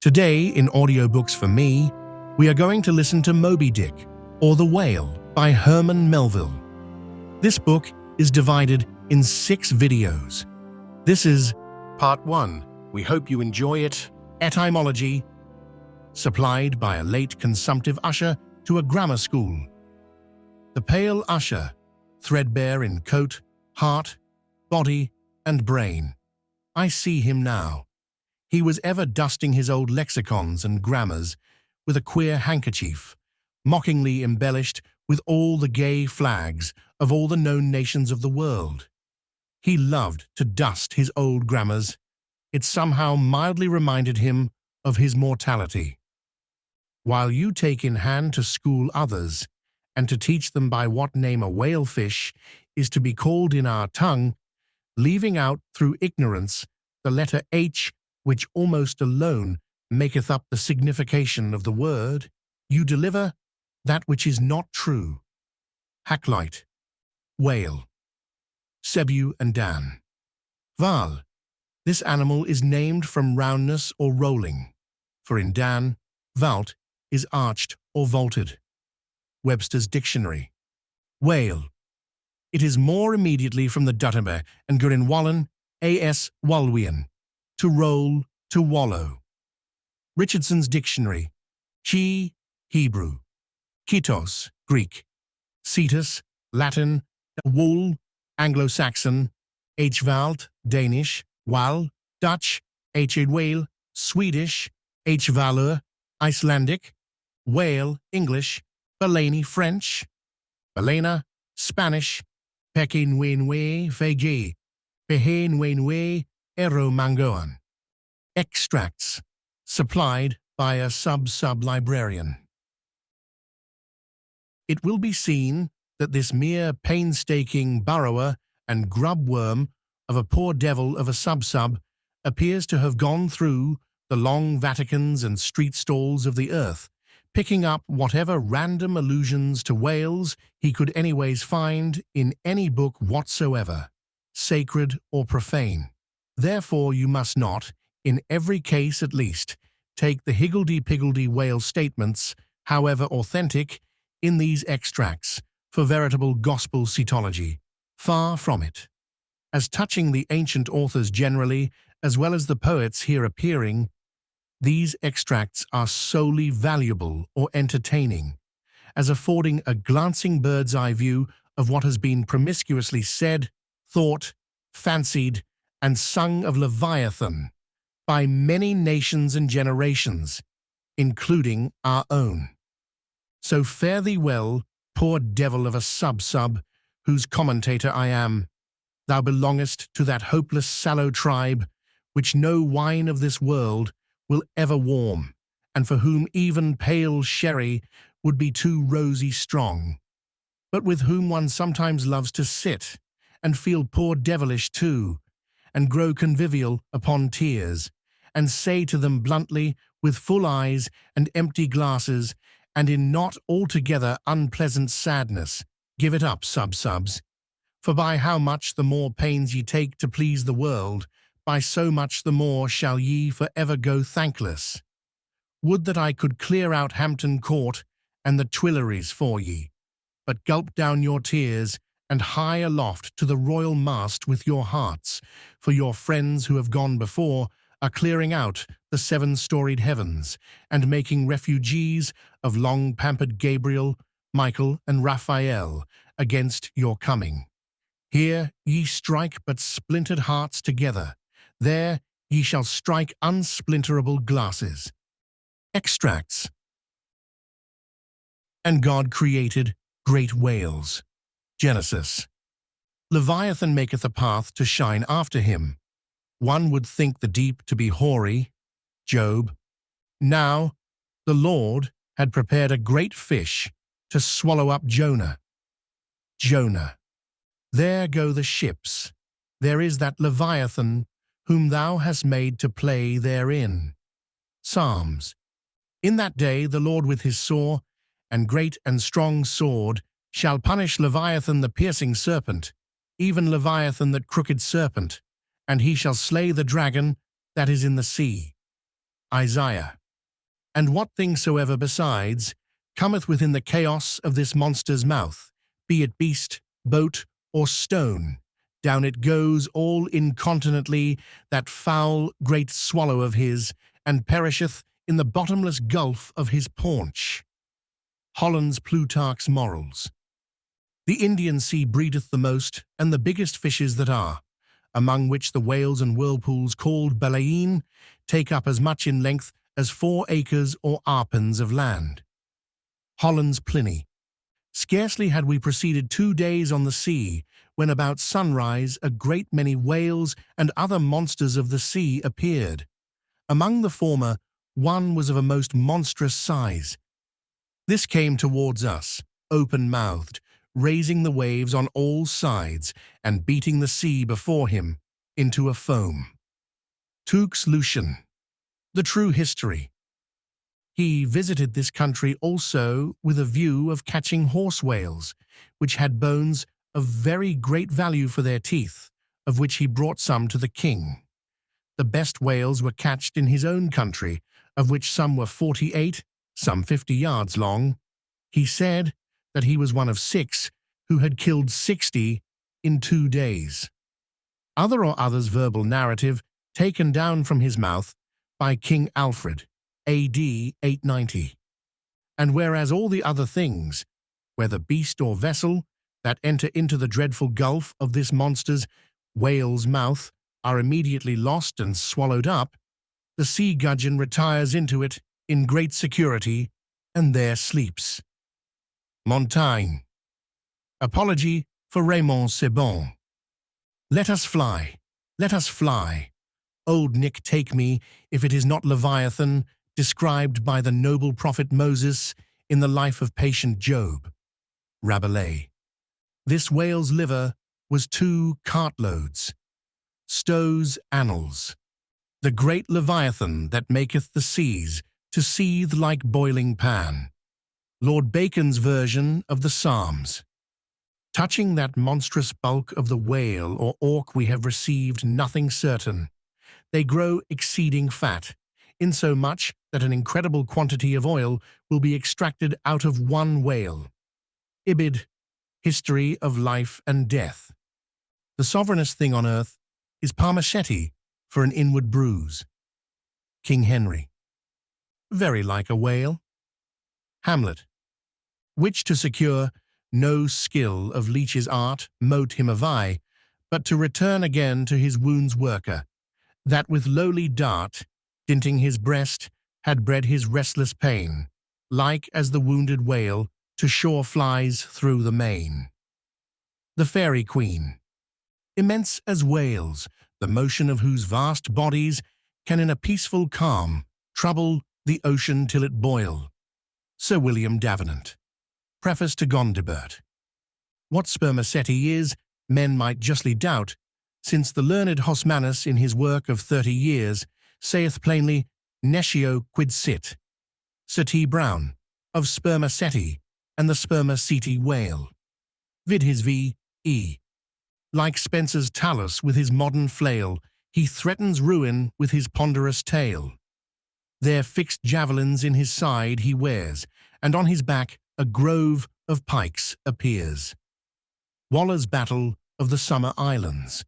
Today, in Audiobooks for Me, we are going to listen to Moby Dick, or The Whale, by Herman Melville. This book is divided in 6 videos. This is Part 1. We hope you enjoy it. Etymology, supplied by a late consumptive usher to a grammar school. The pale usher, threadbare in coat, heart, body, and brain. I see him now. He was ever dusting his old lexicons and grammars with a queer handkerchief, mockingly embellished with all the gay flags of all the known nations of the world. He loved to dust his old grammars. It somehow mildly reminded him of his mortality. While you take in hand to school others, and to teach them by what name a whalefish is to be called in our tongue, leaving out through ignorance the letter H, which almost alone maketh up the signification of the word, you deliver that which is not true. Hacklight, whale. Cebu and Dan. Val. This animal is named from roundness or rolling, for in Dan, vault is arched or vaulted. Webster's Dictionary. Whale. It is more immediately from the Dutterbe and Gurin as Walwian, to roll, to wallow. Richardson's Dictionary. Chi, Hebrew. Kitos, Greek. Cetus, Latin. Wool, Anglo-Saxon. H-valt, Danish. Wal, Dutch. H-whale, Swedish. H-valur, Icelandic. Whale, English. Balani, French. Balena, Spanish. Pekinwenwe, Fegi. Pehenwenwe, Eromangoan. Extracts, supplied by a sub-librarian. It will be seen that this mere painstaking burrower and grub-worm of a poor devil of a sub appears to have gone through the long Vaticans and street stalls of the earth, picking up whatever random allusions to whales he could anyways find in any book whatsoever, sacred or profane. Therefore you must not, in every case at least, take the higgledy-piggledy whale statements, however authentic, in these extracts, for veritable gospel cetology. Far from it. As touching the ancient authors generally, as well as the poets here appearing, these extracts are solely valuable or entertaining, as affording a glancing bird's-eye view of what has been promiscuously said, thought, fancied, and sung of Leviathan by many nations and generations, including our own. So fare thee well, poor devil of a sub, whose commentator I am. Thou belongest to that hopeless sallow tribe, which no wine of this world will ever warm, and for whom even pale sherry would be too rosy strong, but with whom one sometimes loves to sit, and feel poor devilish too, and grow convivial upon tears, and say to them bluntly, with full eyes and empty glasses, and in not altogether unpleasant sadness, give it up, subs, for by how much the more pains ye take to please the world, by so much the more shall ye for ever go thankless. Would that I could clear out Hampton Court and the Tuileries for ye, but gulp down your tears, and high aloft to the royal mast with your hearts, for your friends who have gone before are clearing out the 7-storied heavens, and making refugees of long-pampered Gabriel, Michael, and Raphael against your coming. Here ye strike but splintered hearts together, there ye shall strike unsplinterable glasses. Extracts. And God created great whales. Genesis. Leviathan maketh a path to shine after him. One would think the deep to be hoary. Job. Now the Lord had prepared a great fish to swallow up Jonah. Jonah. There go the ships. There is that Leviathan whom thou hast made to play therein. Psalms. In that day the Lord with his sore and great and strong sword shall punish Leviathan the piercing serpent, even Leviathan that crooked serpent, and he shall slay the dragon that is in the sea. Isaiah. And what thing soever besides cometh within the chaos of this monster's mouth, be it beast, boat, or stone, down it goes all incontinently, that foul great swallow of his, and perisheth in the bottomless gulf of his paunch. Holland's Plutarch's Morals. The Indian Sea breedeth the most and the biggest fishes that are, among which the whales and whirlpools called baleine take up as much in length as 4 acres or arpens of land. Holland's Pliny. Scarcely had we proceeded 2 days on the sea, when about sunrise a great many whales and other monsters of the sea appeared. Among the former, one was of a most monstrous size. This came towards us, open-mouthed, raising the waves on all sides and beating the sea before him into a foam. Tux Lucian. The True History. He visited this country also with a view of catching horse whales, which had bones of very great value for their teeth, of which he brought some to the king. The best whales were catched in his own country, of which some were 48, some 50 yards long. He said that he was one of 6 who had killed 60 in 2 days. Other or others' verbal narrative taken down from his mouth by King Alfred, A.D. 890. And whereas all the other things, whether beast or vessel, that enter into the dreadful gulf of this monster's whale's mouth are immediately lost and swallowed up, the sea gudgeon retires into it in great security and there sleeps. Montaigne. Apology for Raymond Sebon. Let us fly, let us fly. Old Nick take me, if it is not Leviathan, described by the noble prophet Moses in the life of patient Job. Rabelais. This whale's liver was 2 cartloads. Stowe's Annals. The great Leviathan that maketh the seas to seethe like boiling pan. Lord Bacon's version of the Psalms. Touching that monstrous bulk of the whale or auk we have received nothing certain. They grow exceeding fat, insomuch that an incredible quantity of oil will be extracted out of one whale. Ibid. History of Life and Death. The sovereignest thing on earth is parmaceti for an inward bruise. King Henry. Very like a whale. Hamlet. Which to secure no skill of leech's art mote him avie, but to return again to his wound's worker, that with lowly dart, dinting his breast, had bred his restless pain, like as the wounded whale to shore flies through the main. The Fairy Queen. Immense as whales, the motion of whose vast bodies can in a peaceful calm trouble the ocean till it boil. Sir William Davenant. Preface to Gondibert. What spermaceti is, men might justly doubt, since the learned Hosmanus in his work of 30 years saith plainly, Nescio quid sit. Sir T. Brown, of spermaceti and the spermaceti whale. Vid his V.E. Like Spencer's Talus with his modern flail, he threatens ruin with his ponderous tail. Their fixed javelins in his side he wears, and on his back a grove of pikes appears. Waller's Battle of the Summer Islands.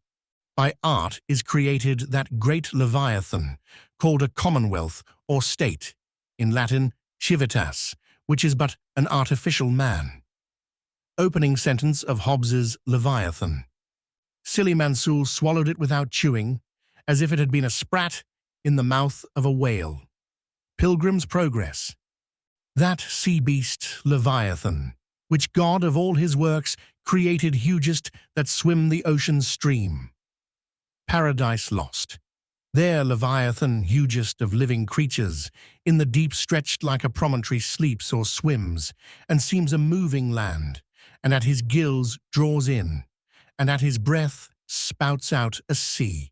By art is created that great Leviathan, called a commonwealth or state, in Latin civitas, which is but an artificial man. Opening sentence of Hobbes's Leviathan. Silly Mansoul swallowed it without chewing, as if it had been a sprat in the mouth of a whale. Pilgrim's Progress. That sea beast Leviathan, which God of all his works created hugest that swim the ocean's stream. Paradise Lost. There Leviathan, hugest of living creatures, in the deep stretched like a promontory sleeps or swims, and seems a moving land, and at his gills draws in, and at his breath spouts out a sea.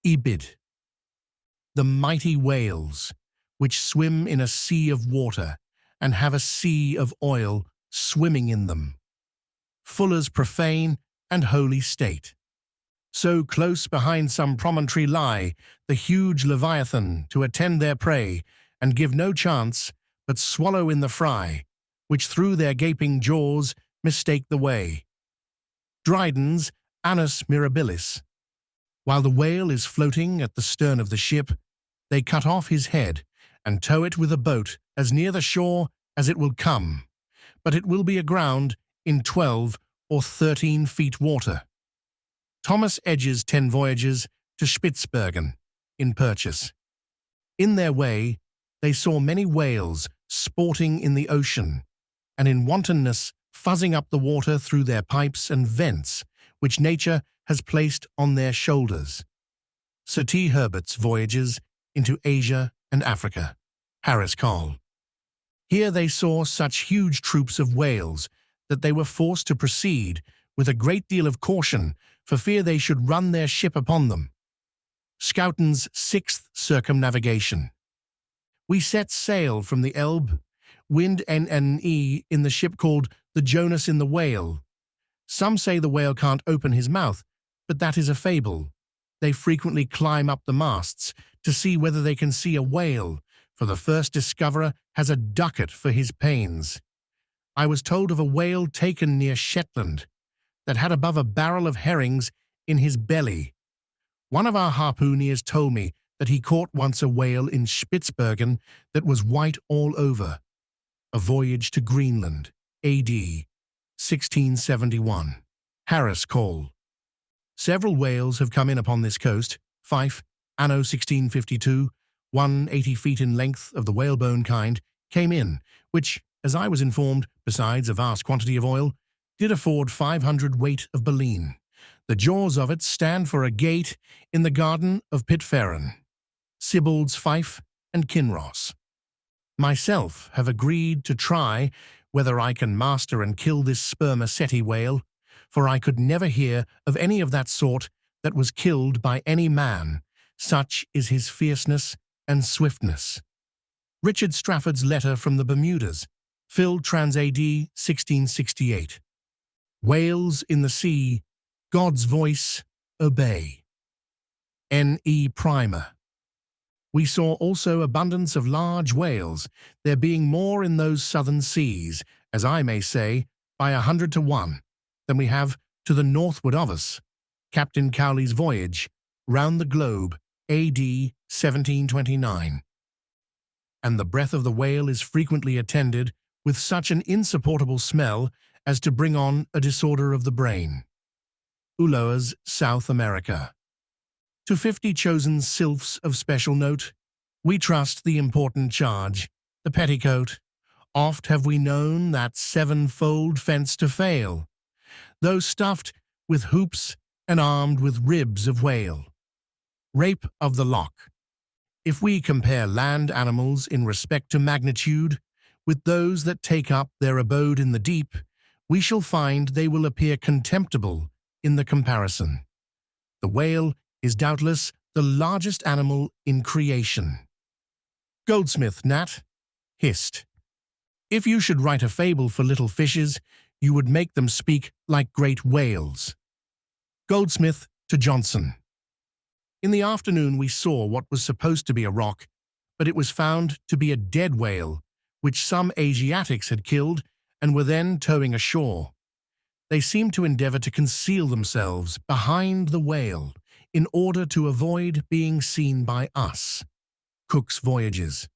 Ibid. The mighty whales, which swim in a sea of water, and have a sea of oil swimming in them. Fuller's Profane and Holy State. So close behind some promontory lie the huge leviathan to attend their prey, and give no chance, but swallow in the fry, which through their gaping jaws mistake the way. Dryden's Annus Mirabilis. While the whale is floating at the stern of the ship, they cut off his head and tow it with a boat as near the shore as it will come, but it will be aground in 12 or 13 feet water. Thomas Edge's 10 Voyages to Spitzbergen, in Purchas. In their way, they saw many whales sporting in the ocean, and in wantonness fuzzing up the water through their pipes and vents, which nature has placed on their shoulders. Sir T. Herbert's Voyages into Asia and Africa, Harris Cole. Here they saw such huge troops of whales that they were forced to proceed with a great deal of caution for fear they should run their ship upon them. Schouten's 6th Circumnavigation. We set sail from the Elbe, wind NNE, in the ship called the Jonas in the Whale. Some say the whale can't open his mouth, but that is a fable. They frequently climb up the masts to see whether they can see a whale, for the first discoverer has a ducat for his pains. I was told of a whale taken near Shetland that had above a barrel of herrings in his belly. One of our harpooneers told me that he caught once a whale in Spitzbergen that was white all over. A Voyage to Greenland, A.D. 1671. Harris Cole. Several whales have come in upon this coast. Fife, anno 1652, 180 feet in length of the whalebone kind, came in, which, as I was informed, besides a vast quantity of oil, did afford 500 weight of baleen. The jaws of it stand for a gate in the garden of Pitferren, Sibbald's Fife, and Kinross. Myself have agreed to try whether I can master and kill this spermaceti whale, for I could never hear of any of that sort that was killed by any man, such is his fierceness and swiftness. Richard Strafford's letter from the Bermudas, Phil Trans AD 1668. Whales in the sea, God's voice, obey. N.E. Primer. We saw also abundance of large whales, there being more in those southern seas, as I may say, by 100 to 1, than we have to the northward of us. Captain Cowley's Voyage, round the globe, A.D. 1729. And the breath of the whale is frequently attended with such an insupportable smell as to bring on a disorder of the brain. Ulloa's South America. To 50 chosen sylphs of special note, we trust the important charge, the petticoat. Oft have we known that sevenfold fence to fail, though stuffed with hoops and armed with ribs of whale. Rape of the lock. If we compare land animals in respect to magnitude with those that take up their abode in the deep, we shall find they will appear contemptible in the comparison. The whale is doubtless the largest animal in creation. Goldsmith, Nat. Hist. If you should write a fable for little fishes, you would make them speak like great whales. Goldsmith to Johnson. In the afternoon we saw what was supposed to be a rock, but it was found to be a dead whale, which some Asiatics had killed and were then towing ashore. They seemed to endeavor to conceal themselves behind the whale in order to avoid being seen by us. Cook's Voyages.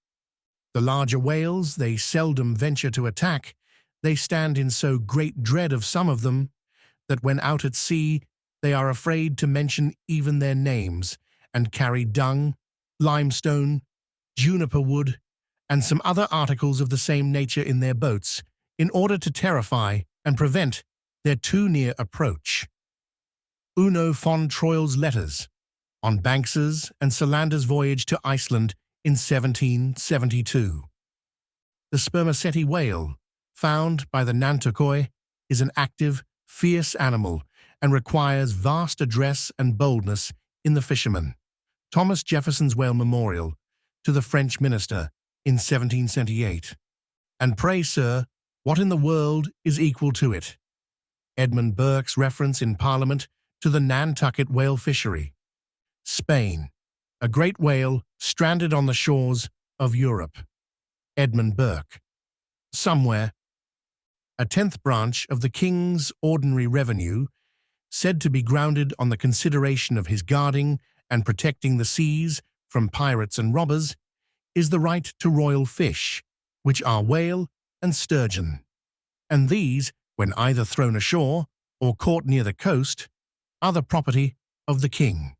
The larger whales they seldom venture to attack. They stand in so great dread of some of them that when out at sea they are afraid to mention even their names, and carry dung, limestone, juniper wood, and some other articles of the same nature in their boats, in order to terrify and prevent their too near approach. Uno von Troil's Letters, on Banks's and Solander's voyage to Iceland in 1772. The spermaceti whale, found by the Nantukoy, is an active, fierce animal and requires vast address and boldness in the fisherman. Thomas Jefferson's Whale Memorial to the French minister in 1778. And pray, sir, what in the world is equal to it? Edmund Burke's reference in Parliament to the Nantucket whale fishery. Spain, a great whale stranded on the shores of Europe. Edmund Burke. Somewhere, a 10th branch of the King's ordinary revenue, said to be grounded on the consideration of his guarding and protecting the seas from pirates and robbers, is the right to royal fish, which are whale and sturgeon, and these, when either thrown ashore or caught near the coast, are the property of the king.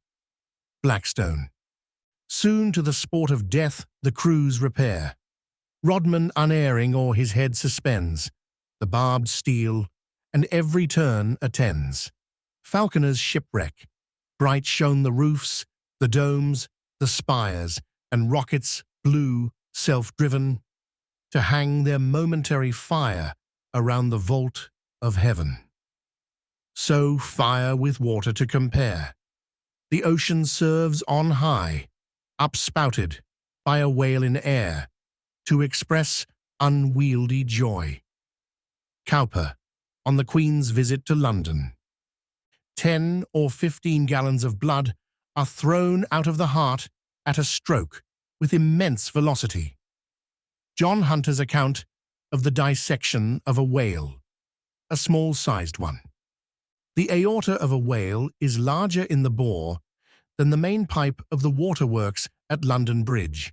Blackstone. Soon to the sport of death the crews repair. Rodman unerring o'er his head suspends the barbed steel, and every turn attends. Falconer's shipwreck. Bright shone the roofs, the domes, the spires, and rockets blue, self-driven, to hang their momentary fire around the vault of heaven. So fire with water to compare. The ocean serves on high, upspouted by a whale in air, to express unwieldy joy. Cowper, on the Queen's visit to London. 10 or 15 gallons of blood are thrown out of the heart at a stroke with immense velocity. John Hunter's account of the dissection of a whale, a small-sized one. The aorta of a whale is larger in the bore than the main pipe of the waterworks at London Bridge,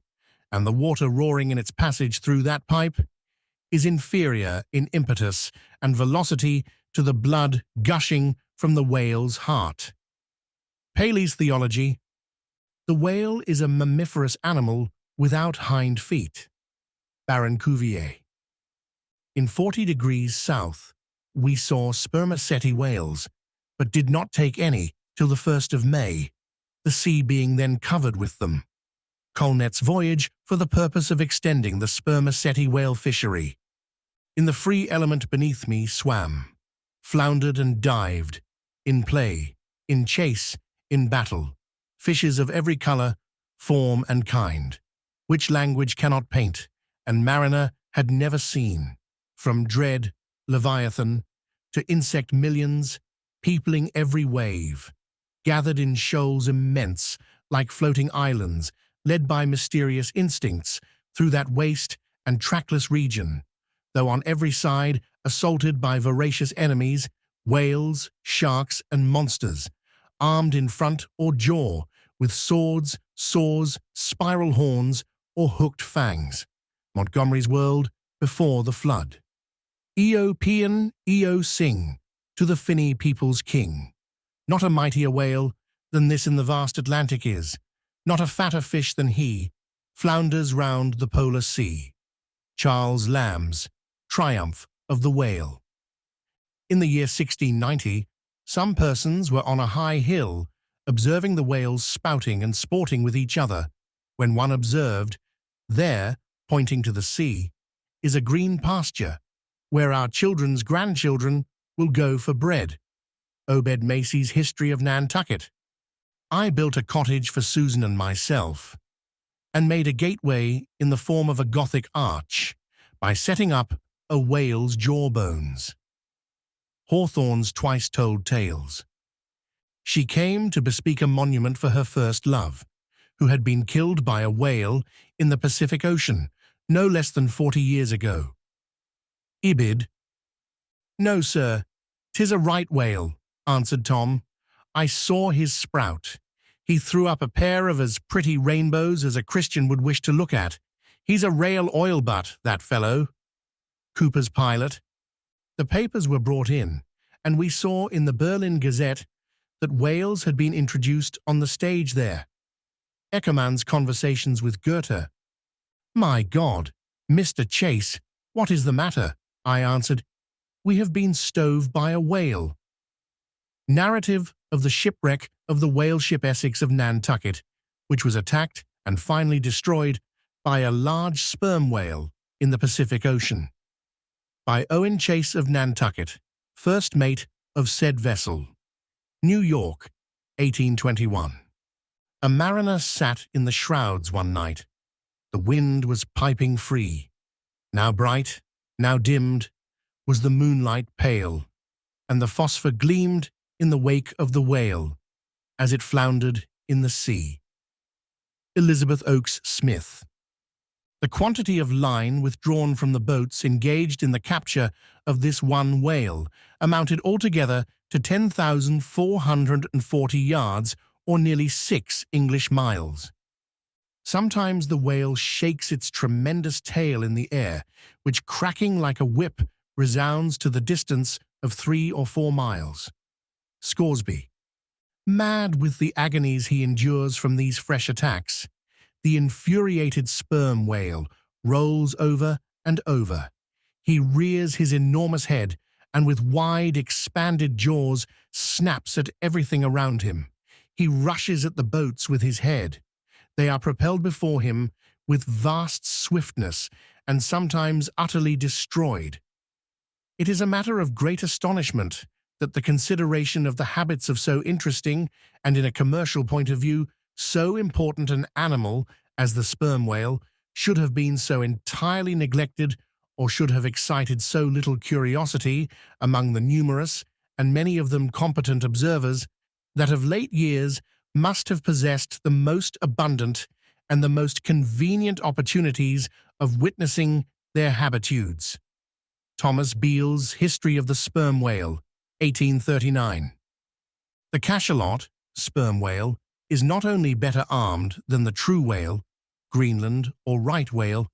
and the water roaring in its passage through that pipe is inferior in impetus and velocity to the blood gushing from the whale's heart. Paley's theology. The whale is a mammiferous animal without hind feet. Baron Cuvier. In 40 degrees south, we saw spermaceti whales, but did not take any till the 1st of May, the sea being then covered with them. Colnett's voyage for the purpose of extending the spermaceti whale fishery. In the free element beneath me swam, floundered and dived, in play, in chase, in battle, fishes of every colour, form and kind, which language cannot paint, and mariner had never seen, from dread Leviathan to insect millions, peopling every wave, gathered in shoals immense, like floating islands, led by mysterious instincts through that waste and trackless region, though on every side assaulted by voracious enemies, whales, sharks, and monsters, armed in front or jaw with swords, saws, spiral horns, or hooked fangs. Montgomery's World before the flood. Eo Paean, Eo sing, to the finny people's king. Not a mightier whale than this in the vast Atlantic is, not a fatter fish than he, flounders round the polar sea. Charles Lamb's Triumph of the Whale. In the year 1690, some persons were on a high hill, observing the whales spouting and sporting with each other, when one observed, there, pointing to the sea, is a green pasture, where our children's grandchildren will go for bread. Obed Macy's History of Nantucket. I built a cottage for Susan and myself, and made a gateway in the form of a Gothic arch, by setting up a whale's jawbones. Hawthorne's Twice Told Tales. She came to bespeak a monument for her first love, who had been killed by a whale in the Pacific Ocean no less than 40 years ago. Ibid. No, sir, 'tis a right whale, answered Tom. I saw his sprout. He threw up a pair of as pretty rainbows as a Christian would wish to look at. He's a rail oil butt, that fellow. Cooper's Pilot. The papers were brought in, and we saw in the Berlin Gazette that whales had been introduced on the stage there. Eckermann's Conversations with Goethe. My God, Mr. Chase, what is the matter? I answered. We have been stove by a whale. Narrative of the shipwreck of the whale ship Essex of Nantucket, which was attacked and finally destroyed by a large sperm whale in the Pacific Ocean. By Owen Chase of Nantucket, first mate of said vessel. New York, 1821. A mariner sat in the shrouds one night. The wind was piping free. Now bright, now dimmed, was the moonlight pale, and the phosphor gleamed in the wake of the whale as it floundered in the sea. Elizabeth Oakes Smith. The quantity of line withdrawn from the boats engaged in the capture of this one whale amounted altogether to 10,440 yards, or nearly 6 English miles. Sometimes the whale shakes its tremendous tail in the air, which, cracking like a whip, resounds to the distance of 3 or 4 miles. Scoresby. Mad with the agonies he endures from these fresh attacks, the infuriated sperm whale rolls over and over. He rears his enormous head and with wide expanded jaws snaps at everything around him. He rushes at the boats with his head. They are propelled before him with vast swiftness and sometimes utterly destroyed. It is a matter of great astonishment that the consideration of the habits of so interesting and, in a commercial point of view, so important an animal as the sperm whale should have been so entirely neglected, or should have excited so little curiosity among the numerous, and many of them competent observers, that of late years must have possessed the most abundant and the most convenient opportunities of witnessing their habitudes. Thomas Beale's History of the Sperm Whale, 1839. The cachalot, sperm whale, is not only better armed than the true whale, Greenland or right whale,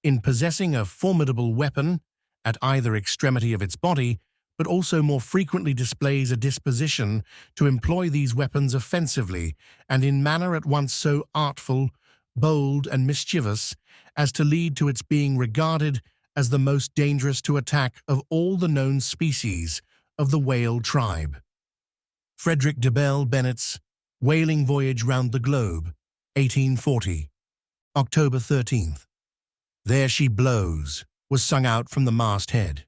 in possessing a formidable weapon at either extremity of its body, but also more frequently displays a disposition to employ these weapons offensively and in manner at once so artful, bold, and mischievous as to lead to its being regarded as the most dangerous to attack of all the known species of the whale tribe. Frederick de Bell Bennett's Whaling Voyage Round the Globe, 1840, October 13th. "There she blows," was sung out from the masthead.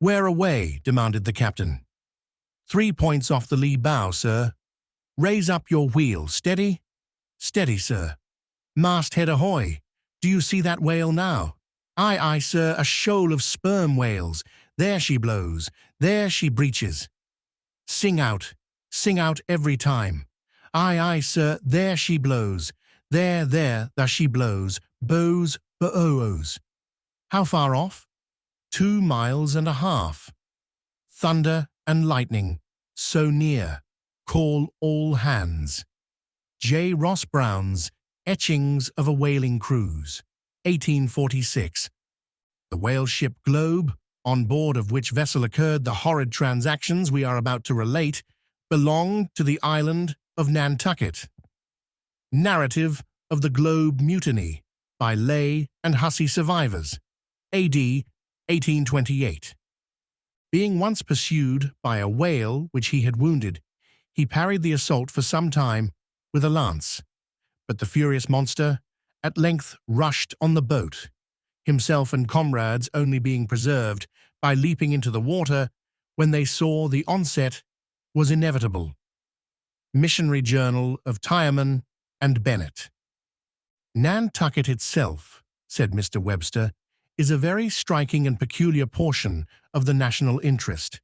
"Where away?" demanded the captain. "3 points off the lee bow, sir." "Raise up your wheel. Steady?" "Steady, sir." "Masthead ahoy! Do you see that whale now?" "Aye, aye, sir, a shoal of sperm whales. There she blows. There she breaches." Sing out every time." "Aye, aye, sir, there she blows. There she blows. Bows, bo-os." "How far off?" 2 miles and a half. "Thunder and lightning, so near. Call all hands." J. Ross Brown's Etchings of a Whaling Cruise, 1846. The whale ship Globe, on board of which vessel occurred the horrid transactions we are about to relate, belonged to the island of Nantucket. Narrative of the Globe Mutiny by Lay and Hussey survivors, A.D. 1828. Being once pursued by a whale which he had wounded, he parried the assault for some time with a lance, but the furious monster at length rushed on the boat, himself and comrades only being preserved by leaping into the water when they saw the onset was inevitable. Missionary Journal of Tyerman and Bennett. "Nantucket itself," said Mr. Webster, "is a very striking and peculiar portion of the national interest.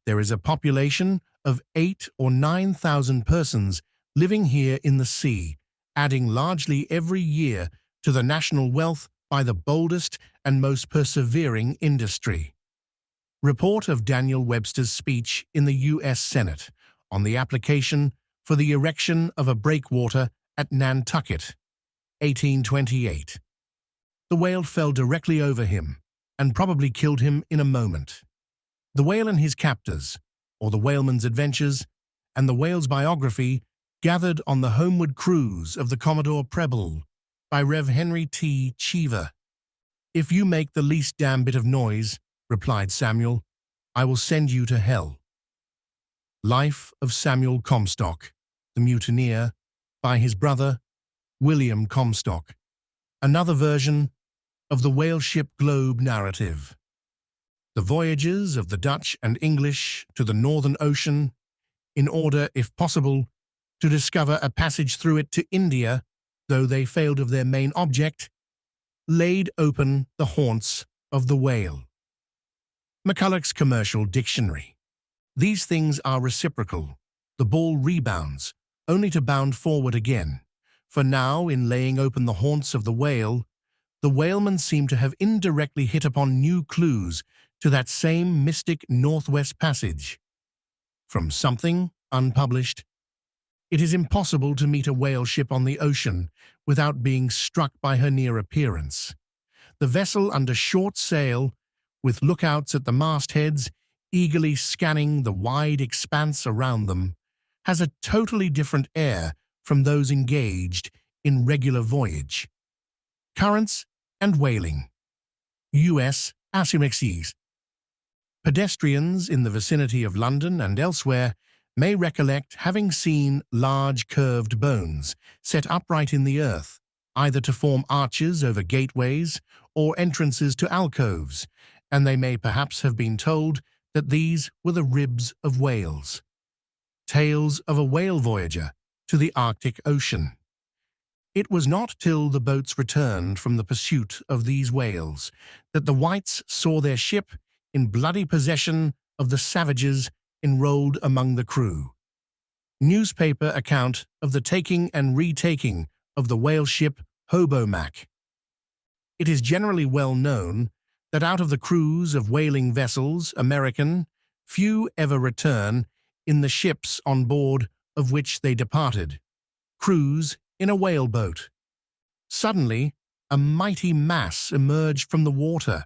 There is a population of 8 or 9,000 persons living here in the sea, adding largely every year to the national wealth by the boldest and most persevering industry." Report of Daniel Webster's speech in the U.S. Senate on the application for the erection of a breakwater at Nantucket, 1828. The whale fell directly over him and probably killed him in a moment. The Whale and His Captors, or The Whaleman's Adventures, and the Whale's Biography, gathered on the homeward cruise of the Commodore Preble, by Rev. Henry T. Cheever. "If you make the least damn bit of noise," replied Samuel, "I will send you to hell." Life of Samuel Comstock, the Mutineer, by his brother, William Comstock. Another version of the whale ship Globe narrative. The voyages of the Dutch and English to the Northern Ocean, in order, if possible, to discover a passage through it to India, though they failed of their main object, laid open the haunts of the whale. McCulloch's Commercial Dictionary. These things are reciprocal. The ball rebounds, only to bound forward again. For now, in laying open the haunts of the whalemen seem to have indirectly hit upon new clues to that same mystic northwest passage. From something unpublished, it is impossible to meet a whale ship on the ocean without being struck by her near appearance. The vessel under short sail, with lookouts at the mastheads, eagerly scanning the wide expanse around them, has a totally different air from those engaged in regular voyage. Currents and whaling. U.S. Asymmexies. Pedestrians in the vicinity of London and elsewhere may recollect having seen large curved bones set upright in the earth, either to form arches over gateways or entrances to alcoves, and they may perhaps have been told that these were the ribs of whales. Tales of a whale voyager to the Arctic Ocean. It was not till the boats returned from the pursuit of these whales that the whites saw their ship in bloody possession of the savages enrolled among the crew. Newspaper account of the taking and retaking of the whale ship Hobomack. It is generally well known that out of the crews of whaling vessels, American, few ever return in the ships on board of which they departed. Crews in a whaleboat. Suddenly, a mighty mass emerged from the water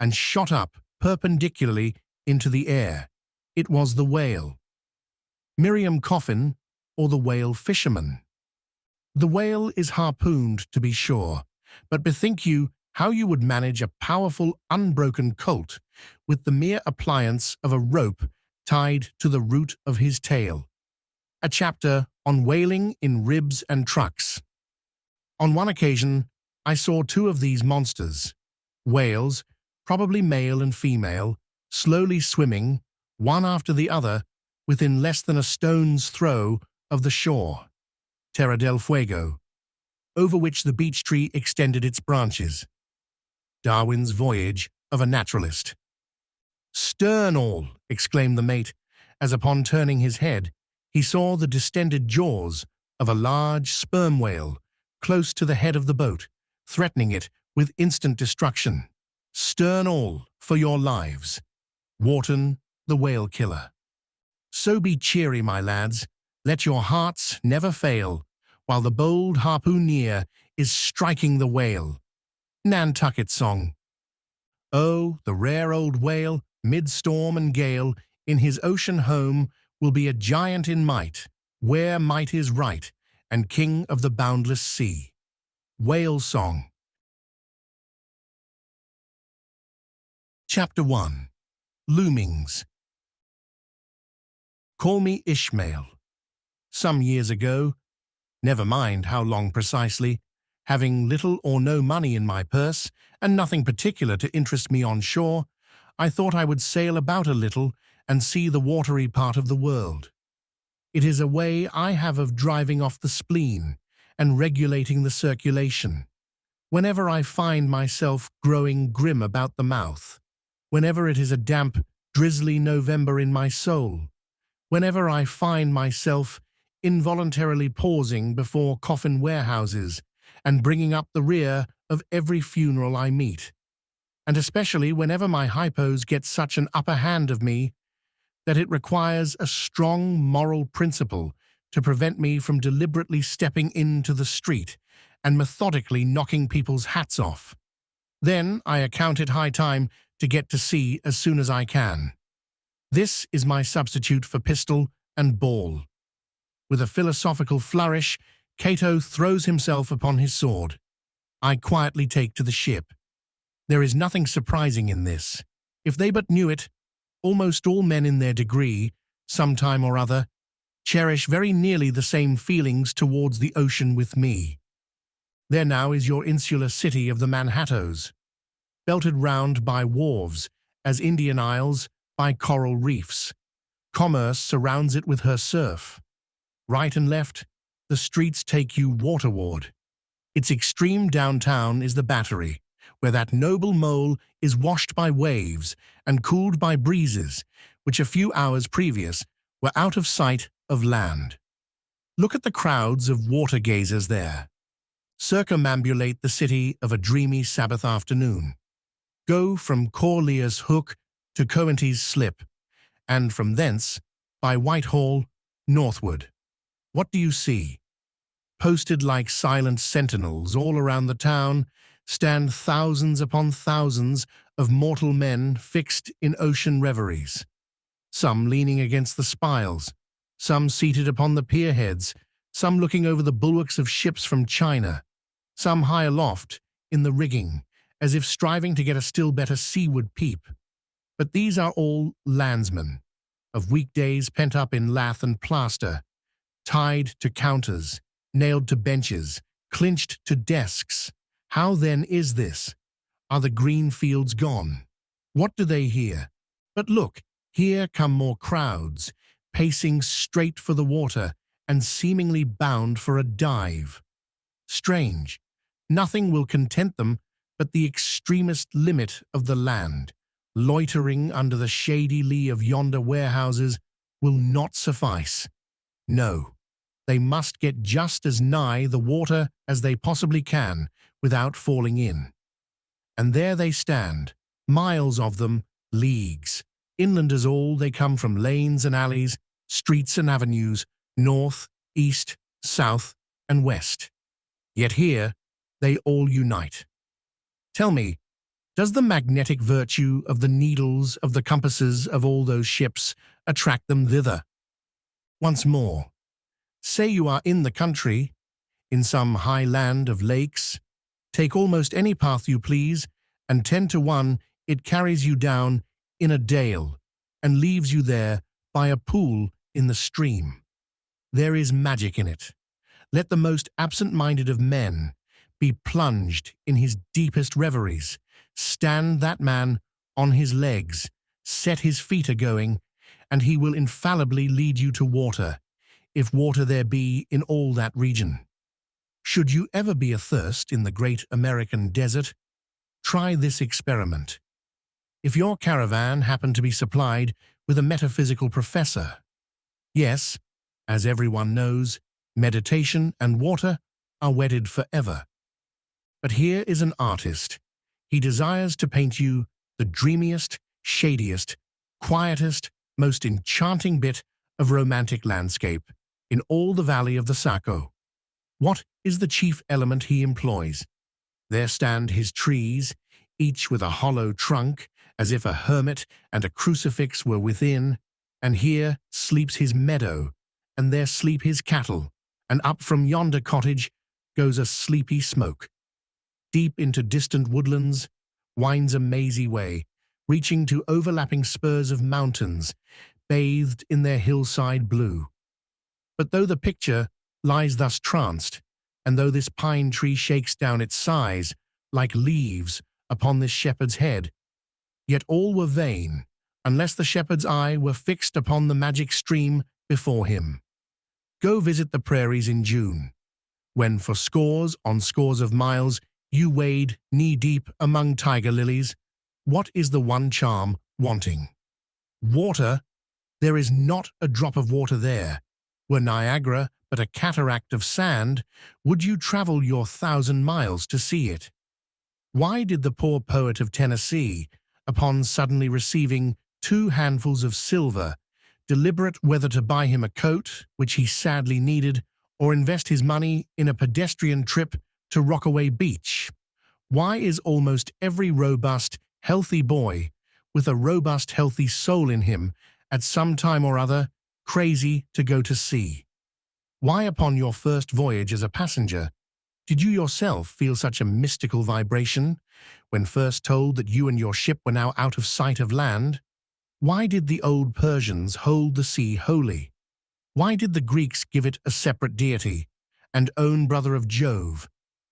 and shot up perpendicularly into the air. It was the whale. Miriam Coffin, or the whale fisherman. The whale is harpooned, to be sure, but bethink you how you would manage a powerful, unbroken colt with the mere appliance of a rope tied to the root of his tail. A chapter on whaling in ribs and trucks. On one occasion, I saw two of these monsters, whales, probably male and female, slowly swimming, one after the other, within less than a stone's throw of the shore, Terra del Fuego, over which the beech tree extended its branches. Darwin's Voyage of a Naturalist. "Stern all!" exclaimed the mate, as upon turning his head, he saw the distended jaws of a large sperm whale close to the head of the boat, threatening it with instant destruction. "Stern all, for your lives." Wharton, the whale killer. So be cheery, my lads. Let your hearts never fail, while the bold harpooneer is striking the whale. Nantucket Song. Oh, the rare old whale, mid-storm and gale, in his ocean home will be a giant in might, where might is right, and king of the boundless sea. Whale Song. Chapter 1. Loomings. Call me Ishmael. Some years ago, never mind how long precisely, having little or no money in my purse and nothing particular to interest me on shore, I thought I would sail about a little and see the watery part of the world. It is a way I have of driving off the spleen and regulating the circulation. Whenever I find myself growing grim about the mouth, whenever it is a damp, drizzly November in my soul, whenever I find myself involuntarily pausing before coffin warehouses and bringing up the rear of every funeral I meet, and especially whenever my hypos get such an upper hand of me that it requires a strong moral principle to prevent me from deliberately stepping into the street and methodically knocking people's hats off. Then I account it high time to get to sea as soon as I can. This is my substitute for pistol and ball. With a philosophical flourish, Cato throws himself upon his sword. I quietly take to the ship. There is nothing surprising in this. If they but knew it, almost all men in their degree, sometime or other, cherish very nearly the same feelings towards the ocean with me. There now is your insular city of the Manhattoes, belted round by wharves, as Indian Isles by coral reefs. Commerce surrounds it with her surf. Right and left, the streets take you waterward. Its extreme downtown is the Battery, where that noble mole is washed by waves and cooled by breezes, which a few hours previous were out of sight of land. Look at the crowds of water-gazers there. Circumambulate the city of a dreamy Sabbath afternoon. Go from Corlear's Hook to Coenties Slip, and from thence, by Whitehall, northward. What do you see? Posted like silent sentinels all around the town, stand thousands upon thousands of mortal men fixed in ocean reveries. Some leaning against the spiles, some seated upon the pierheads, some looking over the bulwarks of ships from China, some high aloft in the rigging, as if striving to get a still better seaward peep. But these are all landsmen, of weekdays pent up in lath and plaster, tied to counters, nailed to benches, clinched to desks. How then is this? Are the green fields gone? What do they hear? But look, here come more crowds, pacing straight for the water and seemingly bound for a dive. Strange, nothing will content them but the extremest limit of the land, loitering under the shady lee of yonder warehouses, will not suffice. No, they must get just as nigh the water as they possibly can without falling in. And there they stand, miles of them, leagues. Inlanders all, they come from lanes and alleys, streets and avenues, north, east, south, and west. Yet here they all unite. Tell me, does the magnetic virtue of the needles of the compasses of all those ships attract them thither? Once more, say you are in the country, in some high land of lakes. Take almost any path you please, and 10 to 1 it carries you down in a dale and leaves you there by a pool in the stream. There is magic in it. Let the most absent-minded of men be plunged in his deepest reveries. Stand that man on his legs, set his feet a-going, and he will infallibly lead you to water, if water there be in all that region. Should you ever be athirst in the great American desert, try this experiment. If your caravan happen to be supplied with a metaphysical professor, yes, as everyone knows, meditation and water are wedded forever. But here is an artist. He desires to paint you the dreamiest, shadiest, quietest, most enchanting bit of romantic landscape in all the valley of the Saco. What is the chief element he employs? There stand his trees, each with a hollow trunk, as if a hermit and a crucifix were within, and here sleeps his meadow, and there sleep his cattle, and up from yonder cottage goes a sleepy smoke. Deep into distant woodlands winds a mazy way, reaching to overlapping spurs of mountains, bathed in their hillside blue. But though the picture lies thus tranced, and though this pine tree shakes down its sighs like leaves upon this shepherd's head, yet all were vain, unless the shepherd's eye were fixed upon the magic stream before him. Go visit the prairies in June, when for scores on scores of miles you wade knee-deep among tiger lilies. What is the one charm wanting? Water. There is not a drop of water there. Were Niagara but a cataract of sand, would you travel your 1,000 miles to see it? Why did the poor poet of Tennessee, upon suddenly receiving 2 handfuls of silver, deliberate whether to buy him a coat, which he sadly needed, or invest his money in a pedestrian trip to Rockaway Beach? Why is almost every robust, healthy boy with a robust, healthy soul in him at some time or other crazy to go to sea? Why, upon your first voyage as a passenger, did you yourself feel such a mystical vibration when first told that you and your ship were now out of sight of land? Why did the old Persians hold the sea holy? Why did the Greeks give it a separate deity, and own brother of Jove?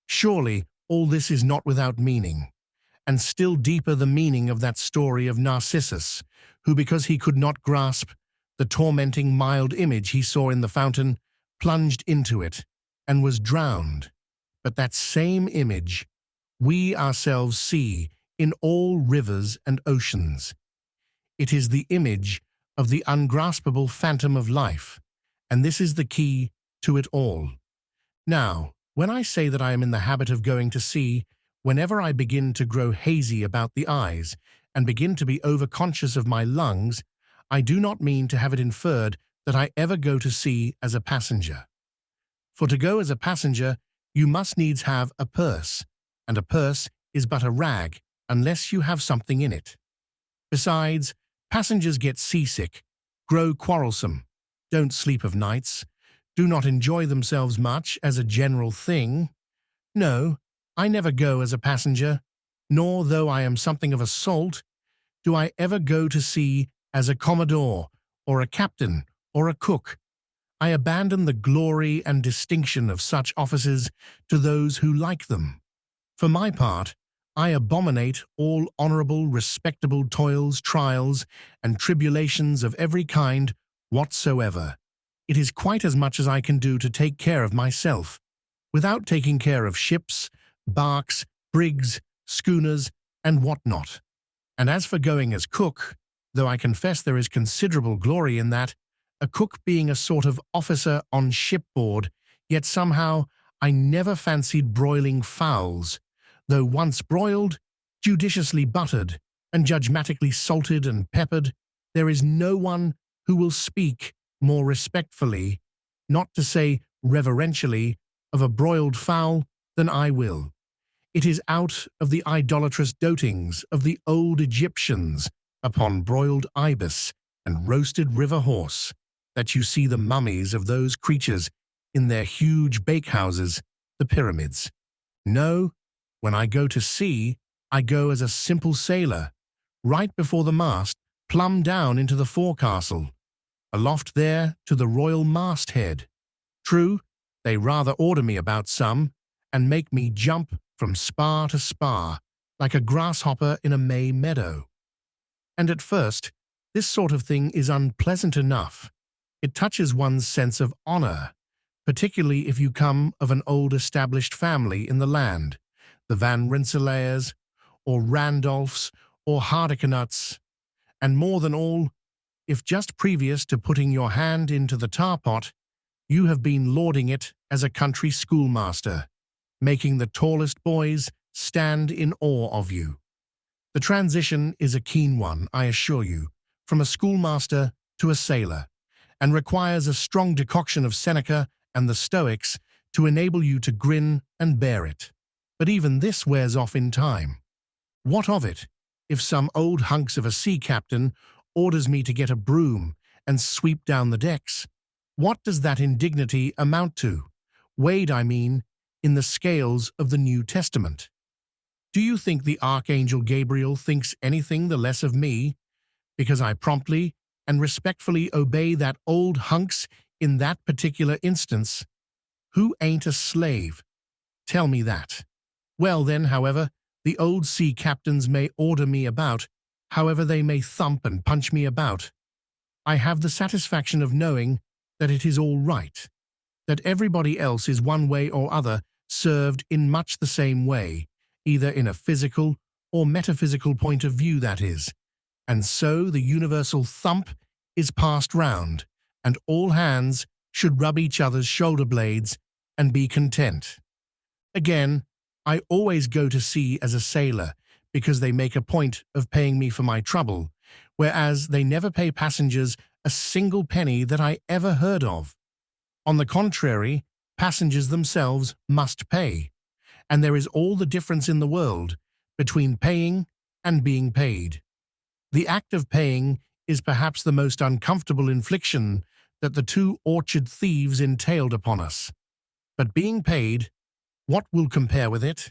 Surely all this is not without meaning, and still deeper the meaning of that story of Narcissus, who, because he could not grasp the tormenting mild image he saw in the fountain, plunged into it and was drowned. But that same image we ourselves see in all rivers and oceans. It is the image of the ungraspable phantom of life, and this is the key to it all. Now, when I say that I am in the habit of going to sea, whenever I begin to grow hazy about the eyes and begin to be overconscious of my lungs, I do not mean to have it inferred that I ever go to sea as a passenger. For to go as a passenger, you must needs have a purse, and a purse is but a rag unless you have something in it. Besides, passengers get seasick, grow quarrelsome, don't sleep of nights, do not enjoy themselves much as a general thing. No, I never go as a passenger, nor, though I am something of a salt, do I ever go to sea as a commodore, or a captain, or a cook. I abandon the glory and distinction of such offices to those who like them. For my part, I abominate all honourable, respectable toils, trials, and tribulations of every kind whatsoever. It is quite as much as I can do to take care of myself, without taking care of ships, barks, brigs, schooners, and what not. And as for going as cook, though I confess there is considerable glory in that, a cook being a sort of officer on shipboard, yet somehow I never fancied broiling fowls, though once broiled, judiciously buttered, and judgmatically salted and peppered, there is no one who will speak more respectfully, not to say reverentially, of a broiled fowl than I will. It is out of the idolatrous dotings of the old Egyptians upon broiled ibis and roasted river horse that you see the mummies of those creatures in their huge bakehouses, the pyramids. No, when I go to sea, I go as a simple sailor, right before the mast, plumb down into the forecastle, aloft there to the royal masthead. True, they rather order me about some, and make me jump from spar to spar, like a grasshopper in a May meadow. And at first, this sort of thing is unpleasant enough. It touches one's sense of honour, particularly if you come of an old established family in the land, the Van Rensselaers, or Randolphs, or Hardicanuts, and more than all, if just previous to putting your hand into the tar-pot, you have been lording it as a country schoolmaster, making the tallest boys stand in awe of you. The transition is a keen one, I assure you, from a schoolmaster to a sailor, and requires a strong decoction of Seneca and the Stoics to enable you to grin and bear it. But even this wears off in time. What of it, if some old hunks of a sea captain orders me to get a broom and sweep down the decks? What does that indignity amount to? Weighed, I mean, in the scales of the New Testament. Do you think the Archangel Gabriel thinks anything the less of me, because I promptly and respectfully obey that old hunks in that particular instance? Who ain't a slave? Tell me that. Well then, however, the old sea captains may order me about, however they may thump and punch me about, I have the satisfaction of knowing that it is all right, that everybody else is one way or other served in much the same way, either in a physical or metaphysical point of view, that is, and so the universal thump is passed round, and all hands should rub each other's shoulder blades and be content. Again, I always go to sea as a sailor, because they make a point of paying me for my trouble, whereas they never pay passengers a single penny that I ever heard of. On the contrary, passengers themselves must pay, and there is all the difference in the world between paying and being paid. The act of paying is perhaps the most uncomfortable infliction that the two orchard thieves entailed upon us. But being paid, what will compare with it?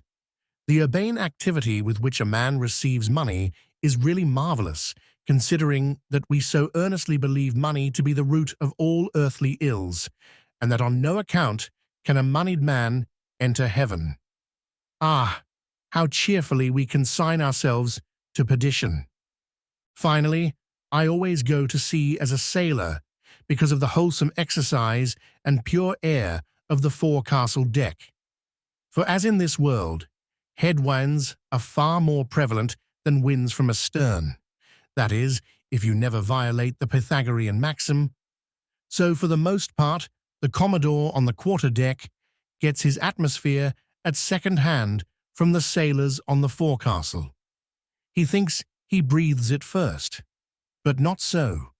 The urbane activity with which a man receives money is really marvellous, considering that we so earnestly believe money to be the root of all earthly ills, and that on no account can a moneyed man enter heaven. Ah, how cheerfully we consign ourselves to perdition. Finally, I always go to sea as a sailor because of the wholesome exercise and pure air of the forecastle deck. For as in this world, headwinds are far more prevalent than winds from astern. That is, if you never violate the Pythagorean maxim. So for the most part, the Commodore on the quarter-deck gets his atmosphere at second hand from the sailors on the forecastle. He thinks he breathes it first, but not so.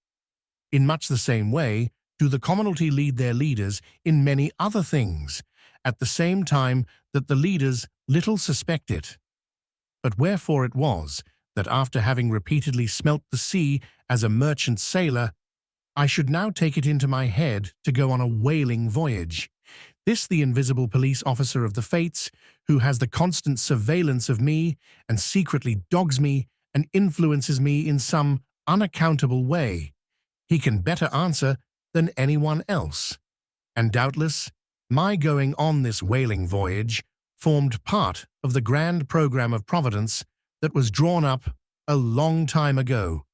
In much the same way do the commonalty lead their leaders in many other things, at the same time that the leaders little suspect it. But wherefore it was that after having repeatedly smelt the sea as a merchant sailor, I should now take it into my head to go on a whaling voyage. This the invisible police officer of the fates, who has the constant surveillance of me and secretly dogs me and influences me in some unaccountable way. He can better answer than anyone else. And doubtless, my going on this whaling voyage formed part of the grand program of Providence that was drawn up a long time ago.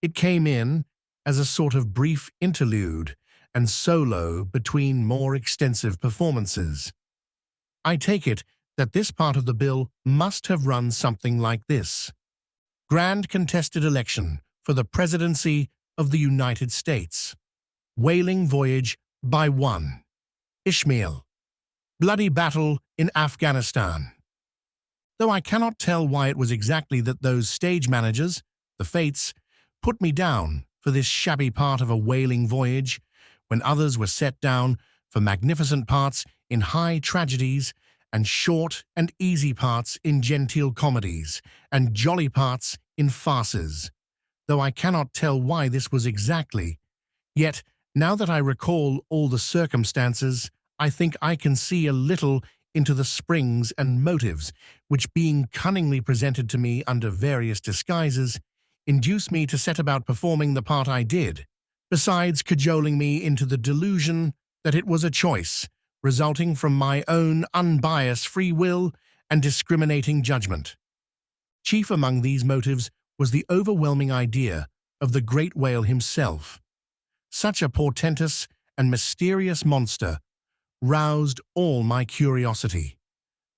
It came in as a sort of brief interlude and solo between more extensive performances. I take it that this part of the bill must have run something like this. Grand contested election for the presidency of the United States. Whaling voyage by one. Ishmael. Bloody battle in Afghanistan. Though I cannot tell why it was exactly that those stage managers, the fates, put me down for this shabby part of a whaling voyage, when others were set down for magnificent parts in high tragedies and short and easy parts in genteel comedies and jolly parts in farces. Though I cannot tell why this was exactly, yet now that I recall all the circumstances, I think I can see a little into the springs and motives which, being cunningly presented to me under various disguises, induced me to set about performing the part I did, besides cajoling me into the delusion that it was a choice resulting from my own unbiased free will and discriminating judgment. Chief among these motives was the overwhelming idea of the great whale himself. Such a portentous and mysterious monster roused all my curiosity.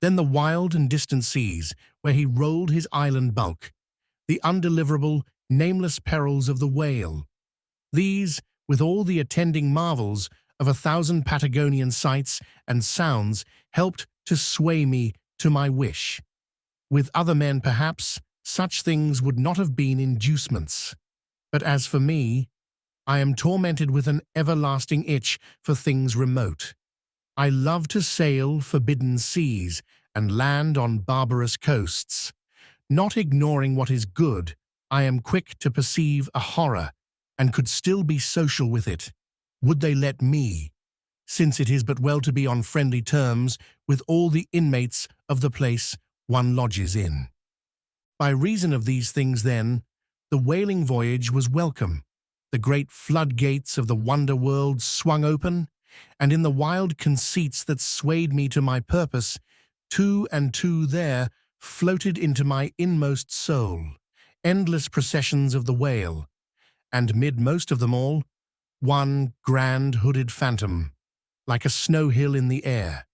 Then the wild and distant seas where he rolled his island bulk, the undeliverable, nameless perils of the whale. These, with all the attending marvels of 1,000 Patagonian sights and sounds, helped to sway me to my wish. With other men, perhaps, such things would not have been inducements. But as for me, I am tormented with an everlasting itch for things remote. I love to sail forbidden seas and land on barbarous coasts. Not ignoring what is good, I am quick to perceive a horror, and could still be social with it. Would they let me, since it is but well to be on friendly terms with all the inmates of the place one lodges in? By reason of these things, then, the whaling voyage was welcome. The great floodgates of the wonder world swung open, and in the wild conceits that swayed me to my purpose, two and two there floated into my inmost soul, endless processions of the whale, and mid most of them all, one grand hooded phantom, like a snow hill in the air.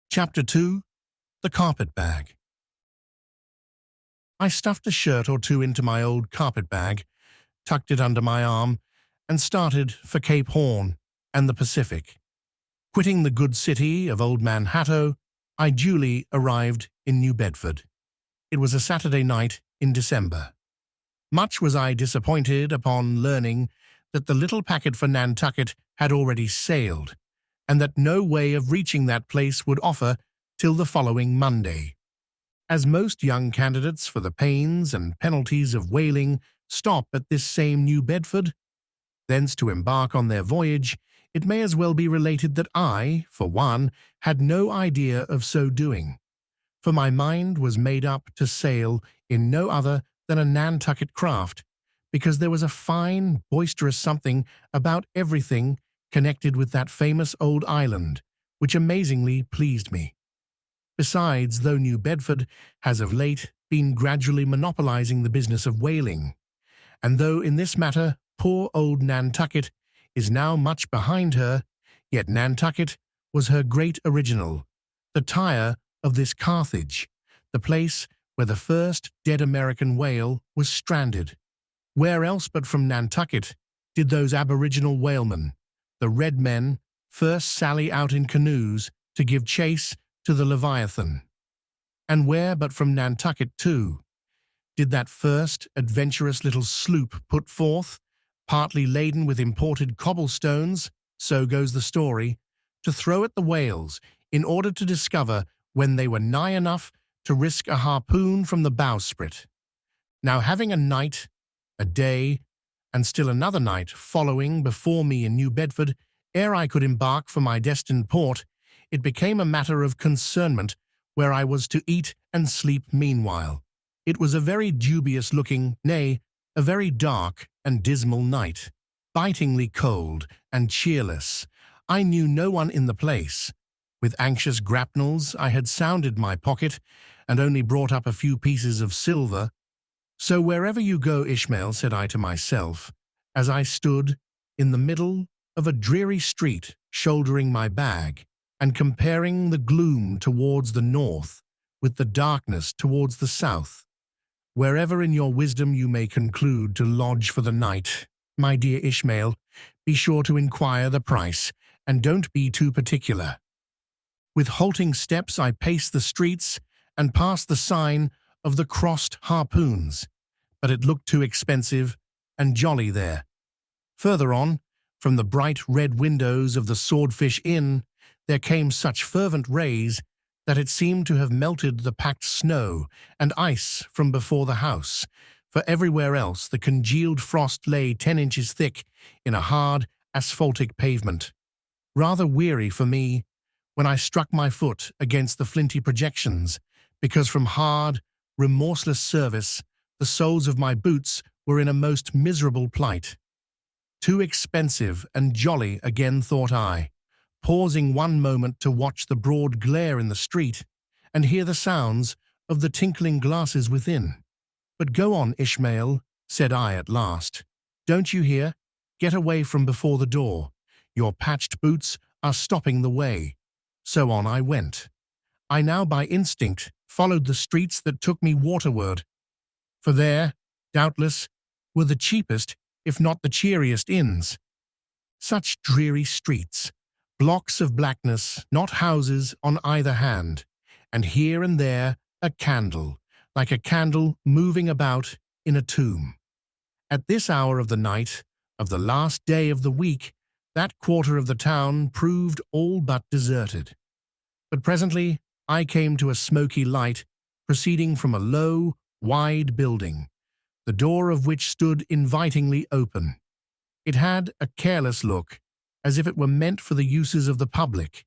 Chapter 2. The Carpet Bag. I stuffed a shirt or two into my old carpet bag, tucked it under my arm, and started for Cape Horn and the Pacific. Quitting the good city of Old Manhattan, I duly arrived in New Bedford. It was a Saturday night in December. Much was I disappointed upon learning that the little packet for Nantucket had already sailed, and that no way of reaching that place would offer till the following Monday. As most young candidates for the pains and penalties of whaling stop at this same New Bedford, thence to embark on their voyage, it may as well be related that I, for one, had no idea of so doing, for my mind was made up to sail in no other than a Nantucket craft, because there was a fine, boisterous something about everything connected with that famous old island, which amazingly pleased me. Besides, though New Bedford has of late been gradually monopolizing the business of whaling, and though in this matter poor old Nantucket is now much behind her, yet Nantucket was her great original, the Tyre of this Carthage, the place where the first dead American whale was stranded. Where else but from Nantucket did those aboriginal whalemen, the red men, first sally out in canoes to give chase to the Leviathan? And where but from Nantucket, too, did that first adventurous little sloop put forth, partly laden with imported cobblestones, so goes the story, to throw at the whales in order to discover when they were nigh enough to risk a harpoon from the bowsprit. Now, having a night, a day, and still another night following before me in New Bedford, ere I could embark for my destined port, it became a matter of concernment where I was to eat and sleep meanwhile. It was a very dubious-looking, nay, a very dark and dismal night, bitingly cold and cheerless. I knew no one in the place. With anxious grapnels I had sounded my pocket and only brought up a few pieces of silver. So wherever you go, Ishmael, said I to myself, as I stood in the middle of a dreary street, shouldering my bag, and comparing the gloom towards the north with the darkness towards the south, wherever in your wisdom you may conclude to lodge for the night, my dear Ishmael, be sure to inquire the price, and don't be too particular. With halting steps I paced the streets and passed the sign of the crossed harpoons, but it looked too expensive and jolly there. Further on, from the bright red windows of the Swordfish Inn, there came such fervent rays that it seemed to have melted the packed snow and ice from before the house, for everywhere else the congealed frost lay 10 inches thick in a hard, asphaltic pavement. Rather weary for me when I struck my foot against the flinty projections, because from hard, remorseless service the soles of my boots were in a most miserable plight. Too expensive and jolly again, thought I, pausing one moment to watch the broad glare in the street and hear the sounds of the tinkling glasses within. But go on, Ishmael, said I at last. Don't you hear? Get away from before the door. Your patched boots are stopping the way. So on I went. I now by instinct followed the streets that took me waterward, for there, doubtless, were the cheapest, if not the cheeriest inns. Such dreary streets, blocks of blackness, not houses on either hand, and here and there a candle, like a candle moving about in a tomb. At this hour of the night, of the last day of the week, that quarter of the town proved all but deserted. But presently I came to a smoky light proceeding from a low, wide building, the door of which stood invitingly open. It had a careless look, as if it were meant for the uses of the public.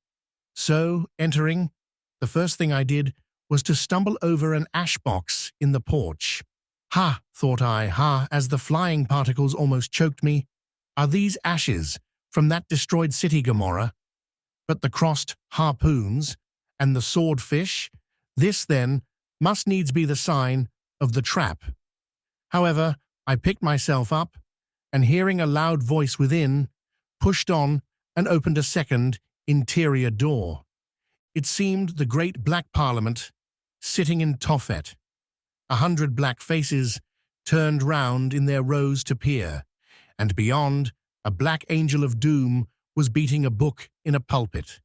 So, entering, the first thing I did was to stumble over an ash-box in the porch. Ha, thought I, ha, as the flying particles almost choked me. Are these ashes from that destroyed city, Gomorrah? But the crossed harpoons and the swordfish, this, then, must needs be the sign of the trap. However, I picked myself up, and hearing a loud voice within, pushed on and opened a second, interior door. It seemed the great black Parliament, sitting in Tophet. 100 black faces turned round in their rows to peer, and beyond, a black angel of doom was beating a book in a pulpit.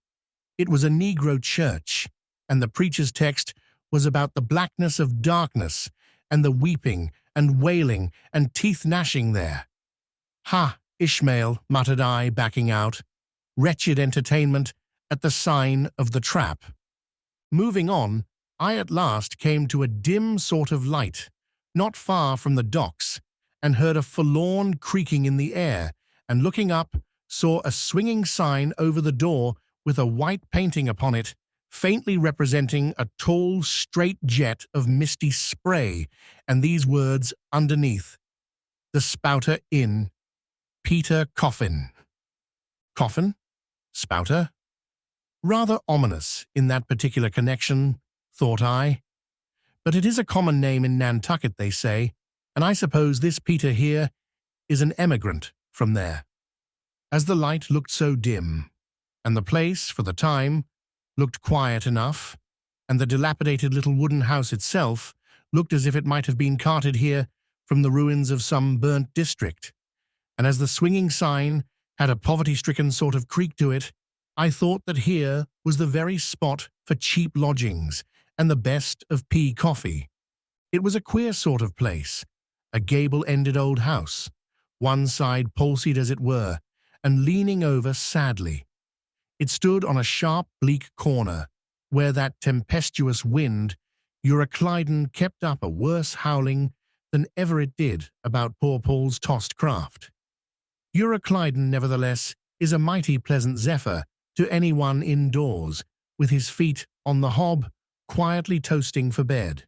It was a Negro church, and the preacher's text was about the blackness of darkness and the weeping and wailing and teeth-gnashing there. Ha, Ishmael, muttered I, backing out. Wretched entertainment at the sign of the trap. Moving on, I at last came to a dim sort of light, not far from the docks, and heard a forlorn creaking in the air, and looking up, saw a swinging sign over the door with a white painting upon it, faintly representing a tall, straight jet of misty spray, and these words underneath: The Spouter Inn, Peter Coffin. Coffin? Spouter? Rather ominous in that particular connection, thought I. But it is a common name in Nantucket, they say, and I suppose this Peter here is an emigrant from there. As the light looked so dim, and the place, for the time, looked quiet enough, and the dilapidated little wooden house itself looked as if it might have been carted here from the ruins of some burnt district, and as the swinging sign had a poverty-stricken sort of creak to it, I thought that here was the very spot for cheap lodgings and the best of pea coffee. It was a queer sort of place, a gable-ended old house, one side palsied as it were, and leaning over sadly. It stood on a sharp, bleak corner, where that tempestuous wind, Euroclydon, kept up a worse howling than ever it did about poor Paul's tossed craft. Euroclydon, nevertheless, is a mighty pleasant zephyr to anyone indoors, with his feet on the hob, quietly toasting for bed.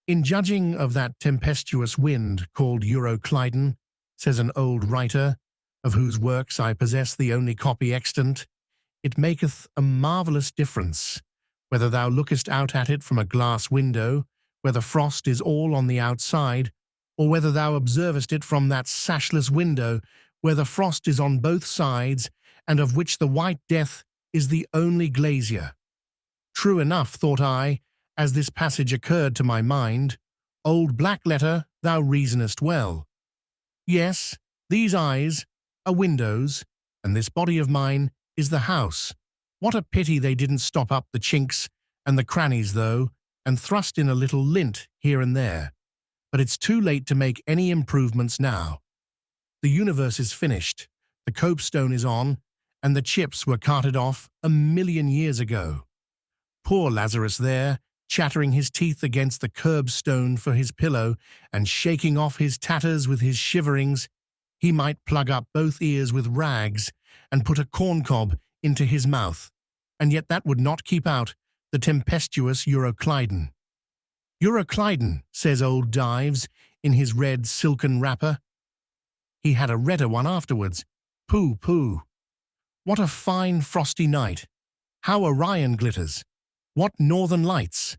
In judging of that tempestuous wind called Euroclydon, says an old writer, of whose works I possess the only copy extant, it maketh a marvellous difference, whether thou lookest out at it from a glass window, where the frost is all on the outside, or whether thou observest it from that sashless window, where the frost is on both sides, and of which the white death is the only glazier. True enough, thought I, as this passage occurred to my mind, old black letter, thou reasonest well. Yes, these eyes are windows, and this body of mine is the house. What a pity they didn't stop up the chinks and the crannies, though, and thrust in a little lint here and there. But it's too late to make any improvements now. The universe is finished, the copestone is on, and the chips were carted off 1,000,000 years ago. Poor Lazarus there, chattering his teeth against the curbstone for his pillow and shaking off his tatters with his shiverings, he might plug up both ears with rags and put a corncob into his mouth, and yet that would not keep out the tempestuous Euroclydon. Euroclydon, says old Dives in his red silken wrapper. He had a redder one afterwards. Pooh, pooh. What a fine frosty night. How Orion glitters. What northern lights.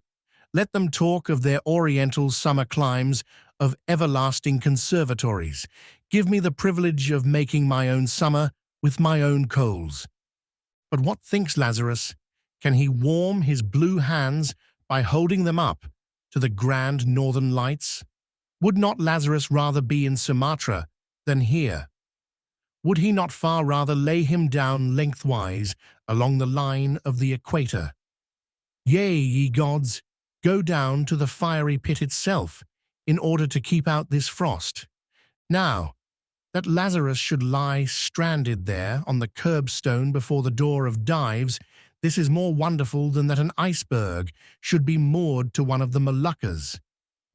Let them talk of their oriental summer climes, of everlasting conservatories. Give me the privilege of making my own summer with my own coals. But what thinks Lazarus? Can he warm his blue hands by holding them up to the grand northern lights? Would not Lazarus rather be in Sumatra than here? Would he not far rather lay him down lengthwise along the line of the equator? Yea, ye gods, go down to the fiery pit itself in order to keep out this frost. Now, that Lazarus should lie stranded there on the curbstone before the door of Dives, this is more wonderful than that an iceberg should be moored to one of the Moluccas.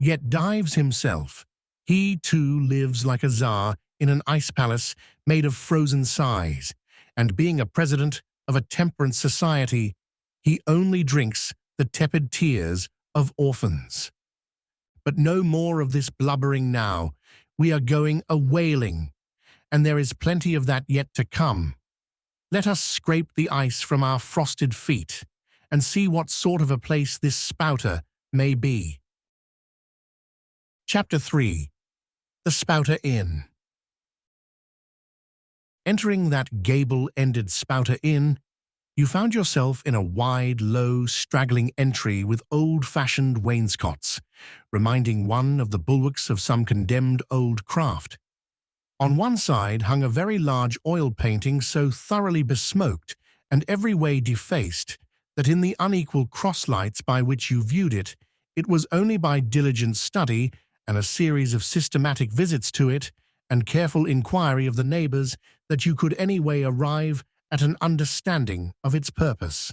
Yet Dives himself, he too lives like a czar in an ice palace made of frozen sighs, and being a president of a temperance society, he only drinks the tepid tears of orphans. But no more of this blubbering now. We are going a-whaling, and there is plenty of that yet to come. Let us scrape the ice from our frosted feet, and see what sort of a place this spouter may be. Chapter 3. The Spouter Inn. Entering that gable-ended Spouter Inn, you found yourself in a wide, low, straggling entry with old-fashioned wainscots, reminding one of the bulwarks of some condemned old craft. On one side hung a very large oil painting so thoroughly besmoked and every way defaced that in the unequal cross-lights by which you viewed it, it was only by diligent study and a series of systematic visits to it and careful inquiry of the neighbours that you could anyway arrive at an understanding of its purpose.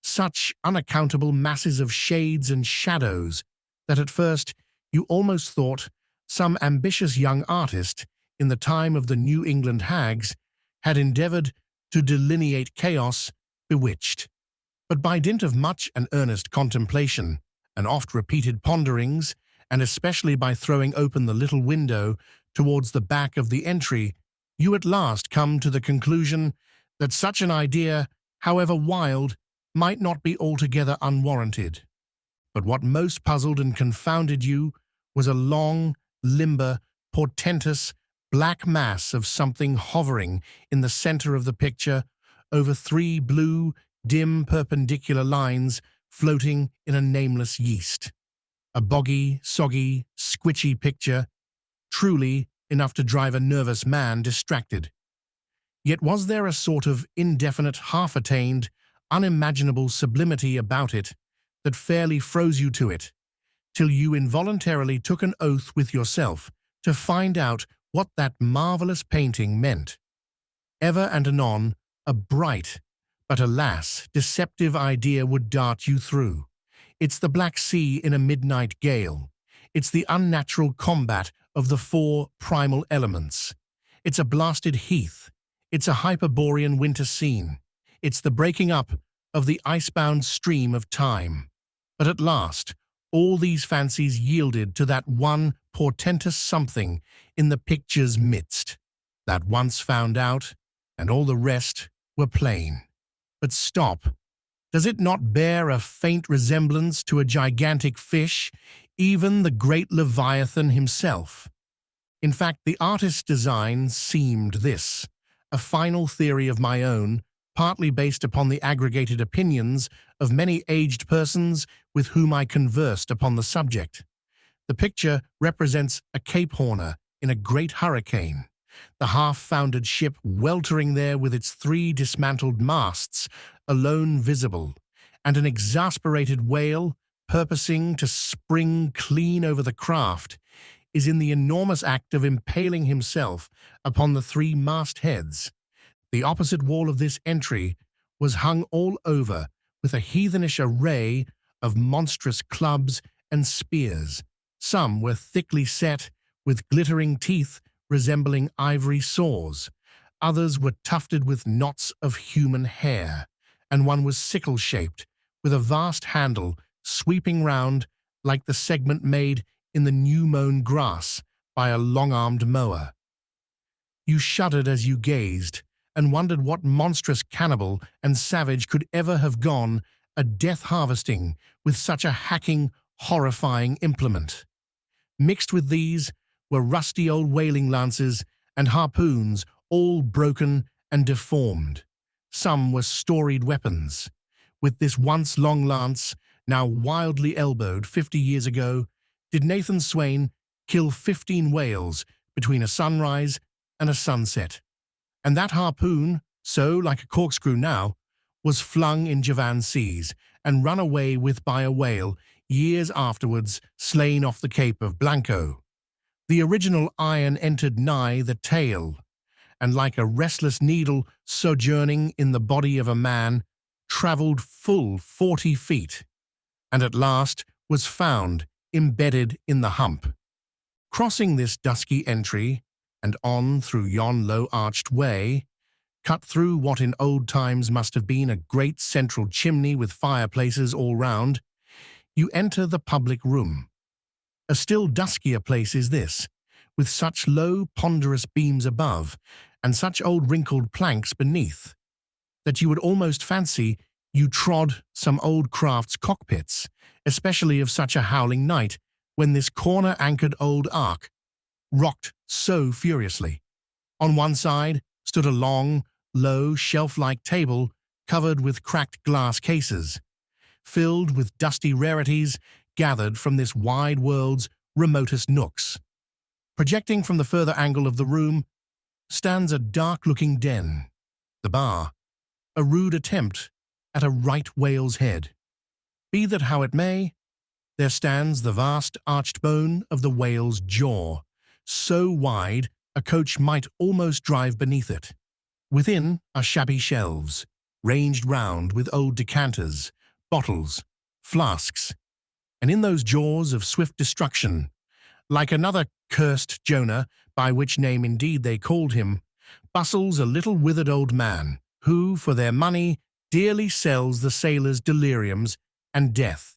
Such unaccountable masses of shades and shadows that at first you almost thought some ambitious young artist in the time of the New England hags had endeavoured to delineate chaos bewitched. But by dint of much and earnest contemplation and oft-repeated ponderings, and especially by throwing open the little window towards the back of the entry, you at last come to the conclusion that such an idea, however wild, might not be altogether unwarranted. But what most puzzled and confounded you was a long, limber, portentous, black mass of something hovering in the center of the picture over 3 blue, dim perpendicular lines floating in a nameless yeast. a boggy, soggy, squitchy picture, truly enough to drive a nervous man distracted. Yet was there a sort of indefinite, half-attained, unimaginable sublimity about it that fairly froze you to it, till you involuntarily took an oath with yourself to find out what that marvelous painting meant. Ever and anon, a bright, but alas, deceptive idea would dart you through. It's the Black Sea in a midnight gale. It's the unnatural combat of the four primal elements. It's a blasted heath. It's a Hyperborean winter scene. It's the breaking up of the icebound stream of time. But at last, all these fancies yielded to that one portentous something in the picture's midst. That once found out, and all the rest were plain. But stop. Does it not bear a faint resemblance to a gigantic fish, even the great Leviathan himself? In fact, the artist's design seemed this, a final theory of my own, partly based upon the aggregated opinions of many aged persons with whom I conversed upon the subject. The picture represents a Cape Horner in a great hurricane, the half-foundered ship weltering there with its 3 dismantled masts alone visible, and an exasperated whale, purposing to spring clean over the craft, is in the enormous act of impaling himself upon the 3 mastheads. The opposite wall of this entry was hung all over with a heathenish array of monstrous clubs and spears. Some were thickly set, with glittering teeth resembling ivory saws. Others were tufted with knots of human hair, and one was sickle-shaped, with a vast handle sweeping round like the segment made in the new-mown grass by a long-armed mower. You shuddered as you gazed, and wondered what monstrous cannibal and savage could ever have gone a death-harvesting with such a hacking, horrifying implement. Mixed with these were rusty old whaling lances and harpoons, all broken and deformed. Some were storied weapons. With this once long lance, now wildly elbowed 50 years ago, did Nathan Swain kill 15 whales between a sunrise and a sunset. And that harpoon, so like a corkscrew now, was flung in Javan seas and run away with by a whale years afterwards, slain off the Cape of Blanco. The original iron entered nigh the tail, and like a restless needle sojourning in the body of a man, travelled full 40 feet, and at last was found embedded in the hump. Crossing this dusky entry, and on through yon low-arched way, cut through what in old times must have been a great central chimney with fireplaces all round, you enter the public room. A still duskier place is this, with such low, ponderous beams above, and such old wrinkled planks beneath, that you would almost fancy you trod some old craft's cockpits, especially of such a howling night, when this corner-anchored old ark rocked so furiously. On one side stood a long, low, shelf-like table covered with cracked glass cases, filled with dusty rarities gathered from this wide world's remotest nooks. Projecting from the further angle of the room stands a dark-looking den, the bar, a rude attempt at a right whale's head. Be that how it may, there stands the vast arched bone of the whale's jaw, so wide a coach might almost drive beneath it. Within are shabby shelves, ranged round with old decanters, bottles, flasks, and in those jaws of swift destruction, like another cursed Jonah, by which name indeed they called him, bustles a little withered old man, who, for their money, dearly sells the sailors' deliriums and death.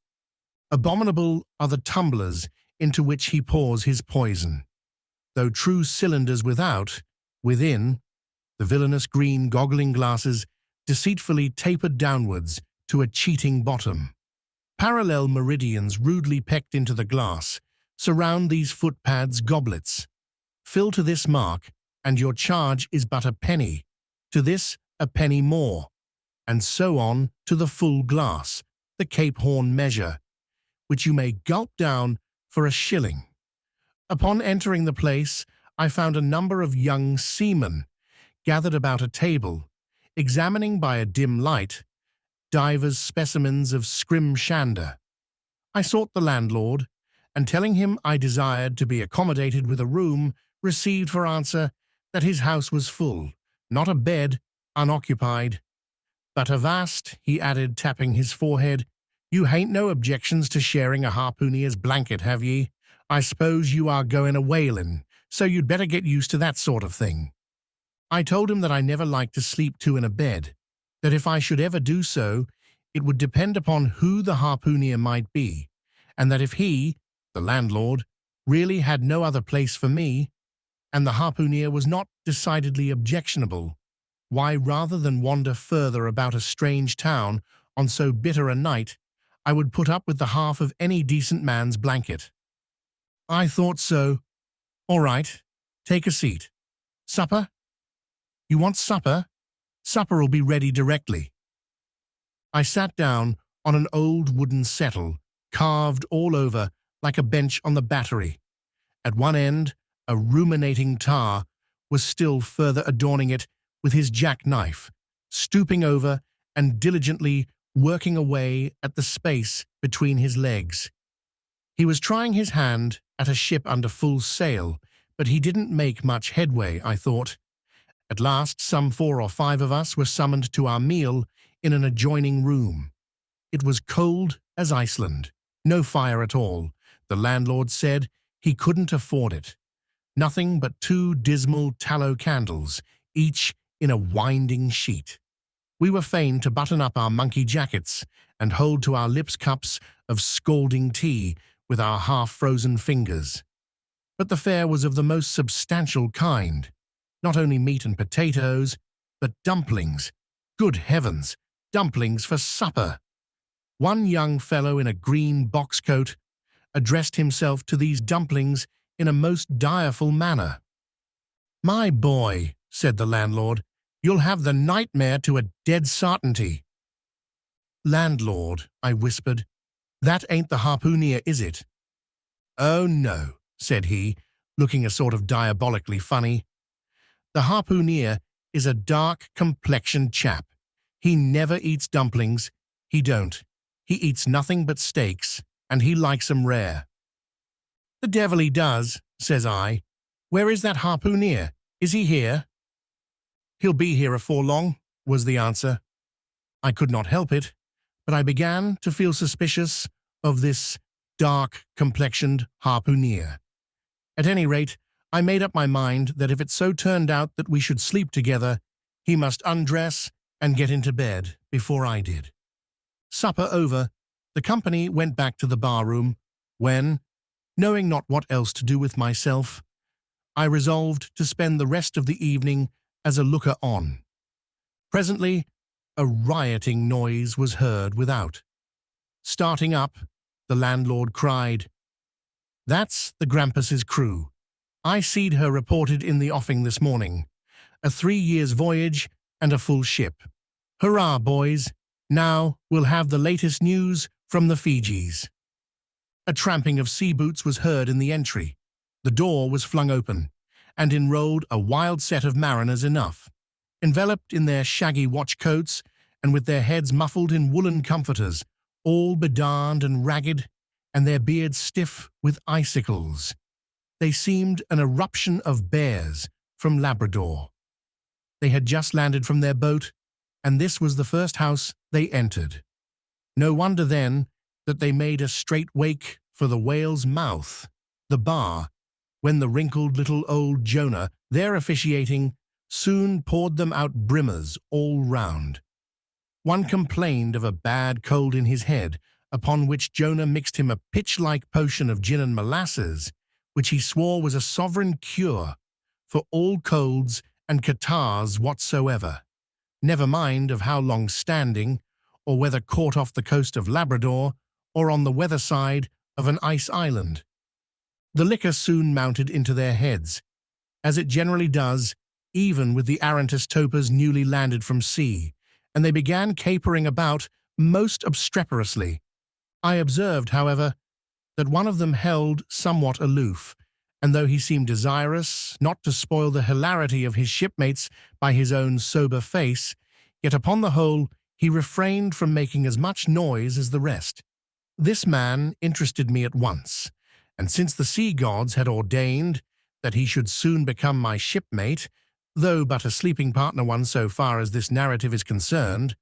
Abominable are the tumblers into which he pours his poison, though true cylinders within, the villainous green goggling glasses deceitfully tapered downwards to a cheating bottom. Parallel meridians rudely pecked into the glass surround these footpads goblets. Fill to this mark, and your charge is but a penny, to this a penny more, and so on to the full glass, the Cape Horn measure, which you may gulp down for a shilling. Upon entering the place, I found a number of young seamen gathered about a table, examining by a dim light divers specimens of scrim-shander. I sought the landlord, and telling him I desired to be accommodated with a room, received for answer that his house was full, not a bed unoccupied. But avast, he added, tapping his forehead, you hain't no objections to sharing a harpooner's blanket, have ye? I suppose you are going a whaling, so you'd better get used to that sort of thing. I told him that I never liked to sleep two in a bed, that if I should ever do so, it would depend upon who the harpooner might be, and that if he, the landlord, really had no other place for me, and the harpooner was not decidedly objectionable, why, rather than wander further about a strange town on so bitter a night, I would put up with the half of any decent man's blanket. I thought so. All right, take a seat. Supper? You want supper? Supper'll be ready directly. I sat down on an old wooden settle, carved all over like a bench on the battery. At one end, a ruminating tar was still further adorning it with his jackknife, stooping over and diligently working away at the space between his legs. He was trying his hand at a ship under full sail, but he didn't make much headway, I thought. At last, some 4 or 5 of us were summoned to our meal in an adjoining room. It was cold as Iceland, no fire at all. The landlord said he couldn't afford it. Nothing but 2 dismal tallow candles, each in a winding sheet. We were fain to button up our monkey jackets and hold to our lips cups of scalding tea with our half-frozen fingers. But the fare was of the most substantial kind. Not only meat and potatoes, but dumplings. Good heavens, dumplings for supper! One young fellow in a green box coat addressed himself to these dumplings in a most direful manner. "My boy," said the landlord, "you'll have the nightmare to a dead sartainty." "Landlord," I whispered, "that ain't the harpooner, is it?" "Oh, no," said he, looking a sort of diabolically funny. "The harpooner is a dark-complexioned chap. He never eats dumplings. He don't. He eats nothing but steaks, and he likes 'em rare." "The devil he does," says I. "Where is that harpooner? Is he here?" "He'll be here afore long," was the answer. I could not help it, but I began to feel suspicious of this dark-complexioned harpooner. At any rate, I made up my mind that if it so turned out that we should sleep together, he must undress and get into bed before I did. Supper over, the company went back to the bar-room, when, knowing not what else to do with myself, I resolved to spend the rest of the evening as a looker-on. Presently, a rioting noise was heard without. Starting up, the landlord cried, "That's the Grampus's crew. I seed her reported in the offing this morning. A 3 years' voyage and a full ship. Hurrah, boys! Now we'll have the latest news from the Fijis." A tramping of sea boots was heard in the entry. The door was flung open, and in rolled a wild set of mariners enough, enveloped in their shaggy watch coats and with their heads muffled in woolen comforters, all bedarned and ragged, and their beards stiff with icicles. They seemed an eruption of bears from Labrador. They had just landed from their boat, and this was the first house they entered. No wonder, then, that they made a straight wake for the whale's mouth, the bar, when the wrinkled little old Jonah, there officiating, soon poured them out brimmers all round. One complained of a bad cold in his head, upon which Jonah mixed him a pitch-like potion of gin and molasses, which he swore was a sovereign cure for all colds and catarrhs whatsoever, never mind of how long standing, or whether caught off the coast of Labrador, or on the weather side of an ice island. The liquor soon mounted into their heads, as it generally does, even with the arrantus topers newly landed from sea, and they began capering about most obstreperously. I observed, however, that one of them held somewhat aloof, and though he seemed desirous not to spoil the hilarity of his shipmates by his own sober face, yet upon the whole he refrained from making as much noise as the rest. This man interested me at once, and since the sea gods had ordained that he should soon become my shipmate, though but a sleeping partner one so far as this narrative is concerned,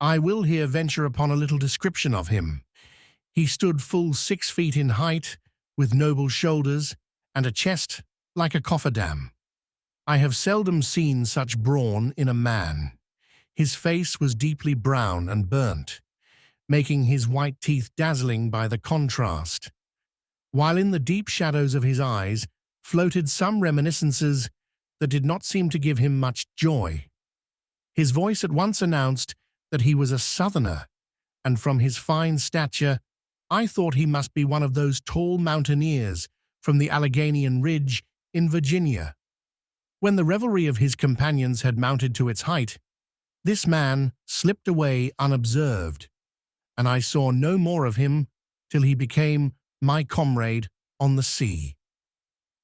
I will here venture upon a little description of him. He stood full 6 feet in height, with noble shoulders, and a chest like a cofferdam. I have seldom seen such brawn in a man. His face was deeply brown and burnt, making his white teeth dazzling by the contrast, while in the deep shadows of his eyes floated some reminiscences that did not seem to give him much joy. His voice at once announced that he was a southerner, and from his fine stature, I thought he must be one of those tall mountaineers from the Alleghanian Ridge in Virginia. When the revelry of his companions had mounted to its height, this man slipped away unobserved, and I saw no more of him till he became my comrade on the sea.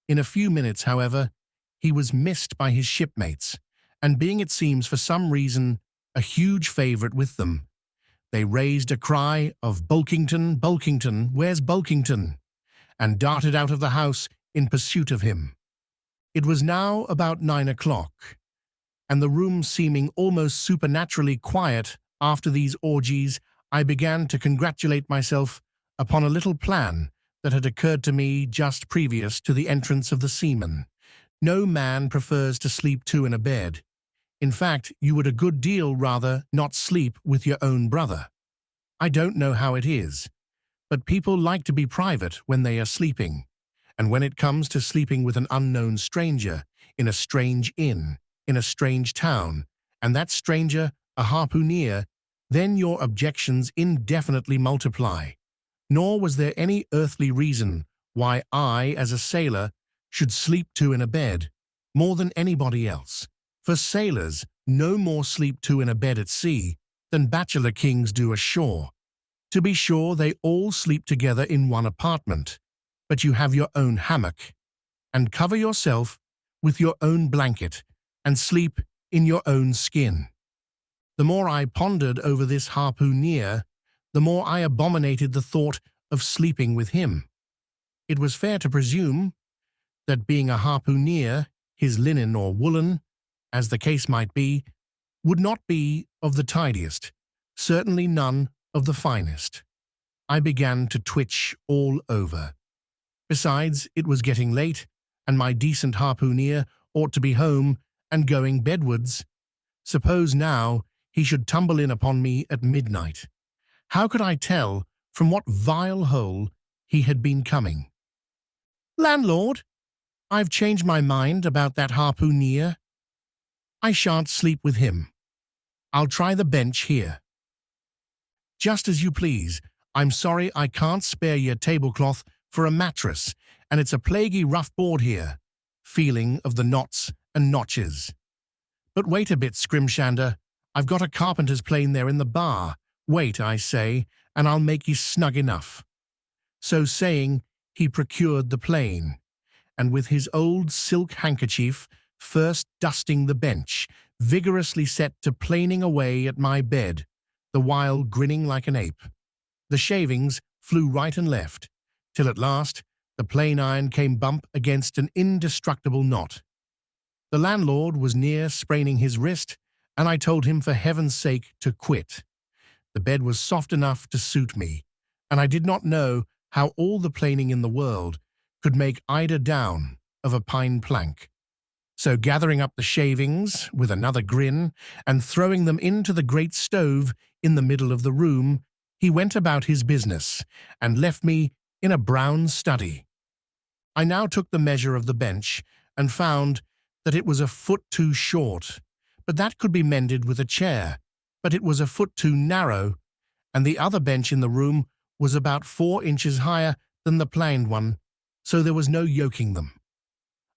In a few minutes, however, he was missed by his shipmates, and being, it seems, for some reason, a huge favourite with them, they raised a cry of "Bulkington, Bulkington, where's Bulkington?" and darted out of the house in pursuit of him. It was now about 9 o'clock, and the room seeming almost supernaturally quiet after these orgies, I began to congratulate myself upon a little plan that had occurred to me just previous to the entrance of the seamen. No man prefers to sleep two in a bed. In fact, you would a good deal rather not sleep with your own brother. I don't know how it is, but people like to be private when they are sleeping, and when it comes to sleeping with an unknown stranger, in a strange inn, in a strange town, and that stranger a harpooneer, then your objections indefinitely multiply. Nor was there any earthly reason why I, as a sailor, should sleep two in a bed, more than anybody else. For sailors no more sleep two in a bed at sea than bachelor kings do ashore. To be sure, they all sleep together in one apartment, but you have your own hammock, and cover yourself with your own blanket, and sleep in your own skin. The more I pondered over this harpooneer, the more I abominated the thought of sleeping with him. It was fair to presume that, being a harpooneer, his linen or woolen, as the case might be, would not be of the tidiest, certainly none of the finest. I began to twitch all over. Besides, it was getting late, and my decent harpooneer ought to be home and going bedwards. Suppose now he should tumble in upon me at midnight. How could I tell from what vile hole he had been coming? "Landlord, I've changed my mind about that harpooneer. I shan't sleep with him. I'll try the bench here." "Just as you please. I'm sorry I can't spare your tablecloth for a mattress, and it's a plaguey rough board here," feeling of the knots and notches. "But wait a bit, Scrimshander. I've got a carpenter's plane there in the bar. Wait, I say, and I'll make ye snug enough." So saying, he procured the plane, and with his old silk handkerchief, first dusting the bench, vigorously set to planing away at my bed, the while grinning like an ape. The shavings flew right and left, till at last the plane iron came bump against an indestructible knot. The landlord was near spraining his wrist, and I told him for heaven's sake to quit. The bed was soft enough to suit me, and I did not know how all the planing in the world could make eider down of a pine plank. So gathering up the shavings with another grin and throwing them into the great stove in the middle of the room, he went about his business and left me in a brown study. I now took the measure of the bench and found that it was a foot too short, but that could be mended with a chair. But it was a foot too narrow, and the other bench in the room was about 4 inches higher than the planed one, so there was no yoking them.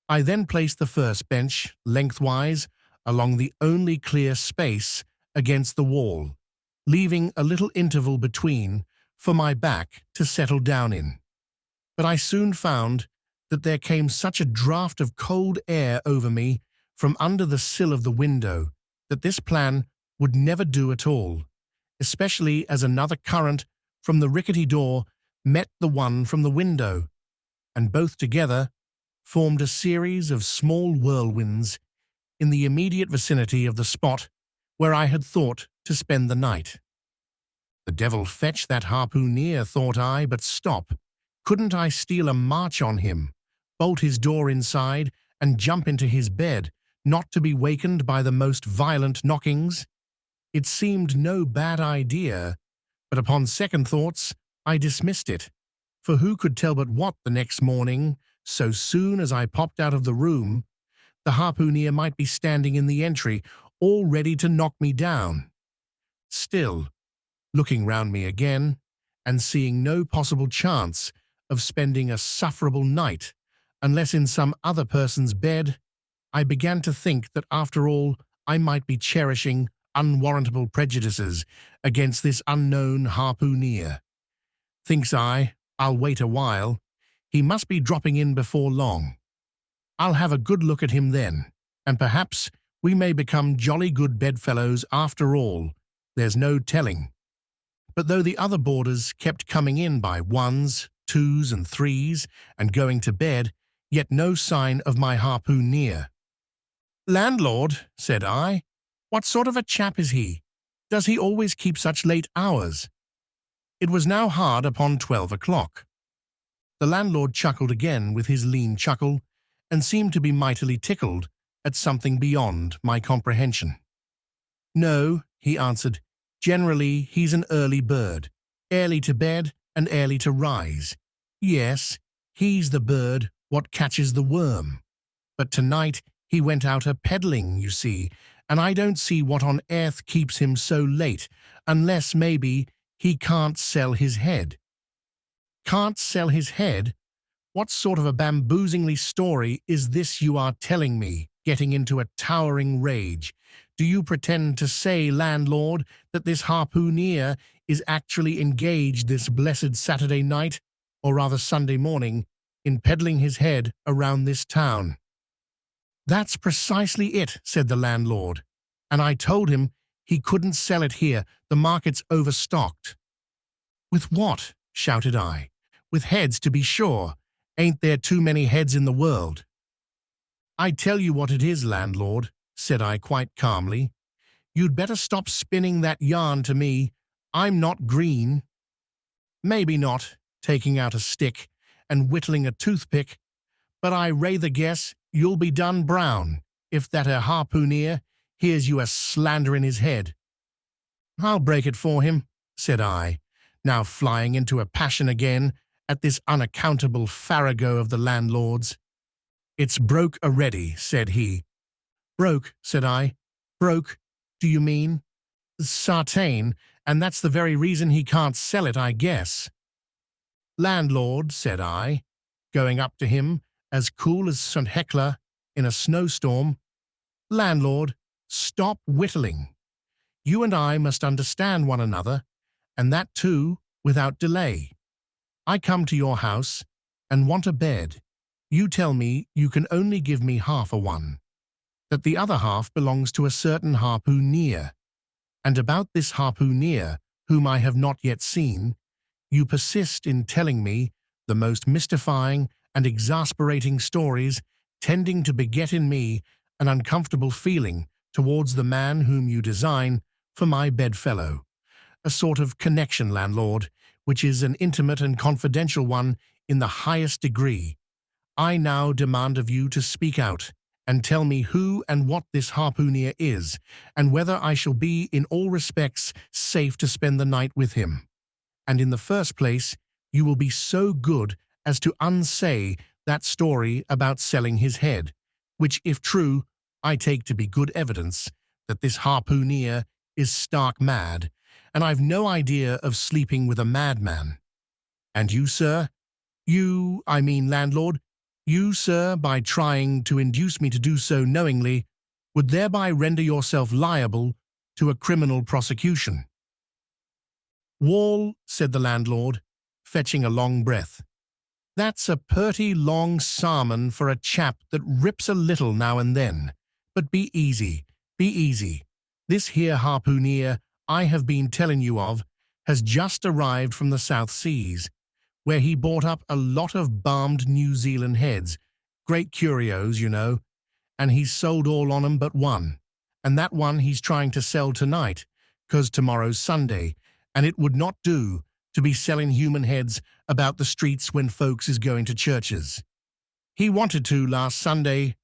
I then placed the first bench lengthwise along the only clear space against the wall, leaving a little interval between for my back to settle down in. But I soon found that there came such a draught of cold air over me from under the sill of the window that this plan would never do at all, especially as another current from the rickety door met the one from the window, and both together formed a series of small whirlwinds in the immediate vicinity of the spot where I had thought to spend the night. The devil fetch that harpooneer, thought I, but stop. Couldn't I steal a march on him, bolt his door inside, and jump into his bed, not to be wakened by the most violent knockings? It seemed no bad idea, but upon second thoughts I dismissed it, for who could tell but what the next morning, so soon as I popped out of the room, the harpooneer might be standing in the entry, all ready to knock me down. Still, looking round me again, and seeing no possible chance of spending a sufferable night, unless in some other person's bed, I began to think that after all I might be cherishing unwarrantable prejudices against this unknown harpooneer. Thinks I, I'll wait a while. He must be dropping in before long. I'll have a good look at him then, and perhaps we may become jolly good bedfellows after all. There's no telling. But though the other boarders kept coming in by ones, twos, and threes, and going to bed, yet no sign of my harpooneer. "Landlord," said I, "what sort of a chap is he? Does he always keep such late hours?" It was now hard upon 12 o'clock. The landlord chuckled again with his lean chuckle, and seemed to be mightily tickled at something beyond my comprehension. "No," he answered, "generally he's an early bird, early to bed and early to rise. Yes, he's the bird what catches the worm. But tonight he went out a-peddling, you see, and I don't see what on earth keeps him so late, unless maybe he can't sell his head." "Can't sell his head? What sort of a bamboozingly story is this you are telling me?" Getting into a towering rage. "Do you pretend to say, landlord, that this harpooneer is actually engaged this blessed Saturday night, or rather Sunday morning, in peddling his head around this town?" "That's precisely it," said the landlord, "and I told him he couldn't sell it here, the market's overstocked." "With what?" shouted I. "With heads, to be sure. Ain't there too many heads in the world?" "I tell you what it is, landlord," said I quite calmly. "You'd better stop spinning that yarn to me. I'm not green." "Maybe not," taking out a stick and whittling a toothpick, "but I rather guess you'll be done brown if that harpooneer hears you a-slanderin' his head." "I'll break it for him," said I, now flying into a passion again at this unaccountable farrago of the landlord's. "It's broke already," said he. "Broke," said I. "Broke, do you mean?" "Sartain, and that's the very reason he can't sell it, I guess." "Landlord," said I, going up to him as cool as St. Hecla in a snowstorm, "landlord, stop whittling. You and I must understand one another, and that too without delay. I come to your house and want a bed. You tell me you can only give me half a one, that the other half belongs to a certain harpooneer, and about this harpooneer, whom I have not yet seen, you persist in telling me the most mystifying and exasperating stories, tending to beget in me an uncomfortable feeling towards the man whom you design for my bedfellow. A sort of connection, landlord, which is an intimate and confidential one in the highest degree. I now demand of you to speak out and tell me who and what this harpooneer is, and whether I shall be in all respects safe to spend the night with him. And in the first place, you will be so good as to unsay that story about selling his head, which, if true, I take to be good evidence that this harpooneer is stark mad, and I've no idea of sleeping with a madman. And you, sir, I mean landlord, you, sir, by trying to induce me to do so knowingly, would thereby render yourself liable to a criminal prosecution." "Wall," said the landlord, fetching a long breath. "That's a purty long sarmon for a chap that rips a little now and then. But be easy, be easy. This here harpooneer I have been telling you of has just arrived from the South Seas, where he bought up a lot of balmed New Zealand heads, great curios, you know, and he's sold all on 'em but one, and that one he's trying to sell tonight, 'cause tomorrow's Sunday, and it would not do to be selling human heads about the streets when folks is going to churches. He wanted to last Sunday,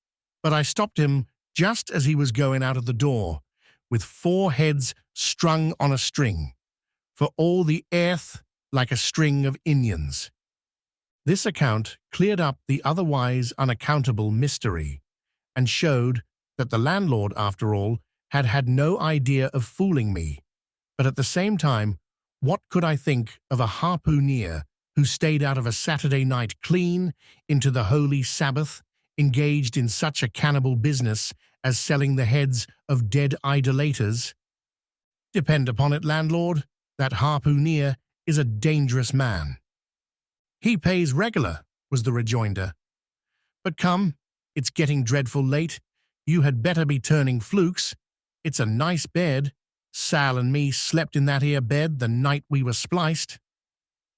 but I stopped him just as he was going out of the door, with 4 heads strung on a string, for all the earth like a string of Indians." This account cleared up the otherwise unaccountable mystery, and showed that the landlord, after all, had had no idea of fooling me. But at the same time, what could I think of a harpooneer who stayed out of a Saturday night clean into the holy Sabbath, engaged in such a cannibal business as selling the heads of dead idolaters? "Depend upon it, landlord, that harpooneer is a dangerous man." "He pays regular," was the rejoinder. "But come, it's getting dreadful late. You had better be turning flukes. It's a nice bed. Sal and me slept in that 'ere bed the night we were spliced.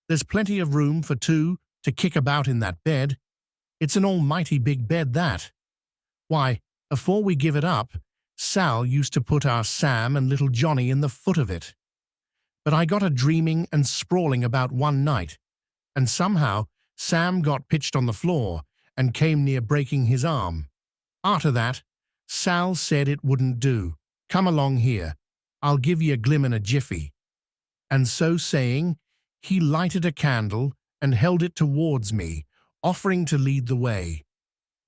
There's plenty of room for 2 to kick about in that bed. It's an almighty big bed, that. Why, afore we give it up, Sal used to put our Sam and little Johnny in the foot of it. But I got a dreaming and sprawling about one night, and somehow Sam got pitched on the floor and came near breaking his arm. After that, Sal said it wouldn't do. 'Come along here. I'll give ye a glim in a jiffy.' And so saying, he lighted a candle and held it towards me, offering to lead the way.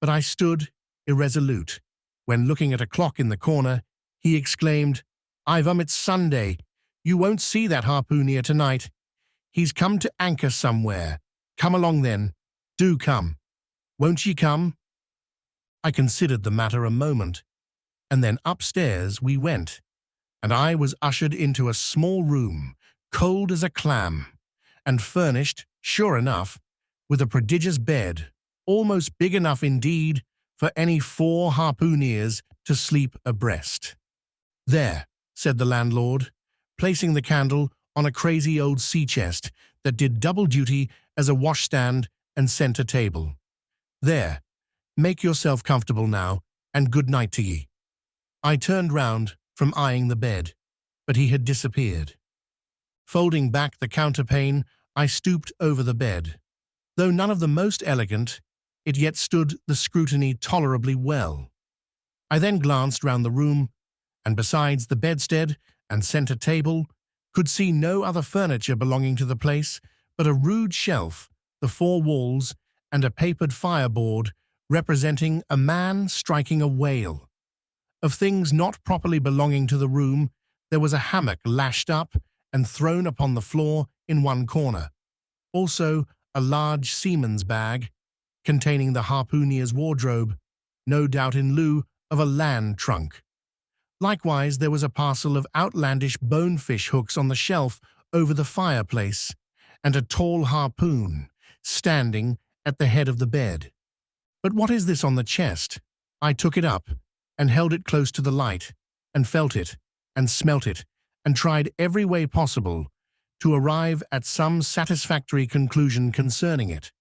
But I stood irresolute, when, looking at a clock in the corner, he exclaimed, It's Sunday. You won't see that harpooneer tonight. He's come to anchor somewhere. Come along then. Do come. Won't ye come?" I considered the matter a moment, and then upstairs we went, and I was ushered into a small room, cold as a clam, and furnished, sure enough, with a prodigious bed, almost big enough indeed for any 4 harpooneers to sleep abreast. "There," said the landlord, placing the candle on a crazy old sea chest that did double duty as a washstand and centre table. "There, make yourself comfortable now, and good night to ye." I turned round from eyeing the bed, but he had disappeared. Folding back the counterpane, I stooped over the bed. Though none of the most elegant, it yet stood the scrutiny tolerably well. I then glanced round the room, and besides the bedstead and centre table, could see no other furniture belonging to the place but a rude shelf, the 4 walls, and a papered fireboard representing a man striking a whale. Of things not properly belonging to the room, there was a hammock lashed up and thrown upon the floor in one corner. Also, a large seaman's bag, containing the harpooneer's wardrobe, no doubt in lieu of a land trunk. Likewise, there was a parcel of outlandish bonefish hooks on the shelf over the fireplace, and a tall harpoon, standing at the head of the bed. But what is this on the chest? I took it up, and held it close to the light, and felt it, and smelt it, and tried every way possible to arrive at some satisfactory conclusion concerning it.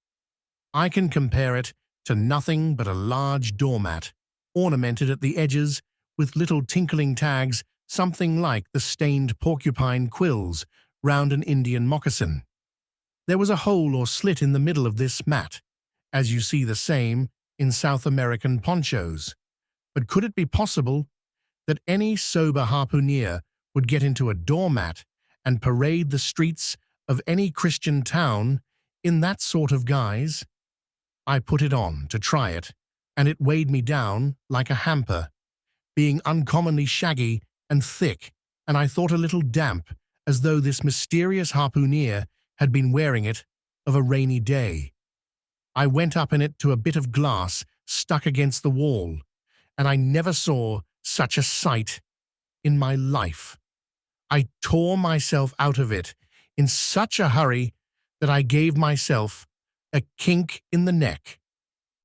I can compare it to nothing but a large doormat, ornamented at the edges with little tinkling tags, something like the stained porcupine quills round an Indian moccasin. There was a hole or slit in the middle of this mat, as you see the same in South American ponchos. But could it be possible that any sober harpooneer would get into a doormat and parade the streets of any Christian town in that sort of guise? I put it on to try it, and it weighed me down like a hamper, being uncommonly shaggy and thick, and I thought a little damp, as though this mysterious harpooneer had been wearing it of a rainy day. I went up in it to a bit of glass stuck against the wall, and I never saw such a sight in my life. I tore myself out of it in such a hurry that I gave myself a kink in the neck.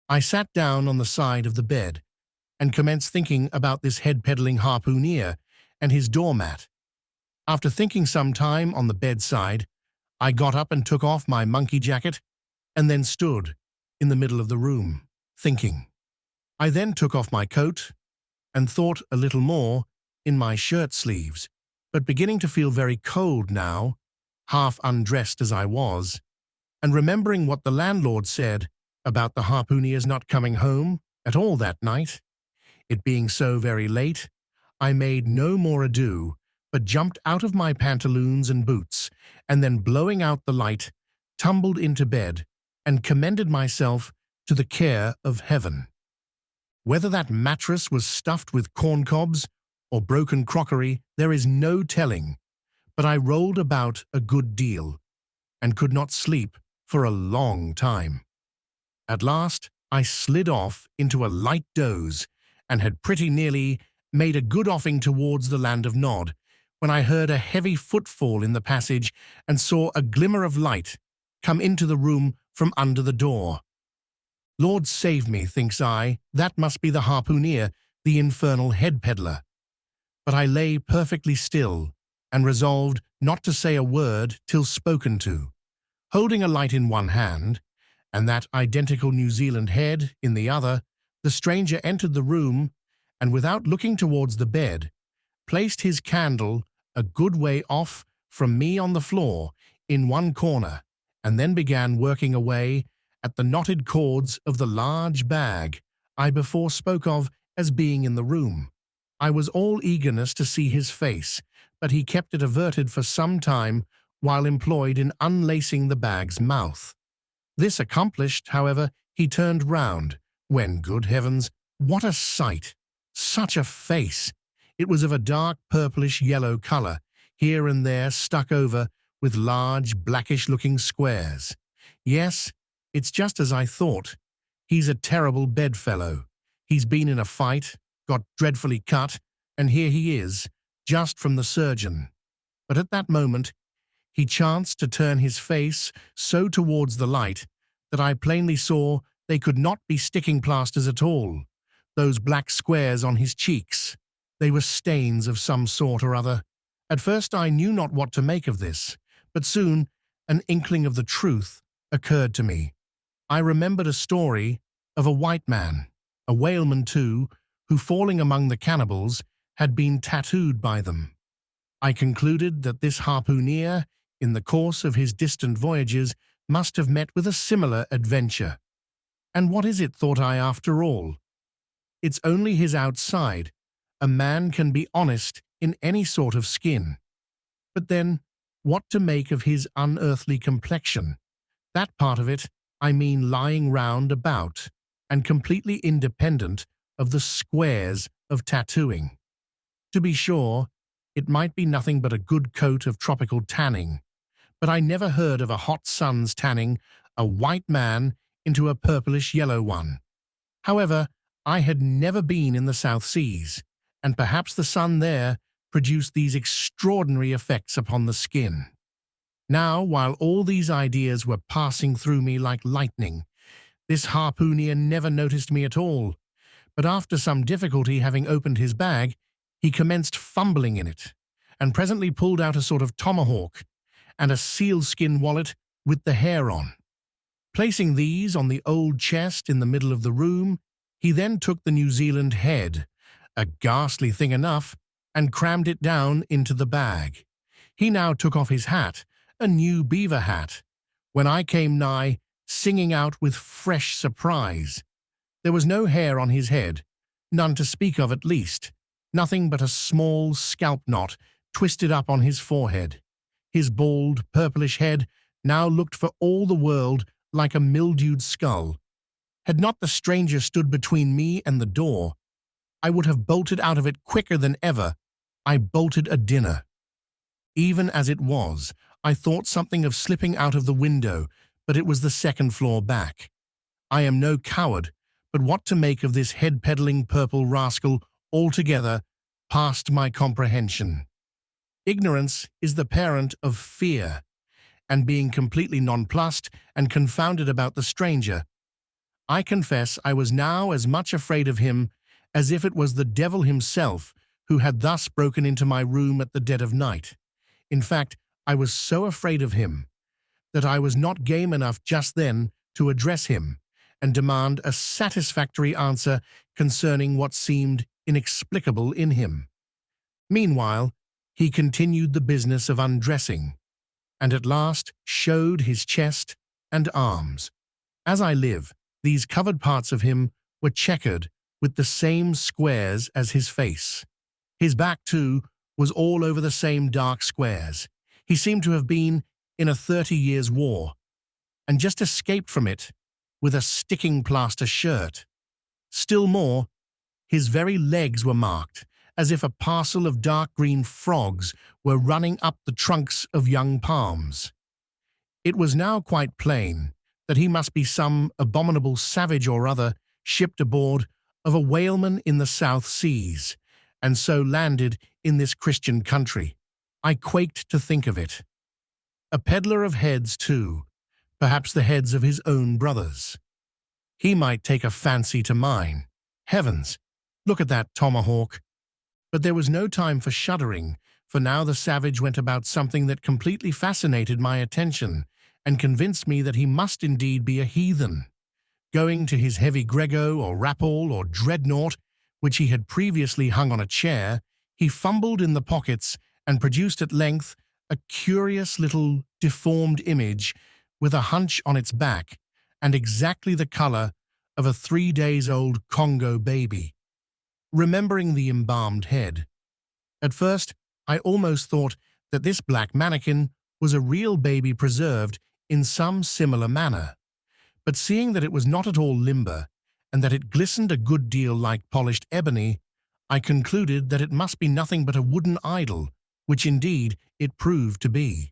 I sat down on the side of the bed and commenced thinking about this head-peddling harpooner and his doormat. After thinking some time on the bedside, I got up and took off my monkey jacket and then stood in the middle of the room, thinking. I then took off my coat and thought a little more in my shirt sleeves, but beginning to feel very cold now, half undressed as I was, and remembering what the landlord said about the harpooner's not coming home at all that night, it being so very late, I made no more ado, but jumped out of my pantaloons and boots, and then blowing out the light, tumbled into bed, and commended myself to the care of heaven. Whether that mattress was stuffed with corncobs or broken crockery, there is no telling, but I rolled about a good deal, and could not sleep for a long time. At last, I slid off into a light doze, and had pretty nearly made a good offing towards the land of Nod, when I heard a heavy footfall in the passage and saw a glimmer of light come into the room from under the door. Lord save me, thinks I, that must be the harpooner, the infernal head-peddler. But I lay perfectly still, and resolved not to say a word till spoken to. Holding a light in one hand, and that identical New Zealand head in the other, the stranger entered the room, and without looking towards the bed, placed his candle a good way off from me on the floor in one corner, and then began working away at the knotted cords of the large bag I before spoke of as being in the room. I was all eagerness to see his face, but he kept it averted for some time while employed in unlacing the bag's mouth. This accomplished, however, he turned round, when, good heavens, what a sight! Such a face! It was of a dark purplish-yellow colour, here and there stuck over with large blackish-looking squares. Yes, it's just as I thought. He's a terrible bedfellow. He's been in a fight, got dreadfully cut, and here he is, just from the surgeon. But at that moment, he chanced to turn his face so towards the light that I plainly saw they could not be sticking plasters at all, those black squares on his cheeks. They were stains of some sort or other. At first I knew not what to make of this, but soon an inkling of the truth occurred to me. I remembered a story of a white man, a whaleman too, who, falling among the cannibals, had been tattooed by them. I concluded that this harpooner, in the course of his distant voyages, must have met with a similar adventure. And what is it, thought I, after all? It's only his outside. A man can be honest in any sort of skin. But then, what to make of his unearthly complexion? That part of it, I mean, lying round about, and completely independent of the squares of tattooing. To be sure, it might be nothing but a good coat of tropical tanning, but I never heard of a hot sun's tanning a white man into a purplish-yellow one. However, I had never been in the South Seas, and perhaps the sun there produced these extraordinary effects upon the skin. Now, while all these ideas were passing through me like lightning, this harpooner never noticed me at all, but after some difficulty having opened his bag, he commenced fumbling in it, and presently pulled out a sort of tomahawk and a sealskin wallet with the hair on. Placing these on the old chest in the middle of the room, he then took the New Zealand head, a ghastly thing enough, and crammed it down into the bag. He now took off his hat, a new beaver hat, when I came nigh, singing out with fresh surprise. There was no hair on his head, none to speak of at least, nothing but a small scalp knot twisted up on his forehead. His bald, purplish head now looked for all the world like a mildewed skull. Had not the stranger stood between me and the door, I would have bolted out of it quicker than ever. I bolted a dinner. Even as it was, I thought something of slipping out of the window, but it was the second floor back. I am no coward, but what to make of this head-peddling purple rascal altogether past my comprehension. Ignorance is the parent of fear, and being completely nonplussed and confounded about the stranger. I confess I was now as much afraid of him as if it was the devil himself who had thus broken into my room at the dead of night. In fact, I was so afraid of him that I was not game enough just then to address him and demand a satisfactory answer concerning what seemed inexplicable in him. Meanwhile, he continued the business of undressing, and at last showed his chest and arms. As I live, these covered parts of him were checkered with the same squares as his face. His back, too, was all over the same dark squares. He seemed to have been in a 30 years' war, and just escaped from it with a sticking plaster shirt. Still more, his very legs were marked, as if a parcel of dark green frogs were running up the trunks of young palms. It was now quite plain that he must be some abominable savage or other shipped aboard of a whaleman in the South Seas, and so landed in this Christian country. I quaked to think of it. A peddler of heads, too, perhaps the heads of his own brothers. He might take a fancy to mine. Heavens, look at that tomahawk! But there was no time for shuddering, for now the savage went about something that completely fascinated my attention and convinced me that he must indeed be a heathen. Going to his heavy grego or rapple or dreadnought, which he had previously hung on a chair, he fumbled in the pockets and produced at length a curious little deformed image with a hunch on its back and exactly the color of a 3-days-old Congo baby. Remembering the embalmed head, at first I almost thought that this black mannequin was a real baby preserved in some similar manner. But seeing that it was not at all limber, and that it glistened a good deal like polished ebony, I concluded that it must be nothing but a wooden idol, which indeed it proved to be.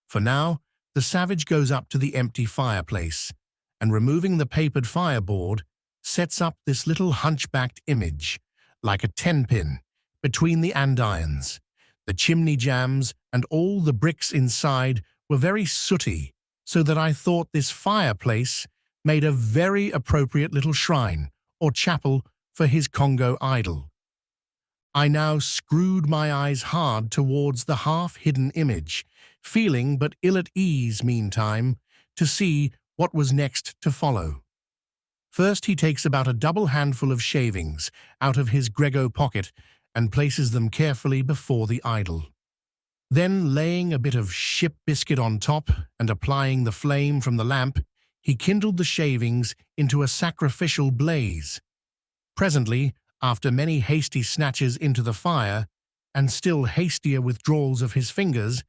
For now, the savage goes up to the empty fireplace, and removing the papered fireboard, sets up this little hunchbacked image, like a 10-pin, between the andirons. The chimney jambs and all the bricks inside were very sooty, so that I thought this fireplace made a very appropriate little shrine or chapel for his Congo idol. I now screwed my eyes hard towards the half-hidden image, feeling but ill at ease meantime to see what was next to follow. First he takes about a double handful of shavings out of his grego pocket and places them carefully before the idol. Then, laying a bit of ship biscuit on top and applying the flame from the lamp, he kindled the shavings into a sacrificial blaze. Presently, after many hasty snatches into the fire, and still hastier withdrawals of his fingers,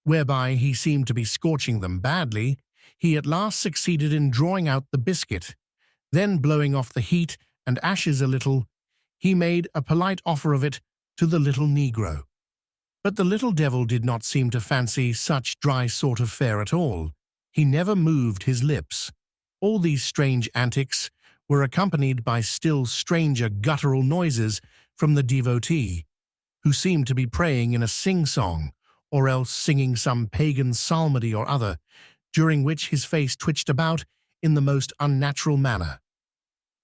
whereby he seemed to be scorching them badly, he at last succeeded in drawing out the biscuit. Then, blowing off the heat and ashes a little, he made a polite offer of it to the little negro. But the little devil did not seem to fancy such dry sort of fare at all. He never moved his lips. All these strange antics were accompanied by still stranger guttural noises from the devotee, who seemed to be praying in a sing-song, or else singing some pagan psalmody or other, during which his face twitched about in the most unnatural manner.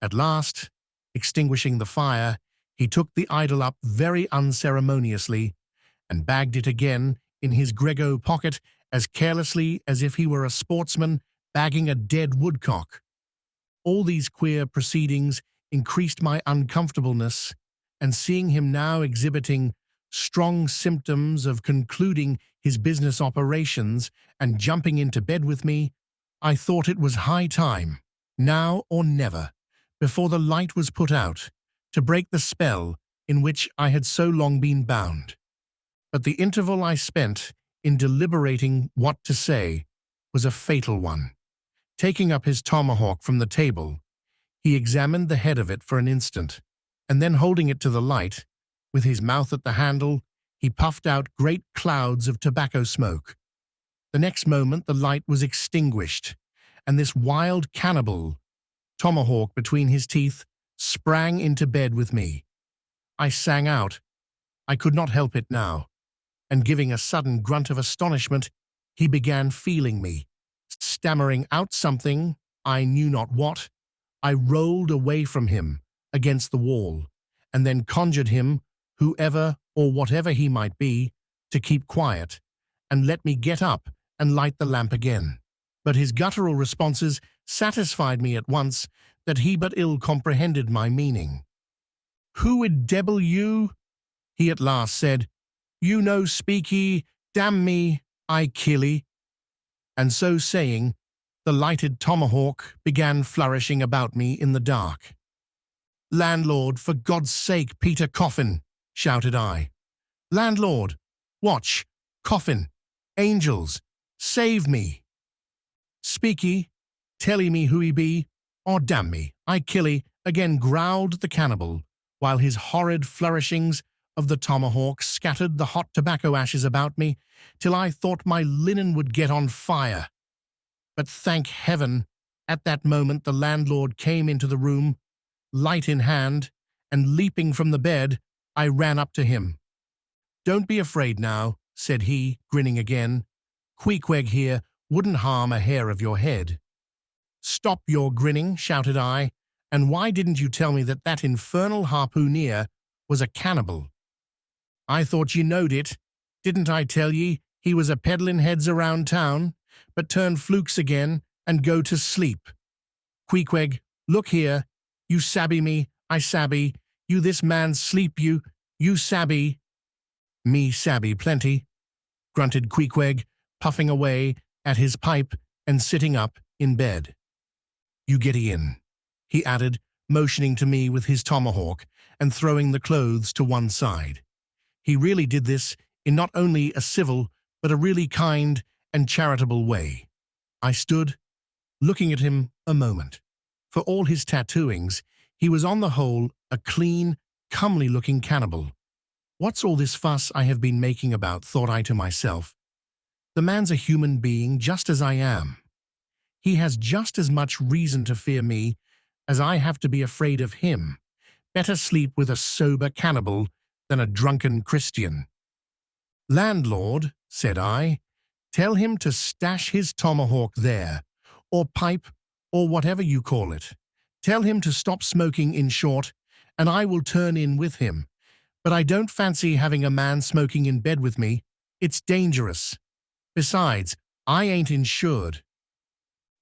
At last, extinguishing the fire, he took the idol up very unceremoniously and bagged it again in his grego pocket as carelessly as if he were a sportsman bagging a dead woodcock. All these queer proceedings increased my uncomfortableness, and seeing him now exhibiting strong symptoms of concluding his business operations and jumping into bed with me, I thought it was high time, now or never, before the light was put out, to break the spell in which I had so long been bound. But the interval I spent in deliberating what to say was a fatal one. Taking up his tomahawk from the table, he examined the head of it for an instant, and then holding it to the light, with his mouth at the handle, he puffed out great clouds of tobacco smoke. The next moment the light was extinguished, and this wild cannibal, tomahawk between his teeth, sprang into bed with me. I sang out. I could not help it now, and giving a sudden grunt of astonishment, he began feeling me. Stammering out something, I knew not what, I rolled away from him against the wall, and then conjured him, whoever or whatever he might be, to keep quiet, and let me get up and light the lamp again. But his guttural responses satisfied me at once that he but ill comprehended my meaning. "Who would devil you?" he at last said. "You no speaky, damn me, I killy." And so saying, the lighted tomahawk began flourishing about me in the dark. "Landlord, for God's sake, Peter Coffin!" shouted I. "Landlord! Watch! Coffin! Angels! Save me!" "Speaky, telly me who he be, or damn me, I killy," again growled the cannibal, while his horrid flourishings of the tomahawk scattered the hot tobacco ashes about me, till I thought my linen would get on fire. But thank heaven, at that moment the landlord came into the room, light in hand, and leaping from the bed, I ran up to him. "Don't be afraid now," said he, grinning again. "Queequeg here wouldn't harm a hair of your head." "Stop your grinning," shouted I, "and why didn't you tell me that that infernal harpooneer was a cannibal? I thought ye knowed it. Didn't I tell ye he was a peddlin' heads around town, but turn flukes again and go to sleep? Queequeg, look here. You sabby me, I sabby. You this man sleep you sabby." "Me sabby plenty," grunted Queequeg, puffing away at his pipe and sitting up in bed. "You get in," he added, motioning to me with his tomahawk and throwing the clothes to one side. He really did this in not only a civil but a really kind and charitable way. I stood, looking at him a moment. For all his tattooings, he was on the whole a clean, comely-looking cannibal. What's all this fuss I have been making about, thought I to myself. The man's a human being just as I am. He has just as much reason to fear me as I have to be afraid of him. Better sleep with a sober cannibal than a drunken Christian. "Landlord," said I, "tell him to stash his tomahawk there, or pipe, or whatever you call it. Tell him to stop smoking, in short, and I will turn in with him. But I don't fancy having a man smoking in bed with me. It's dangerous. Besides, I ain't insured."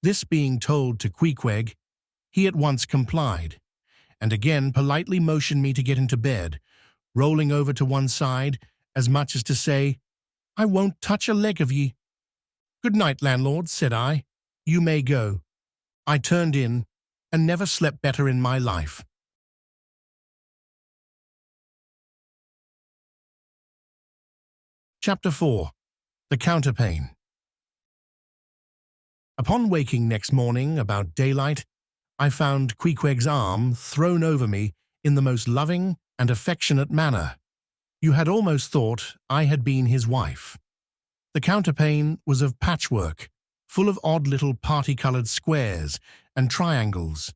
This being told to Queequeg, he at once complied, and again politely motioned me to get into bed, rolling over to one side, as much as to say, "I won't touch a leg of ye." "Good night, landlord," said I. "You may go." I turned in, and never slept better in my life. Chapter 4. The Counterpane. Upon waking next morning about daylight, I found Queequeg's arm thrown over me in the most loving and affectionate manner. You had almost thought I had been his wife. The counterpane was of patchwork, full of odd little party-coloured squares and triangles,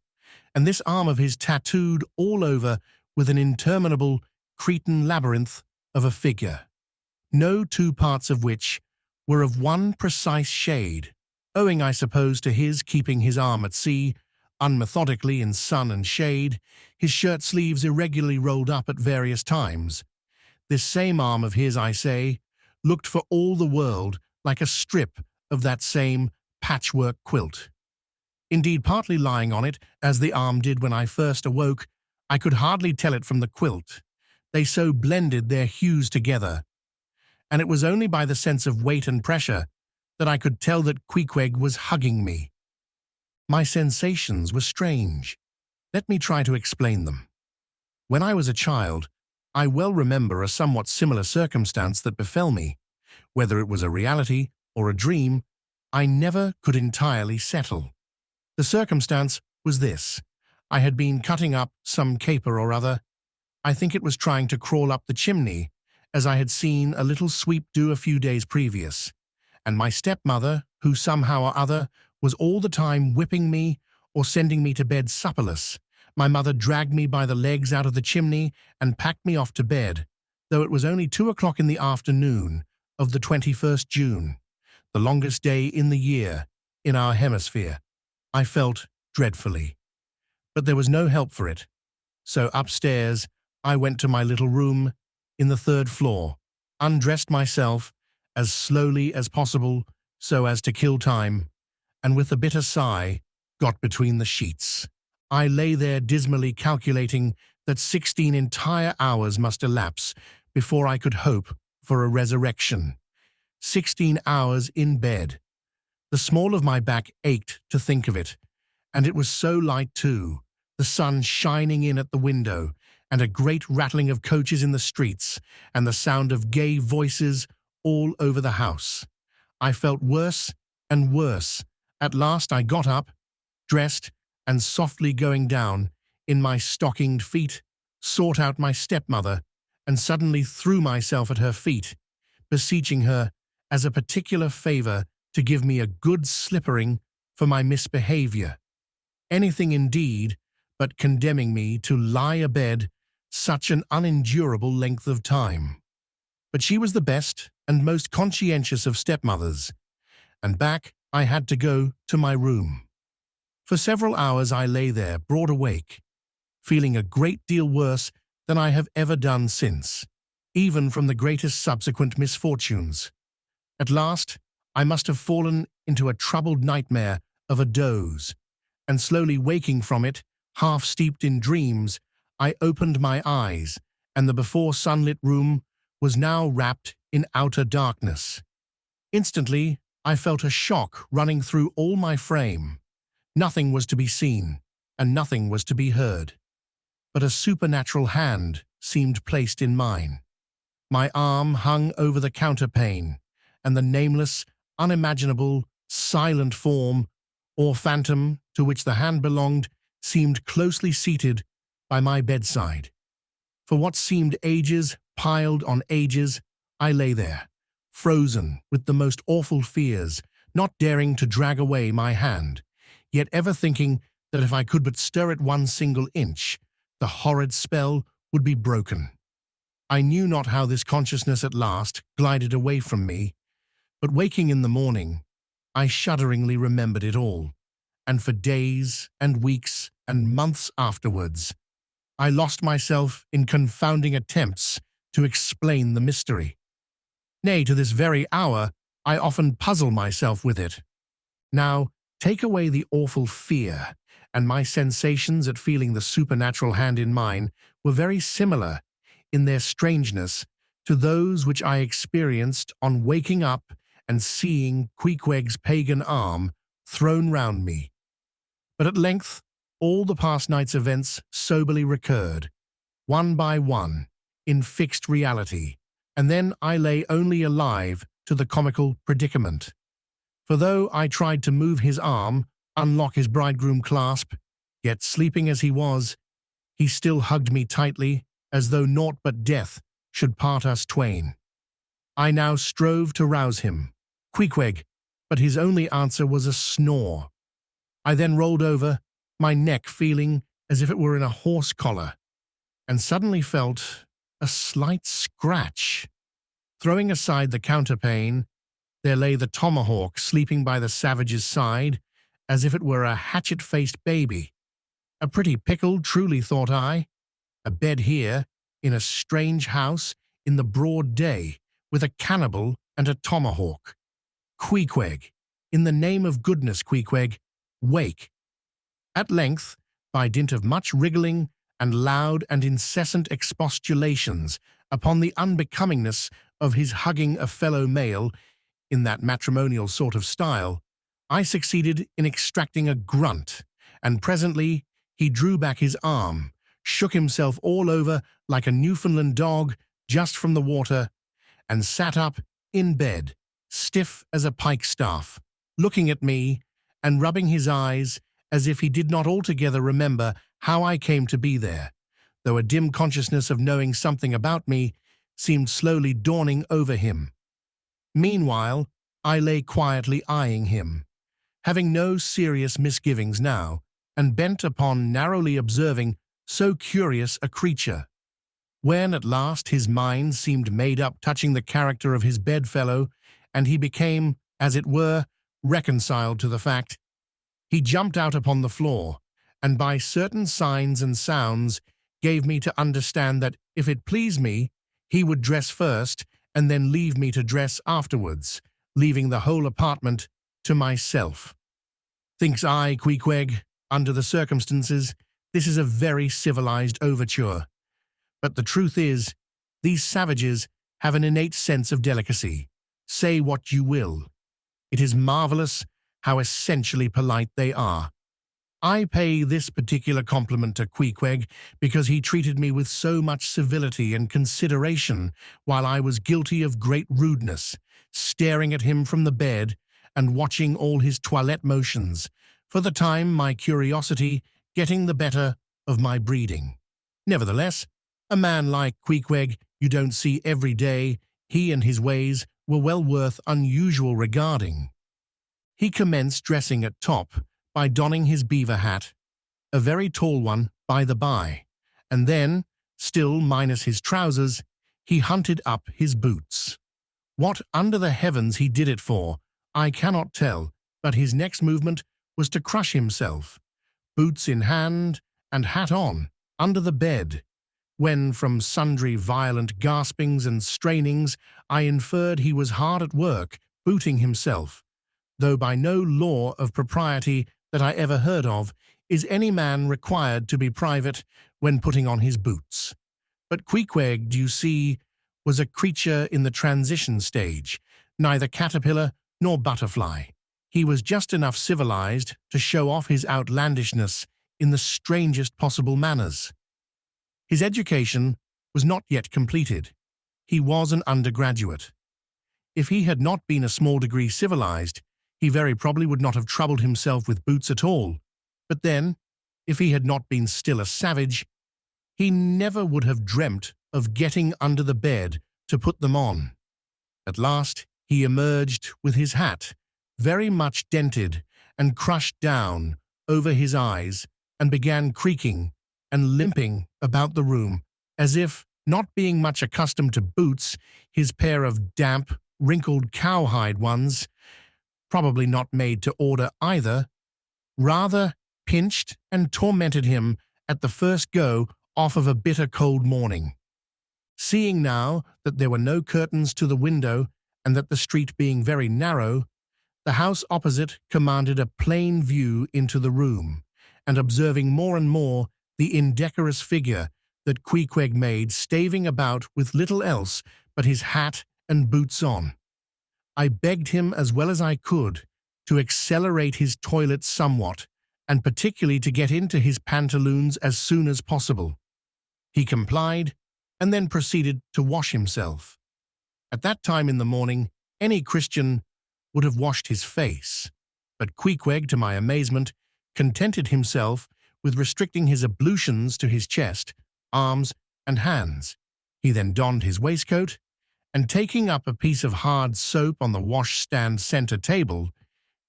and this arm of his tattooed all over with an interminable Cretan labyrinth of a figure, no two parts of which were of one precise shade, owing, I suppose, to his keeping his arm at sea, unmethodically in sun and shade, his shirt sleeves irregularly rolled up at various times. This same arm of his, I say, looked for all the world like a strip of that same patchwork quilt. Indeed, partly lying on it, as the arm did when I first awoke, I could hardly tell it from the quilt. They so blended their hues together, and it was only by the sense of weight and pressure that I could tell that Queequeg was hugging me. My sensations were strange. Let me try to explain them. When I was a child, I well remember a somewhat similar circumstance that befell me. Whether it was a reality or a dream, I never could entirely settle. The circumstance was this. I had been cutting up some caper or other. I think it was trying to crawl up the chimney, as I had seen a little sweep do a few days previous, and my stepmother, who somehow or other was all the time whipping me or sending me to bed supperless, my mother dragged me by the legs out of the chimney and packed me off to bed, though it was only 2 o'clock in the afternoon of the 21st June. the longest day in the year in our hemisphere. I felt dreadfully, but there was no help for it. So upstairs, I went to my little room in the third floor, undressed myself as slowly as possible so as to kill time, and with a bitter sigh, got between the sheets. I lay there dismally calculating that 16 entire hours must elapse before I could hope for a resurrection. 16 hours in bed. The small of my back ached to think of it, and it was so light too, the sun shining in at the window, and a great rattling of coaches in the streets, and the sound of gay voices all over the house. I felt worse and worse. At last I got up, dressed, and softly going down, in my stockinged feet, sought out my stepmother, and suddenly threw myself at her feet, beseeching her, as a particular favour, to give me a good slippering for my misbehaviour. Anything indeed, but condemning me to lie abed such an unendurable length of time. But she was the best and most conscientious of stepmothers, and back I had to go to my room. For several hours I lay there, broad awake, feeling a great deal worse than I have ever done since, even from the greatest subsequent misfortunes. At last, I must have fallen into a troubled nightmare of a doze, and slowly waking from it, half steeped in dreams, I opened my eyes, and the before sunlit room was now wrapped in outer darkness. Instantly, I felt a shock running through all my frame. Nothing was to be seen, and nothing was to be heard. But a supernatural hand seemed placed in mine. My arm hung over the counterpane, and the nameless, unimaginable, silent form, or phantom to which the hand belonged, seemed closely seated by my bedside. For what seemed ages piled on ages, I lay there, frozen with the most awful fears, not daring to drag away my hand, yet ever thinking that if I could but stir it one single inch, the horrid spell would be broken. I knew not how this consciousness at last glided away from me, but waking in the morning, I shudderingly remembered it all, and for days and weeks and months afterwards, I lost myself in confounding attempts to explain the mystery. Nay, to this very hour, I often puzzle myself with it. Now, take away the awful fear, and my sensations at feeling the supernatural hand in mine were very similar in their strangeness to those which I experienced on waking up and seeing Queequeg's pagan arm thrown round me. But at length, all the past night's events soberly recurred, one by one, in fixed reality, and then I lay only alive to the comical predicament. For though I tried to move his arm, unlock his bridegroom clasp, yet sleeping as he was, he still hugged me tightly, as though naught but death should part us twain. I now strove to rouse him, Queequeg, but his only answer was a snore. I then rolled over, my neck feeling as if it were in a horse collar, and suddenly felt a slight scratch. Throwing aside the counterpane, there lay the tomahawk sleeping by the savage's side, as if it were a hatchet-faced baby. A pretty pickle, truly, thought I. A bed here, in a strange house, in the broad day, with a cannibal and a tomahawk. Queequeg, in the name of goodness, Queequeg, wake. At length, by dint of much wriggling and loud and incessant expostulations upon the unbecomingness of his hugging a fellow male in that matrimonial sort of style, I succeeded in extracting a grunt, and presently he drew back his arm, shook himself all over like a Newfoundland dog just from the water, and sat up in bed, stiff as a pikestaff, looking at me and rubbing his eyes as if he did not altogether remember how I came to be there, though a dim consciousness of knowing something about me seemed slowly dawning over him. Meanwhile, I lay quietly eyeing him, having no serious misgivings now, and bent upon narrowly observing so curious a creature. When at last his mind seemed made up touching the character of his bedfellow, and he became as it were, reconciled to the fact. He jumped out upon the floor, and by certain signs and sounds gave me to understand that if it pleased me, he would dress first and then leave me to dress afterwards, leaving the whole apartment to myself. Thinks I, Queequeg, under the circumstances, this is a very civilized overture. But the truth is, these savages have an innate sense of delicacy. Say what you will. It is marvelous how essentially polite they are. I pay this particular compliment to Queequeg because he treated me with so much civility and consideration while I was guilty of great rudeness, staring at him from the bed and watching all his toilette motions, for the time my curiosity getting the better of my breeding. Nevertheless, a man like Queequeg you don't see every day, he and his ways were well worth unusual regarding. He commenced dressing at top by donning his beaver hat, a very tall one by the by, and then, still minus his trousers, he hunted up his boots. What under the heavens he did it for, I cannot tell, but his next movement was to crush himself, boots in hand and hat on, under the bed, when from sundry violent gaspings and strainings I inferred he was hard at work, booting himself, though by no law of propriety that I ever heard of is any man required to be private when putting on his boots. But Queequeg, you see, was a creature in the transition stage, neither caterpillar nor butterfly. He was just enough civilized to show off his outlandishness in the strangest possible manners. His education was not yet completed. He was an undergraduate. If he had not been a small degree civilized, he very probably would not have troubled himself with boots at all. But then, if he had not been still a savage, he never would have dreamt of getting under the bed to put them on. At last, he emerged with his hat, very much dented and crushed down over his eyes, and began creaking and limping about the room, as if, not being much accustomed to boots, his pair of damp, wrinkled cowhide ones, probably not made to order either, rather pinched and tormented him at the first go off of a bitter cold morning. Seeing now that there were no curtains to the window and that the street being very narrow, the house opposite commanded a plain view into the room, and observing more and more the indecorous figure that Queequeg made staving about with little else but his hat and boots on, I begged him as well as I could to accelerate his toilet somewhat, and particularly to get into his pantaloons as soon as possible. He complied, and then proceeded to wash himself. At that time in the morning, any Christian would have washed his face, but Queequeg, to my amazement, contented himself with restricting his ablutions to his chest, arms, and hands. He then donned his waistcoat, and taking up a piece of hard soap on the washstand center table,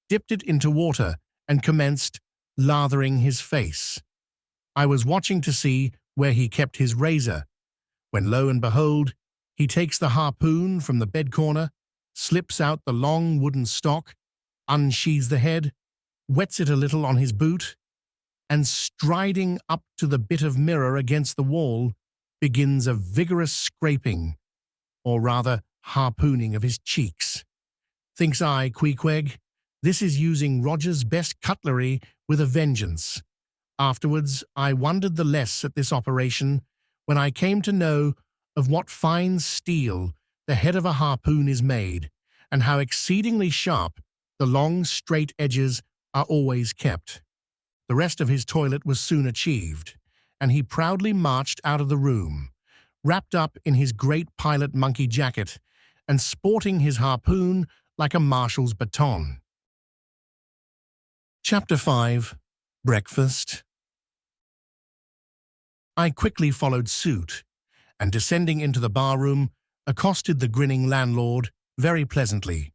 dipped it into water and commenced lathering his face. I was watching to see where he kept his razor, when lo and behold, he takes the harpoon from the bed corner, slips out the long wooden stock, unsheathes the head, wets it a little on his boot, and striding up to the bit of mirror against the wall, begins a vigorous scraping, or rather harpooning of his cheeks. Thinks I, Queequeg, this is using Roger's best cutlery with a vengeance. Afterwards, I wondered the less at this operation when I came to know of what fine steel the head of a harpoon is made, and how exceedingly sharp the long straight edges are always kept. The rest of his toilet was soon achieved, and he proudly marched out of the room, wrapped up in his great pilot monkey jacket, and sporting his harpoon like a marshal's baton. Chapter 5. Breakfast. I quickly followed suit, and descending into the bar-room, accosted the grinning landlord very pleasantly.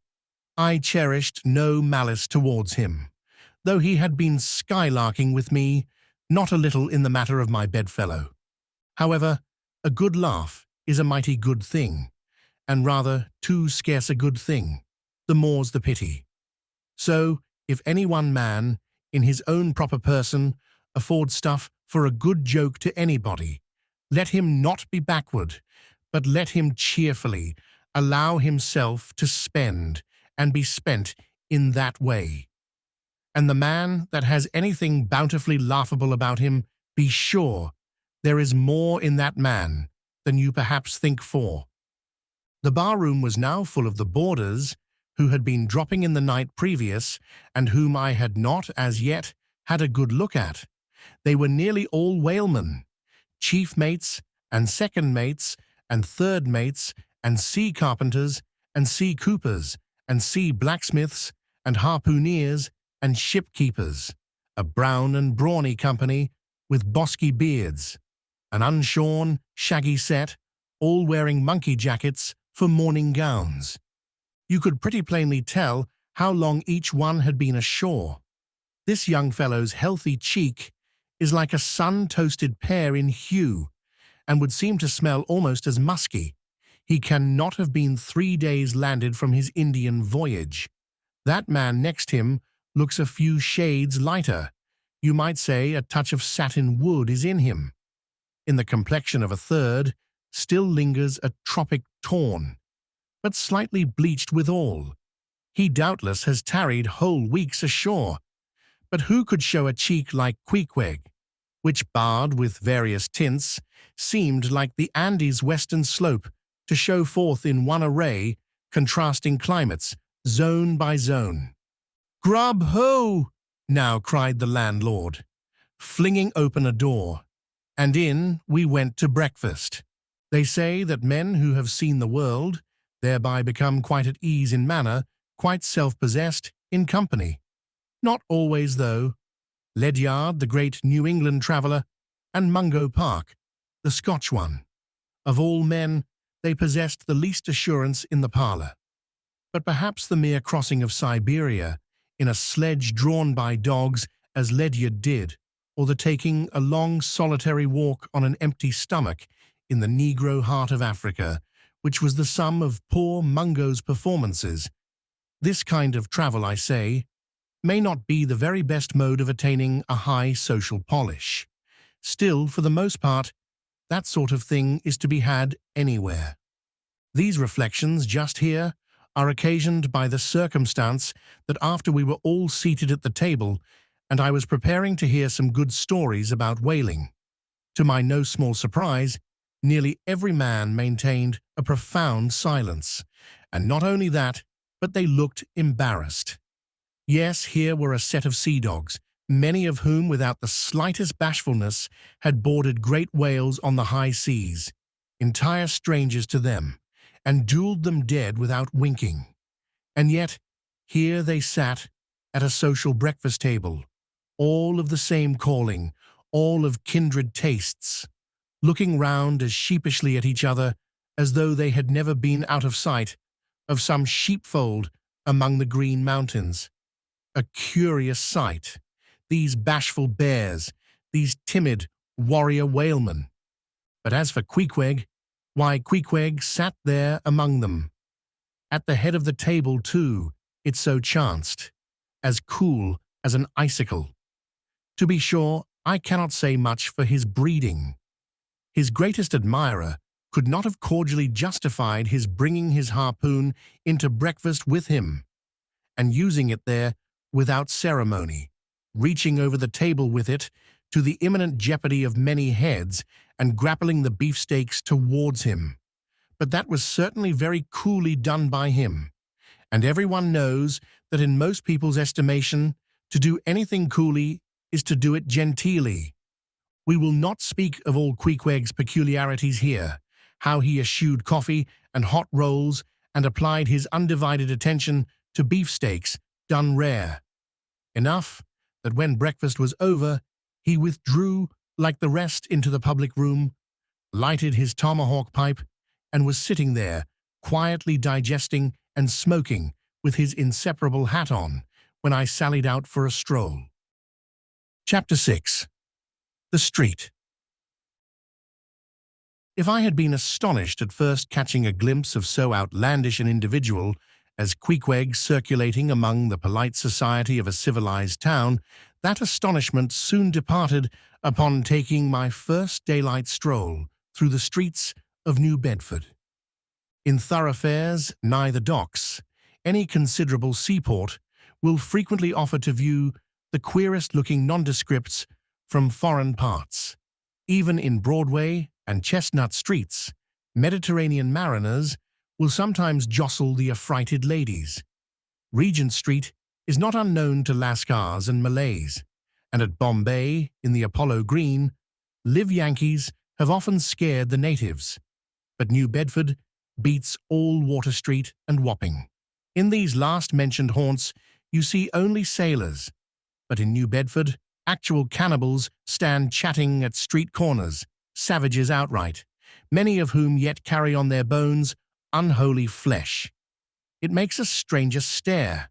I cherished no malice towards him, though he had been skylarking with me not a little in the matter of my bedfellow. However, a good laugh is a mighty good thing, and rather too scarce a good thing. the more's the pity. So, if any one man, in his own proper person, affords stuff for a good joke to anybody, let him not be backward, but let him cheerfully allow himself to spend and be spent in that way. And the man that has anything bountifully laughable about him, be sure there is more in that man than you perhaps think for. The bar-room was now full of the boarders who had been dropping in the night previous and whom I had not as yet had a good look at. They were nearly all whalemen, chief mates and second mates and third mates and sea carpenters and sea coopers and sea blacksmiths and harpooneers and shipkeepers, a brown and brawny company with bosky beards, an unshorn, shaggy set, all wearing monkey jackets for morning gowns. You could pretty plainly tell how long each one had been ashore. This young fellow's healthy cheek is like a sun-toasted pear in hue, and would seem to smell almost as musky. He cannot have been 3 days landed from his Indian voyage. That man next him looks a few shades lighter. You might say a touch of satin wood is in him. In the complexion of a third still lingers a tropic tawn, but slightly bleached withal. He doubtless has tarried whole weeks ashore. But who could show a cheek like Queequeg, which, barred with various tints, seemed like the Andes' western slope to show forth in one array, contrasting climates, zone by zone. "Grub ho!" now cried the landlord, flinging open a door, and in we went to breakfast. They say that men who have seen the world thereby become quite at ease in manner, quite self-possessed in company. Not always, though. Ledyard, the great New England traveller, and Mungo Park, the Scotch one. Of all men, they possessed the least assurance in the parlour. But perhaps the mere crossing of Siberia in a sledge drawn by dogs, as Ledyard did, or the taking a long solitary walk on an empty stomach in the Negro heart of Africa, which was the sum of poor Mungo's performances. This kind of travel, I say, may not be the very best mode of attaining a high social polish. Still, for the most part, that sort of thing is to be had anywhere. These reflections just here are occasioned by the circumstance that after we were all seated at the table and I was preparing to hear some good stories about whaling, to my no small surprise, nearly every man maintained a profound silence, and not only that, but they looked embarrassed. Yes, here were a set of sea dogs, many of whom, without the slightest bashfulness, had boarded great whales on the high seas, entire strangers to them, and duelled them dead without winking. And yet, here they sat at a social breakfast table, all of the same calling, all of kindred tastes, looking round as sheepishly at each other as though they had never been out of sight of some sheepfold among the Green Mountains. A curious sight, these bashful bears, these timid warrior whalemen. But as for Queequeg, why, Queequeg sat there among them. At the head of the table, too, it so chanced, as cool as an icicle. To be sure, I cannot say much for his breeding. His greatest admirer could not have cordially justified his bringing his harpoon into breakfast with him, and using it there without ceremony, reaching over the table with it to the imminent jeopardy of many heads and grappling the beefsteaks towards him. But that was certainly very coolly done by him, and everyone knows that in most people's estimation, to do anything coolly is to do it genteelly. We will not speak of all Queequeg's peculiarities here, how he eschewed coffee and hot rolls and applied his undivided attention to beefsteaks done rare. Enough that when breakfast was over, he withdrew like the rest into the public room, lighted his tomahawk pipe, and was sitting there, quietly digesting and smoking with his inseparable hat on, when I sallied out for a stroll. Chapter 6. The Street. If I had been astonished at first catching a glimpse of so outlandish an individual as queequeg circulating among the polite society of a civilized town, that astonishment soon departed upon taking my first daylight stroll through the streets of New Bedford. In thoroughfares nigh the docks, any considerable seaport will frequently offer to view the queerest-looking nondescripts from foreign parts. Even in Broadway and Chestnut streets, Mediterranean mariners will sometimes jostle the affrighted ladies. Regent Street is not unknown to Lascars and Malays, and at Bombay, in the Apollo Green, live Yankees have often scared the natives. But New Bedford beats all Water Street and Wapping. In these last-mentioned haunts, you see only sailors, but in New Bedford, actual cannibals stand chatting at street corners, savages outright, many of whom yet carry on their bones unholy flesh. It makes a stranger stare.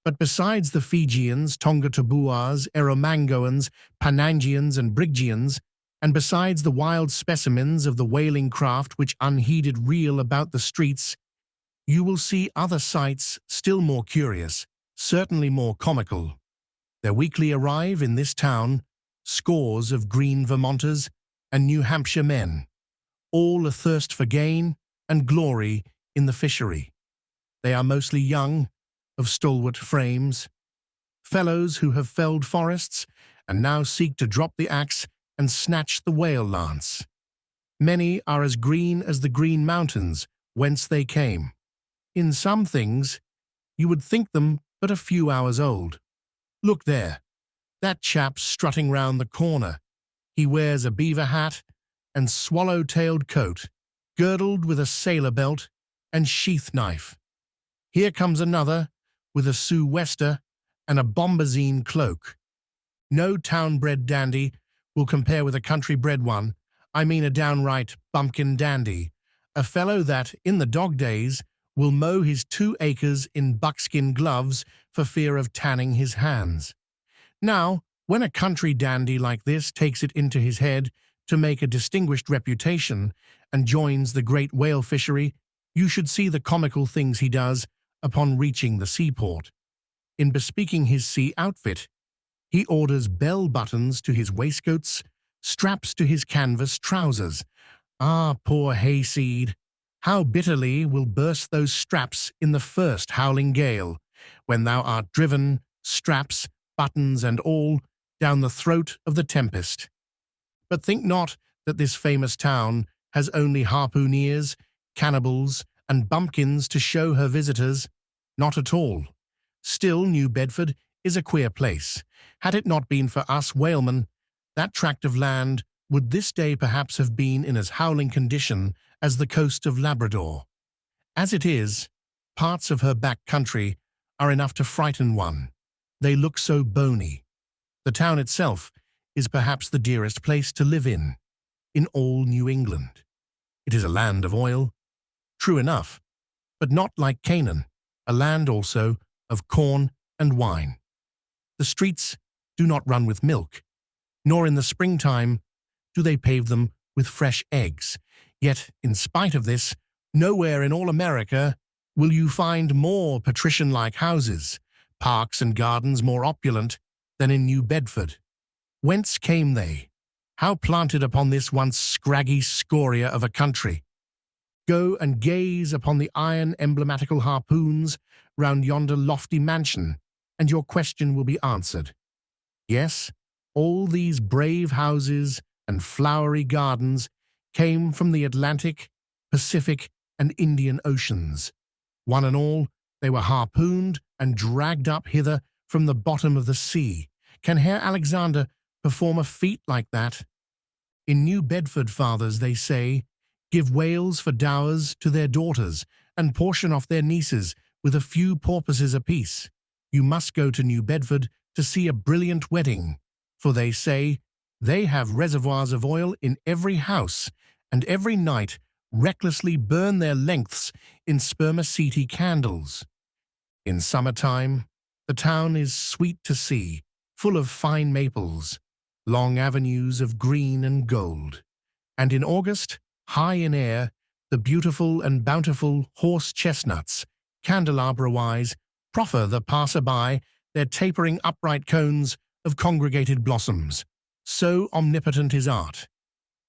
But besides the Fijians, Tongatabuas, Eromangoans, Panangians and Briggians, and besides the wild specimens of the whaling craft which unheeded reel about the streets, you will see other sights still more curious, certainly more comical. There weekly arrive in this town scores of green Vermonters and New Hampshire men, all athirst for gain and glory in the fishery. They are mostly young, of stalwart frames, fellows who have felled forests and now seek to drop the axe and snatch the whale lance. Many are as green as the Green Mountains whence they came. In some things, you would think them but a few hours old. Look there, that chap strutting round the corner. He wears a beaver hat and swallow-tailed coat, girdled with a sailor belt and sheath knife. Here comes another, with a sou'wester and a bombazine cloak. No town-bred dandy will compare with a country-bred one. I mean a downright bumpkin dandy, a fellow that, in the dog days, will mow his 2 acres in buckskin gloves for fear of tanning his hands. Now, when a country dandy like this takes it into his head to make a distinguished reputation and joins the great whale fishery, you should see the comical things he does upon reaching the seaport. In bespeaking his sea outfit, he orders bell buttons to his waistcoats, straps to his canvas trousers. Ah, poor hayseed! How bitterly will burst those straps in the first howling gale, when thou art driven, straps, buttons and all, down the throat of the tempest. But think not that this famous town has only harpooneers, cannibals, and bumpkins to show her visitors. Not at all. Still, New Bedford is a queer place. Had it not been for us whalemen, that tract of land would this day perhaps have been in as howling condition as the coast of Labrador. As it is, parts of her back country are enough to frighten one. They look so bony. The town itself is perhaps the dearest place to live in all New England. It is a land of oil, true enough, but not like Canaan, a land also of corn and wine. The streets do not run with milk, nor in the springtime do they pave them with fresh eggs. Yet, in spite of this, nowhere in all America will you find more patrician-like houses, parks and gardens more opulent than in New Bedford. Whence came they? How planted upon this once scraggy scoria of a country? Go and gaze upon the iron emblematical harpoons round yonder lofty mansion, and your question will be answered. Yes, all these brave houses and flowery gardens came from the Atlantic, Pacific, and Indian Oceans. One and all, they were harpooned and dragged up hither from the bottom of the sea. Can Herr Alexander perform a feat like that? In New Bedford fathers, they say, give whales for dowers to their daughters and portion off their nieces with a few porpoises apiece. You must go to New Bedford to see a brilliant wedding, for they say they have reservoirs of oil in every house, and every night recklessly burn their lengths in spermaceti candles. In summertime, the town is sweet to see, full of fine maples, long avenues of green and gold, and in August, high in air, the beautiful and bountiful horse chestnuts candelabra-wise, proffer the passer-by their tapering upright cones of congregated blossoms. So omnipotent is art,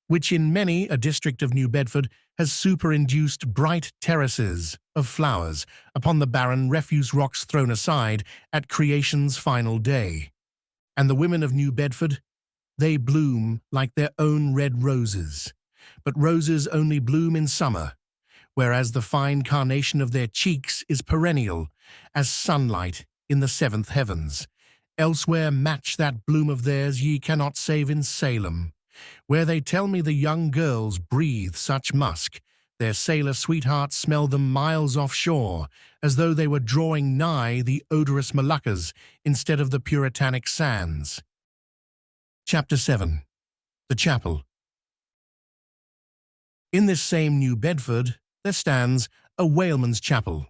which in many a district of New Bedford has superinduced bright terraces of flowers upon the barren refuse rocks thrown aside at creation's final day. And the women of New Bedford, they bloom like their own red roses, but roses only bloom in summer, whereas the fine carnation of their cheeks is perennial as sunlight in the seventh heavens. Elsewhere match that bloom of theirs ye cannot save in Salem, where they tell me the young girls breathe such musk, their sailor sweethearts smell them miles offshore, as though they were drawing nigh the odorous Moluccas instead of the puritanic sands. Chapter 7. The Chapel. In this same New Bedford there stands a whaleman's chapel,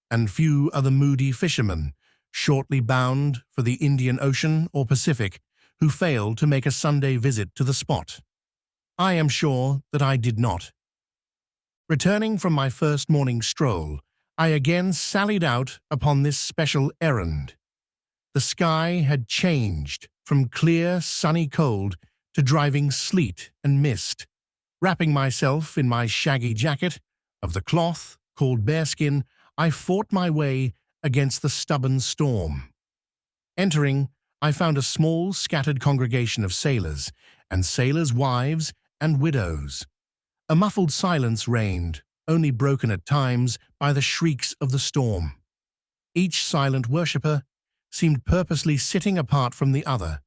and few are the moody fishermen, shortly bound for the Indian Ocean or Pacific, who failed to make a Sunday visit to the spot. I am sure that I did not. Returning from my first morning stroll, I again sallied out upon this special errand. The sky had changed from clear, sunny cold to driving sleet and mist. Wrapping myself in my shaggy jacket of the cloth called bearskin, I fought my way against the stubborn storm. Entering, I found a small, scattered congregation of sailors, and sailors' wives and widows. A muffled silence reigned, only broken at times by the shrieks of the storm. Each silent worshipper seemed purposely sitting apart from the other,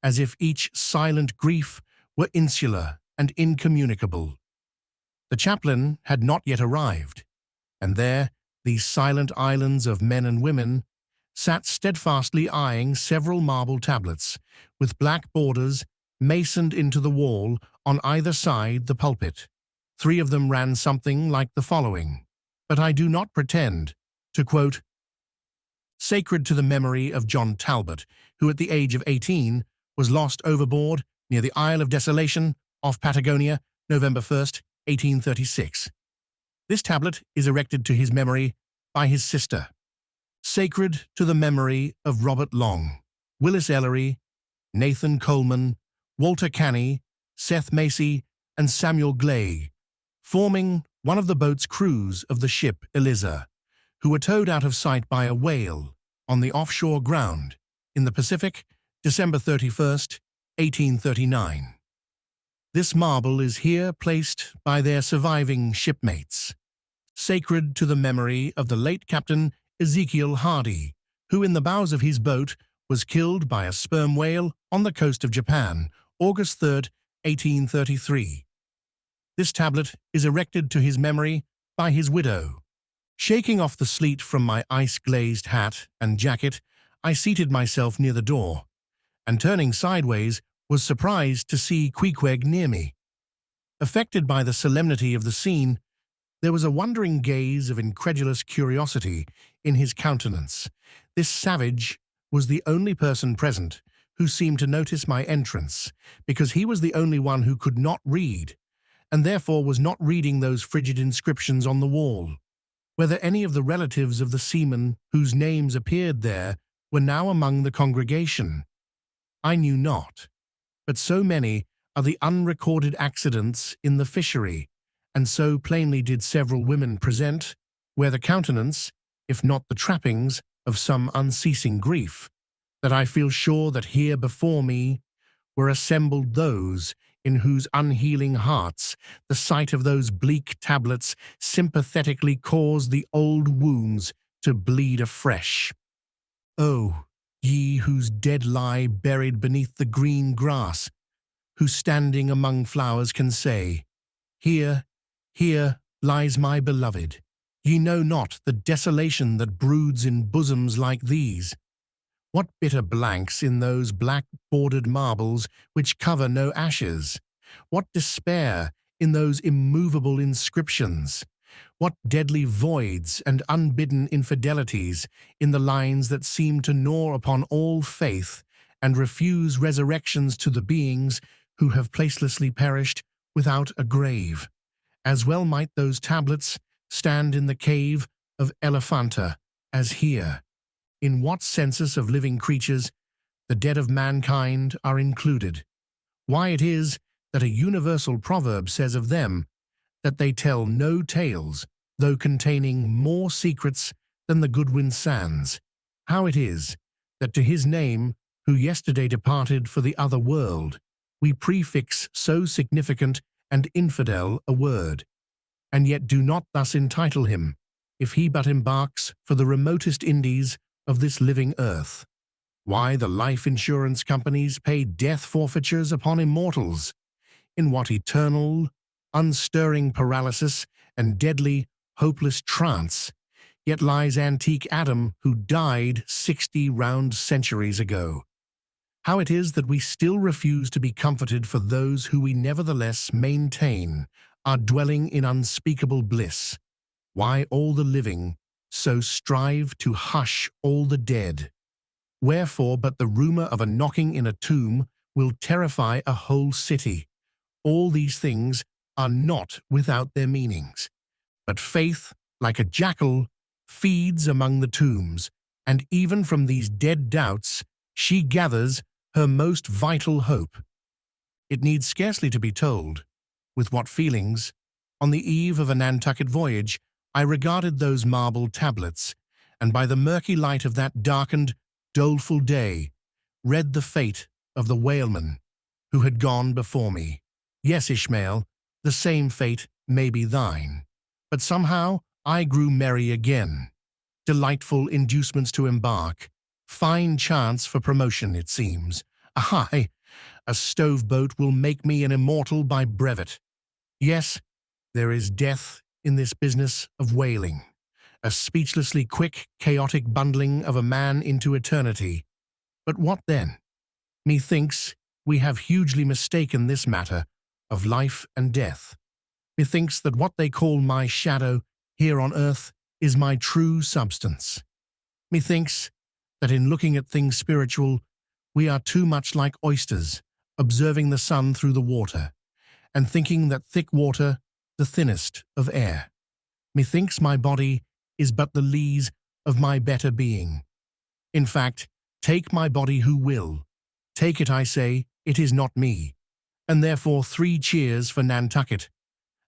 as if each silent grief were insular and incommunicable. The chaplain had not yet arrived, and there, these silent islands of men and women sat steadfastly eyeing several marble tablets, with black borders masoned into the wall on either side the pulpit. 3 of them ran something like the following, but I do not pretend to quote: "Sacred to the memory of John Talbot, who at the age of 18 was lost overboard near the Isle of Desolation off Patagonia, November 1st, 1836. This tablet is erected to his memory by his sister. Sacred to the memory of Robert Long, Willis Ellery, Nathan Coleman, Walter Canny, Seth Macy, and Samuel Glegg, forming one of the boat's crews of the ship Eliza, who were towed out of sight by a whale on the offshore ground in the Pacific, December 31st, 1839. This marble is here placed by their surviving shipmates. Sacred to the memory of the late Captain Ezekiel Hardy, who in the bows of his boat was killed by a sperm whale on the coast of Japan, August 3rd, 1833. This tablet is erected to his memory by his widow. Shaking off the sleet from my ice-glazed hat and jacket, I seated myself near the door, and turning sideways, was surprised to see Queequeg near me. Affected by the solemnity of the scene, there was a wondering gaze of incredulous curiosity in his countenance. This savage was the only person present who seemed to notice my entrance, because he was the only one who could not read, and therefore was not reading those frigid inscriptions on the wall. Whether any of the relatives of the seamen whose names appeared there were now among the congregation, I knew not, but so many are the unrecorded accidents in the fishery, and so plainly did several women present, where the countenance, if not the trappings, of some unceasing grief, that I feel sure that here before me were assembled those in whose unhealing hearts the sight of those bleak tablets sympathetically caused the old wounds to bleed afresh. Oh, ye whose dead lie buried beneath the green grass, who standing among flowers can say, "Here, here lies my beloved." Ye know not the desolation that broods in bosoms like these. What bitter blanks in those black-bordered marbles which cover no ashes! What despair in those immovable inscriptions! What deadly voids and unbidden infidelities in the lines that seem to gnaw upon all faith and refuse resurrections to the beings who have placelessly perished without a grave! As well might those tablets stand in the cave of Elephanta as here? In what census of living creatures the dead of mankind are included? Why it is that a universal proverb says of them that they tell no tales, though containing more secrets than the Goodwin sands. How it is that to his name, who yesterday departed for the other world, we prefix so significant and infidel a word, and yet do not thus entitle him, if he but embarks for the remotest Indies of this living earth. Why the life insurance companies pay death forfeitures upon immortals? In what eternal, unstirring paralysis and deadly, hopeless trance yet lies antique Adam, who died 60 round centuries ago? How it is that we still refuse to be comforted for those who we nevertheless maintain are dwelling in unspeakable bliss? Why all the living so strive to hush all the dead? Wherefore but the rumour of a knocking in a tomb will terrify a whole city? All these things are not without their meanings. But faith, like a jackal, feeds among the tombs, and even from these dead doubts she gathers her most vital hope. It needs scarcely to be told with what feelings, on the eve of a Nantucket voyage, I regarded those marble tablets, and by the murky light of that darkened, doleful day, read the fate of the whaleman who had gone before me. Yes, Ishmael, the same fate may be thine. But somehow I grew merry again. Delightful inducements to embark. Fine chance for promotion, it seems. Aye, a stove-boat will make me an immortal by brevet. Yes, there is death in this business of whaling, a speechlessly quick, chaotic bundling of a man into eternity. But what then? Methinks we have hugely mistaken this matter of life and death. Methinks that what they call my shadow here on earth is my true substance. Methinks that in looking at things spiritual, we are too much like oysters, observing the sun through the water, and thinking that thick water the thinnest of air. Methinks my body is but the lees of my better being. In fact, take my body who will. Take it, I say, it is not me. And therefore 3 cheers for Nantucket,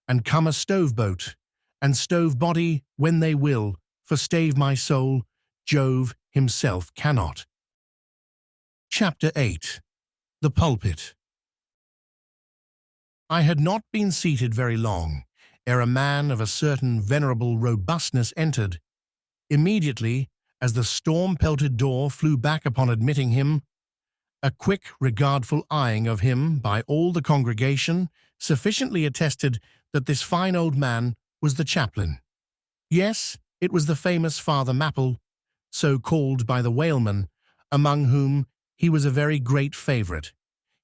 and come a stove-boat, and stove-body when they will, for stave my soul, Jove himself cannot. Chapter 8. The Pulpit. I had not been seated very long, ere a man of a certain venerable robustness entered. Immediately, as the storm-pelted door flew back upon admitting him, a quick, regardful eyeing of him by all the congregation sufficiently attested that this fine old man was the chaplain. Yes, it was the famous Father Mapple, so called by the whalemen, among whom he was a very great favourite.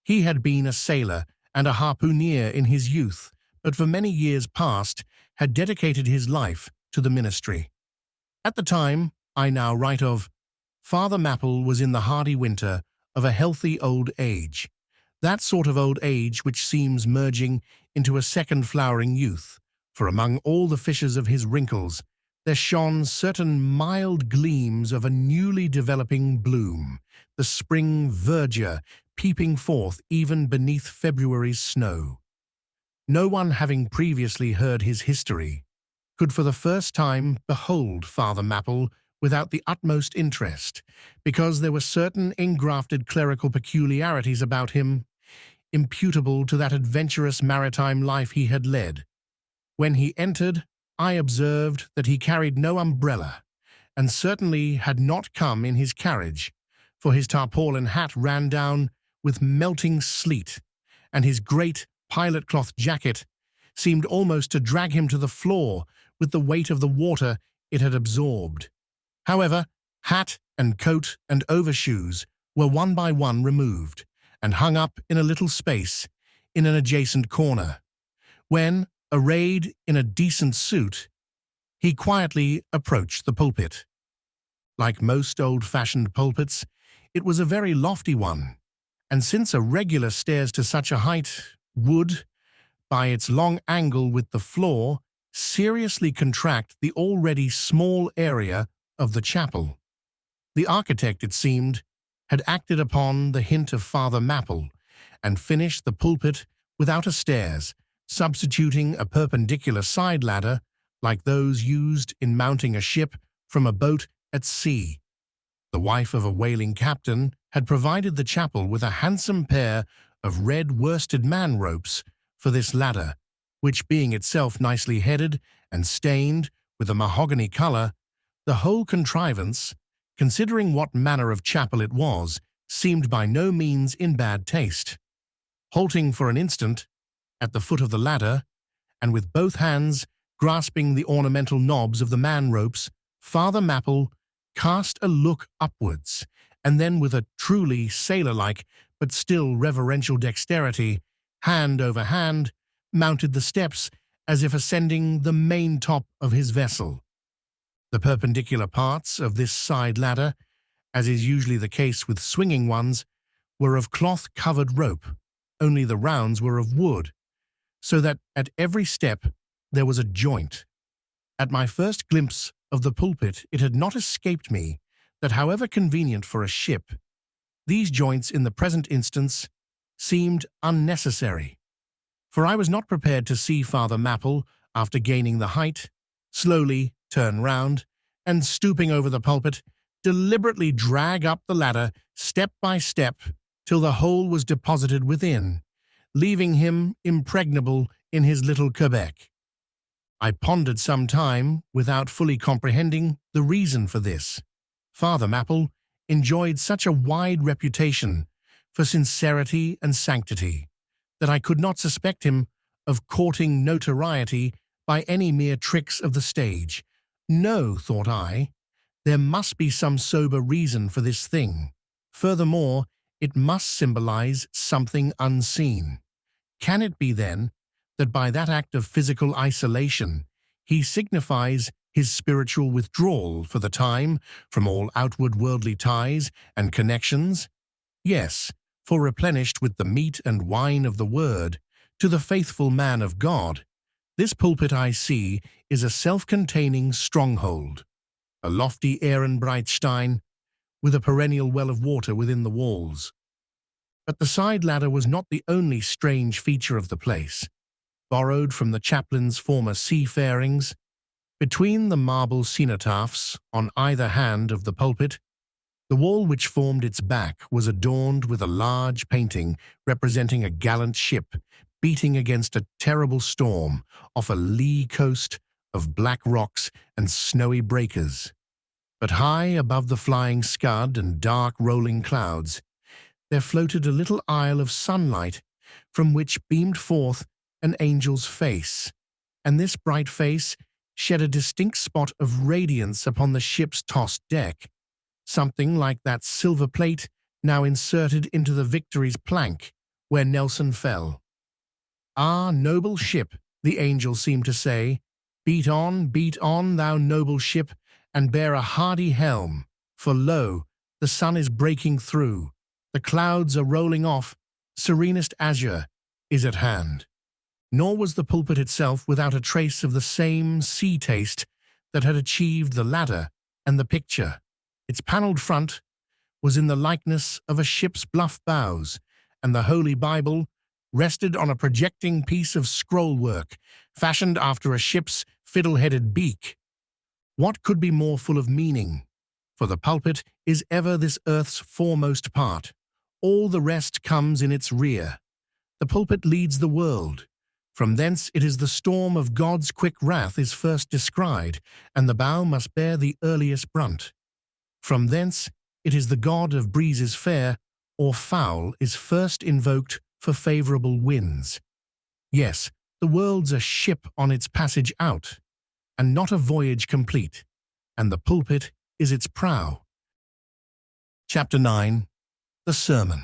He had been a sailor and a harpooneer in his youth, but for many years past had dedicated his life to the ministry. At the time I now write of, Father Mapple was in the hardy winter of a healthy old age, that sort of old age which seems merging into a second flowering youth, for among all the fissures of his wrinkles there shone certain mild gleams of a newly developing bloom, the spring verdure peeping forth even beneath February's snow. No one having previously heard his history could for the first time behold Father Mapple without the utmost interest, because there were certain engrafted clerical peculiarities about him, imputable to that adventurous maritime life he had led. When he entered, I observed that he carried no umbrella, and certainly had not come in his carriage, for his tarpaulin hat ran down with melting sleet, and his great pilot-cloth jacket seemed almost to drag him to the floor with the weight of the water it had absorbed. However, hat and coat and overshoes were one by one removed, and hung up in a little space in an adjacent corner, when, arrayed in a decent suit, he quietly approached the pulpit. Like most old-fashioned pulpits, it was a very lofty one, and since a regular stairs to such a height would, by its long angle with the floor, seriously contract the already small area of the chapel. The architect, it seemed, had acted upon the hint of Father Mapple and finished the pulpit without a stairs, substituting a perpendicular side ladder like those used in mounting a ship from a boat at sea. The wife of a whaling captain had provided the chapel with a handsome pair of red worsted man ropes for this ladder, which being itself nicely headed and stained with a mahogany color, the whole contrivance, considering what manner of chapel it was, seemed by no means in bad taste. Halting for an instant at the foot of the ladder, and with both hands grasping the ornamental knobs of the man-ropes, Father Mapple cast a look upwards, and then with a truly sailor-like but still reverential dexterity, hand over hand, mounted the steps as if ascending the main top of his vessel. The perpendicular parts of this side ladder, as is usually the case with swinging ones, were of cloth-covered rope, only the rounds were of wood, so that at every step there was a joint. At my first glimpse of the pulpit, it had not escaped me that, however convenient for a ship, these joints in the present instance seemed unnecessary, for I was not prepared to see Father Mapple, after gaining the height, slowly turn round, and stooping over the pulpit, deliberately drag up the ladder step by step till the whole was deposited within, leaving him impregnable in his little Quebec. I pondered some time without fully comprehending the reason for this. Father Mapple enjoyed such a wide reputation for sincerity and sanctity that I could not suspect him of courting notoriety by any mere tricks of the stage. No, thought I, there must be some sober reason for this thing. Furthermore, it must symbolize something unseen. Can it be, then, that by that act of physical isolation he signifies his spiritual withdrawal for the time from all outward worldly ties and connections? Yes, for replenished with the meat and wine of the Word, to the faithful man of God, this pulpit, I see, is a self-containing stronghold, a lofty Ehrenbreitstein with a perennial well of water within the walls. But the side ladder was not the only strange feature of the place. Borrowed from the chaplain's former seafarings, between the marble cenotaphs on either hand of the pulpit, the wall which formed its back was adorned with a large painting representing a gallant ship beating against a terrible storm off a lee coast of black rocks and snowy breakers. But high above the flying scud and dark rolling clouds, there floated a little isle of sunlight from which beamed forth an angel's face, and this bright face shed a distinct spot of radiance upon the ship's tossed deck, something like that silver plate now inserted into the Victory's plank where Nelson fell. "Ah, noble ship," the angel seemed to say, beat on, thou noble ship, and bear a hardy helm, for lo, the sun is breaking through, the clouds are rolling off, serenest azure is at hand." Nor was the pulpit itself without a trace of the same sea taste that had achieved the ladder and the picture. Its panelled front was in the likeness of a ship's bluff bows, and the Holy Bible rested on a projecting piece of scroll-work fashioned after a ship's fiddle-headed beak. What could be more full of meaning? For the pulpit is ever this earth's foremost part. All the rest comes in its rear. The pulpit leads the world. From thence it is the storm of God's quick wrath is first descried, and the bow must bear the earliest brunt. From thence it is the god of breezes fair or foul is first invoked for favourable winds. Yes, the world's a ship on its passage out, and not a voyage complete, and the pulpit is its prow. Chapter 9. The Sermon.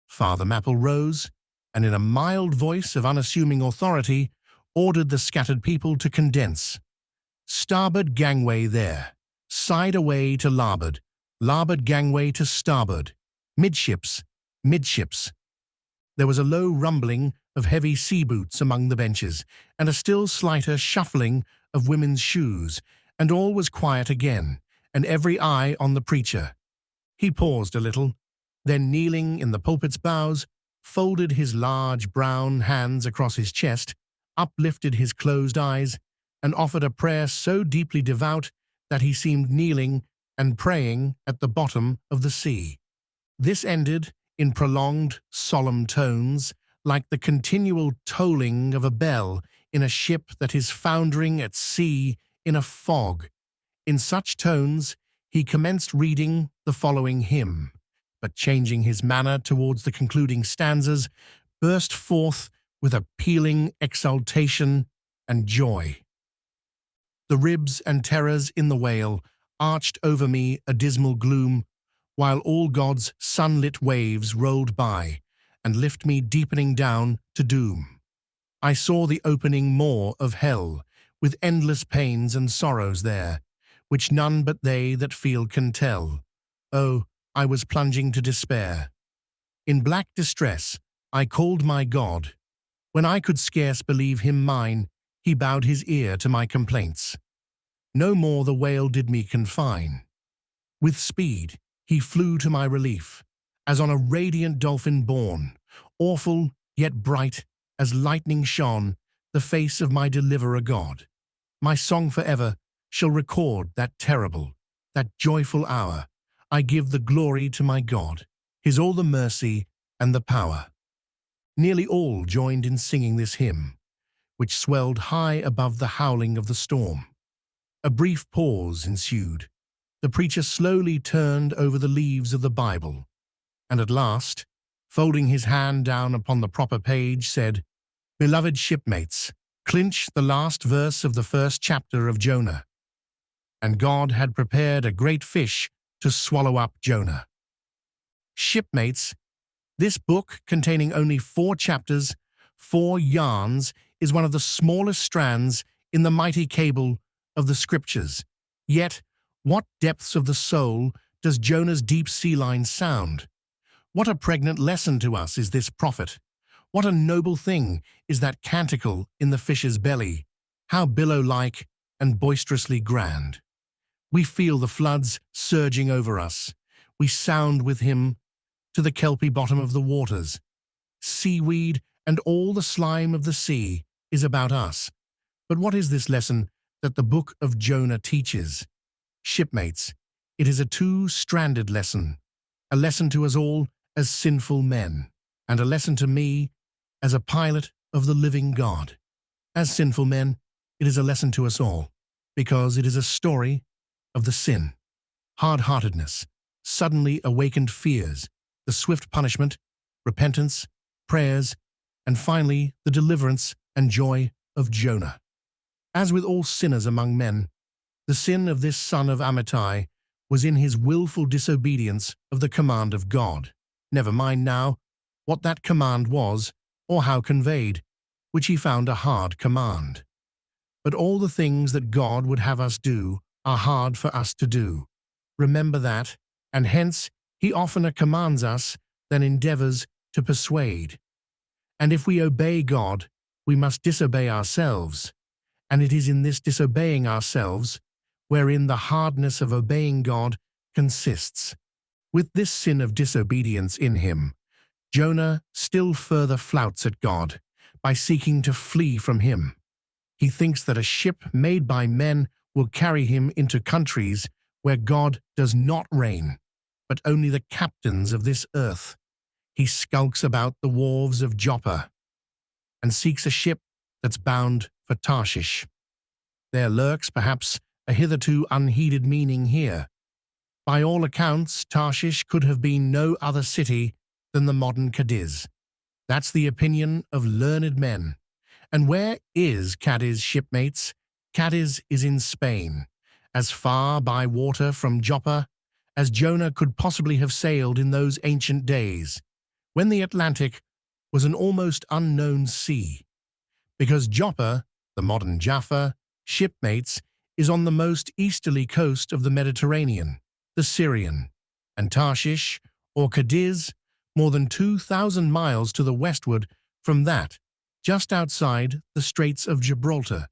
Father Mapple rose, and in a mild voice of unassuming authority, ordered the scattered people to condense. "Starboard gangway there, side away to larboard, larboard gangway to starboard, midships, midships." There was a low rumbling of heavy sea boots among the benches, and a still slighter shuffling of women's shoes, and all was quiet again, and every eye on the preacher. He paused a little, then kneeling in the pulpit's bows, folded his large brown hands across his chest, uplifted his closed eyes, and offered a prayer so deeply devout that he seemed kneeling and praying at the bottom of the sea. This ended in prolonged, solemn tones, like the continual tolling of a bell in a ship that is foundering at sea in a fog. In such tones, he commenced reading the following hymn, but changing his manner towards the concluding stanzas, burst forth with a pealing exultation and joy. The ribs and terrors in the whale arched over me a dismal gloom, while all God's sunlit waves rolled by and lift me deepening down to doom. I saw the opening maw of hell, with endless pains and sorrows there, which none but they that feel can tell. Oh, I was plunging to despair. In black distress, I called my God. When I could scarce believe him mine, he bowed his ear to my complaints. No more the whale did me confine. With speed, he flew to my relief, as on a radiant dolphin borne, awful yet bright as lightning shone the face of my deliverer God. My song forever shall record that terrible, that joyful hour. I give the glory to my God, his all the mercy and the power. Nearly all joined in singing this hymn, which swelled high above the howling of the storm. A brief pause ensued. The preacher slowly turned over the leaves of the Bible, and at last, folding his hand down upon the proper page, said, "Beloved shipmates, clinch the last verse of the first chapter of Jonah." And God had prepared a great fish to swallow up Jonah. Shipmates, this book, containing only 4 chapters, 4 yarns, is one of the smallest strands in the mighty cable of the Scriptures. Yet, what depths of the soul does Jonah's deep sea line sound? What a pregnant lesson to us is this prophet! What a noble thing is that canticle in the fish's belly! How billow-like and boisterously grand! We feel the floods surging over us. We sound with him to the kelpy bottom of the waters. Seaweed and all the slime of the sea is about us. But what is this lesson that the book of Jonah teaches? Shipmates, it is a 2-stranded lesson, a lesson to us all as sinful men, and a lesson to me as a pilot of the living God. As sinful men, it is a lesson to us all, because it is a story of the sin, hard-heartedness, suddenly awakened fears, the swift punishment, repentance, prayers, and finally the deliverance and joy of Jonah. As with all sinners among men, the sin of this son of Amittai was in his willful disobedience of the command of God. Never mind now what that command was or how conveyed, which he found a hard command. But all the things that God would have us do are hard for us to do. Remember that, and hence he oftener commands us than endeavors to persuade. And if we obey God, we must disobey ourselves, and it is in this disobeying ourselves wherein the hardness of obeying God consists. With this sin of disobedience in him, Jonah still further flouts at God by seeking to flee from him. He thinks that a ship made by men will carry him into countries where God does not reign, but only the captains of this earth. He skulks about the wharves of Joppa and seeks a ship that's bound for Tarshish. There lurks perhaps a hitherto unheeded meaning here. By all accounts, Tarshish could have been no other city than the modern Cadiz. That's the opinion of learned men. And where is Cadiz, shipmates? Cadiz is in Spain, as far by water from Joppa as Jonah could possibly have sailed in those ancient days, when the Atlantic was an almost unknown sea. Because Joppa, the modern Jaffa, shipmates, is on the most easterly coast of the Mediterranean, the Syrian, and Tarshish, or Cadiz, more than 2,000 miles to the westward from that, just outside the Straits of Gibraltar.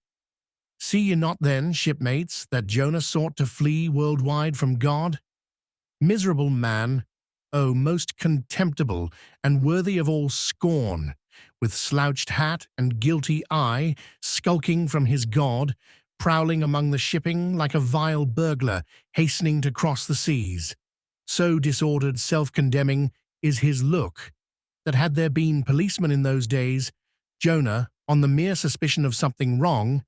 See ye not then, shipmates, that Jonah sought to flee worldwide from God? Miserable man, O most contemptible and worthy of all scorn, with slouched hat and guilty eye, skulking from his God, prowling among the shipping like a vile burglar hastening to cross the seas. So disordered, self-condemning is his look, that had there been policemen in those days, Jonah, on the mere suspicion of something wrong,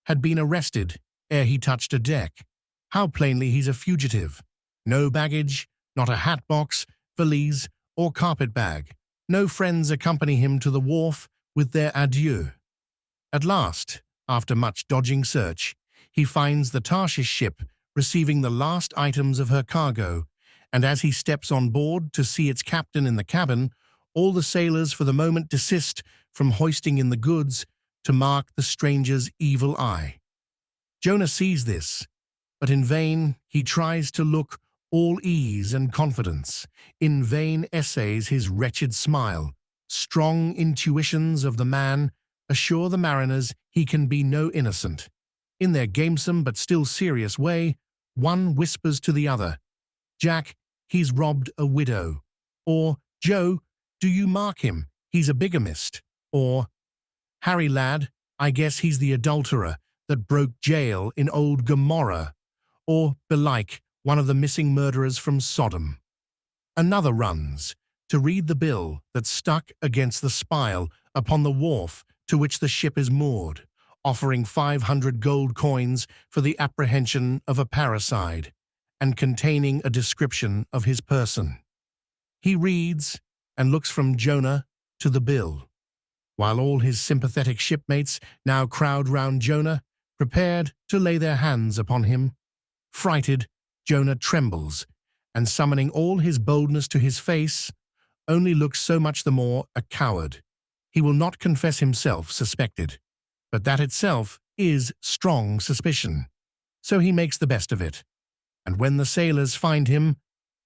had been arrested ere he touched a deck. How plainly he's a fugitive. No baggage, not a hat box, valise, or carpet bag. No friends accompany him to the wharf with their adieu. At last, after much dodging search, he finds the Tarshish ship receiving the last items of her cargo, and as he steps on board to see its captain in the cabin, all the sailors for the moment desist from hoisting in the goods to mark the stranger's evil eye. Jonah sees this, but in vain he tries to look all ease and confidence. In vain essays his wretched smile. Strong intuitions of the man assure the mariners he can be no innocent. In their gamesome but still serious way, one whispers to the other, "Jack, he's robbed a widow," or "Joe, do you mark him? He's a bigamist," or "Harry lad, I guess he's the adulterer that broke jail in old Gomorrah," or belike one of the missing murderers from Sodom. Another runs to read the bill that's stuck against the spile upon the wharf to which the ship is moored, offering 500 gold coins for the apprehension of a parricide, and containing a description of his person. He reads and looks from Jonah to the bill, while all his sympathetic shipmates now crowd round Jonah, prepared to lay their hands upon him. Frighted, Jonah trembles, and summoning all his boldness to his face, only looks so much the more a coward. He will not confess himself suspected, but that itself is strong suspicion. So he makes the best of it, and when the sailors find him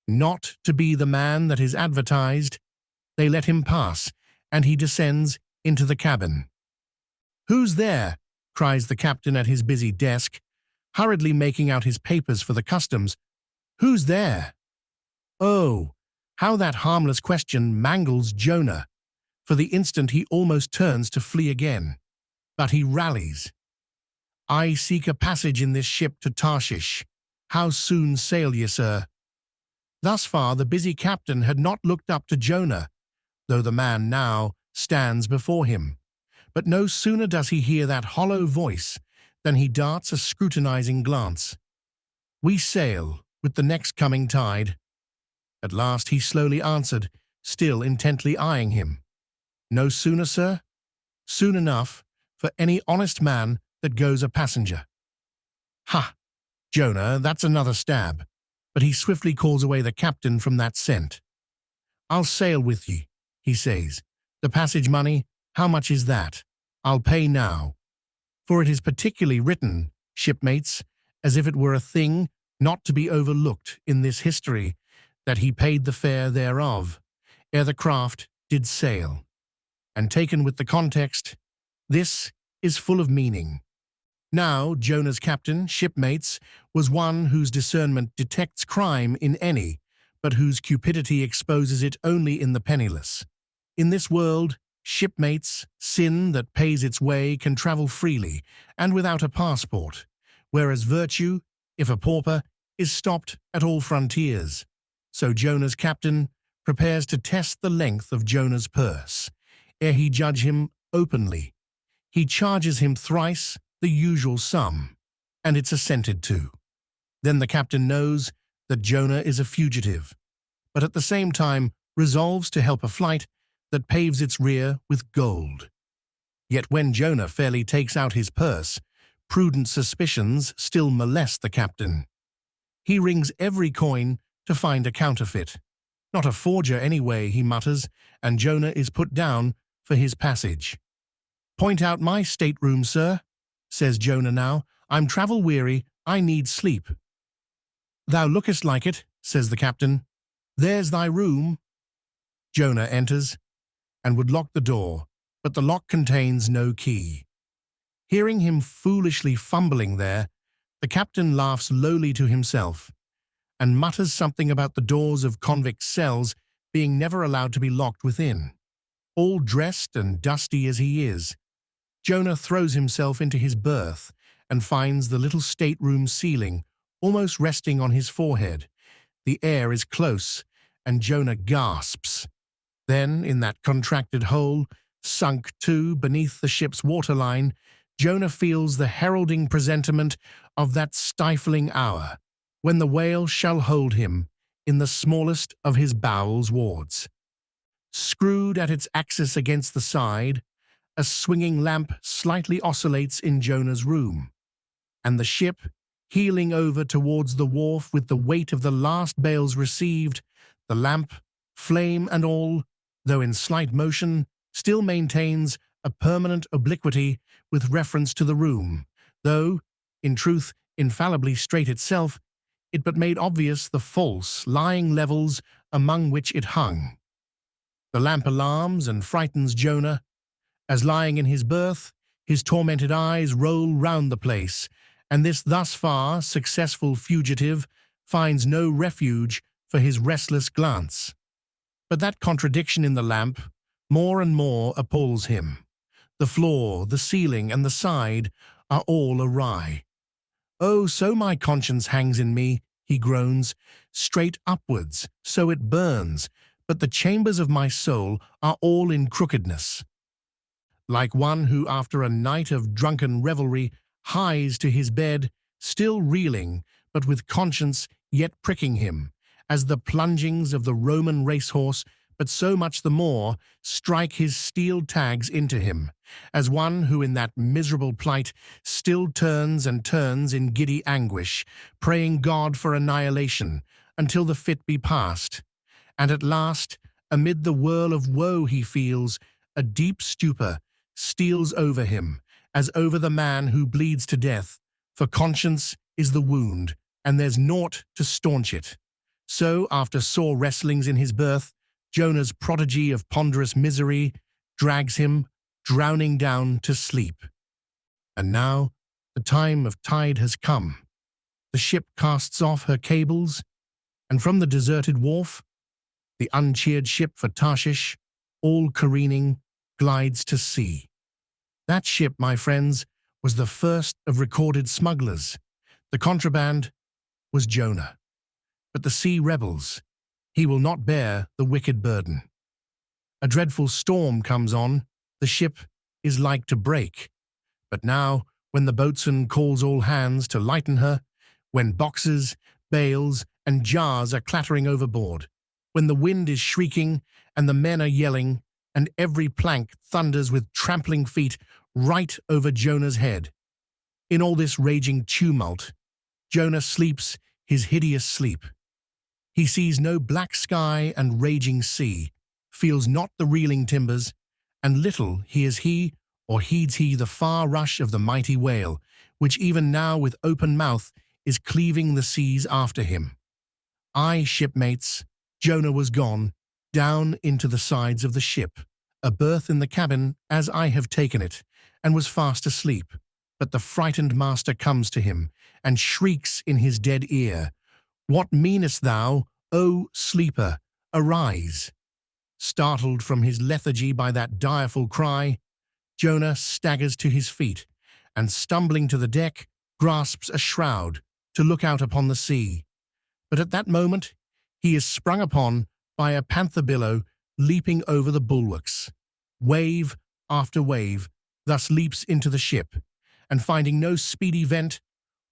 not to be the man that is advertised, they let him pass, and he descends into the cabin. "Who's there?" cries the captain at his busy desk, hurriedly making out his papers for the customs. "Who's there?" Oh, how that harmless question mangles Jonah. For the instant he almost turns to flee again. But he rallies. "I seek a passage in this ship to Tarshish. How soon sail ye, sir?" Thus far the busy captain had not looked up to Jonah, though the man now stands before him. But no sooner does he hear that hollow voice than he darts a scrutinizing glance. "We sail with the next coming tide." At last he slowly answered, still intently eyeing him. "No sooner, sir? Soon enough for any honest man that goes a passenger." "Ha! Jonah, that's another stab." But he swiftly calls away the captain from that scent. "I'll sail with ye," he says. "The passage money, how much is that? I'll pay now." For it is particularly written, shipmates, as if it were a thing not to be overlooked in this history, that he paid the fare thereof, ere the craft did sail. And taken with the context, this is full of meaning. Now Jonah's captain, shipmates, was one whose discernment detects crime in any, but whose cupidity exposes it only in the penniless. In this world, shipmates, sin that pays its way can travel freely and without a passport, whereas virtue, if a pauper, is stopped at all frontiers. So Jonah's captain prepares to test the length of Jonah's purse, ere he judge him openly. He charges him thrice the usual sum, and it's assented to. Then the captain knows that Jonah is a fugitive, but at the same time resolves to help a flight that paves its rear with gold. Yet when Jonah fairly takes out his purse, prudent suspicions still molest the captain. He rings every coin to find a counterfeit. "Not a forger anyway," he mutters, and Jonah is put down for his passage. "Point out my stateroom, sir," says Jonah now. "I'm travel-weary, I need sleep." "Thou lookest like it," says the captain. "There's thy room." Jonah enters and would lock the door, but the lock contains no key. Hearing him foolishly fumbling there, the captain laughs lowly to himself and mutters something about the doors of convict cells being never allowed to be locked within. All dressed and dusty as he is, Jonah throws himself into his berth and finds the little stateroom ceiling almost resting on his forehead. The air is close, and Jonah gasps. Then, in that contracted hole, sunk too beneath the ship's waterline, Jonah feels the heralding presentiment of that stifling hour, when the whale shall hold him in the smallest of his bowels wards. Screwed at its axis against the side, a swinging lamp slightly oscillates in Jonah's room, and the ship, heeling over towards the wharf with the weight of the last bales received, the lamp, flame and all, though in slight motion, still maintains a permanent obliquity with reference to the room, though, in truth, infallibly straight itself, it but made obvious the false, lying levels among which it hung. The lamp alarms and frightens Jonah, as lying in his berth, his tormented eyes roll round the place, and this thus far successful fugitive finds no refuge for his restless glance. But that contradiction in the lamp more and more appalls him. The floor, the ceiling, and the side are all awry. "Oh, so my conscience hangs in me," he groans, "straight upwards, so it burns, but the chambers of my soul are all in crookedness." Like one who after a night of drunken revelry hies to his bed, still reeling, but with conscience yet pricking him, as the plungings of the Roman racehorse, but so much the more, strike his steel tags into him, as one who in that miserable plight still turns and turns in giddy anguish, praying God for annihilation, until the fit be past. And at last, amid the whirl of woe he feels, a deep stupor steals over him, as over the man who bleeds to death, for conscience is the wound, and there's naught to staunch it. So, after sore wrestlings in his berth, Jonah's prodigy of ponderous misery drags him, drowning down, to sleep. And now the time of tide has come. The ship casts off her cables, and from the deserted wharf, the uncheered ship for Tarshish, all careening, glides to sea. That ship, my friends, was the first of recorded smugglers. The contraband was Jonah. But the sea rebels. He will not bear the wicked burden. A dreadful storm comes on. The ship is like to break. But now, when the boatswain calls all hands to lighten her, when boxes, bales, and jars are clattering overboard, when the wind is shrieking and the men are yelling, and every plank thunders with trampling feet right over Jonah's head. In all this raging tumult, Jonah sleeps his hideous sleep. He sees no black sky and raging sea, feels not the reeling timbers, and little hears he or heeds he the far rush of the mighty whale, which even now with open mouth is cleaving the seas after him. Aye, shipmates, Jonah was gone, down into the sides of the ship, a berth in the cabin as I have taken it, and was fast asleep. But the frightened master comes to him, and shrieks in his dead ear, "What meanest thou, O sleeper? Arise!" Startled from his lethargy by that direful cry, Jonah staggers to his feet, and stumbling to the deck, grasps a shroud to look out upon the sea. But at that moment, he is sprung upon by a panther billow leaping over the bulwarks. Wave after wave thus leaps into the ship, and finding no speedy vent,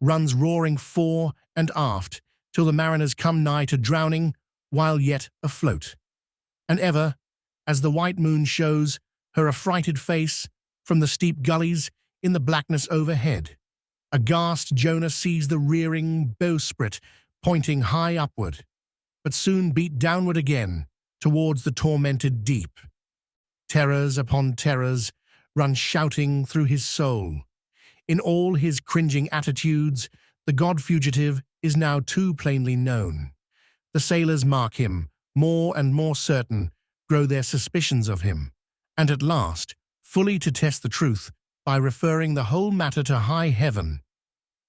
runs roaring fore and aft, till the mariners come nigh to drowning while yet afloat. And ever, as the white moon shows her affrighted face from the steep gullies in the blackness overhead, aghast Jonah sees the rearing bowsprit pointing high upward, but soon beat downward again towards the tormented deep. Terrors upon terrors run shouting through his soul. In all his cringing attitudes, the god-fugitive is now too plainly known. The sailors mark him, more and more certain, grow their suspicions of him, and at last, fully to test the truth, by referring the whole matter to high heaven,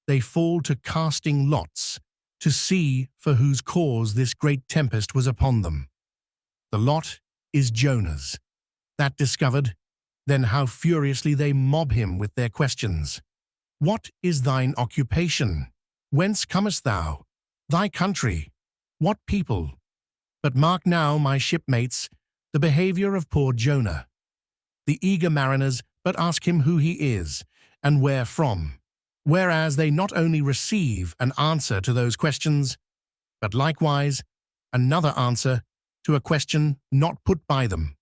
they fall to casting lots to see for whose cause this great tempest was upon them. The lot is Jonah's. That discovered, then how furiously they mob him with their questions. What is thine occupation? Whence comest thou? Thy country? What people? But mark now, my shipmates, the behavior of poor Jonah. The eager mariners but ask him who he is, and where from, whereas they not only receive an answer to those questions, but likewise another answer to a question not put by them.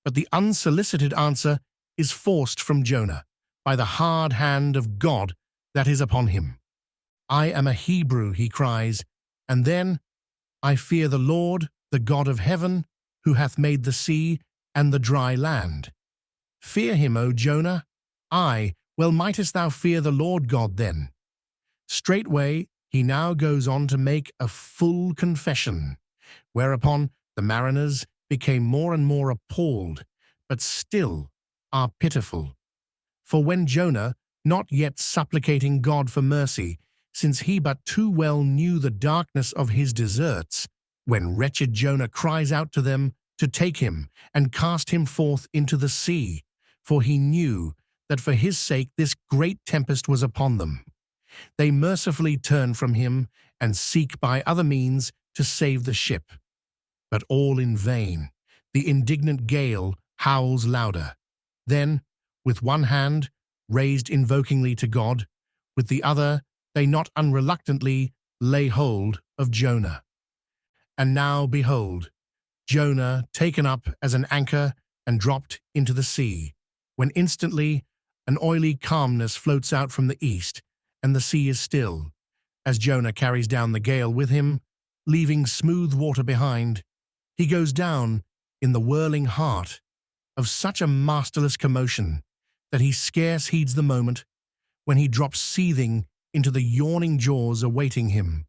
But the unsolicited answer is forced from Jonah by the hard hand of God that is upon him. I am a Hebrew, he cries, and then, I fear the Lord, the God of heaven, who hath made the sea and the dry land. Fear him, O Jonah? Aye, well mightest thou fear the Lord God then. Straightway he now goes on to make a full confession, whereupon the mariners became more and more appalled, but still are pitiful. For when Jonah, not yet supplicating God for mercy, since he but too well knew the darkness of his deserts, when wretched Jonah cries out to them to take him and cast him forth into the sea, for he knew that for his sake this great tempest was upon them. They mercifully turn from him and seek by other means to save the ship. But all in vain. The indignant gale howls louder. Then, with one hand raised invokingly to God, with the other they not unreluctantly lay hold of Jonah. And now, behold, Jonah taken up as an anchor and dropped into the sea, when instantly an oily calmness floats out from the east, and the sea is still, as Jonah carries down the gale with him, leaving smooth water behind. He goes down in the whirling heart of such a masterless commotion that he scarce heeds the moment when he drops seething into the yawning jaws awaiting him,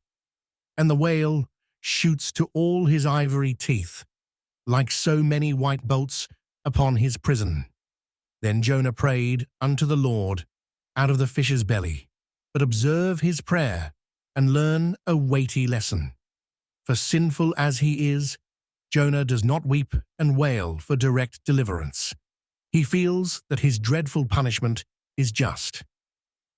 and the whale shoots to all his ivory teeth, like so many white bolts upon his prison. Then Jonah prayed unto the Lord out of the fish's belly. But observe his prayer and learn a weighty lesson. For sinful as he is, Jonah does not weep and wail for direct deliverance. He feels that his dreadful punishment is just.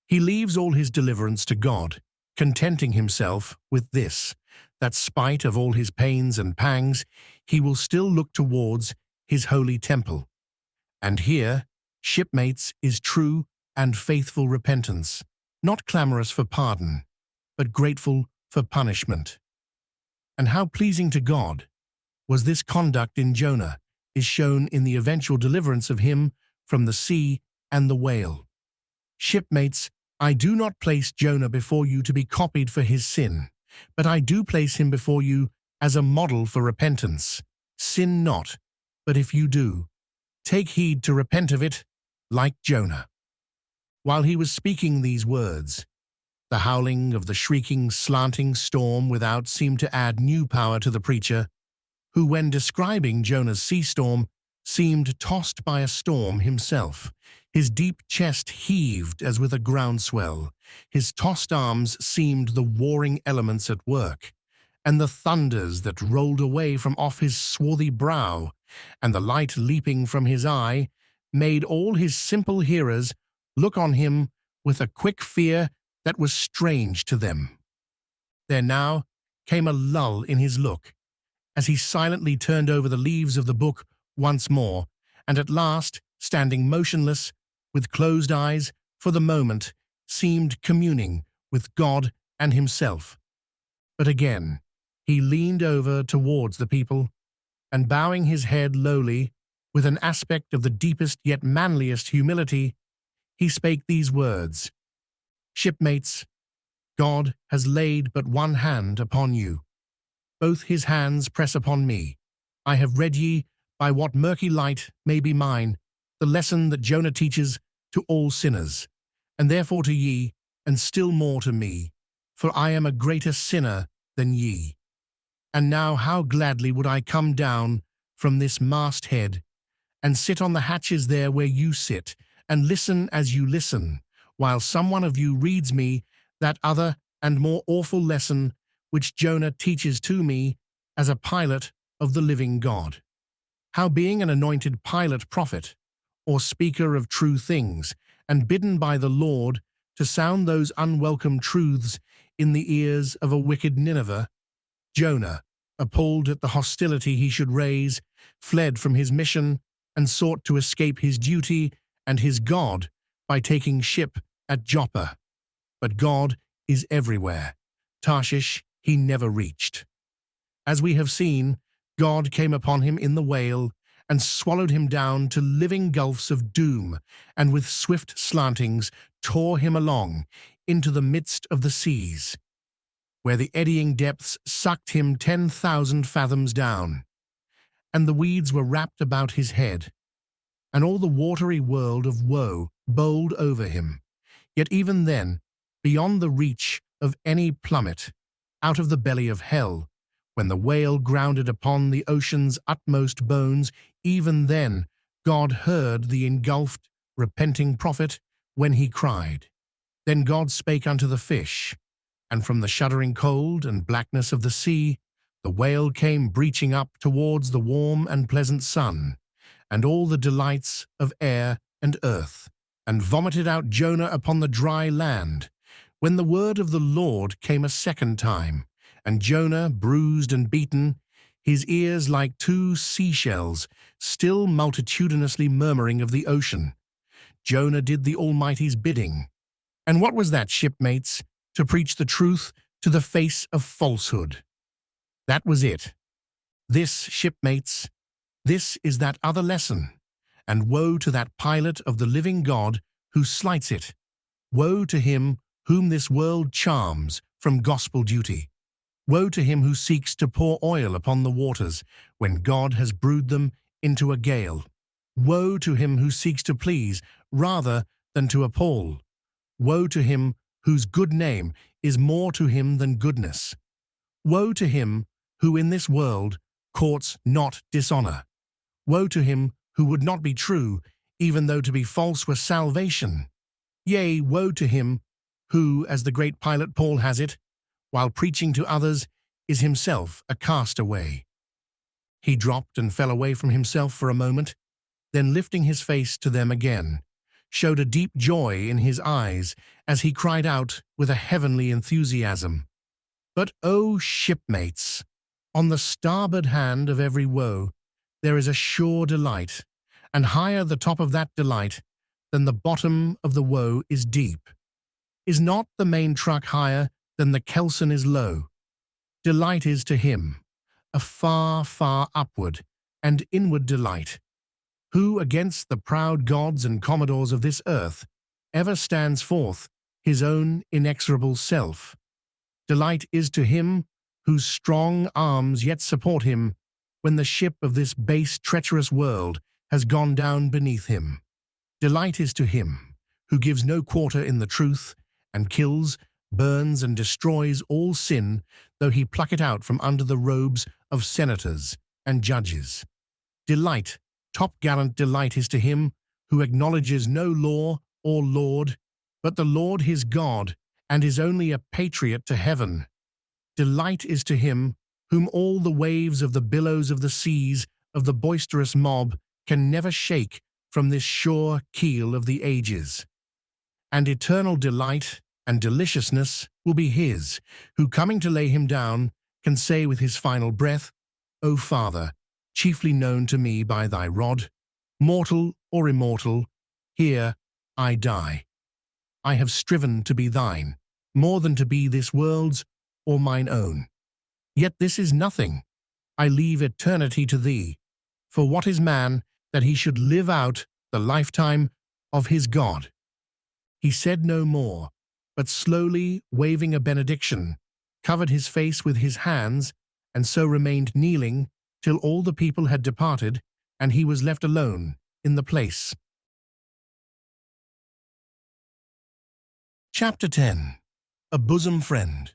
He leaves all his deliverance to God, contenting himself with this, that spite of all his pains and pangs, he will still look towards his holy temple. And here, shipmates, is true and faithful repentance, not clamorous for pardon, but grateful for punishment. And how pleasing to God was this conduct in Jonah is shown in the eventual deliverance of him from the sea and the whale. Shipmates, I do not place Jonah before you to be copied for his sin, but I do place him before you as a model for repentance. Sin not, but if you do, take heed to repent of it, like Jonah. While he was speaking these words, the howling of the shrieking, slanting storm without seemed to add new power to the preacher, who, when describing Jonah's sea storm, seemed tossed by a storm himself. His deep chest heaved as with a groundswell, his tossed arms seemed the warring elements at work, and the thunders that rolled away from off his swarthy brow, and the light leaping from his eye, made all his simple hearers look on him with a quick fear that was strange to them. There now came a lull in his look, as he silently turned over the leaves of the book once more, and at last, standing motionless, with closed eyes, for the moment, seemed communing with God and himself. But again, he leaned over towards the people, and bowing his head lowly, with an aspect of the deepest yet manliest humility, he spake these words, Shipmates, God has laid but one hand upon you. Both his hands press upon me. I have read ye, by what murky light may be mine, the lesson that Jonah teaches to all sinners, and therefore to ye, and still more to me, for I am a greater sinner than ye. And now how gladly would I come down from this masthead, and sit on the hatches there where you sit, and listen as you listen, while some one of you reads me that other and more awful lesson which Jonah teaches to me as a pilot of the living God. How being an anointed pilot prophet, or speaker of true things, and bidden by the Lord to sound those unwelcome truths in the ears of a wicked Nineveh, Jonah, appalled at the hostility he should raise, fled from his mission and sought to escape his duty and his God by taking ship at Joppa. But God is everywhere. Tarshish he never reached. As we have seen, God came upon him in the whale and swallowed him down to living gulfs of doom, and with swift slantings tore him along into the midst of the seas, where the eddying depths sucked him 10,000 fathoms down, and the weeds were wrapped about his head, and all the watery world of woe bowled over him. Yet even then, beyond the reach of any plummet, out of the belly of hell, when the whale grounded upon the ocean's utmost bones, even then God heard the engulfed, repenting prophet when he cried. Then God spake unto the fish, and from the shuddering cold and blackness of the sea, the whale came breaching up towards the warm and pleasant sun, and all the delights of air and earth, and vomited out Jonah upon the dry land, when the word of the Lord came a second time, and Jonah, bruised and beaten, his ears like two seashells, still multitudinously murmuring of the ocean. Jonah did the Almighty's bidding. And what was that, shipmates? To preach the truth to the face of falsehood. That was it. This, shipmates, this is that other lesson. And woe to that pilot of the living God who slights it. Woe to him whom this world charms from gospel duty. Woe to him who seeks to pour oil upon the waters when God has brewed them into a gale. Woe to him who seeks to please rather than to appall. Woe to him whose good name is more to him than goodness. Woe to him who in this world courts not dishonor. Woe to him who would not be true, even though to be false were salvation. Yea, woe to him who, as the great pilot Paul has it, while preaching to others, is himself a castaway. He dropped and fell away from himself for a moment, then lifting his face to them again, showed a deep joy in his eyes as he cried out with a heavenly enthusiasm. But, O shipmates, on the starboard hand of every woe there is a sure delight, and higher the top of that delight than the bottom of the woe is deep. Is not the main truck higher than the kelson is low? Delight is to him a far, far upward and inward delight, who against the proud gods and commodores of this earth ever stands forth his own inexorable self. Delight is to him whose strong arms yet support him when the ship of this base, treacherous world has gone down beneath him. Delight is to him who gives no quarter in the truth, and kills, burns, and destroys all sin, though he pluck it out from under the robes of senators and judges. Delight, top-gallant delight is to him who acknowledges no law or lord, but the Lord his God, and is only a patriot to heaven. Delight is to him whom all the waves of the billows of the seas of the boisterous mob can never shake from this sure keel of the ages. And eternal delight and deliciousness will be his, who coming to lay him down can say with his final breath, O Father, chiefly known to me by thy rod, mortal or immortal, here I die. I have striven to be thine, more than to be this world's or mine own. Yet this is nothing. I leave eternity to thee. For what is man that he should live out the lifetime of his God? He said no more, but slowly waving a benediction, covered his face with his hands, and so remained kneeling till all the people had departed, and he was left alone in the place. Chapter 10. A Bosom Friend.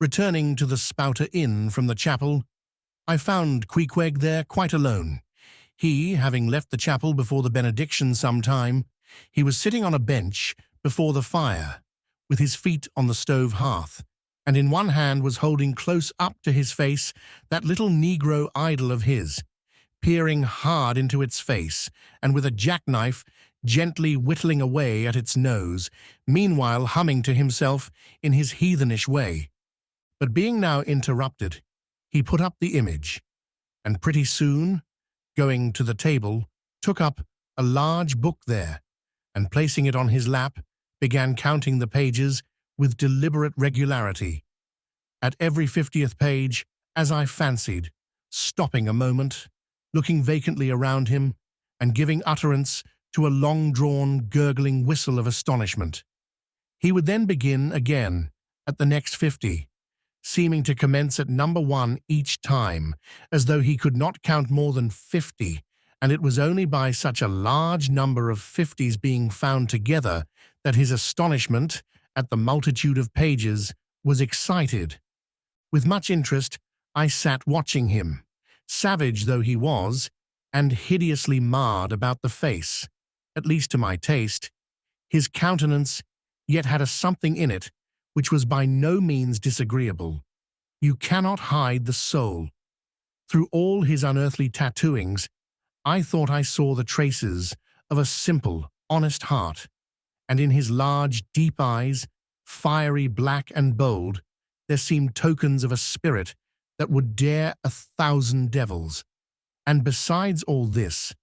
Returning to the Spouter Inn from the chapel, I found Queequeg there quite alone. He, having left the chapel before the benediction some time, he was sitting on a bench before the fire, with his feet on the stove hearth, and in one hand was holding close up to his face that little negro idol of his, peering hard into its face, and with a jackknife gently whittling away at its nose, meanwhile humming to himself in his heathenish way. But being now interrupted, he put up the image, and pretty soon, going to the table, took up a large book there, and placing it on his lap, began counting the pages with deliberate regularity. At every 50th page, as I fancied, stopping a moment, looking vacantly around him, and giving utterance to a long-drawn, gurgling whistle of astonishment. He would then begin again at the next 50, seeming to commence at number 1 each time, as though he could not count more than 50, and it was only by such a large number of 50s being found together that his astonishment at the multitude of pages was excited. With much interest, I sat watching him, savage though he was, and hideously marred about the face, at least to my taste. His countenance yet had a something in it which was by no means disagreeable. You cannot hide the soul. Through all his unearthly tattooings, I thought I saw the traces of a simple, honest heart, and in his large, deep eyes, fiery black and bold, there seemed tokens of a spirit that would dare 1,000 devils. And besides all this,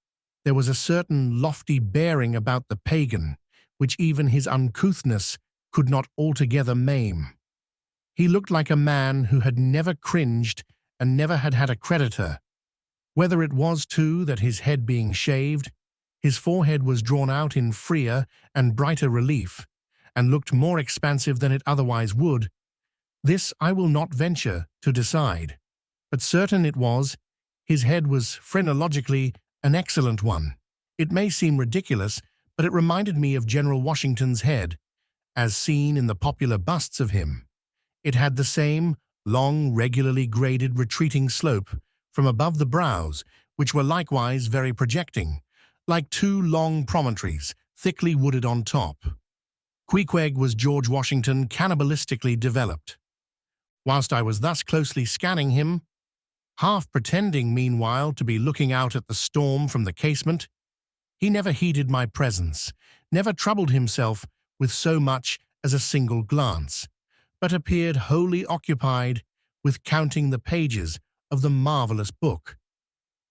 there was a certain lofty bearing about the pagan, which even his uncouthness could not altogether maim. He looked like a man who had never cringed and never had had a creditor. Whether it was, too, that his head being shaved, his forehead was drawn out in freer and brighter relief, and looked more expansive than it otherwise would, this I will not venture to decide. But certain it was, his head was phrenologically an excellent one. It may seem ridiculous, but it reminded me of General Washington's head, as seen in the popular busts of him. It had the same long, regularly graded, retreating slope from above the brows, which were likewise very projecting, like two long promontories, thickly wooded on top. Queequeg was George Washington cannibalistically developed. Whilst I was thus closely scanning him, half pretending meanwhile to be looking out at the storm from the casement, he never heeded my presence, never troubled himself with so much as a single glance, but appeared wholly occupied with counting the pages of the marvelous book.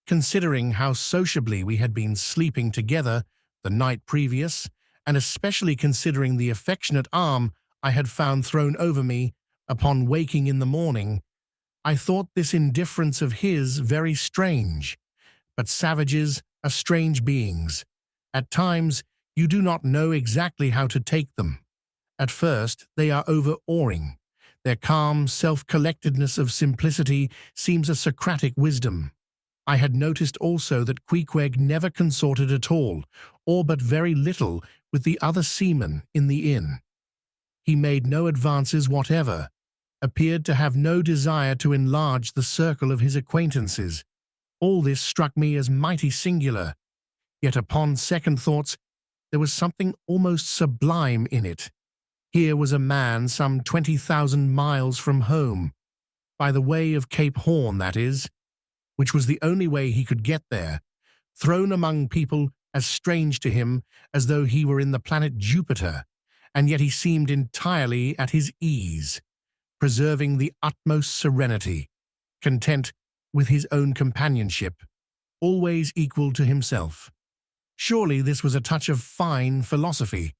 Considering how sociably we had been sleeping together the night previous, and especially considering the affectionate arm I had found thrown over me upon waking in the morning, I thought this indifference of his very strange. But savages are strange beings. At times, you do not know exactly how to take them. At first, they are overawing. Their calm self-collectedness of simplicity seems a Socratic wisdom. I had noticed also that Queequeg never consorted at all, or but very little, with the other seamen in the inn. He made no advances whatever, appeared to have no desire to enlarge the circle of his acquaintances. All this struck me as mighty singular, yet upon second thoughts there was something almost sublime in it. Here was a man some 20,000 miles from home, by the way of Cape Horn, that is, which was the only way he could get there, thrown among people as strange to him as though he were in the planet Jupiter, and yet he seemed entirely at his ease, preserving the utmost serenity, content with his own companionship, always equal to himself. Surely this was a touch of fine philosophy,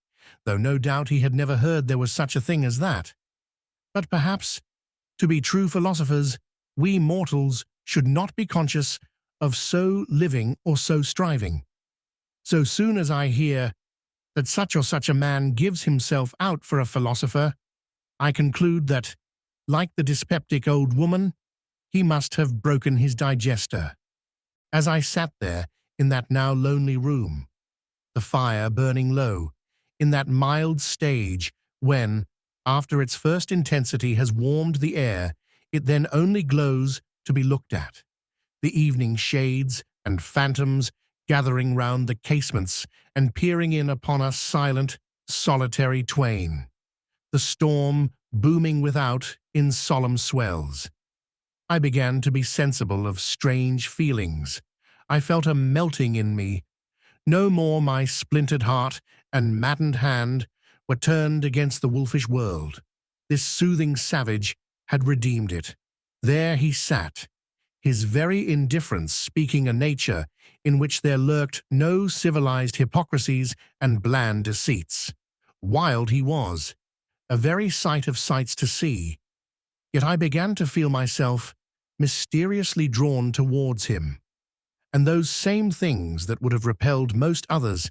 though no doubt he had never heard there was such a thing as that. But perhaps, to be true philosophers, we mortals should not be conscious of so living or so striving. So soon as I hear that such or such a man gives himself out for a philosopher, I conclude that, like the dyspeptic old woman, he must have broken his digester. As I sat there in that now lonely room, the fire burning low, in that mild stage when, after its first intensity has warmed the air, it then only glows to be looked at. The evening shades and phantoms gathering round the casements and peering in upon us silent, solitary twain. The storm booming without in solemn swells. I began to be sensible of strange feelings. I felt a melting in me. No more my splintered heart and maddened hand were turned against the wolfish world. This soothing savage had redeemed it. There he sat, his very indifference speaking a nature in which there lurked no civilized hypocrisies and bland deceits. Wild he was, a very sight of sights to see. Yet I began to feel myself mysteriously drawn towards him. And those same things that would have repelled most others,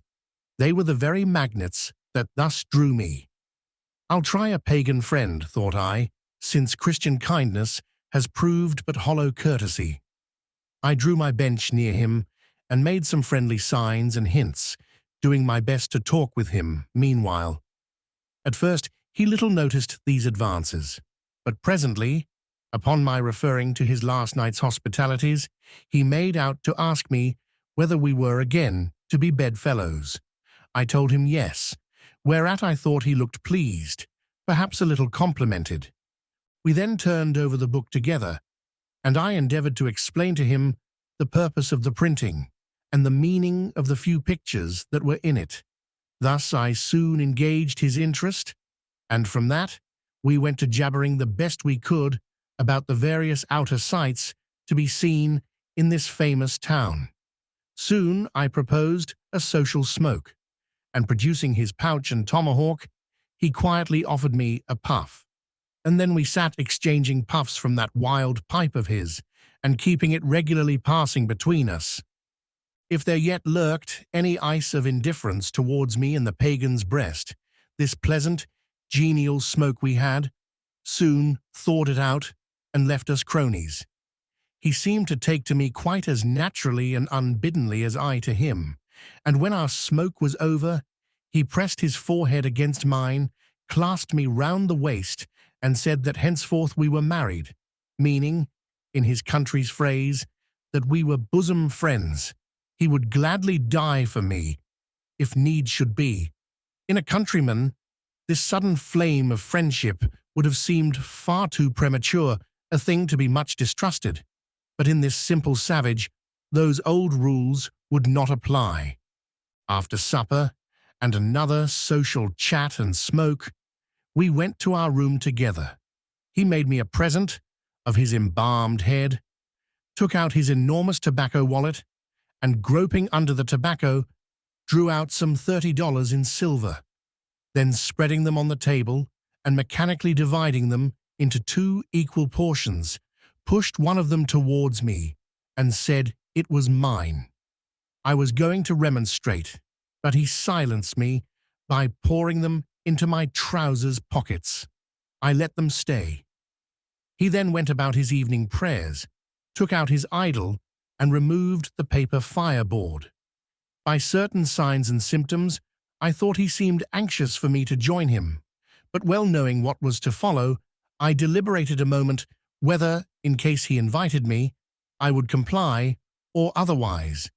they were the very magnets that thus drew me. I'll try a pagan friend, thought I, since Christian kindness has proved but hollow courtesy. I drew my bench near him and made some friendly signs and hints, doing my best to talk with him meanwhile. At first he little noticed these advances, but presently, upon my referring to his last night's hospitalities, he made out to ask me whether we were again to be bedfellows. I told him yes, whereat I thought he looked pleased, perhaps a little complimented. We then turned over the book together, and I endeavored to explain to him the purpose of the printing and the meaning of the few pictures that were in it. Thus I soon engaged his interest, and from that we went to jabbering the best we could about the various outer sights to be seen in this famous town. Soon I proposed a social smoke, and producing his pouch and tomahawk, he quietly offered me a puff. And then we sat exchanging puffs from that wild pipe of his, and keeping it regularly passing between us. If there yet lurked any ice of indifference towards me in the pagan's breast, this pleasant, genial smoke we had soon thawed it out and left us cronies. He seemed to take to me quite as naturally and unbiddenly as I to him, and when our smoke was over, he pressed his forehead against mine, clasped me round the waist, and said that henceforth we were married, meaning, in his country's phrase, that we were bosom friends. He would gladly die for me, if need should be. In a countryman, this sudden flame of friendship would have seemed far too premature, a thing to be much distrusted. But in this simple savage, those old rules would not apply. After supper, and another social chat and smoke, we went to our room together. He made me a present of his embalmed head, took out his enormous tobacco wallet, and groping under the tobacco, drew out some $30 in silver. Then spreading them on the table and mechanically dividing them into 2 equal portions, pushed one of them towards me and said it was mine. I was going to remonstrate, but he silenced me by pouring them into my trousers pockets. I let them stay. He then went about his evening prayers, took out his idol, and removed the paper fireboard. By certain signs and symptoms, I thought he seemed anxious for me to join him, but well knowing what was to follow, I deliberated a moment whether, in case he invited me, I would comply or otherwise.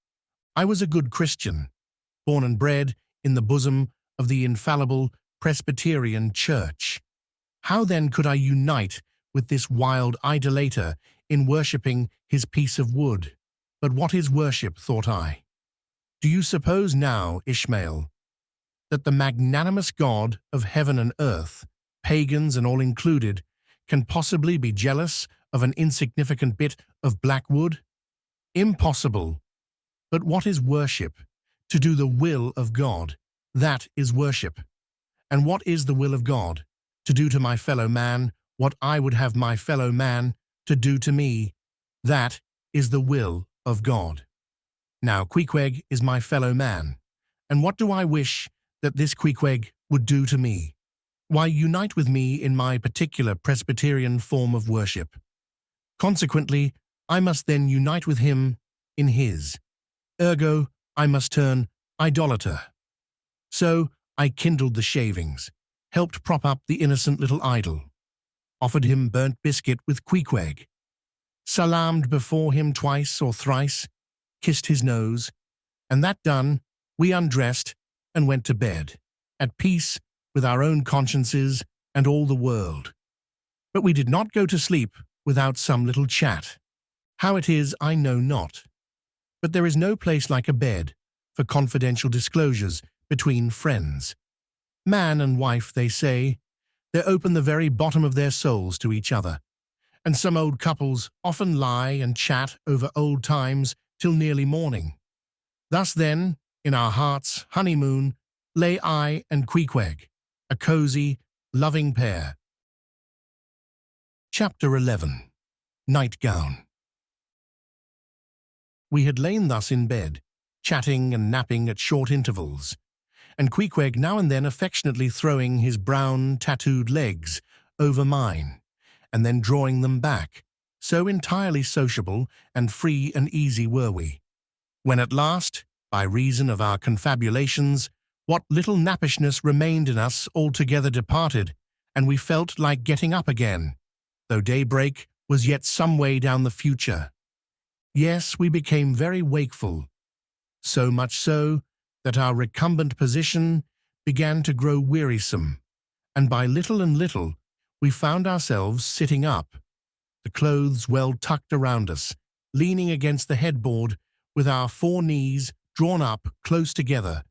I was a good Christian, born and bred in the bosom of the infallible Presbyterian Church. How then could I unite with this wild idolater in worshipping his piece of wood? But what is worship, thought I? Do you suppose now, Ishmael, that the magnanimous God of heaven and earth, pagans and all included, can possibly be jealous of an insignificant bit of black wood? Impossible. But what is worship? To do the will of God. That is worship. And what is the will of God? To do to my fellow man what I would have my fellow man to do to me. That is the will of God. Now Queequeg is my fellow man, and what do I wish that this Queequeg would do to me? Why, unite with me in my particular Presbyterian form of worship. Consequently, I must then unite with him in his. Ergo, I must turn idolater. So I kindled the shavings, helped prop up the innocent little idol, offered him burnt biscuit with Queequeg, salaamed before him twice or thrice, kissed his nose, and that done, we undressed and went to bed, at peace with our own consciences and all the world. But we did not go to sleep without some little chat. How it is, I know not. But there is no place like a bed for confidential disclosures between friends. Man and wife, they say, they open the very bottom of their souls to each other, and some old couples often lie and chat over old times till nearly morning. Thus then, in our heart's honeymoon, lay I and Queequeg, a cosy, loving pair. Chapter 11. Nightgown. We had lain thus in bed, chatting and napping at short intervals, and Queequeg now and then affectionately throwing his brown, tattooed legs over mine, and then drawing them back, so entirely sociable and free and easy were we. When at last, by reason of our confabulations, what little nappishness remained in us altogether departed, and we felt like getting up again, though daybreak was yet some way down the future. Yes, we became very wakeful, so much so that our recumbent position began to grow wearisome, and by little and little we found ourselves sitting up, the clothes well tucked around us, leaning against the headboard with our 4 knees drawn up close together,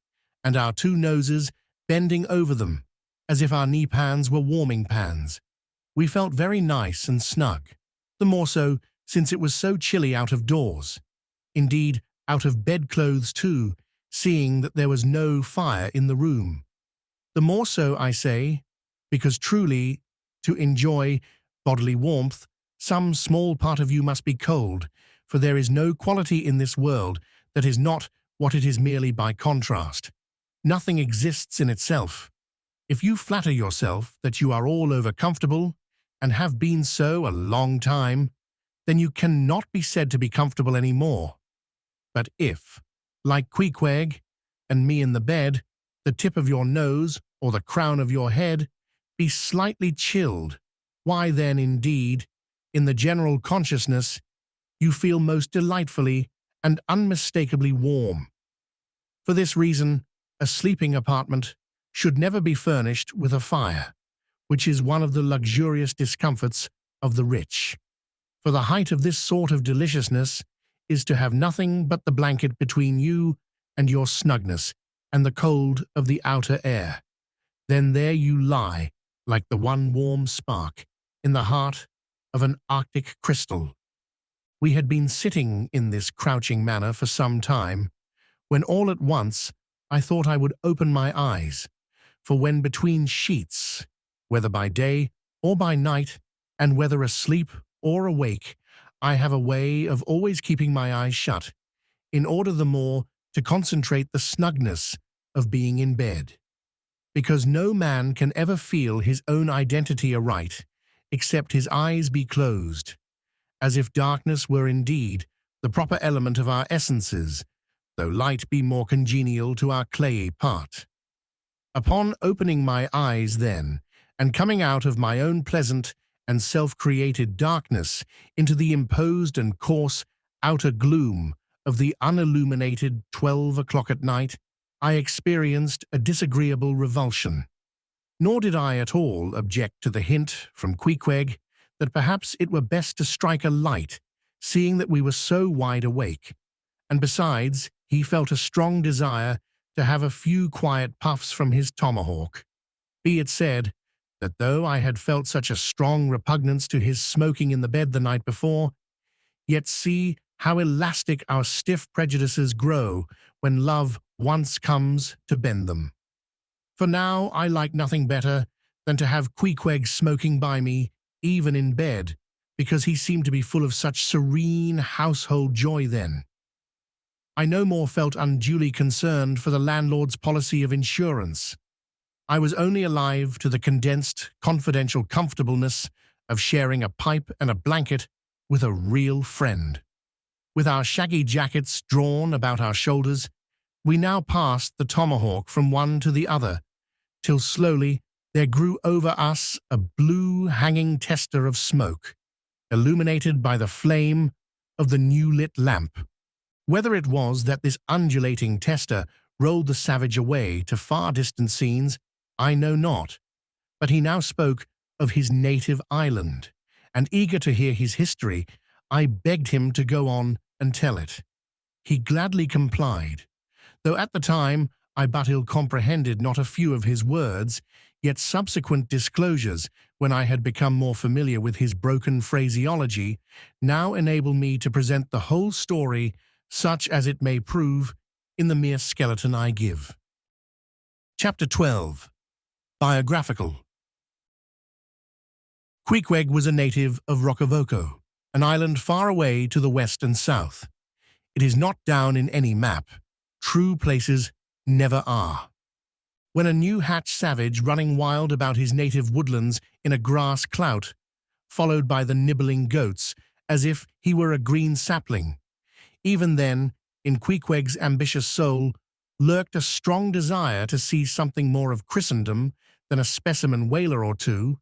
and our 2 noses bending over them, as if our knee-pans were warming pans. We felt very nice and snug, the more so since it was so chilly out of doors. Indeed, out of bedclothes too, seeing that there was no fire in the room. The more so, I say, because truly, to enjoy bodily warmth, some small part of you must be cold, for there is no quality in this world that is not what it is merely by contrast. Nothing exists in itself. If you flatter yourself that you are all over comfortable, and have been so a long time, then you cannot be said to be comfortable any more. But if, like Queequeg and me in the bed, the tip of your nose or the crown of your head be slightly chilled, why then, indeed, in the general consciousness, you feel most delightfully and unmistakably warm. For this reason, a sleeping apartment should never be furnished with a fire, which is one of the luxurious discomforts of the rich. For the height of this sort of deliciousness is to have nothing but the blanket between you and your snugness and the cold of the outer air. Then there you lie, like the one warm spark, in the heart of an Arctic crystal. We had been sitting in this crouching manner for some time, when all at once I thought I would open my eyes, for when between sheets, whether by day or by night, and whether asleep or awake, I have a way of always keeping my eyes shut, in order the more to concentrate the snugness of being in bed. Because no man can ever feel his own identity aright, except his eyes be closed, as if darkness were indeed the proper element of our essences, though light be more congenial to our clayey part. Upon opening my eyes then, and coming out of my own pleasant and self-created darkness into the imposed and coarse outer gloom of the unilluminated 12 o'clock at night, I experienced a disagreeable revulsion. Nor did I at all object to the hint from Queequeg that perhaps it were best to strike a light, seeing that we were so wide awake, and besides, he felt a strong desire to have a few quiet puffs from his tomahawk. Be it said, that though I had felt such a strong repugnance to his smoking in the bed the night before, yet see how elastic our stiff prejudices grow when love once comes to bend them. For now I like nothing better than to have Queequeg smoking by me, even in bed, because he seemed to be full of such serene household joy then. I no more felt unduly concerned for the landlord's policy of insurance. I was only alive to the condensed, confidential comfortableness of sharing a pipe and a blanket with a real friend. With our shaggy jackets drawn about our shoulders, we now passed the tomahawk from one to the other, till slowly there grew over us a blue hanging tester of smoke, illuminated by the flame of the new-lit lamp. Whether it was that this undulating tester rolled the savage away to far-distant scenes, I know not, but he now spoke of his native island, and eager to hear his history, I begged him to go on and tell it. He gladly complied, though at the time I but ill comprehended not a few of his words, yet subsequent disclosures, when I had become more familiar with his broken phraseology, now enable me to present the whole story such as it may prove in the mere skeleton I give. Chapter 12. Biographical. Queequeg was a native of Rokovoko, an island far away to the west and south. It is not down in any map. True places never are. When a new-hatched savage running wild about his native woodlands in a grass clout, followed by the nibbling goats, as if he were a green sapling. Even then, in Queequeg's ambitious soul, lurked a strong desire to see something more of Christendom than a specimen whaler or two.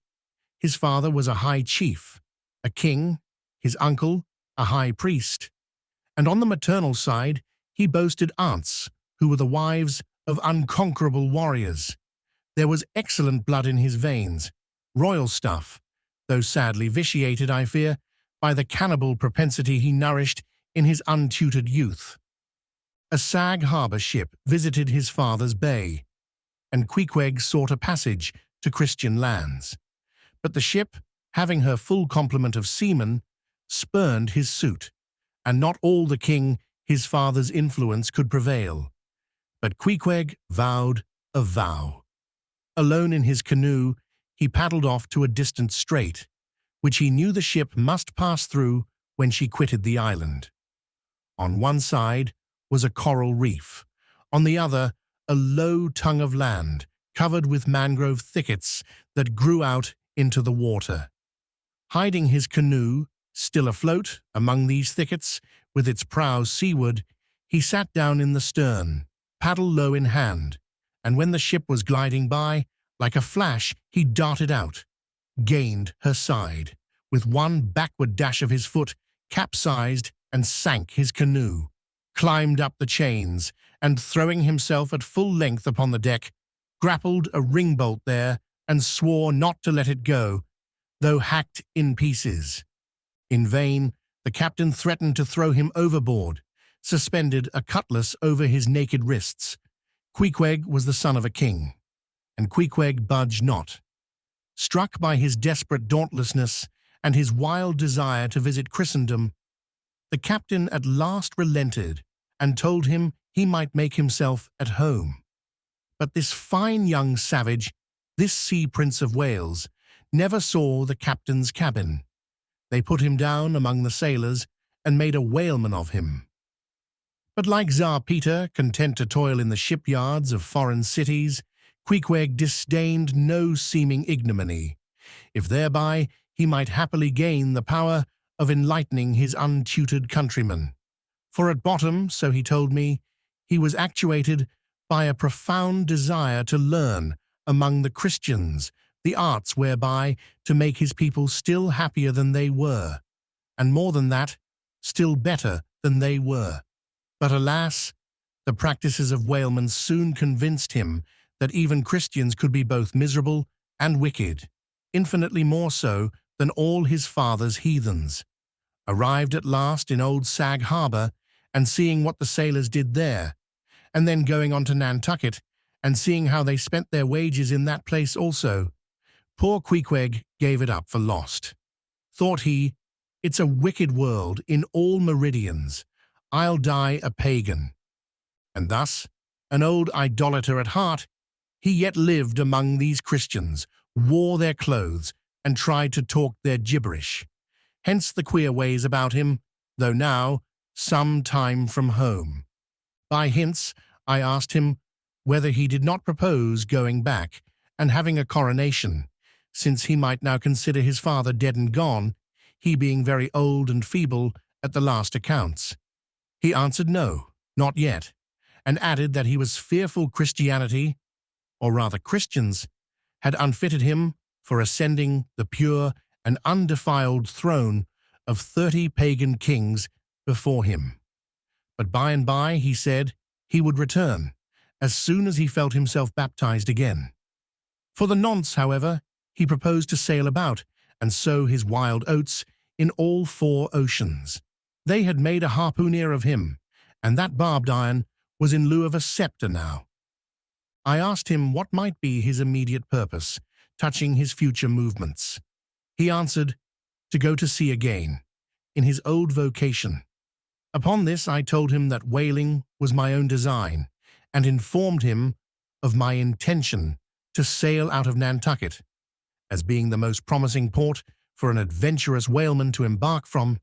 His father was a high chief, a king, his uncle, a high priest, and on the maternal side he boasted aunts, who were the wives of unconquerable warriors. There was excellent blood in his veins, royal stuff, though sadly vitiated, I fear, by the cannibal propensity he nourished in his untutored youth. A Sag Harbor ship visited his father's bay, and Queequeg sought a passage to Christian lands. But the ship, having her full complement of seamen, spurned his suit, and not all the king his father's influence could prevail. But Queequeg vowed a vow. Alone in his canoe, he paddled off to a distant strait, which he knew the ship must pass through when she quitted the island. On one side was a coral reef, on the other a low tongue of land covered with mangrove thickets that grew out into the water. Hiding his canoe, still afloat among these thickets, with its prow seaward, he sat down in the stern, paddle low in hand, and when the ship was gliding by, like a flash he darted out, gained her side, with one backward dash of his foot, capsized and sank his canoe, climbed up the chains, and throwing himself at full length upon the deck, grappled a ringbolt there and swore not to let it go, though hacked in pieces. In vain, the captain threatened to throw him overboard, suspended a cutlass over his naked wrists. Queequeg was the son of a king, and Queequeg budged not. Struck by his desperate dauntlessness and his wild desire to visit Christendom, the captain at last relented and told him he might make himself at home. But this fine young savage, this sea prince of Wales, never saw the captain's cabin. They put him down among the sailors and made a whaleman of him. But like Tsar Peter, content to toil in the shipyards of foreign cities, Queequeg disdained no seeming ignominy, if thereby he might happily gain the power of enlightening his untutored countrymen. For at bottom, so he told me, he was actuated by a profound desire to learn among the Christians the arts whereby to make his people still happier than they were, and more than that, still better than they were. But alas, the practices of whalemen soon convinced him that even Christians could be both miserable and wicked, infinitely more so than all his father's heathens. Arrived at last in old Sag Harbor, and seeing what the sailors did there, and then going on to Nantucket, and seeing how they spent their wages in that place also, poor Queequeg gave it up for lost. Thought he, "It's a wicked world in all meridians. I'll die a pagan." And thus, an old idolater at heart, he yet lived among these Christians, wore their clothes, and tried to talk their gibberish. Hence the queer ways about him, though now, some time from home. By hints, I asked him whether he did not propose going back and having a coronation, since he might now consider his father dead and gone, he being very old and feeble at the last accounts. He answered no, not yet, and added that he was fearful Christianity, or rather Christians, had unfitted him for ascending the pure and undefiled throne of 30 pagan kings before him. But by and by, he said, he would return, as soon as he felt himself baptized again. For the nonce, however, he proposed to sail about and sow his wild oats in all 4 oceans. They had made a harpooner of him, and that barbed iron was in lieu of a scepter now. I asked him what might be his immediate purpose, touching his future movements. He answered, to go to sea again, in his old vocation. Upon this I told him that whaling was my own design, and informed him of my intention to sail out of Nantucket, as being the most promising port for an adventurous whaleman to embark from.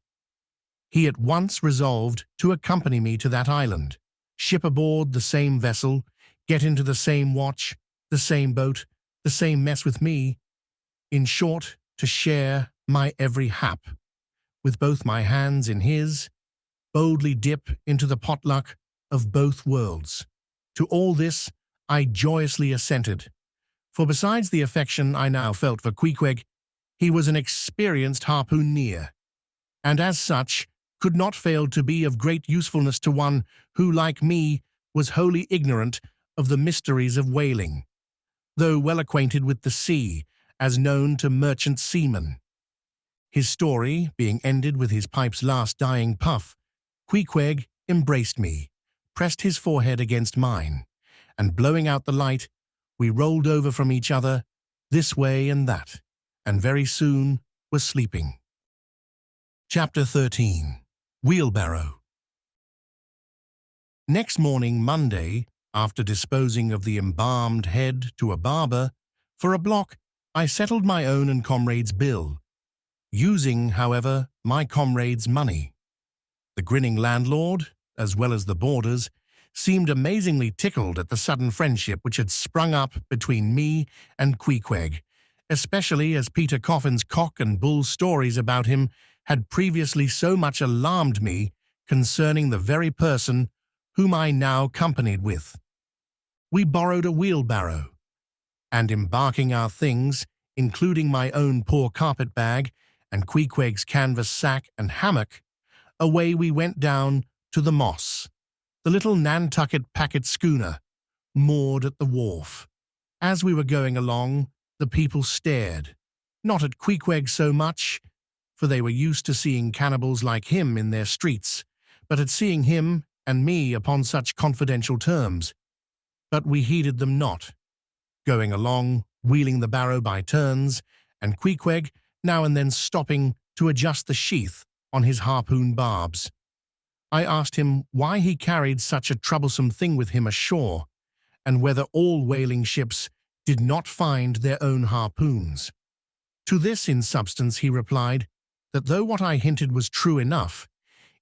He at once resolved to accompany me to that island, ship aboard the same vessel, get into the same watch, the same boat, the same mess with me, in short, to share my every hap, with both my hands in his, boldly dip into the potluck of both worlds. To all this I joyously assented, for besides the affection I now felt for Queequeg, he was an experienced harpooner, and as such could not fail to be of great usefulness to one who, like me, was wholly ignorant of the mysteries of whaling, though well acquainted with the sea, as known to merchant seamen. His story being ended with his pipe's last dying puff, Queequeg embraced me, pressed his forehead against mine, and blowing out the light, we rolled over from each other, this way and that, and very soon were sleeping. Chapter 13. Wheelbarrow. Next morning, Monday, after disposing of the embalmed head to a barber, for a block I settled my own and comrade's bill, using, however, my comrade's money. The grinning landlord, as well as the boarders, seemed amazingly tickled at the sudden friendship which had sprung up between me and Queequeg, especially as Peter Coffin's cock and bull stories about him had previously so much alarmed me concerning the very person whom I now companied with. We borrowed a wheelbarrow, and embarking our things, including my own poor carpet-bag and Queequeg's canvas sack and hammock, away we went down to the Moss, the little Nantucket packet schooner, moored at the wharf. As we were going along, the people stared, not at Queequeg so much, for they were used to seeing cannibals like him in their streets, but at seeing him and me upon such confidential terms. But we heeded them not, going along, wheeling the barrow by turns, and Queequeg now and then stopping to adjust the sheath on his harpoon barbs. I asked him why he carried such a troublesome thing with him ashore, and whether all whaling ships did not find their own harpoons. To this, in substance, he replied that though what I hinted was true enough,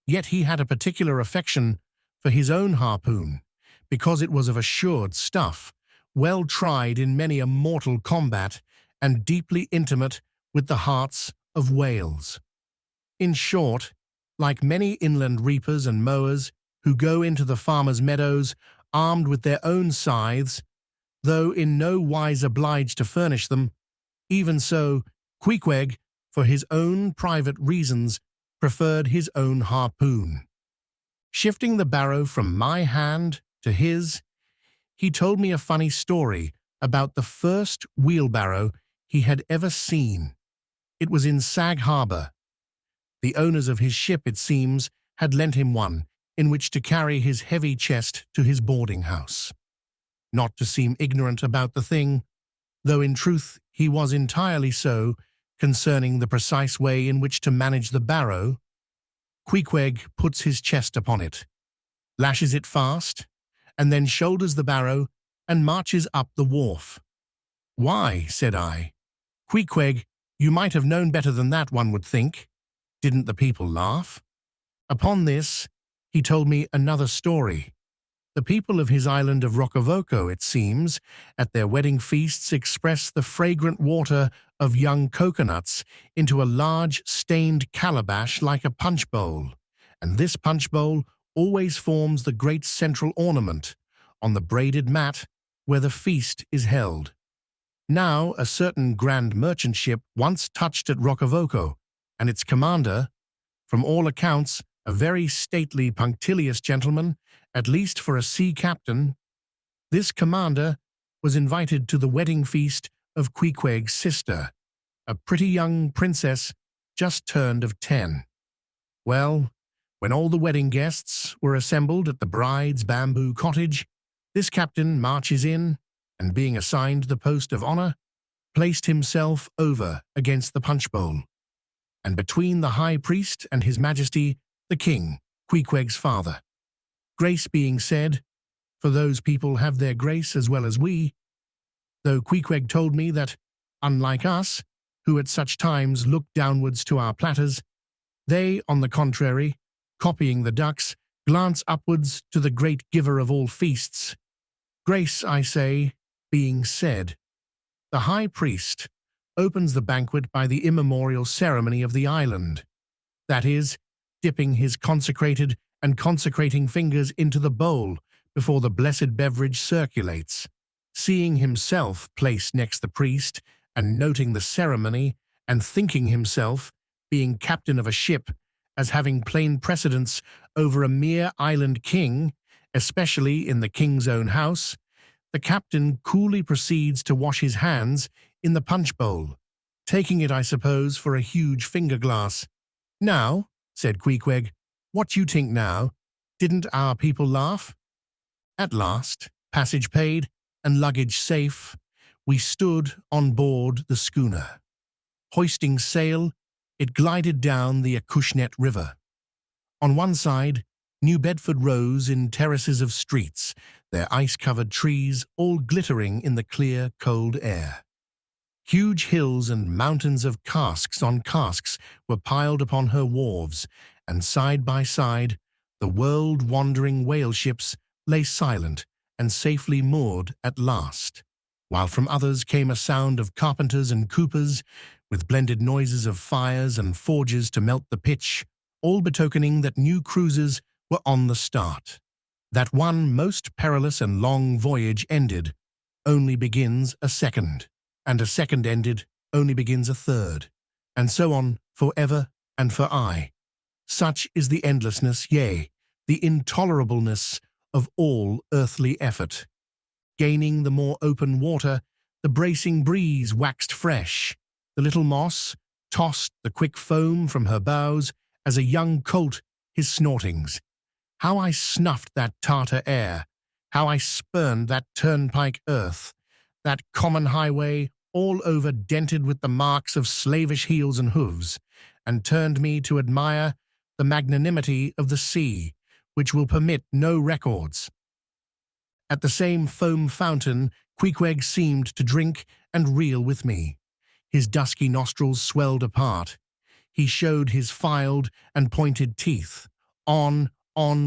yet he had a particular affection for his own harpoon, because it was of assured stuff, well tried in many a mortal combat, and deeply intimate with the hearts of whales. In short, like many inland reapers and mowers who go into the farmers' meadows armed with their own scythes, though in no wise obliged to furnish them, even so Queequeg, for his own private reasons, preferred his own harpoon. Shifting the barrow from my hand to his, he told me a funny story about the first wheelbarrow he had ever seen. It was in Sag Harbor. The owners of his ship, it seems, had lent him one in which to carry his heavy chest to his boarding house. Not to seem ignorant about the thing, though in truth he was entirely so concerning the precise way in which to manage the barrow, Queequeg puts his chest upon it, lashes it fast, and then shoulders the barrow and marches up the wharf. "Why," said I, "Queequeg, you might have known better than that, one would think. Didn't the people laugh?" Upon this, he told me another story. The people of his island of Rokovoko, it seems, at their wedding feasts express the fragrant water of young coconuts into a large stained calabash like a punch bowl, and this punch bowl always forms the great central ornament on the braided mat where the feast is held. Now, a certain grand merchant ship once touched at Rokovoko, and its commander, From all accounts, a very stately, punctilious gentleman, at least for a sea captain. This commander was invited to the wedding feast of Queequeg's sister, a pretty young princess just turned of 10. Well, when all the wedding guests were assembled at the bride's bamboo cottage, this captain marches in, and being assigned the post of honor, placed himself over against the punch bowl, and between the high priest and his majesty, the king, Queequeg's father. Grace being said, for those people have their grace as well as we, though Queequeg told me that, unlike us, who at such times look downwards to our platters, they, on the contrary, copying the ducks, glance upwards to the great giver of all feasts. Grace, I say, being said, the high priest opens the banquet by the immemorial ceremony of the island, that is, dipping his consecrated and consecrating fingers into the bowl before the blessed beverage circulates, seeing himself placed next the priest and noting the ceremony and thinking himself, being captain of a ship, as having plain precedence over a mere island king, especially in the king's own house, the captain coolly proceeds to wash his hands in the punch bowl, taking it, I suppose, for a huge finger-glass. "Now," said Queequeg, "what you think now? Didn't our people laugh?" At last, passage paid and luggage safe, we stood on board the schooner. Hoisting sail, it glided down the Acushnet River. On one side, New Bedford rose in terraces of streets, their ice-covered trees all glittering in the clear, cold air. Huge hills and mountains of casks on casks were piled upon her wharves, and side by side, the world-wandering whale ships lay silent and safely moored at last, while from others came a sound of carpenters and coopers, with blended noises of fires and forges to melt the pitch, all betokening that new cruisers were on the start. That one most perilous and long voyage ended, only begins a second, and a second ended, only begins a third, and so on for ever and for aye. Such is the endlessness, yea, the intolerableness of all earthly effort. Gaining the more open water, the bracing breeze waxed fresh. The little moss tossed the quick foam from her bows as a young colt his snortings. How I snuffed that Tartar air, how I spurned that turnpike earth, that common highway all over dented with the marks of slavish heels and hooves, and turned me to admire the magnanimity of the sea, which will permit no records. At the same foam fountain, Queequeg seemed to drink and reel with me. His dusky nostrils swelled apart. He showed his filed and pointed teeth. On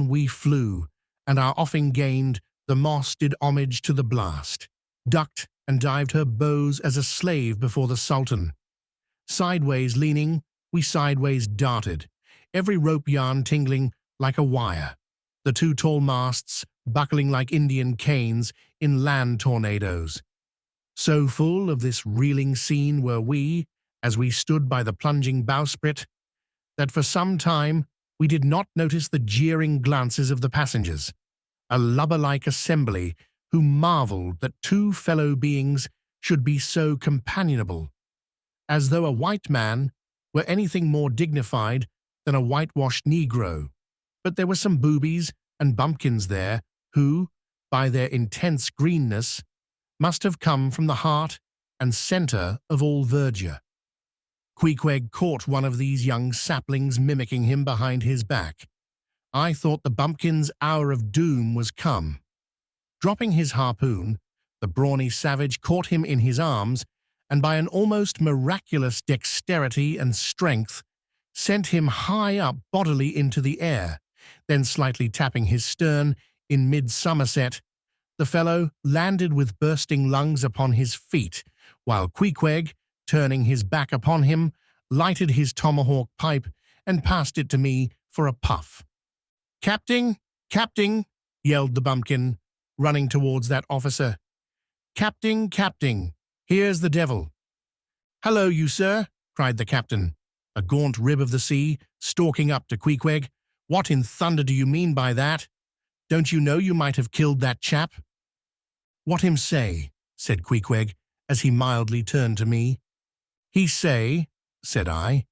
we flew, and our offing gained, the moss did homage to the blast, ducked and dived her bows as a slave before the Sultan. Sideways leaning, we sideways darted, every rope yarn tingling like a wire, the two tall masts buckling like Indian canes in land tornadoes. So full of this reeling scene were we, as we stood by the plunging bowsprit, that for some time we did not notice the jeering glances of the passengers, a lubber-like assembly who marveled that two fellow beings should be so companionable, as though a white man were anything more dignified than a whitewashed Negro. But there were some boobies and bumpkins there who, by their intense greenness, must have come from the heart and centre of all verdure. Queequeg caught one of these young saplings mimicking him behind his back. I thought the bumpkin's hour of doom was come. Dropping his harpoon, the brawny savage caught him in his arms, and by an almost miraculous dexterity and strength, sent him high up bodily into the air, then slightly tapping his stern in mid-Somerset, the fellow landed with bursting lungs upon his feet, while Queequeg, turning his back upon him, lighted his tomahawk pipe and passed it to me for a puff. "Capting, capting," yelled the bumpkin, running towards that officer. "Capting, capting, here's the devil." "Hello, you sir," cried the captain. a gaunt rib of the sea, stalking up to Queequeg. "What in thunder do you mean by that? Don't you know you might have killed that chap?" "What him say?" said Queequeg, as he mildly turned to me. "He say," said I,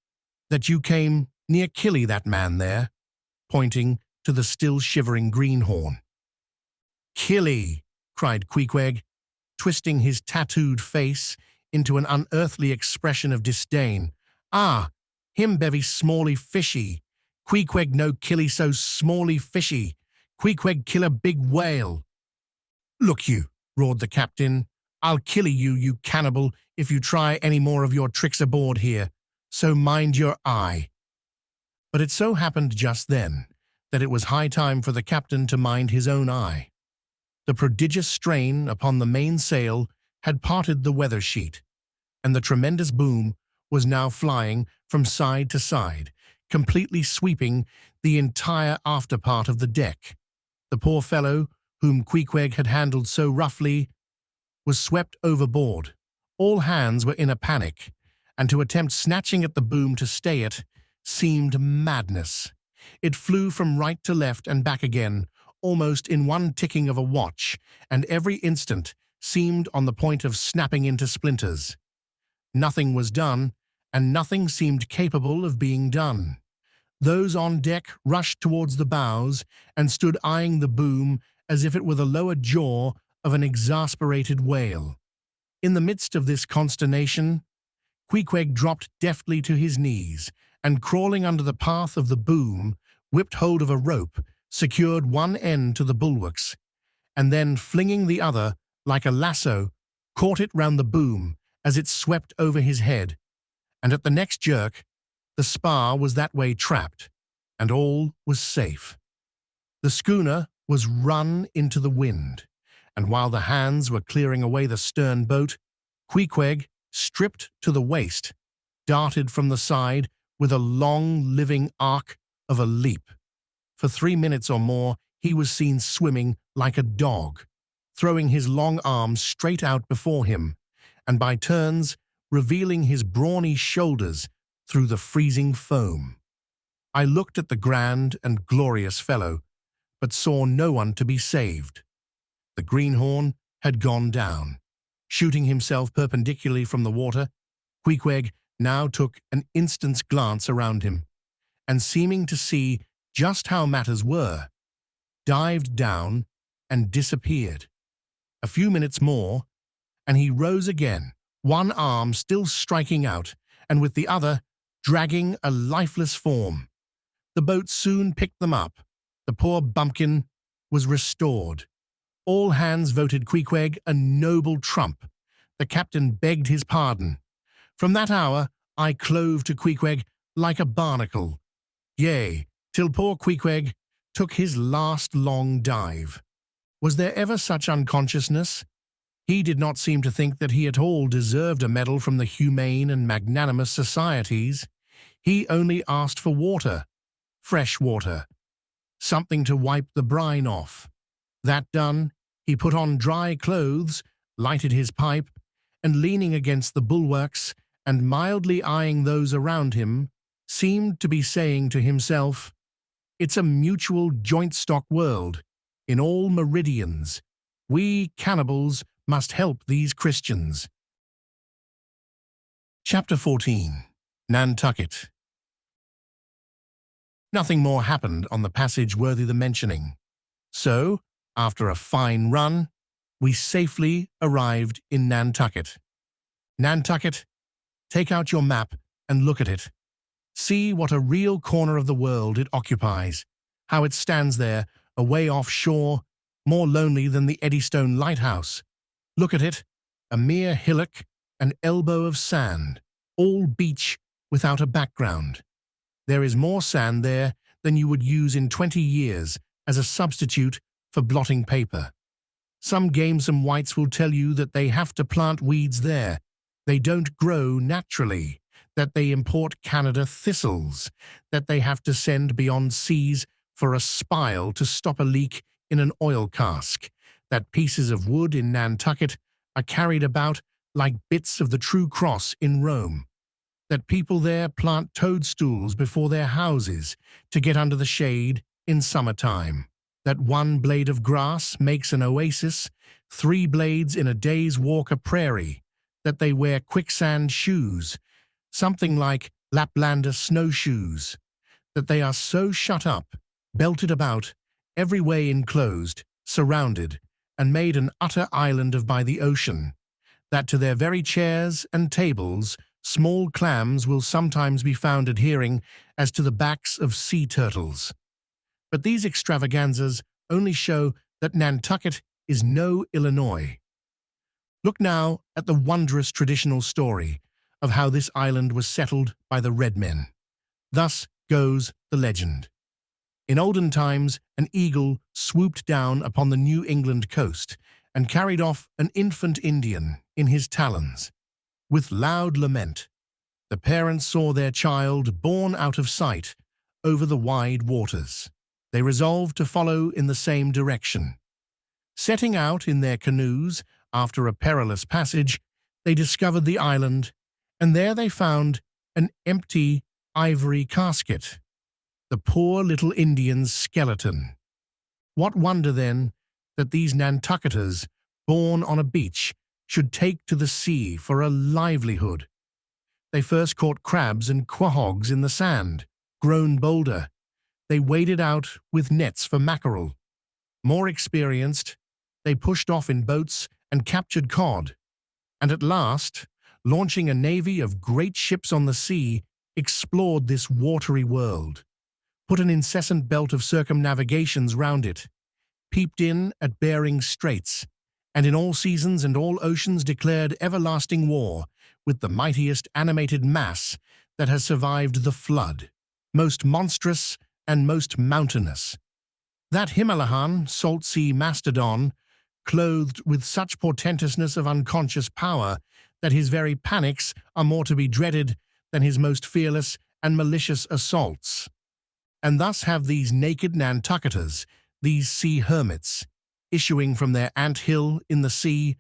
"that you came near killy that man there," pointing to the still shivering greenhorn. "Killy!" cried Queequeg, twisting his tattooed face into an unearthly expression of disdain. "Ah, him bevy smally fishy. Queequeg no killy so smally fishy. Queequeg kill a big whale." "Look you," roared the captain, "I'll killy you, you cannibal, if you try any more of your tricks aboard here. So mind your eye." But it so happened just then that it was high time for the captain to mind his own eye. The prodigious strain upon the mainsail had parted the weather sheet, and the tremendous boom was now flying from side to side, completely sweeping the entire after part of the deck. The poor fellow, whom Queequeg had handled so roughly, was swept overboard. All hands were in a panic, and to attempt snatching at the boom to stay it seemed madness. It flew from right to left and back again, almost in one ticking of a watch, and every instant seemed on the point of snapping into splinters. Nothing was done, and nothing seemed capable of being done. Those on deck rushed towards the bows and stood eyeing the boom as if it were the lower jaw of an exasperated whale. In the midst of this consternation, Queequeg dropped deftly to his knees, and crawling under the path of the boom, whipped hold of a rope, secured one end to the bulwarks, and then, flinging the other like a lasso, caught it round the boom as it swept over his head, and at the next jerk, the spar was that way trapped, and all was safe. The schooner was run into the wind, and while the hands were clearing away the stern boat, Queequeg, stripped to the waist, darted from the side with a long living arc of a leap. For 3 minutes or more he was seen swimming like a dog, throwing his long arms straight out before him, and by turns revealing his brawny shoulders through the freezing foam. I looked at the grand and glorious fellow, but saw no one to be saved. The greenhorn had gone down. Shooting himself perpendicularly from the water, Queequeg now took an instant's glance around him, and seeming to see just how matters were, dived down and disappeared. A few minutes more, and he rose again, one arm still striking out, and with the other dragging a lifeless form. The boat soon picked them up. The poor bumpkin was restored. All hands voted Queequeg a noble trump. The captain begged his pardon. From that hour I clove to Queequeg like a barnacle. Yea, till poor Queequeg took his last long dive. Was there ever such unconsciousness? He did not seem to think that he at all deserved a medal from the humane and magnanimous societies. He only asked for water, fresh water, something to wipe the brine off. That done, he put on dry clothes, lighted his pipe, and leaning against the bulwarks and mildly eyeing those around him, seemed to be saying to himself, "It's a mutual joint-stock world. In all meridians, we cannibals must help these Christians." Chapter 14. Nantucket. Nothing more happened on the passage worthy the mentioning. So, after a fine run, we safely arrived in Nantucket. Nantucket, take out your map and look at it. See what a real corner of the world it occupies, how it stands there, away offshore, more lonely than the Eddystone Lighthouse. Look at it, a mere hillock, an elbow of sand, all beach without a background. There is more sand there than you would use in 20 years as a substitute for blotting paper. Some gamesome whites will tell you that they have to plant weeds there. They don't grow naturally, that they import Canada thistles, that they have to send beyond seas for a spile to stop a leak in an oil cask, that pieces of wood in Nantucket are carried about like bits of the true cross in Rome. that people there plant toadstools before their houses to get under the shade in summertime, that one blade of grass makes an oasis, 3 blades in a day's walk a prairie, that they wear quicksand shoes, something like Laplander snowshoes, that they are so shut up, belted about, every way enclosed, surrounded, and made an utter island of by the ocean, that to their very chairs and tables small clams will sometimes be found adhering as to the backs of sea turtles. But these extravaganzas only show that Nantucket is no Illinois. Look now at the wondrous traditional story of how this island was settled by the red men. Thus goes the legend. In olden times, an eagle swooped down upon the New England coast and carried off an infant Indian in his talons. With loud lament, the parents saw their child borne out of sight over the wide waters. They resolved to follow in the same direction. Setting out in their canoes after a perilous passage, they discovered the island, and there they found an empty ivory casket, the poor little Indian's skeleton. What wonder, then, that these Nantucketers, born on a beach, should take to the sea for a livelihood. They first caught crabs and quahogs in the sand, grown bolder. They waded out with nets for mackerel. More experienced, they pushed off in boats and captured cod, and at last, launching a navy of great ships on the sea, explored this watery world, put an incessant belt of circumnavigations round it, peeped in at Bering Straits, and in all seasons and all oceans declared everlasting war with the mightiest animated mass that has survived the flood, most monstrous and most mountainous. That Himalayan salt sea mastodon, clothed with such portentousness of unconscious power that his very panics are more to be dreaded than his most fearless and malicious assaults. And thus have these naked Nantucketers, these sea hermits, issuing from their ant-hill in the sea,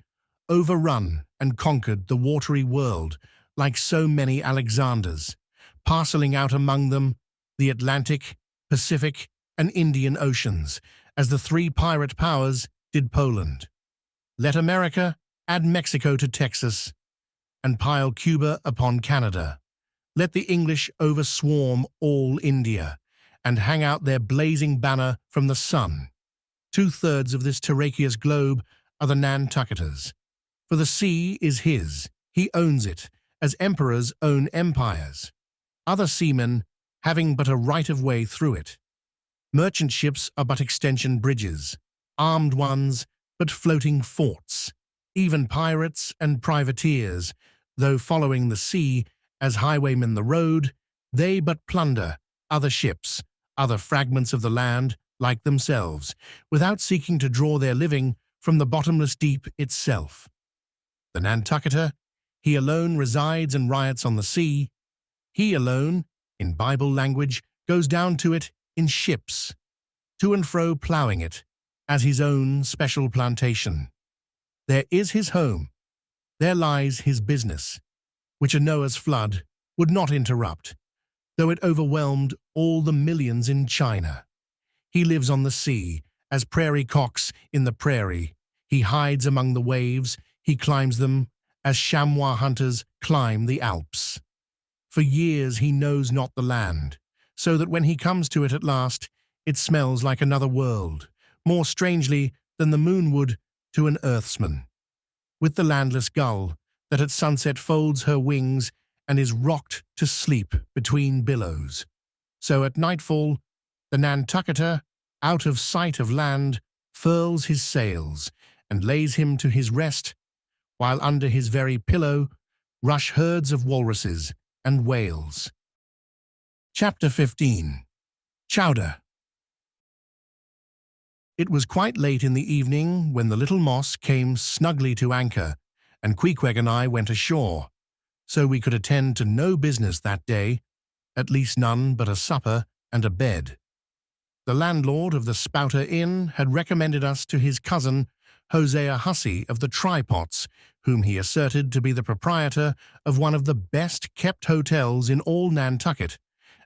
overrun and conquered the watery world like so many Alexanders, parceling out among them the Atlantic, Pacific, and Indian Oceans, as the 3 pirate powers did Poland. Let America add Mexico to Texas, and pile Cuba upon Canada. Let the English overswarm all India, and hang out their blazing banner from the sun. 2/3 of this terraqueous globe are the Nantucketers. For the sea is his, he owns it, as emperors own empires, other seamen having but a right of way through it. Merchant ships are but extension bridges, armed ones but floating forts. Even pirates and privateers, though following the sea as highwaymen the road, they but plunder other ships, other fragments of the land, like themselves, without seeking to draw their living from the bottomless deep itself. The Nantucketer, he alone resides and riots on the sea. He alone, in Bible language, goes down to it in ships, to and fro ploughing it, as his own special plantation. There is his home, there lies his business, which a Noah's flood would not interrupt, though it overwhelmed all the millions in China. He lives on the sea, as prairie cocks in the prairie. He hides among the waves, he climbs them, as chamois hunters climb the Alps. For years he knows not the land, so that when he comes to it at last, it smells like another world, more strangely than the moon would to an earthsman. With the landless gull, that at sunset folds her wings and is rocked to sleep between billows. So at nightfall, the Nantucketer, out of sight of land, furls his sails and lays him to his rest, while under his very pillow rush herds of walruses and whales. Chapter 15. Chowder. It was quite late in the evening when the little Moss came snugly to anchor, and Queequeg and I went ashore, so we could attend to no business that day, at least none but a supper and a bed. The landlord of the Spouter Inn had recommended us to his cousin Hosea Hussey of the Trypots, whom he asserted to be the proprietor of one of the best-kept hotels in all Nantucket,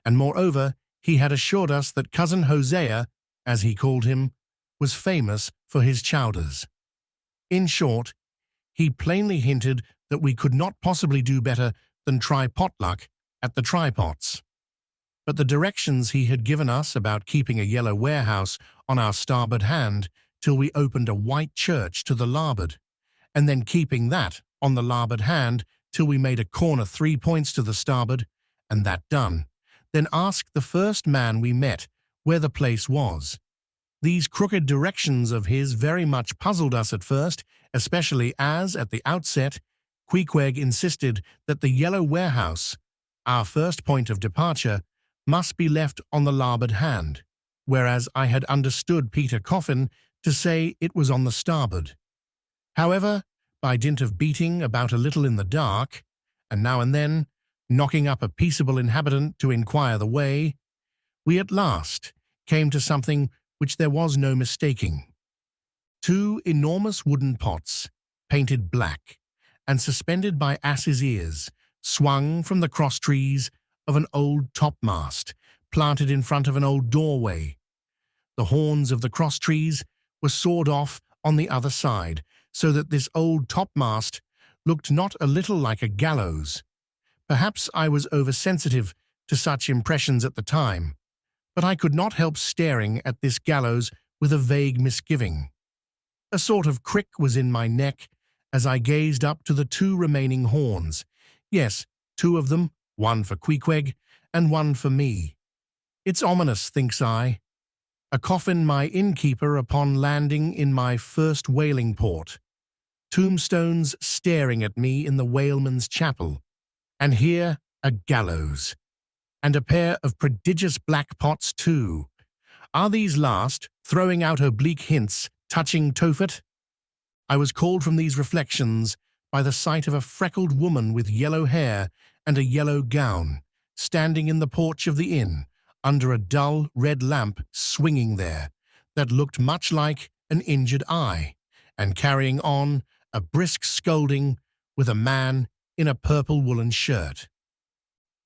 and moreover he had assured us that Cousin Hosea, as he called him, was famous for his chowders. In short, he plainly hinted that we could not possibly do better than try potluck at the Trypots. But the directions he had given us about keeping a yellow warehouse on our starboard hand till we opened a white church to the larboard, and then keeping that on the larboard hand till we made a corner 3 points to the starboard, and that done, then asked the first man we met where the place was. These crooked directions of his very much puzzled us at first, especially as, at the outset, Queequeg insisted that the yellow warehouse, our first point of departure, must be left on the larboard hand, whereas I had understood Peter Coffin to say it was on the starboard. However, by dint of beating about a little in the dark, and now and then knocking up a peaceable inhabitant to inquire the way, we at last came to something which there was no mistaking. 2 enormous wooden pots, painted black, and suspended by asses' ears, swung from the cross-trees of an old topmast, planted in front of an old doorway. The horns of the cross-trees were sawed off on the other side, so that this old topmast looked not a little like a gallows. Perhaps I was oversensitive to such impressions at the time, but I could not help staring at this gallows with a vague misgiving. A sort of crick was in my neck as I gazed up to the 2 remaining horns. Yes, 2 of them, one for Queequeg and one for me. It's ominous, thinks I. A coffin my innkeeper upon landing in my first whaling port. Tombstones staring at me in the whaleman's chapel. And here a gallows. And a pair of prodigious black pots too. Are these last throwing out oblique hints touching Tophet? I was called from these reflections by the sight of a freckled woman with yellow hair and a yellow gown, standing in the porch of the inn, under a dull red lamp swinging there, that looked much like an injured eye, and carrying on a brisk scolding with a man in a purple woolen shirt.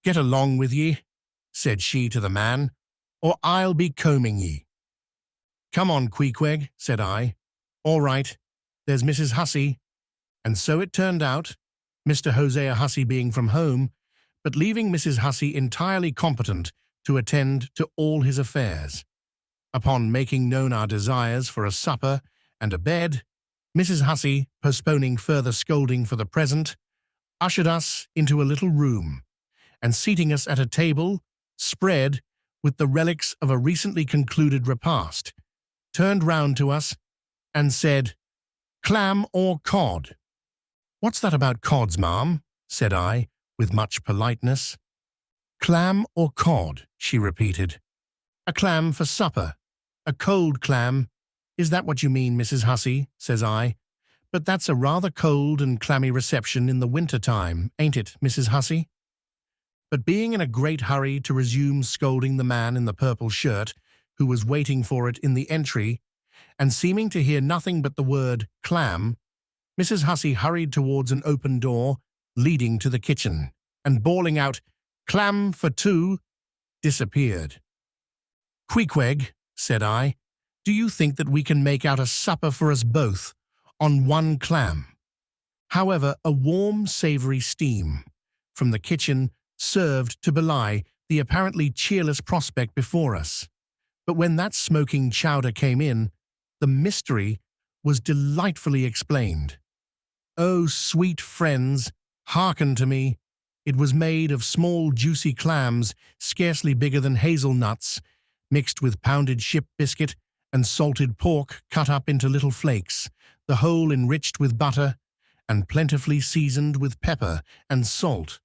"Get along with ye," said she to the man, "or I'll be combing ye." "Come on, Queequeg," said I. "All right, there's Mrs. Hussey." And so it turned out, Mr. Hosea Hussey being from home, but leaving Mrs. Hussey entirely competent to attend to all his affairs. Upon making known our desires for a supper and a bed, Mrs. Hussey, postponing further scolding for the present, ushered us into a little room, and seating us at a table spread with the relics of a recently concluded repast, turned round to us and said, "Clam or cod?" "What's that about cods, ma'am?" said I, with much politeness. "Clam or cod," she repeated. "A clam for supper. A cold clam. Is that what you mean, Mrs. Hussey?" says I. "But that's a rather cold and clammy reception in the winter time, ain't it, Mrs. Hussey?" But being in a great hurry to resume scolding the man in the purple shirt, who was waiting for it in the entry, and seeming to hear nothing but the word clam, Mrs. Hussey hurried towards an open door leading to the kitchen, and bawling out, "Clam for 2, disappeared. "Queequeg," said I, "do you think that we can make out a supper for us both on 1 clam?" However, a warm, savoury steam from the kitchen served to belie the apparently cheerless prospect before us. But when that smoking chowder came in, the mystery was delightfully explained. Oh, sweet friends, hearken to me. It was made of small juicy clams, scarcely bigger than hazelnuts, mixed with pounded ship biscuit and salted pork cut up into little flakes, the whole enriched with butter, and plentifully seasoned with pepper and salt.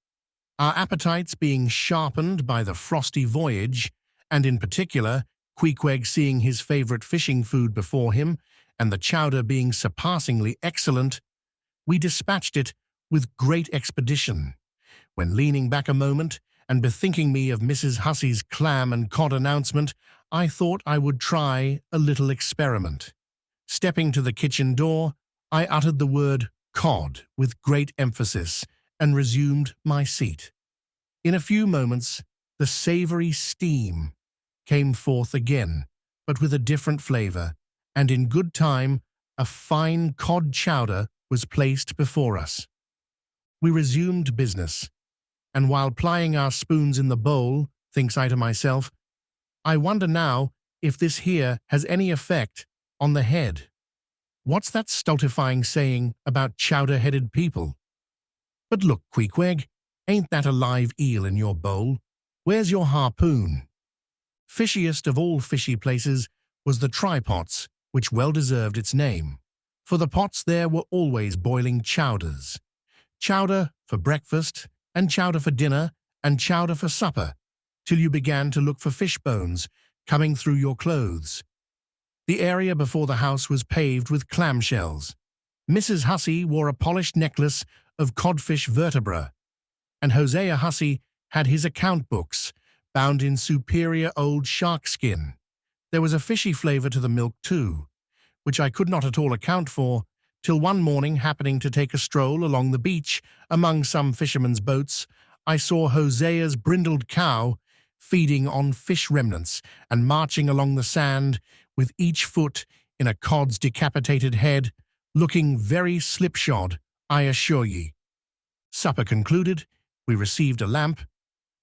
Our appetites being sharpened by the frosty voyage, and in particular, Queequeg seeing his favourite fishing food before him, and the chowder being surpassingly excellent, we dispatched it with great expedition, when leaning back a moment, and bethinking me of Mrs. Hussey's clam and cod announcement, I thought I would try a little experiment. Stepping to the kitchen door, I uttered the word cod with great emphasis and resumed my seat. In a few moments, the savory steam came forth again, but with a different flavor, and in good time, a fine cod chowder was placed before us. We resumed business, and while plying our spoons in the bowl, thinks I to myself, I wonder now if this here has any effect on the head. What's that stultifying saying about chowder-headed people? But look, Queequeg, ain't that a live eel in your bowl? Where's your harpoon? Fishiest of all fishy places was the try-pots, which well deserved its name, for the pots there were always boiling chowders. Chowder for breakfast, and chowder for dinner, and chowder for supper, till you began to look for fish bones coming through your clothes. The area before the house was paved with clamshells. Mrs. Hussey wore a polished necklace of codfish vertebra, and Hosea Hussey had his account books, bound in superior old shark skin. There was a fishy flavor to the milk too, which I could not at all account for, till one morning, happening to take a stroll along the beach among some fishermen's boats, I saw Hosea's brindled cow feeding on fish remnants and marching along the sand with each foot in a cod's decapitated head, looking very slipshod, I assure ye. Supper concluded, we received a lamp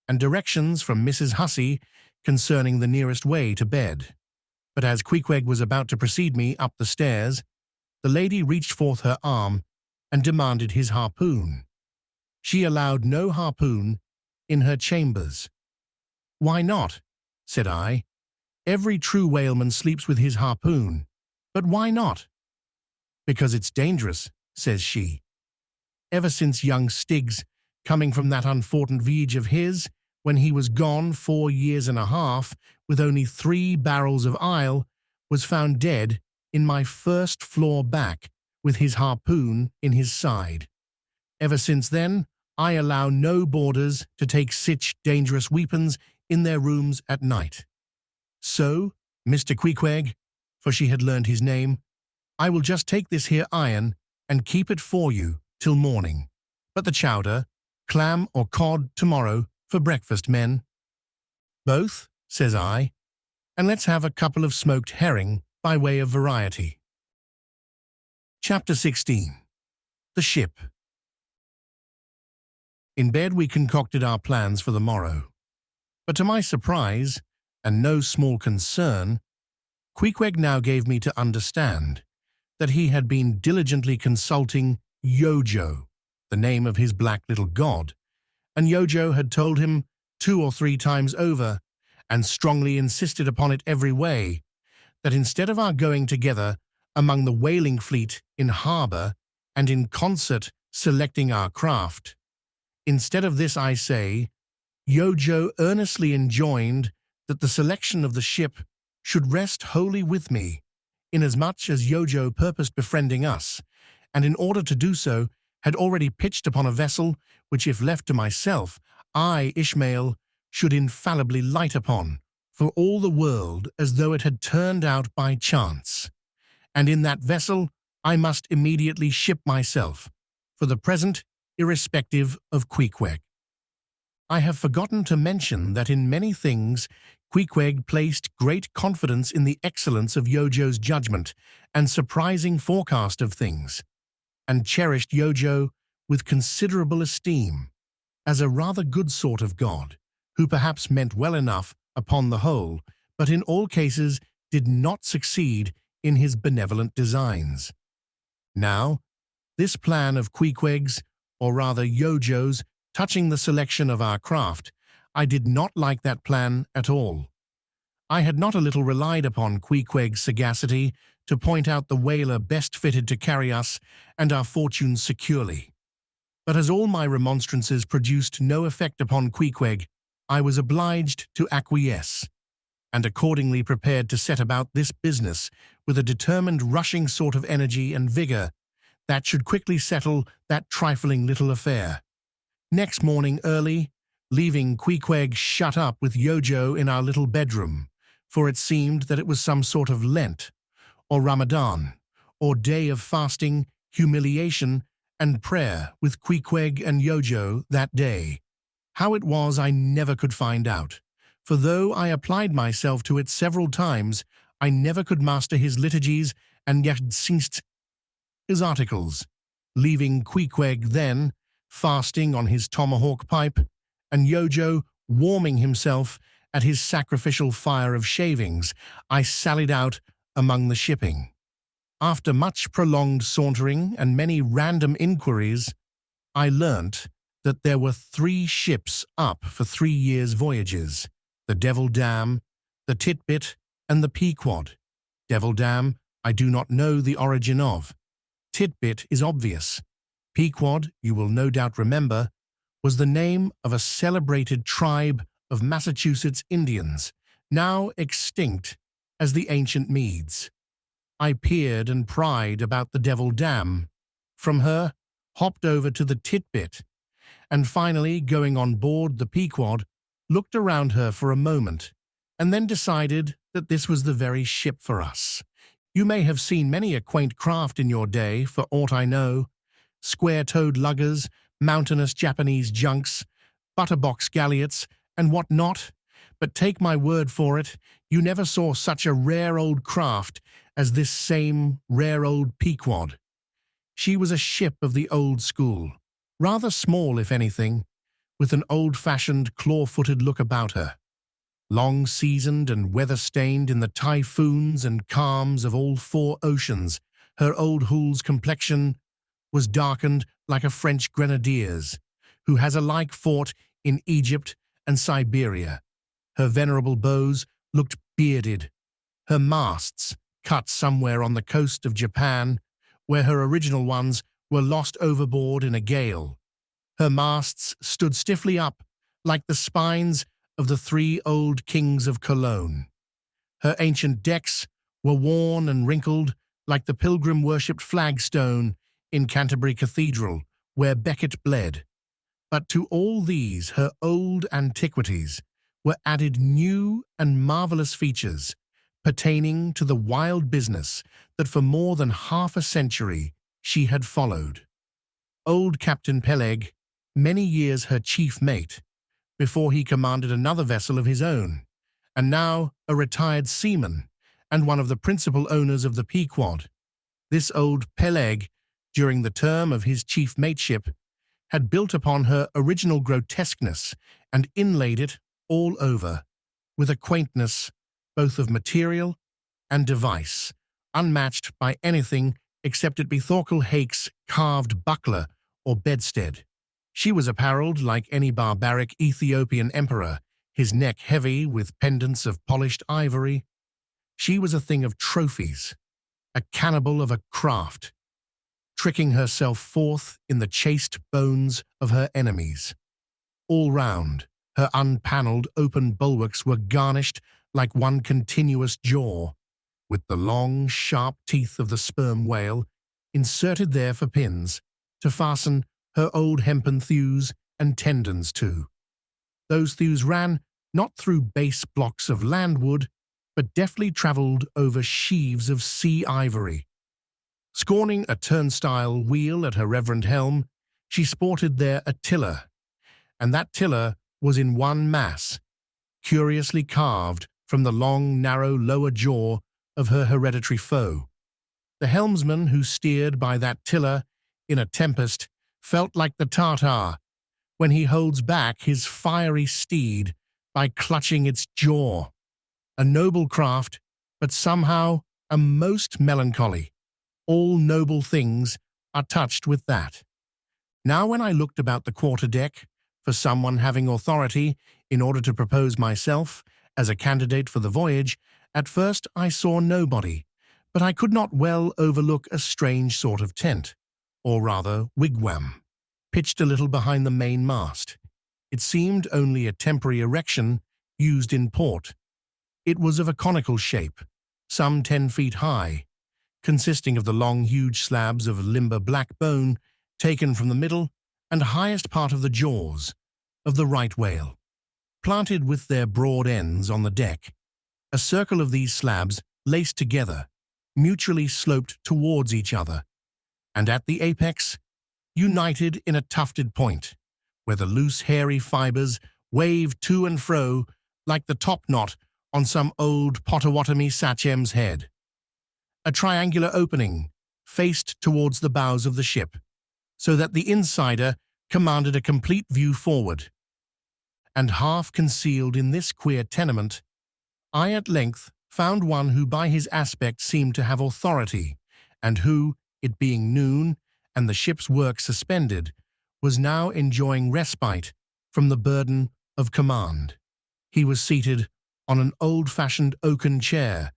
and directions from Mrs. Hussey concerning the nearest way to bed. But as Queequeg was about to precede me up the stairs, the lady reached forth her arm and demanded his harpoon. She allowed no harpoon in her chambers. Why not? Said I. Every true whaleman sleeps with his harpoon. But why not? Because it's dangerous, says she. Ever since young Stiggs, coming from that unfortunate voyage of his, when he was gone 4 years and a half, with only 3 barrels of ile, was found dead in my first floor back, with his harpoon in his side. Ever since then, I allow no boarders to take sich dangerous weapons in their rooms at night. So, Mr. Queequeg, for she had learned his name, I will just take this here iron and keep it for you till morning. But the chowder, clam or cod tomorrow for breakfast, men. Both, says I, and let's have a couple of smoked herring by way of variety. Chapter 16. The Ship. In bed we concocted our plans for the morrow. But to my surprise, and no small concern, Queequeg now gave me to understand that he had been diligently consulting Yojo, the name of his black little god, and Yojo had told him 2 or 3 times over, and strongly insisted upon it every way, that instead of our going together among the whaling fleet in harbour and in concert selecting our craft, instead of this, I say, Yojo earnestly enjoined that the selection of the ship should rest wholly with me, inasmuch as Yojo purposed befriending us, and in order to do so had already pitched upon a vessel which, if left to myself, I, Ishmael, should infallibly light upon, for all the world as though it had turned out by chance. And in that vessel I must immediately ship myself, for the present irrespective of Queequeg. I have forgotten to mention that in many things Queequeg placed great confidence in the excellence of Yojo's judgment and surprising forecast of things, and cherished Yojo with considerable esteem, as a rather good sort of god, who perhaps meant well enough upon the whole, but in all cases did not succeed in his benevolent designs. Now, this plan of Queequeg's, or rather Yojo's, touching the selection of our craft, I did not like that plan at all. I had not a little relied upon Queequeg's sagacity to point out the whaler best fitted to carry us and our fortunes securely. But as all my remonstrances produced no effect upon Queequeg, I was obliged to acquiesce, and accordingly prepared to set about this business with a determined rushing sort of energy and vigour that should quickly settle that trifling little affair. Next morning early, leaving Queequeg shut up with Yojo in our little bedroom, for it seemed that it was some sort of Lent or Ramadan, or day of fasting, humiliation, and prayer with Queequeg and Yojo that day. How it was I never could find out, for though I applied myself to it several times, I never could master his liturgies and yet ceased his articles, leaving Queequeg then fasting on his tomahawk pipe, and Yojo warming himself at his sacrificial fire of shavings. I sallied out among the shipping. After much prolonged sauntering and many random inquiries, I learnt that there were 3 ships up for 3 years' voyages: the Devil Dam, the Titbit, and the Pequod. Devil Dam I do not know the origin of. Titbit is obvious. Pequod, you will no doubt remember, was the name of a celebrated tribe of Massachusetts Indians, now extinct as the ancient Medes. I peered and pried about the Devil Dam. From her, hopped over to the Titbit, and finally, going on board the Pequod, looked around her for a moment, and then decided that this was the very ship for us. You may have seen many a quaint craft in your day, for aught I know: square-toed luggers, mountainous Japanese junks, butterbox galliots, and what not, but take my word for it, you never saw such a rare old craft as this same rare old Pequod. She was a ship of the old school, rather small if anything, with an old-fashioned claw-footed look about her. Long-seasoned and weather-stained in the typhoons and calms of all 4 oceans, her old hull's complexion was darkened like a French grenadier's, who has alike fought in Egypt and Siberia. Her venerable bows looked bearded, her masts cut somewhere on the coast of Japan, where her original ones were lost overboard in a gale. Her masts stood stiffly up, like the spines of the 3 old kings of Cologne. Her ancient decks were worn and wrinkled, like the pilgrim-worshipped flagstone in Canterbury Cathedral, where Becket bled. But to all these her old antiquities were added new and marvellous features, pertaining to the wild business that for more than half a century she had followed. Old Captain Peleg, many years her chief mate, before he commanded another vessel of his own, and now a retired seaman and one of the principal owners of the Pequod. This old Peleg, during the term of his chief mateship, had built upon her original grotesqueness and inlaid it all over with a quaintness both of material and device, unmatched by anything except it be Thorkel Hake's carved buckler or bedstead. She was apparelled like any barbaric Ethiopian emperor, his neck heavy with pendants of polished ivory. She was a thing of trophies, a cannibal of a craft, tricking herself forth in the chaste bones of her enemies. All round, her unpanelled open bulwarks were garnished like one continuous jaw, with the long, sharp teeth of the sperm whale inserted there for pins to fasten her old hempen thews and tendons to. Those thews ran not through base blocks of landwood, but deftly travelled over sheaves of sea ivory. Scorning a turnstile wheel at her reverend helm, she sported there a tiller, and that tiller was in one mass, curiously carved from the long, narrow lower jaw of her hereditary foe. The helmsman who steered by that tiller in a tempest felt like the Tartar when he holds back his fiery steed by clutching its jaw. A noble craft, but somehow a most melancholy. All noble things are touched with that. Now when I looked about the quarter-deck for someone having authority in order to propose myself as a candidate for the voyage, at first I saw nobody, but I could not well overlook a strange sort of tent, or rather wigwam, pitched a little behind the main mast. It seemed only a temporary erection used in port. It was of a conical shape, some 10 feet high, consisting of the long, huge slabs of limber black bone taken from the middle and highest part of the jaws of the right whale. Planted with their broad ends on the deck, a circle of these slabs laced together, mutually sloped towards each other, and at the apex, united in a tufted point, where the loose hairy fibers waved to and fro like the top knot on some old Potawatomi sachem's head. A triangular opening faced towards the bows of the ship, so that the insider commanded a complete view forward. And half concealed in this queer tenement, I at length found one who by his aspect seemed to have authority, and who, it being noon and the ship's work suspended, was now enjoying respite from the burden of command. He was seated on an old-fashioned oaken chair,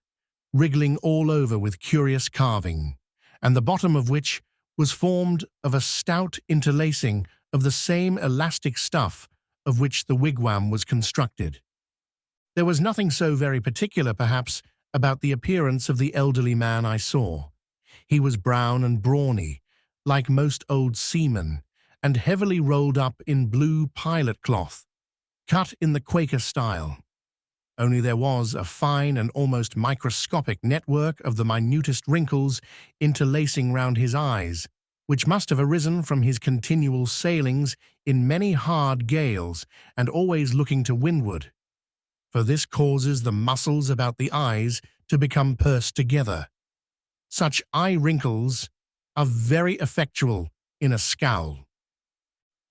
wriggling all over with curious carving, and the bottom of which was formed of a stout interlacing of the same elastic stuff of which the wigwam was constructed. There was nothing so very particular, perhaps, about the appearance of the elderly man I saw. He was brown and brawny, like most old seamen, and heavily rolled up in blue pilot cloth, cut in the Quaker style. Only there was a fine and almost microscopic network of the minutest wrinkles interlacing round his eyes, which must have arisen from his continual sailings in many hard gales and always looking to windward. For this causes the muscles about the eyes to become pursed together. Such eye wrinkles are very effectual in a scowl.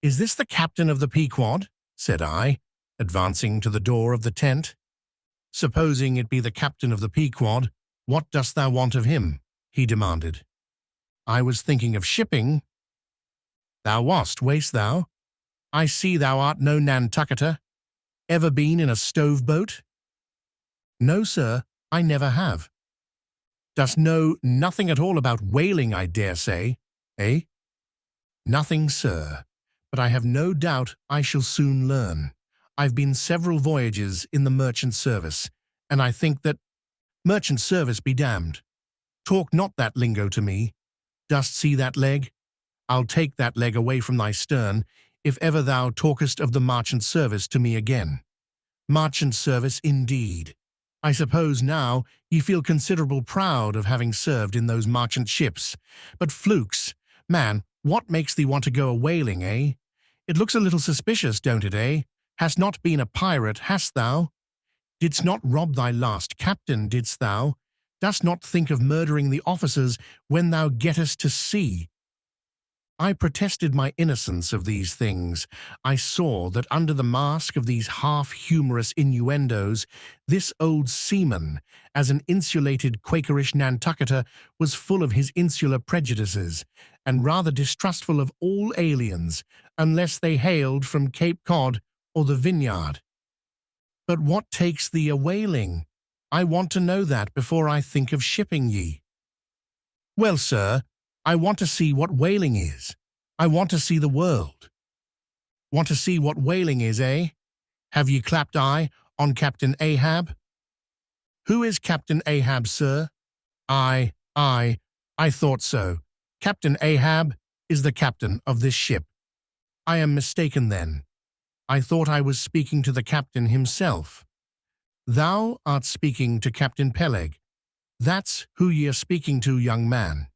"Is this the captain of the Pequod?" said I, advancing to the door of the tent. "Supposing it be the captain of the Pequod, what dost thou want of him?" he demanded. "I was thinking of shipping." "Thou wast, wast thou? I see thou art no Nantucketer. Ever been in a stove-boat?" "No, sir, I never have." "Dost know nothing at all about whaling, I dare say, eh?" "Nothing, sir, but I have no doubt I shall soon learn. I've been several voyages in the merchant service, and I think that—" "Merchant service be damned. Talk not that lingo to me. Dost see that leg? I'll take that leg away from thy stern, if ever thou talkest of the merchant service to me again. Merchant service, indeed. I suppose now ye feel considerable proud of having served in those merchant ships. But flukes, man, what makes thee want to go a-whaling, eh? It looks a little suspicious, don't it, eh? Hast not been a pirate, hast thou? Didst not rob thy last captain, didst thou? Dost not think of murdering the officers when thou gettest to sea? I protested my innocence of these things. I saw that under the mask of these half-humorous innuendos, this old seaman, as an insulated Quakerish Nantucketer, was full of his insular prejudices, and rather distrustful of all aliens, unless they hailed from Cape Cod or the Vineyard. But what takes thee a-whaling? I want to know that before I think of shipping ye." "Well, sir, I want to see what whaling is. I want to see the world." "Want to see what whaling is, eh? Have ye clapped eye on Captain Ahab?" "Who is Captain Ahab, sir?" I thought so. Captain Ahab is the captain of this ship." "I am mistaken then. I thought I was speaking to the captain himself." "Thou art speaking to Captain Peleg. That's who ye are speaking to, young man.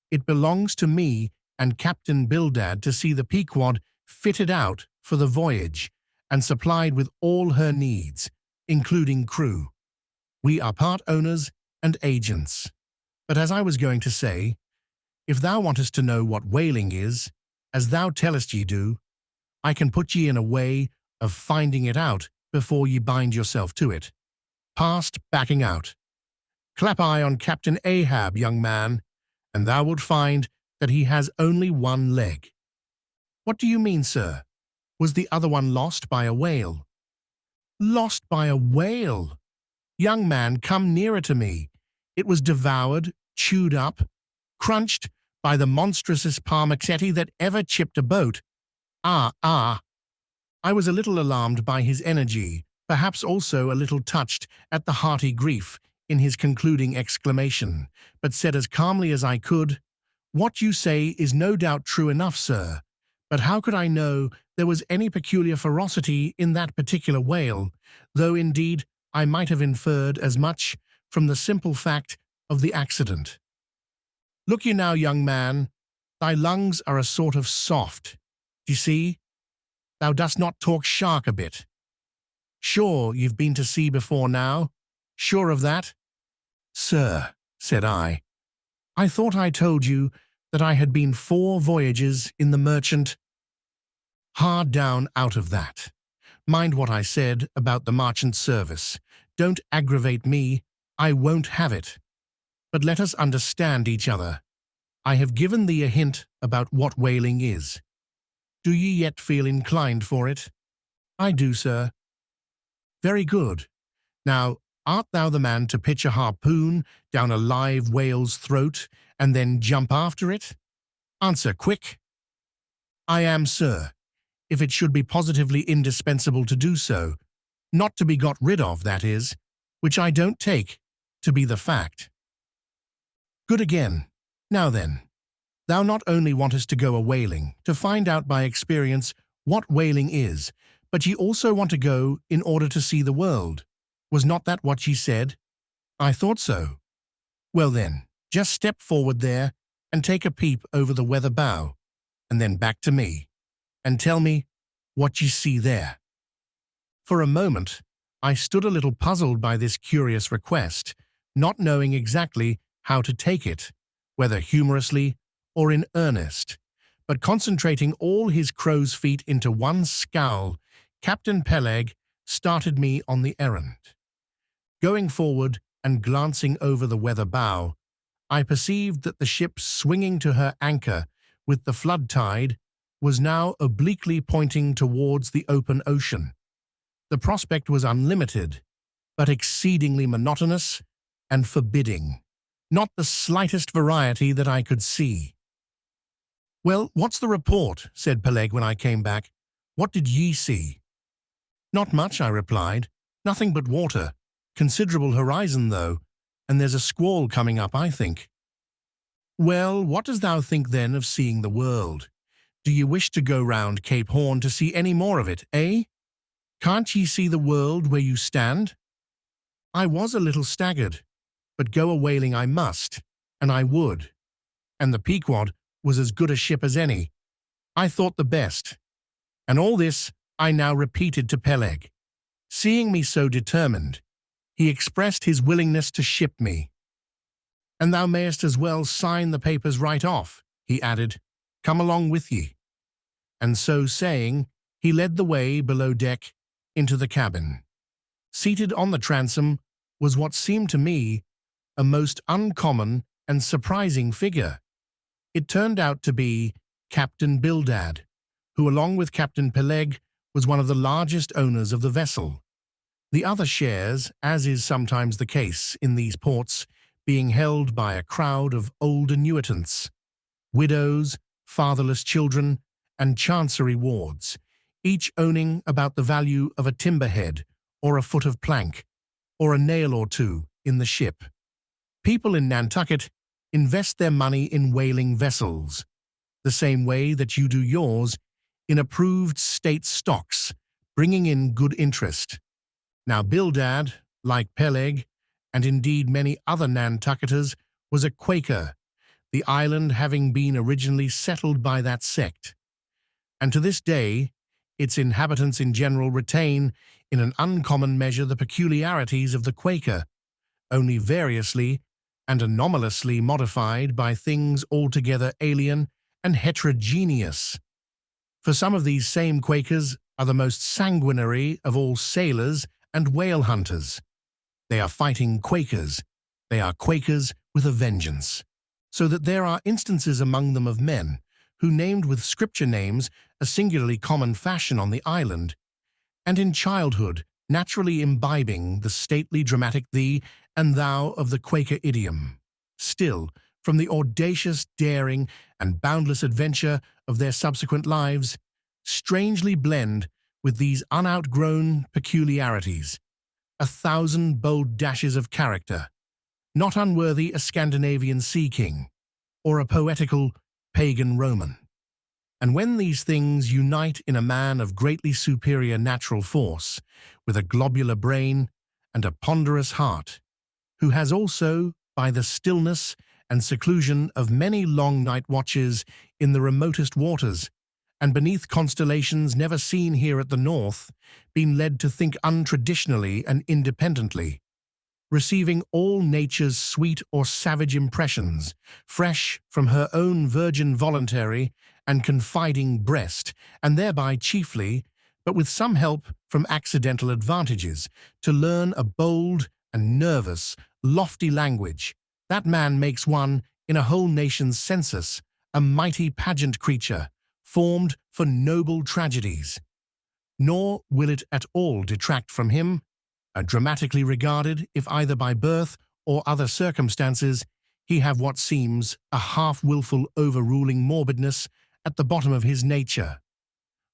It belongs to me and Captain Bildad to see the Pequod fitted out for the voyage and supplied with all her needs, including crew. We are part owners and agents. But as I was going to say, if thou wantest to know what whaling is, as thou tellest ye do, I can put ye in a way of finding it out before ye bind yourself to it. Past backing out. Clap eye on Captain Ahab, young man, and thou wilt find that he has only one leg." "What do you mean, sir? Was the other one lost by a whale?" "Lost by a whale? Young man, come nearer to me. It was devoured, chewed up, crunched by the monstrousest parmaxetti that ever chipped a boat. Ah. I was a little alarmed by his energy, perhaps also a little touched at the hearty grief in his concluding exclamation, but said as calmly as I could, "What you say is no doubt true enough, sir, but how could I know there was any peculiar ferocity in that particular whale, though indeed I might have inferred as much from the simple fact of the accident. Look you now, young man, thy lungs are a sort of soft. D'ye see? Thou dost not talk shark a bit. Sure you've been to sea before now? Sure of that? Sir, said I thought I told you that I had been 4 voyages in the Merchant. Hard down out of that. Mind what I said about the merchant service. Don't aggravate me, I won't have it. But let us understand each other. I have given thee a hint about what whaling is. Do ye yet feel inclined for it? I do, sir. Very good. Now, art thou the man to pitch a harpoon down a live whale's throat and then jump after it? Answer quick. I am, sir, if it should be positively indispensable to do so, not to be got rid of, that is, which I don't take to be the fact. Good again. Now then, thou not only wantest to go a-whaling, to find out by experience what whaling is, but ye also want to go in order to see the world. Was not that what ye said? I thought so. Well then, just step forward there and take a peep over the weather bow, and then back to me, and tell me what ye see there. For a moment, I stood a little puzzled by this curious request, not knowing exactly how to take it, whether humorously or in earnest, but concentrating all his crow's feet into one scowl, Captain Peleg started me on the errand. Going forward and glancing over the weather bow, I perceived that the ship swinging to her anchor with the flood tide was now obliquely pointing towards the open ocean. The prospect was unlimited, but exceedingly monotonous and forbidding. Not the slightest variety that I could see. Well, what's the report? Said Peleg when I came back. What did ye see? Not much, I replied. Nothing but water. Considerable horizon, though, and there's a squall coming up, I think. Well, what dost thou think then of seeing the world? Do you wish to go round Cape Horn to see any more of it, eh? Can't ye see the world where you stand? I was a little staggered, but go a-whaling I must, and I would. And the Pequod was as good a ship as any. I thought the best. And all this I now repeated to Peleg. Seeing me so determined, he expressed his willingness to ship me. And thou mayest as well sign the papers right off, he added. Come along with ye. And so saying, he led the way below deck into the cabin. Seated on the transom was what seemed to me a most uncommon and surprising figure. It turned out to be Captain Bildad, who along with Captain Peleg was one of the largest owners of the vessel. The other shares, as is sometimes the case in these ports, being held by a crowd of old annuitants, widows, fatherless children, and chancery wards, each owning about the value of a timber-head or a foot of plank, or a nail or two in the ship. People in Nantucket invest their money in whaling vessels, the same way that you do yours in approved state stocks, bringing in good interest. Now Bildad, like Peleg, and indeed many other Nantucketers, was a Quaker, the island having been originally settled by that sect. And to this day, its inhabitants in general retain in an uncommon measure the peculiarities of the Quaker, only variously and anomalously modified by things altogether alien and heterogeneous. For some of these same Quakers are the most sanguinary of all sailors and whale hunters. They are fighting Quakers. They are Quakers with a vengeance. So that there are instances among them of men who named with scripture names a singularly common fashion on the island, and in childhood naturally imbibing the stately dramatic thee and thou of the Quaker idiom. Still, from the audacious daring and boundless adventure of their subsequent lives, strangely blend with these unoutgrown peculiarities, 1,000 bold dashes of character, not unworthy a Scandinavian sea king, or a poetical pagan Roman. And when these things unite in a man of greatly superior natural force, with a globular brain and a ponderous heart, who has also, by the stillness and seclusion of many long night watches in the remotest waters, and beneath constellations never seen here at the north, been led to think untraditionally and independently, receiving all nature's sweet or savage impressions, fresh from her own virgin voluntary and confiding breast, and thereby chiefly, but with some help from accidental advantages, to learn a bold and nervous, lofty language. That man makes one, in a whole nation's census, a mighty pageant creature, formed for noble tragedies. Nor will it at all detract from him, dramatically regarded, if either by birth or other circumstances, he have what seems a half-wilful overruling morbidness at the bottom of his nature.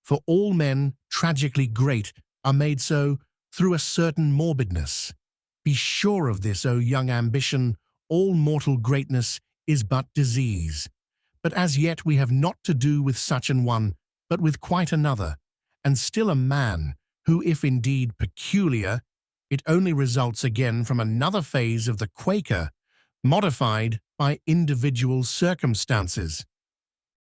For all men tragically great are made so through a certain morbidness. Be sure of this, O young ambition, all mortal greatness is but disease. But as yet we have not to do with such an one, but with quite another, and still a man, who if indeed peculiar, it only results again from another phase of the Quaker, modified by individual circumstances.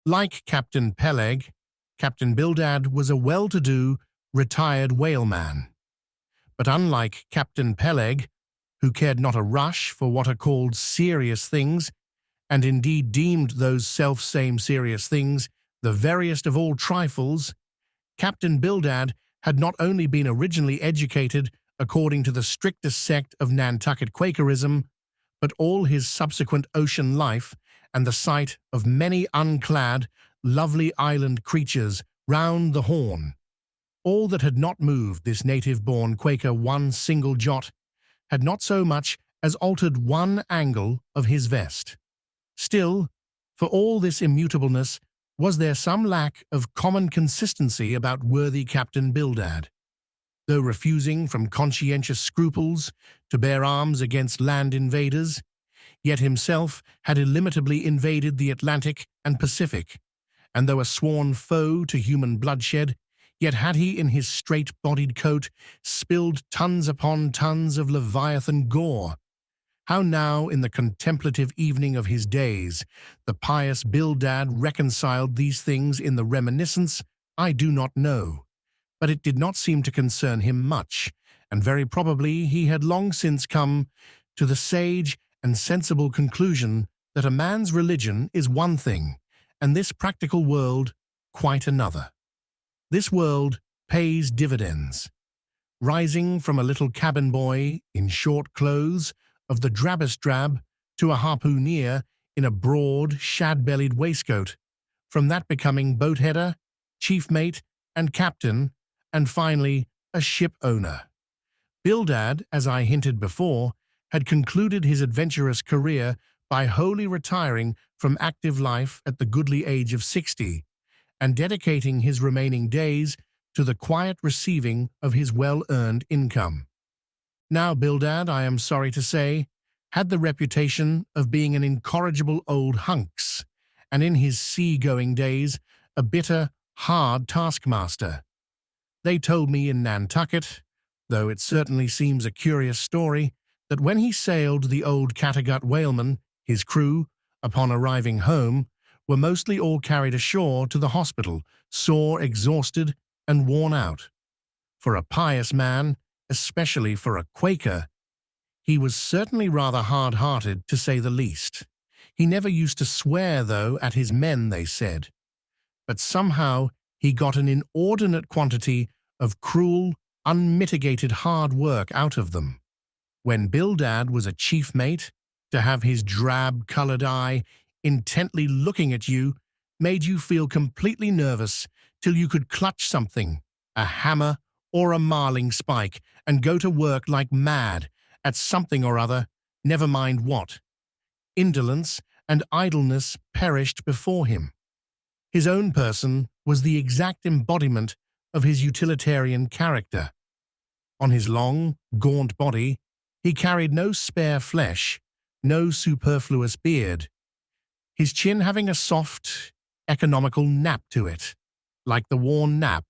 Like Captain Peleg, Captain Bildad was a well-to-do, retired whaleman. But unlike Captain Peleg, who cared not a rush for what are called serious things, and indeed deemed those self-same serious things the veriest of all trifles, Captain Bildad had not only been originally educated according to the strictest sect of Nantucket Quakerism, but all his subsequent ocean life and the sight of many unclad, lovely island creatures round the Horn, all that had not moved this native-born Quaker one single jot, had not so much as altered one angle of his vest. Still, for all this immutableness, was there some lack of common consistency about worthy Captain Bildad. Though refusing from conscientious scruples to bear arms against land invaders, yet himself had illimitably invaded the Atlantic and Pacific, and though a sworn foe to human bloodshed, yet had he in his straight-bodied coat spilled tons upon tons of Leviathan gore. How now, in the contemplative evening of his days, the pious Bildad reconciled these things in the reminiscence, I do not know. But it did not seem to concern him much, and very probably he had long since come to the sage and sensible conclusion that a man's religion is one thing, and this practical world quite another. This world pays dividends. Rising from a little cabin boy in short clothes of the drabbest drab to a harpooneer in a broad, shad-bellied waistcoat, from that becoming boat-header, chief mate, and captain, and finally a ship owner. Bildad, as I hinted before, had concluded his adventurous career by wholly retiring from active life at the goodly age of 60, and dedicating his remaining days to the quiet receiving of his well-earned income. Now Bildad, I am sorry to say, had the reputation of being an incorrigible old hunks, and in his sea-going days a bitter, hard taskmaster. They told me in Nantucket, though it certainly seems a curious story, that when he sailed the old Cattegut whaleman, his crew, upon arriving home, were mostly all carried ashore to the hospital, sore, exhausted, and worn out. For a pious man, especially for a Quaker, he was certainly rather hard-hearted, to say the least. He never used to swear, though, at his men, they said. But somehow he got an inordinate quantity of cruel, unmitigated hard work out of them. When Bildad was a chief mate, to have his drab-colored eye intently looking at you made you feel completely nervous till you could clutch something, a hammer or a marling spike, and go to work like mad at something or other, never mind what. Indolence and idleness perished before him. His own person was the exact embodiment of his utilitarian character. On his long, gaunt body, he carried no spare flesh, no superfluous beard, his chin having a soft, economical nap to it, like the worn nap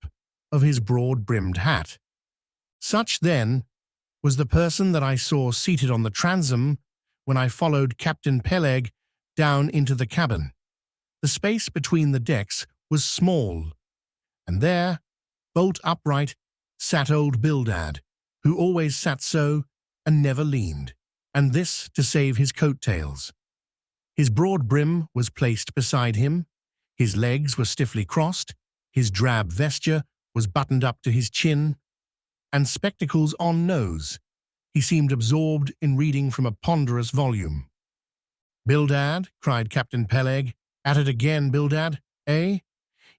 of his broad-brimmed hat. Such, then, was the person that I saw seated on the transom when I followed Captain Peleg down into the cabin. The space between the decks was small, and there, bolt upright, sat old Bildad, who always sat so and never leaned, and this to save his coat-tails. His broad brim was placed beside him, his legs were stiffly crossed, his drab vesture was buttoned up to his chin, and spectacles on nose. He seemed absorbed in reading from a ponderous volume. "Bildad," cried Captain Peleg, "at it again, Bildad, eh?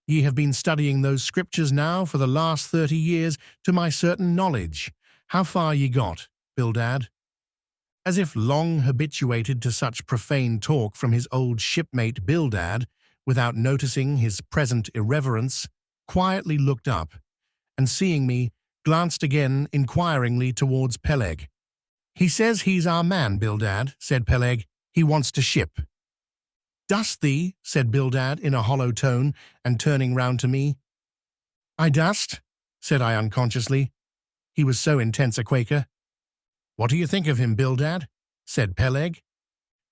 Ye have been studying those scriptures now for the last 30 years, to my certain knowledge. How far ye got, Bildad?" As if long habituated to such profane talk from his old shipmate Bildad, without noticing his present irreverence, quietly looked up, and seeing me, glanced again inquiringly towards Peleg. "He says he's our man, Bildad," said Peleg. "He wants to ship." "Dost thee?" said Bildad in a hollow tone, and turning round to me. "I dost," said I unconsciously. He was so intense a Quaker. "What do you think of him, Bildad?" said Peleg.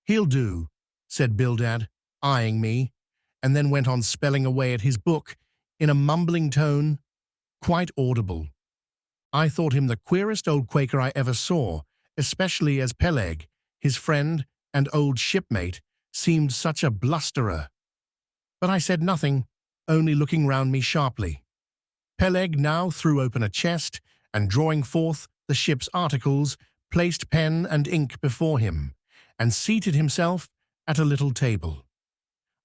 "He'll do," said Bildad, eyeing me, and then went on spelling away at his book in a mumbling tone, quite audible. I thought him the queerest old Quaker I ever saw, especially as Peleg, his friend and old shipmate, seemed such a blusterer. But I said nothing, only looking round me sharply. Peleg now threw open a chest, and drawing forth the ship's articles, placed pen and ink before him, and seated himself at a little table.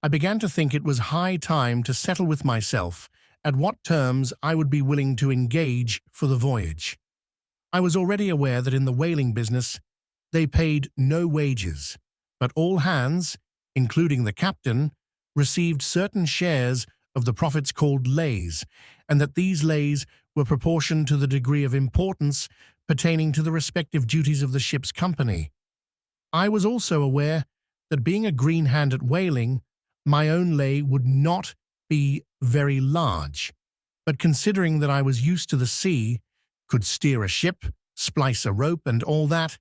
I began to think it was high time to settle with myself at what terms I would be willing to engage for the voyage. I was already aware that in the whaling business they paid no wages, but all hands, including the captain, received certain shares of the profits called lays, and that these lays were proportioned to the degree of importance pertaining to the respective duties of the ship's company. I was also aware that being a green hand at whaling, my own lay would not be very large, but considering that I was used to the sea, could steer a ship, splice a rope, and all that,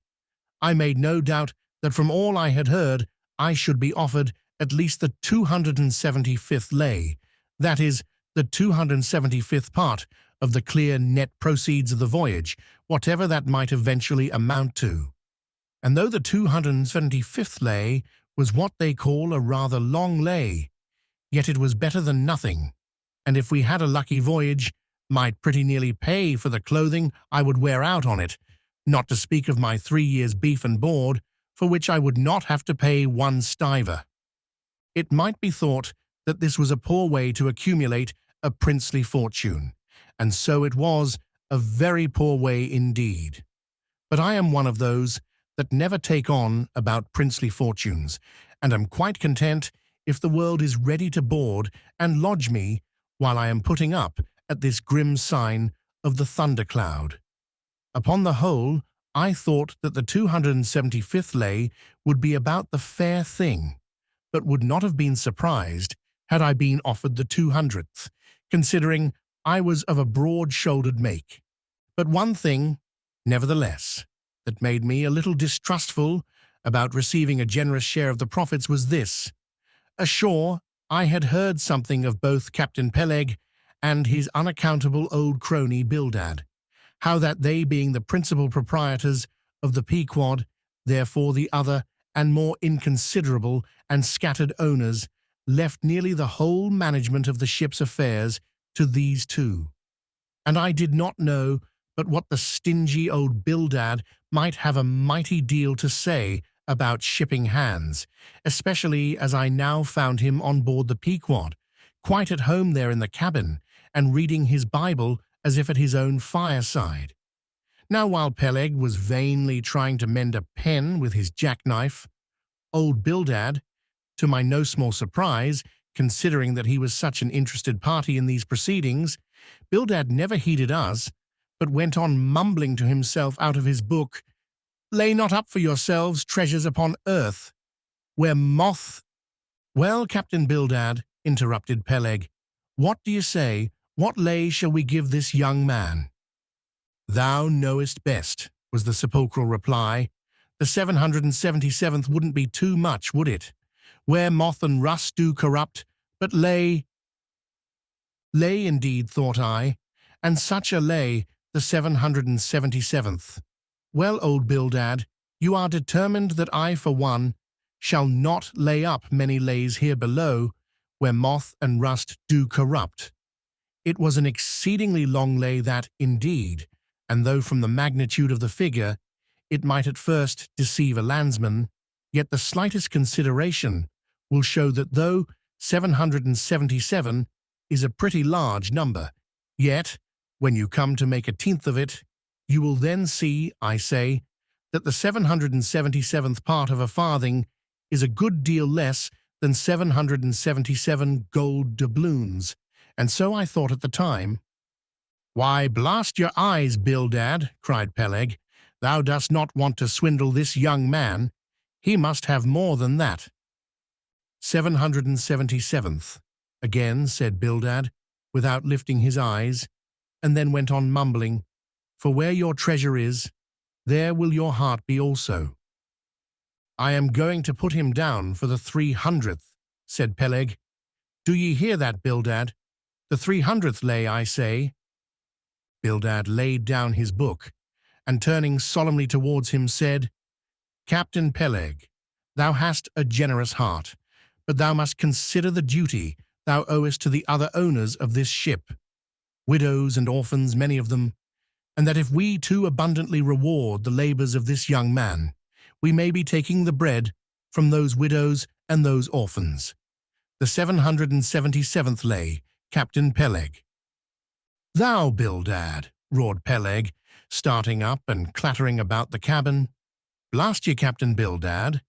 I made no doubt that from all I had heard I should be offered at least the 275th lay, that is, the 275th part of the clear net proceeds of the voyage, whatever that might eventually amount to. And though the 275th lay was what they call a rather long lay, yet it was better than nothing, and if we had a lucky voyage, might pretty nearly pay for the clothing I would wear out on it, not to speak of my 3 years' beef and board, for which I would not have to pay 1 stiver. It might be thought that this was a poor way to accumulate a princely fortune, and so it was a very poor way indeed. But I am one of those that never take on about princely fortunes, and am quite content if the world is ready to board and lodge me while I am putting up at this grim sign of the thundercloud. Upon the whole, I thought that the 275th lay would be about the fair thing, but would not have been surprised had I been offered the 200th, considering I was of a broad-shouldered make. But one thing, nevertheless, that made me a little distrustful about receiving a generous share of the profits was this. Ashore, I had heard something of both Captain Peleg and his unaccountable old crony Bildad, how that they being the principal proprietors of the Pequod, therefore the other and more inconsiderable and scattered owners, left nearly the whole management of the ship's affairs to these two. And I did not know but what the stingy old Bildad might have a mighty deal to say about shipping hands, especially as I now found him on board the Pequod, quite at home there in the cabin, and reading his Bible as if at his own fireside. Now while Peleg was vainly trying to mend a pen with his jackknife, old Bildad, to my no small surprise, considering that he was such an interested party in these proceedings, Bildad never heeded us, but went on mumbling to himself out of his book, "Lay not up for yourselves treasures upon earth, where moth—" "Well, Captain Bildad," interrupted Peleg, "what do you say? What lay shall we give this young man?" "Thou knowest best," was the sepulchral reply, The 777th wouldn't be too much, would it? Where moth and rust do corrupt, but lay indeed, thought I, and such a lay, the 777th. Well, old Bildad, you are determined that I, for one, shall not lay up many lays here below, where moth and rust do corrupt. It was an exceedingly long lay that, indeed, and though from the magnitude of the figure, it might at first deceive a landsman, yet the slightest consideration will show that though 777 is a pretty large number, yet, when you come to make a tenth of it, you will then see, I say, that the 777th part of a farthing is a good deal less than 777 gold doubloons, and so I thought at the time. "Why, blast your eyes, Bildad," cried Peleg, "thou dost not want to swindle this young man. He must have more than that." 777th, again said Bildad, without lifting his eyes, and then went on mumbling, "For where your treasure is, there will your heart be also." "I am going to put him down for the 300th, said Peleg. "Do ye hear that, Bildad? The 300th lay, I say." Bildad laid down his book, and turning solemnly towards him said, "Captain Peleg, thou hast a generous heart, but thou must consider the duty thou owest to the other owners of this ship, widows and orphans, many of them, and that if we too abundantly reward the labours of this young man, we may be taking the bread from those widows and those orphans. The 777th lay, Captain Peleg." "Thou, Bildad," roared Peleg, starting up and clattering about the cabin. "Blast ye, Captain Bildad,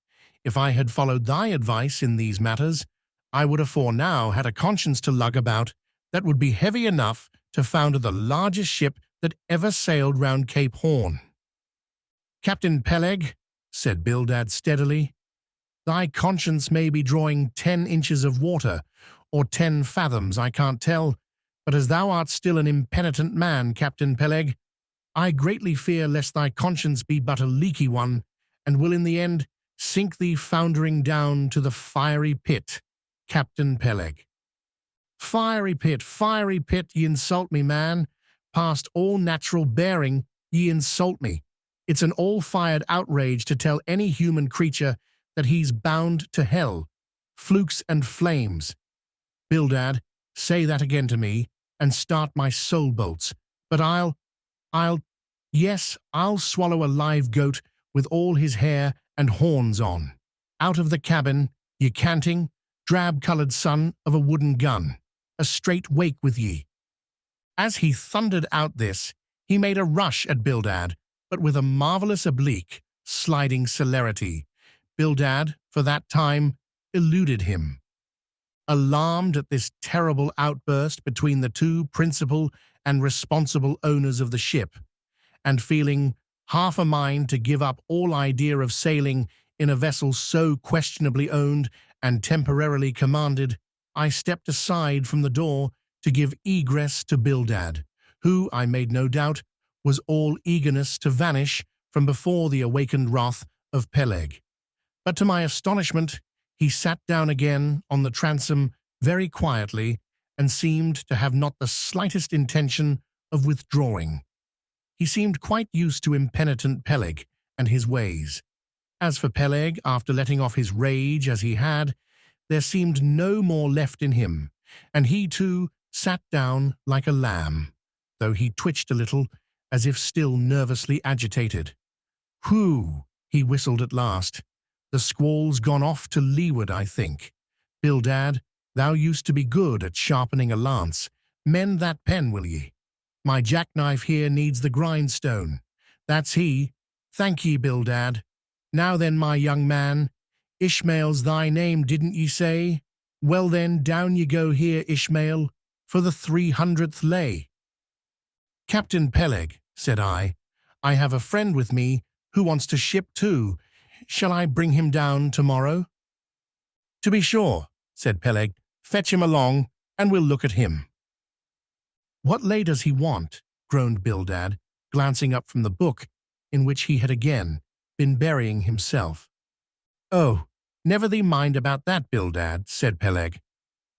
if I had followed thy advice in these matters, I would afore now had a conscience to lug about that would be heavy enough to founder the largest ship that ever sailed round Cape Horn." "Captain Peleg," said Bildad steadily, "thy conscience may be drawing 10 inches of water, or 10 fathoms, I can't tell, but as thou art still an impenitent man, Captain Peleg, I greatly fear lest thy conscience be but a leaky one, and will in the end sink thee foundering down to the fiery pit, Captain Peleg." Fiery pit, ye insult me, man. Past all natural bearing, ye insult me. It's an all-fired outrage to tell any human creature that he's bound to hell, flukes and flames. Bildad, say that again to me, and start my soul bolts. But yes, I'll swallow a live goat with all his hair and horns on. Out of the cabin, ye canting, drab-coloured son of a wooden gun. A straight wake with ye. As he thundered out this, he made a rush at Bildad, but with a marvellous oblique, sliding celerity. Bildad, for that time, eluded him. Alarmed at this terrible outburst between the two principal and responsible owners of the ship, and feeling half a mind to give up all idea of sailing in a vessel so questionably owned and temporarily commanded, I stepped aside from the door to give egress to Bildad, who, I made no doubt, was all eagerness to vanish from before the awakened wrath of Peleg. But to my astonishment, he sat down again on the transom very quietly and seemed to have not the slightest intention of withdrawing. He seemed quite used to impenitent Peleg and his ways. As for Peleg, after letting off his rage as he had, there seemed no more left in him, and he too sat down like a lamb, though he twitched a little, as if still nervously agitated. "Whew," he whistled at last. "The squall's gone off to leeward, I think. Bildad, thou used to be good at sharpening a lance. Mend that pen, will ye? My jackknife here needs the grindstone. That's he. Thank ye, Bildad. Now then, my young man, Ishmael's thy name, didn't ye say? Well then, down ye go here, Ishmael, for the 300th lay." "Captain Peleg," said I have a friend with me who wants to ship too. Shall I bring him down tomorrow?" "To be sure," said Peleg. "Fetch him along, and we'll look at him." "What lay does he want?" groaned Bildad, glancing up from the book, in which he had again been burying himself. "Oh, never thee mind about that, Bildad," said Peleg.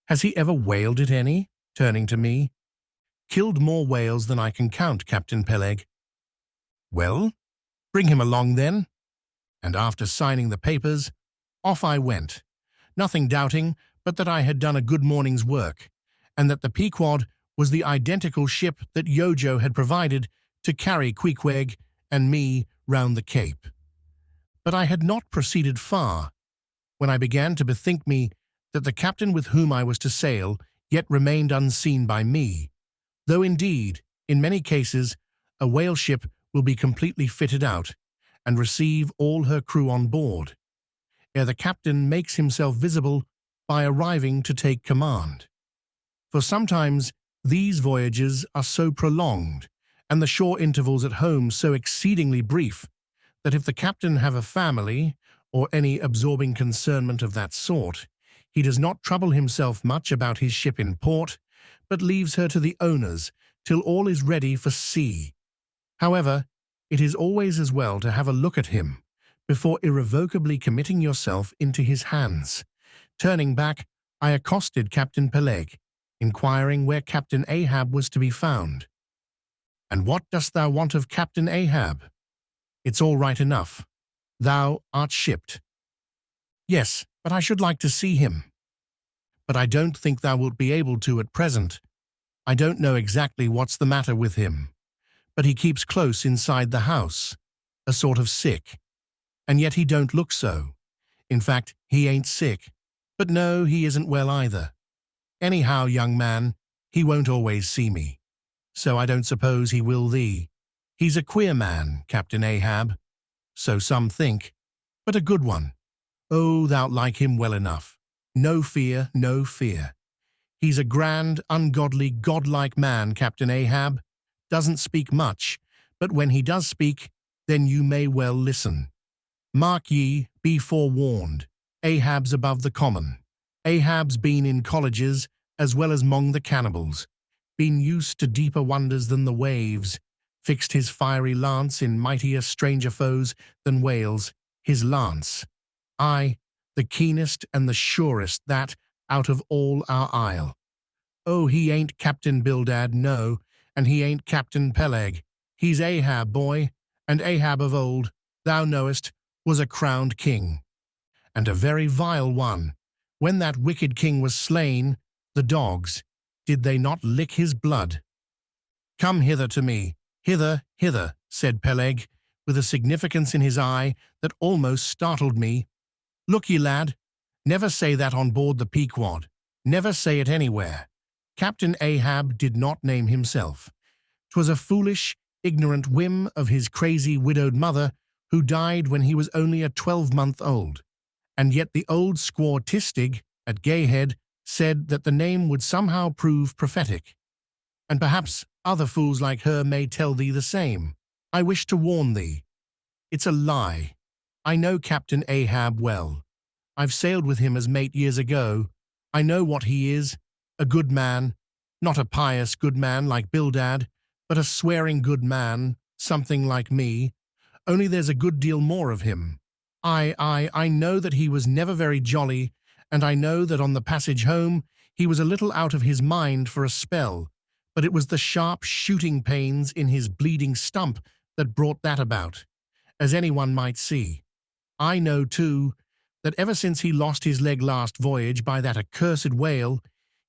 "Has he ever whaled it any?" turning to me. "Killed more whales than I can count, Captain Peleg." "Well, bring him along then." And after signing the papers, off I went, nothing doubting but that I had done a good morning's work, and that the Pequod was the identical ship that Yojo had provided to carry Queequeg and me round the Cape. But I had not proceeded far, when I began to bethink me that the captain with whom I was to sail yet remained unseen by me, though indeed, in many cases, a whale ship will be completely fitted out, and receive all her crew on board, ere the captain makes himself visible by arriving to take command. For sometimes these voyages are so prolonged, and the shore intervals at home so exceedingly brief, that if the captain have a family, or any absorbing concernment of that sort, he does not trouble himself much about his ship in port, but leaves her to the owners till all is ready for sea. However, it is always as well to have a look at him, before irrevocably committing yourself into his hands. Turning back, I accosted Captain Peleg, inquiring where Captain Ahab was to be found. "And what dost thou want of Captain Ahab?" "It's all right enough. Thou art shipped." "Yes, but I should like to see him." "But I don't think thou wilt be able to at present. I don't know exactly what's the matter with him, but he keeps close inside the house, a sort of sick. And yet he don't look so. In fact, he ain't sick, but no, he isn't well either. Anyhow, young man, he won't always see me, so I don't suppose he will thee. He's a queer man, Captain Ahab, so some think, but a good one. Oh, thou'lt like him well enough. No fear, no fear. He's a grand, ungodly, godlike man, Captain Ahab. Doesn't speak much, but when he does speak, then you may well listen. Mark ye, be forewarned. Ahab's above the common. Ahab's been in colleges as well as 'mong the cannibals, been used to deeper wonders than the waves, fixed his fiery lance in mightier, stranger foes than whales, his lance. Aye, the keenest and the surest that out of all our isle. Oh, he ain't Captain Bildad, no, and he ain't Captain Peleg. He's Ahab, boy, and Ahab of old, thou knowest, was a crowned king, and a very vile one. When that wicked king was slain, the dogs, did they not lick his blood? Come hither to me, hither, hither, said Peleg, with a significance in his eye that almost startled me. Look ye, lad, never say that on board the Pequod, never say it anywhere. Captain Ahab did not name himself. 'Twas a foolish, ignorant whim of his crazy widowed mother, who died when he was only a 12-month-old. And yet the old squaw Tistig, at Gayhead, said that the name would somehow prove prophetic. And perhaps other fools like her may tell thee the same. I wish to warn thee. It's a lie. I know Captain Ahab well. I've sailed with him as mate years ago. I know what he is, a good man, not a pious good man like Bildad, but a swearing good man, something like me, only there's a good deal more of him. I know that he was never very jolly, and I know that on the passage home he was a little out of his mind for a spell, but it was the sharp shooting pains in his bleeding stump that brought that about, as anyone might see. I know, too, that ever since he lost his leg last voyage by that accursed whale,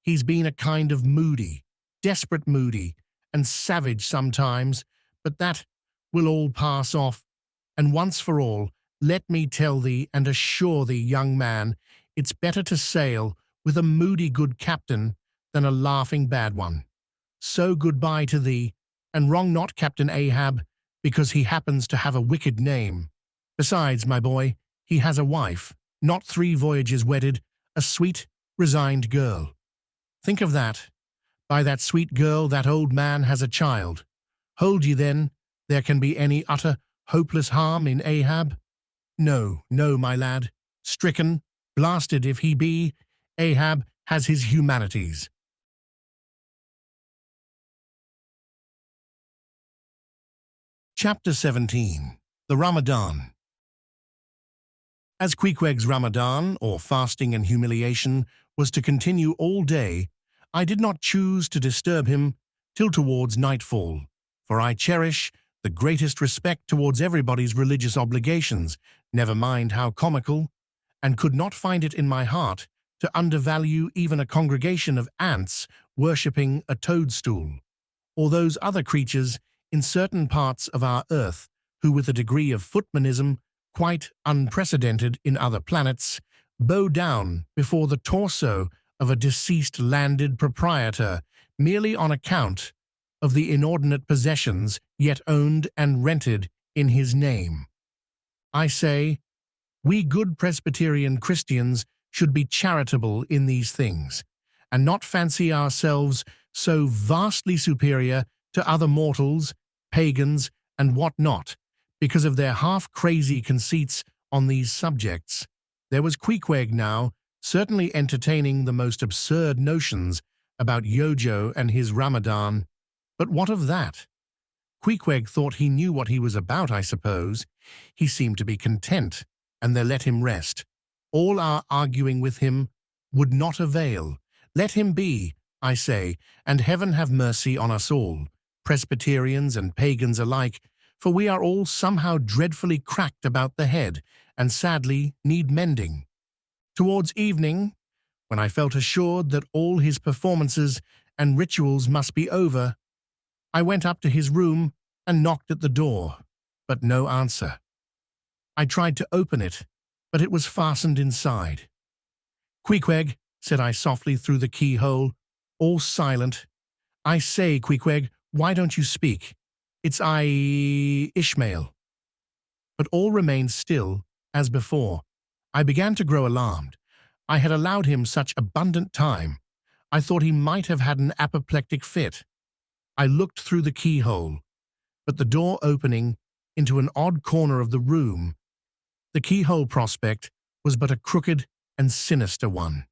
he's been a kind of moody, desperate moody, and savage sometimes, but that will all pass off, and once for all, let me tell thee and assure thee, young man, it's better to sail with a moody good captain than a laughing bad one. So goodbye to thee, and wrong not Captain Ahab, because he happens to have a wicked name. Besides, my boy, he has a wife, not 3 voyages wedded, a sweet, resigned girl. Think of that. By that sweet girl that old man has a child. Hold ye then, there can be any utter, hopeless harm in Ahab? No, no, my lad. Stricken, blasted if he be, Ahab has his humanities. Chapter 17. The Ramadan. As Queequeg's Ramadan, or fasting and humiliation, was to continue all day, I did not choose to disturb him till towards nightfall, for I cherish the greatest respect towards everybody's religious obligations, never mind how comical, and could not find it in my heart to undervalue even a congregation of ants worshipping a toadstool, or those other creatures in certain parts of our earth who, with a degree of footmanism quite unprecedented in other planets, bow down before the torso of a deceased landed proprietor merely on account of the inordinate possessions yet owned and rented in his name. I say, we good Presbyterian Christians should be charitable in these things, and not fancy ourselves so vastly superior to other mortals, pagans, and what not, because of their half-crazy conceits on these subjects. There was Queequeg now, certainly entertaining the most absurd notions about Yojo and his Ramadan. But what of that? Queequeg thought he knew what he was about, I suppose. He seemed to be content, and they let him rest. All our arguing with him would not avail. Let him be, I say, and heaven have mercy on us all, Presbyterians and pagans alike, for we are all somehow dreadfully cracked about the head, and sadly need mending. Towards evening, when I felt assured that all his performances and rituals must be over, I went up to his room and knocked at the door, but no answer. I tried to open it, but it was fastened inside. "Queequeg," said I softly through the keyhole, all silent. "I say, Queequeg, why don't you speak? It's Ishmael." But all remained still, as before. I began to grow alarmed. I had allowed him such abundant time. I thought he might have had an apoplectic fit. I looked through the keyhole, but the door opening into an odd corner of the room, the keyhole prospect was but a crooked and sinister one.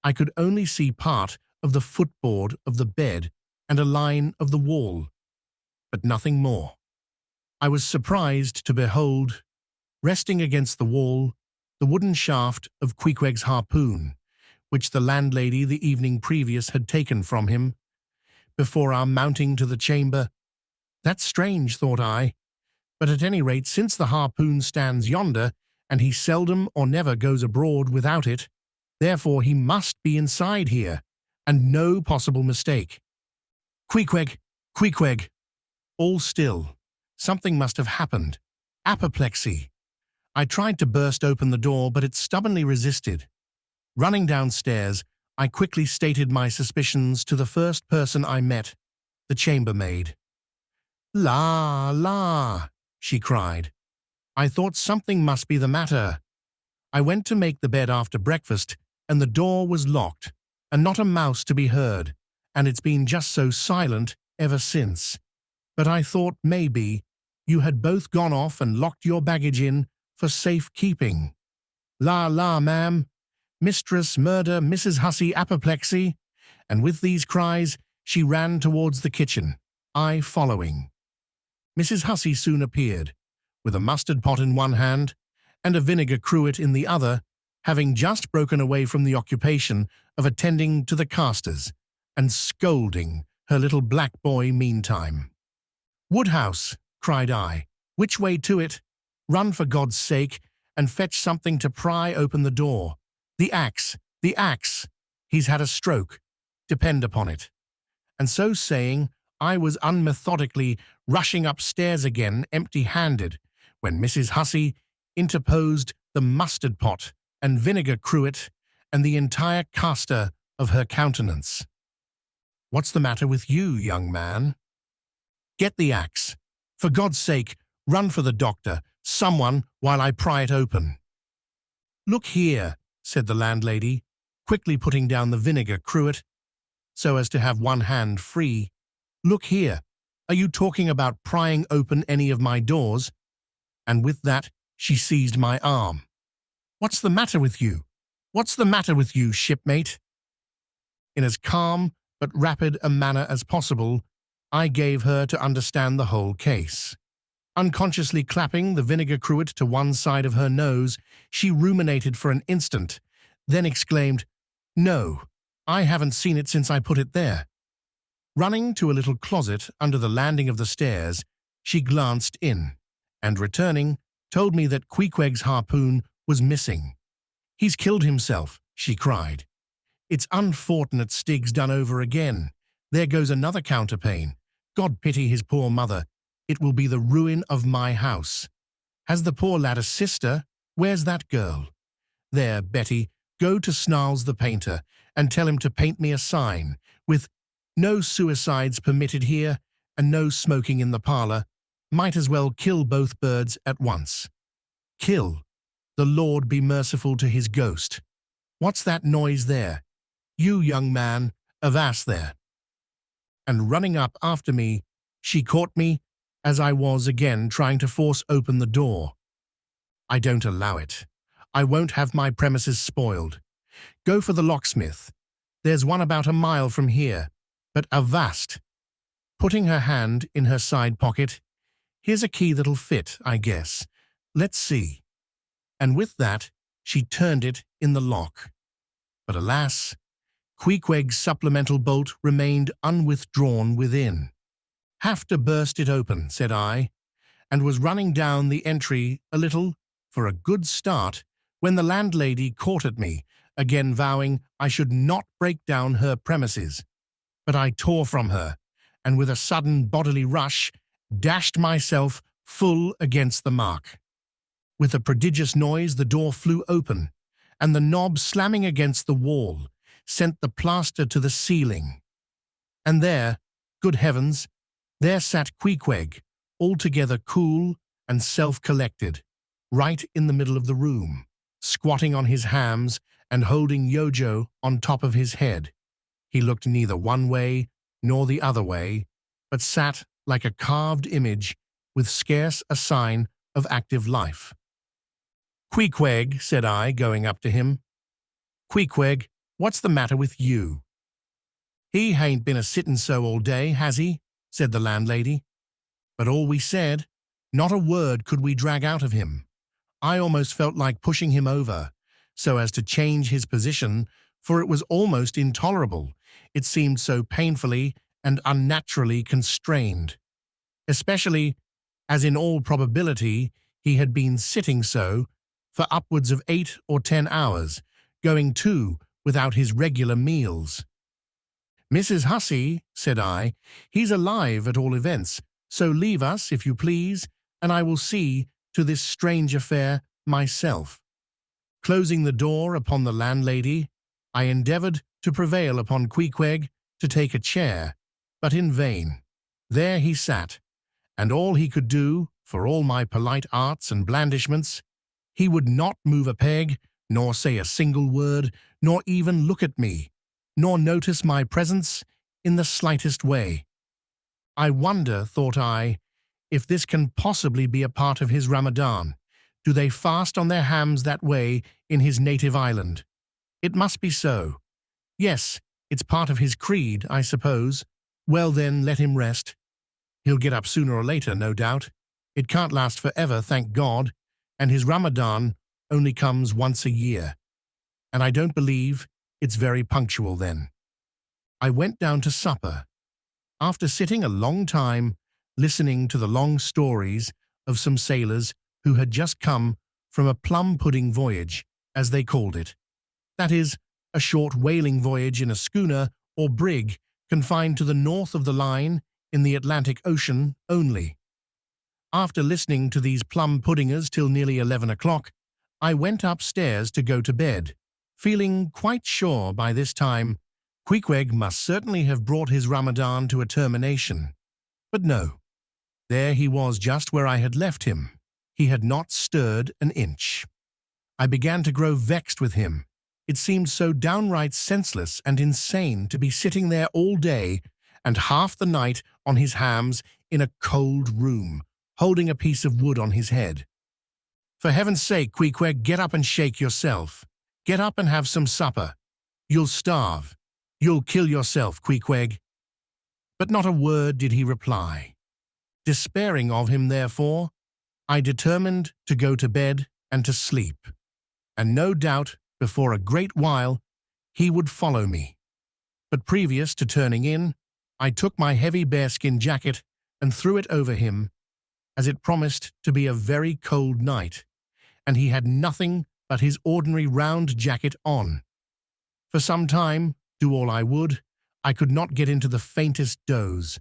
I could only see part of the footboard of the bed and a line of the wall, but nothing more. I was surprised to behold, resting against the wall, the wooden shaft of Queequeg's harpoon, which the landlady the evening previous had taken from him before our mounting to the chamber. That's strange, thought I, but at any rate, since the harpoon stands yonder, and he seldom or never goes abroad without it, therefore he must be inside here, and no possible mistake. "Queequeg, Queequeg!" All still. Something must have happened. Apoplexy. I tried to burst open the door, but it stubbornly resisted. Running downstairs, I quickly stated my suspicions to the first person I met, the chambermaid. "La, la," she cried. I thought something must be the matter. I went to make the bed after breakfast, and the door was locked, and not a mouse to be heard, and it's been just so silent ever since. But I thought maybe you had both gone off and locked your baggage in for safe keeping. "La, la, ma'am. Mistress, murder, Mrs. Hussey, apoplexy," and with these cries she ran towards the kitchen, I following. Mrs. Hussey soon appeared, with a mustard pot in one hand and a vinegar cruet in the other, having just broken away from the occupation of attending to the casters, and scolding her little black boy meantime. "Woodhouse," cried I, "which way to it? Run for God's sake, and fetch something to pry open the door. The axe, the axe! He's had a stroke, depend upon it." And so saying, I was unmethodically rushing upstairs again empty-handed, when Mrs. Hussey interposed the mustard pot and vinegar cruet and the entire caster of her countenance. "What's the matter with you, young man? Get the axe. For God's sake, run for the doctor, someone, while I pry it open." "Look here," said the landlady, quickly putting down the vinegar cruet, so as to have one hand free. "Look here, are you talking about prying open any of my doors?" And with that, she seized my arm. "What's the matter with you? What's the matter with you, shipmate?" In as calm but rapid a manner as possible, I gave her to understand the whole case. Unconsciously clapping the vinegar cruet to one side of her nose, she ruminated for an instant, then exclaimed, "No, I haven't seen it since I put it there." Running to a little closet under the landing of the stairs, she glanced in, and returning, told me that Queequeg's harpoon was missing. "He's killed himself," she cried. "It's unfortunate Stig's done over again. There goes another counterpane. God pity his poor mother. It will be the ruin of my house. Has the poor lad a sister? Where's that girl? There, Betty, go to Snarls the painter and tell him to paint me a sign with 'No suicides permitted here' and 'No smoking in the parlor.' Might as well kill both birds at once. Kill. The Lord be merciful to his ghost. What's that noise there? You, young man, avast there." And running up after me, she caught me as I was again trying to force open the door. "I don't allow it. I won't have my premises spoiled. Go for the locksmith. There's one about a mile from here, but avast." Putting her hand in her side pocket, "Here's a key that'll fit, I guess. Let's see." And with that, she turned it in the lock. But alas, Queequeg's supplemental bolt remained unwithdrawn within. "Have to burst it open," said I, and was running down the entry a little for a good start when the landlady caught at me, again vowing I should not break down her premises. But I tore from her, and with a sudden bodily rush, dashed myself full against the mark. With a prodigious noise the door flew open, and the knob slamming against the wall sent the plaster to the ceiling. And there, good heavens, there sat Queequeg, altogether cool and self-collected, right in the middle of the room, squatting on his hams and holding Yojo on top of his head. He looked neither one way nor the other way, but sat like a carved image with scarce a sign of active life. "Queequeg," said I, going up to him. "Queequeg, what's the matter with you?" "He hain't been a-sittin' so all day, has he?" said the landlady. But all we said, not a word could we drag out of him. I almost felt like pushing him over, so as to change his position, for it was almost intolerable. It seemed so painfully and unnaturally constrained, especially as in all probability he had been sitting so for upwards of 8 or 10 hours, going too without his regular meals. "Mrs. Hussey," said I, "he's alive at all events, so leave us, if you please, and I will see to this strange affair myself." Closing the door upon the landlady, I endeavoured to prevail upon Queequeg to take a chair, but in vain. There he sat, and all he could do, for all my polite arts and blandishments, he would not move a peg, nor say a single word, nor even look at me, nor notice my presence in the slightest way. I wonder, thought I, if this can possibly be a part of his Ramadan. Do they fast on their hams that way in his native island? It must be so. Yes, it's part of his creed, I suppose. Well then, let him rest. He'll get up sooner or later, no doubt. It can't last forever, thank God, and his Ramadan only comes once a year. And I don't believe it's very punctual then. I went down to supper. After sitting a long time, listening to the long stories of some sailors who had just come from a plum-pudding voyage, as they called it. That is, a short whaling voyage in a schooner or brig confined to the north of the line in the Atlantic Ocean only. After listening to these plum-puddingers till nearly 11 o'clock, I went upstairs to go to bed, feeling quite sure by this time Queequeg must certainly have brought his Ramadan to a termination. But no, there he was just where I had left him. He had not stirred an inch. I began to grow vexed with him. It seemed so downright senseless and insane to be sitting there all day and half the night on his hams in a cold room, holding a piece of wood on his head. For heaven's sake, Queequeg, get up and shake yourself. Get up and have some supper. You'll starve. You'll kill yourself, Queequeg. But not a word did he reply. Despairing of him, therefore, I determined to go to bed and to sleep, and no doubt, before a great while, he would follow me. But previous to turning in, I took my heavy bearskin jacket and threw it over him, as it promised to be a very cold night, and he had nothing but his ordinary round jacket on. For some time, do all I would, I could not get into the faintest doze.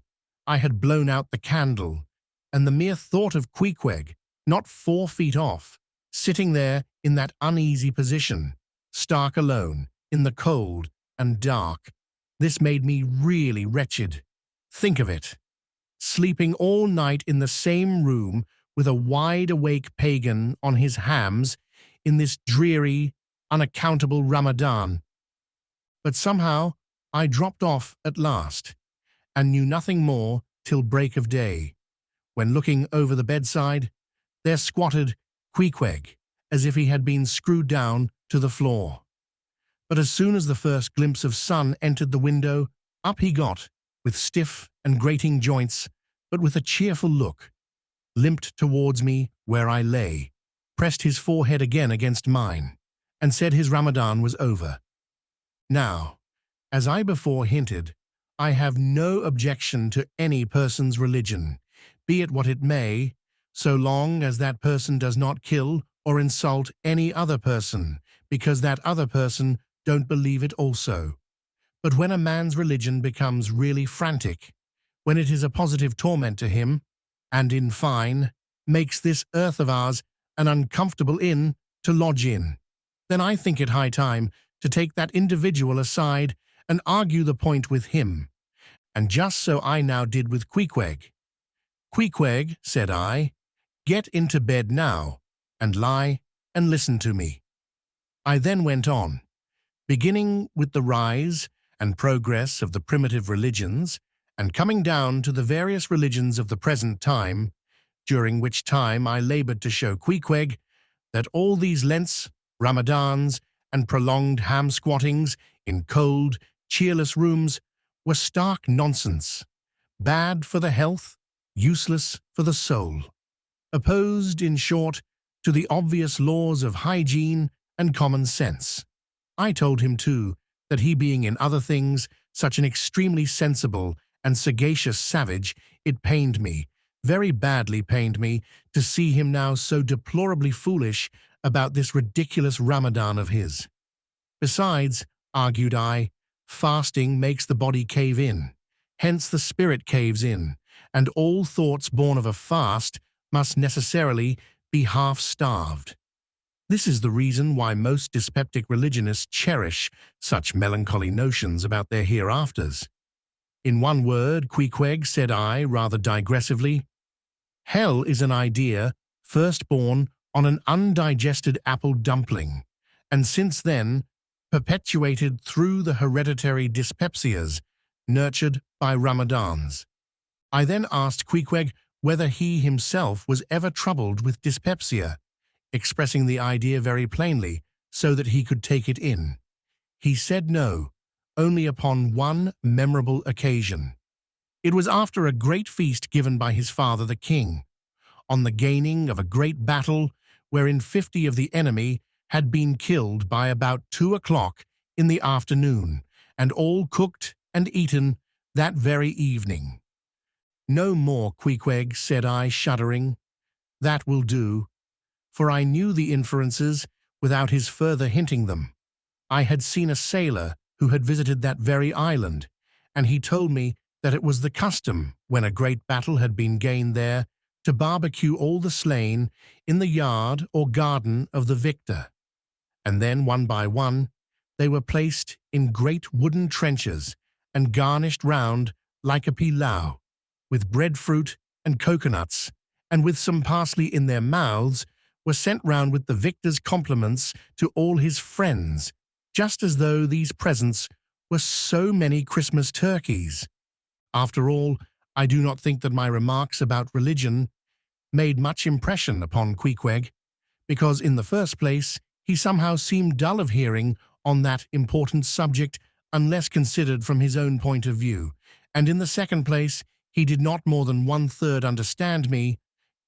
I had blown out the candle, and the mere thought of Queequeg, not 4 feet off, sitting there in that uneasy position, stark alone, in the cold and dark, this made me really wretched. Think of it, sleeping all night in the same room with a wide-awake pagan on his hams in this dreary, unaccountable Ramadan. But somehow I dropped off at last, and knew nothing more till break of day, when looking over the bedside, there squatted Queequeg, as if he had been screwed down to the floor. But as soon as the first glimpse of sun entered the window, up he got, with stiff and grating joints, but with a cheerful look, limped towards me where I lay, pressed his forehead again against mine, and said his Ramadan was over. Now, as I before hinted, I have no objection to any person's religion, be it what it may, so long as that person does not kill or insult any other person, because that other person don't believe it also. But when a man's religion becomes really frantic, when it is a positive torment to him, and in fine, makes this earth of ours an uncomfortable inn to lodge in, then I think it high time to take that individual aside and argue the point with him. And just so I now did with Queequeg. Queequeg, said I, get into bed now, and lie and listen to me. I then went on, beginning with the rise and progress of the primitive religions, and coming down to the various religions of the present time, during which time I labored to show Queequeg that all these Lents, Ramadans, and prolonged ham-squattings in cold, cheerless rooms were stark nonsense, bad for the health, useless for the soul, opposed, in short, to the obvious laws of hygiene and common sense. I told him, too, that he being in other things such an extremely sensible and sagacious savage, it pained me, very badly pained me, to see him now so deplorably foolish about this ridiculous Ramadan of his. Besides, argued I, fasting makes the body cave in, hence the spirit caves in, and all thoughts born of a fast must necessarily be half-starved. This is the reason why most dyspeptic religionists cherish such melancholy notions about their hereafters. In one word, Queequeg, said I, rather digressively, hell is an idea first born on an undigested apple dumpling, and since then perpetuated through the hereditary dyspepsias nurtured by Ramadans. I then asked Queequeg whether he himself was ever troubled with dyspepsia, expressing the idea very plainly so that he could take it in. He said no, only upon one memorable occasion. It was after a great feast given by his father the king, on the gaining of a great battle wherein 50 of the enemy had been killed by about 2 o'clock in the afternoon, and all cooked and eaten that very evening. No more, Queequeg, said I, shuddering. That will do, for I knew the inferences without his further hinting them. I had seen a sailor who had visited that very island, and he told me that it was the custom, when a great battle had been gained there, to barbecue all the slain in the yard or garden of the victor, and then, one by one, they were placed in great wooden trenches and garnished round like a pilau, with breadfruit and coconuts, and with some parsley in their mouths, were sent round with the victor's compliments to all his friends, just as though these presents were so many Christmas turkeys. After all, I do not think that my remarks about religion made much impression upon Queequeg, because in the first place he somehow seemed dull of hearing on that important subject unless considered from his own point of view, and in the second place he did not more than one-third understand me,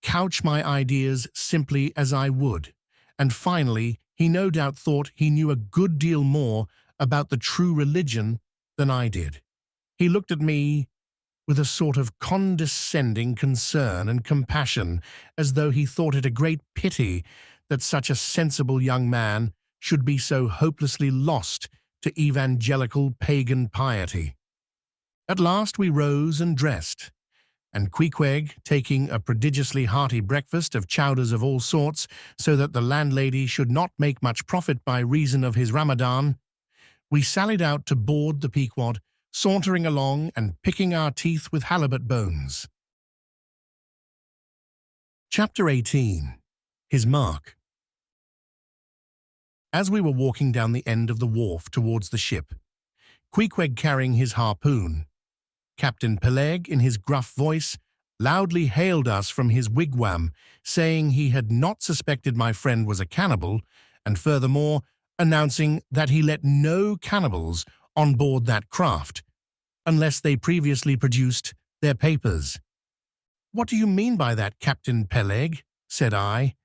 couch my ideas simply as I would, and finally he no doubt thought he knew a good deal more about the true religion than I did. He looked at me with a sort of condescending concern and compassion, as though he thought it a great pity that such a sensible young man should be so hopelessly lost to evangelical pagan piety. At last we rose and dressed, and Queequeg, taking a prodigiously hearty breakfast of chowders of all sorts, so that the landlady should not make much profit by reason of his Ramadan, we sallied out to board the Pequod, sauntering along and picking our teeth with halibut bones. Chapter 18. His Mark. As we were walking down the end of the wharf towards the ship, Queequeg carrying his harpoon, Captain Peleg, in his gruff voice, loudly hailed us from his wigwam, saying he had not suspected my friend was a cannibal, and furthermore announcing that he let no cannibals on board that craft, unless they previously produced their papers. "What do you mean by that, Captain Peleg?" said I,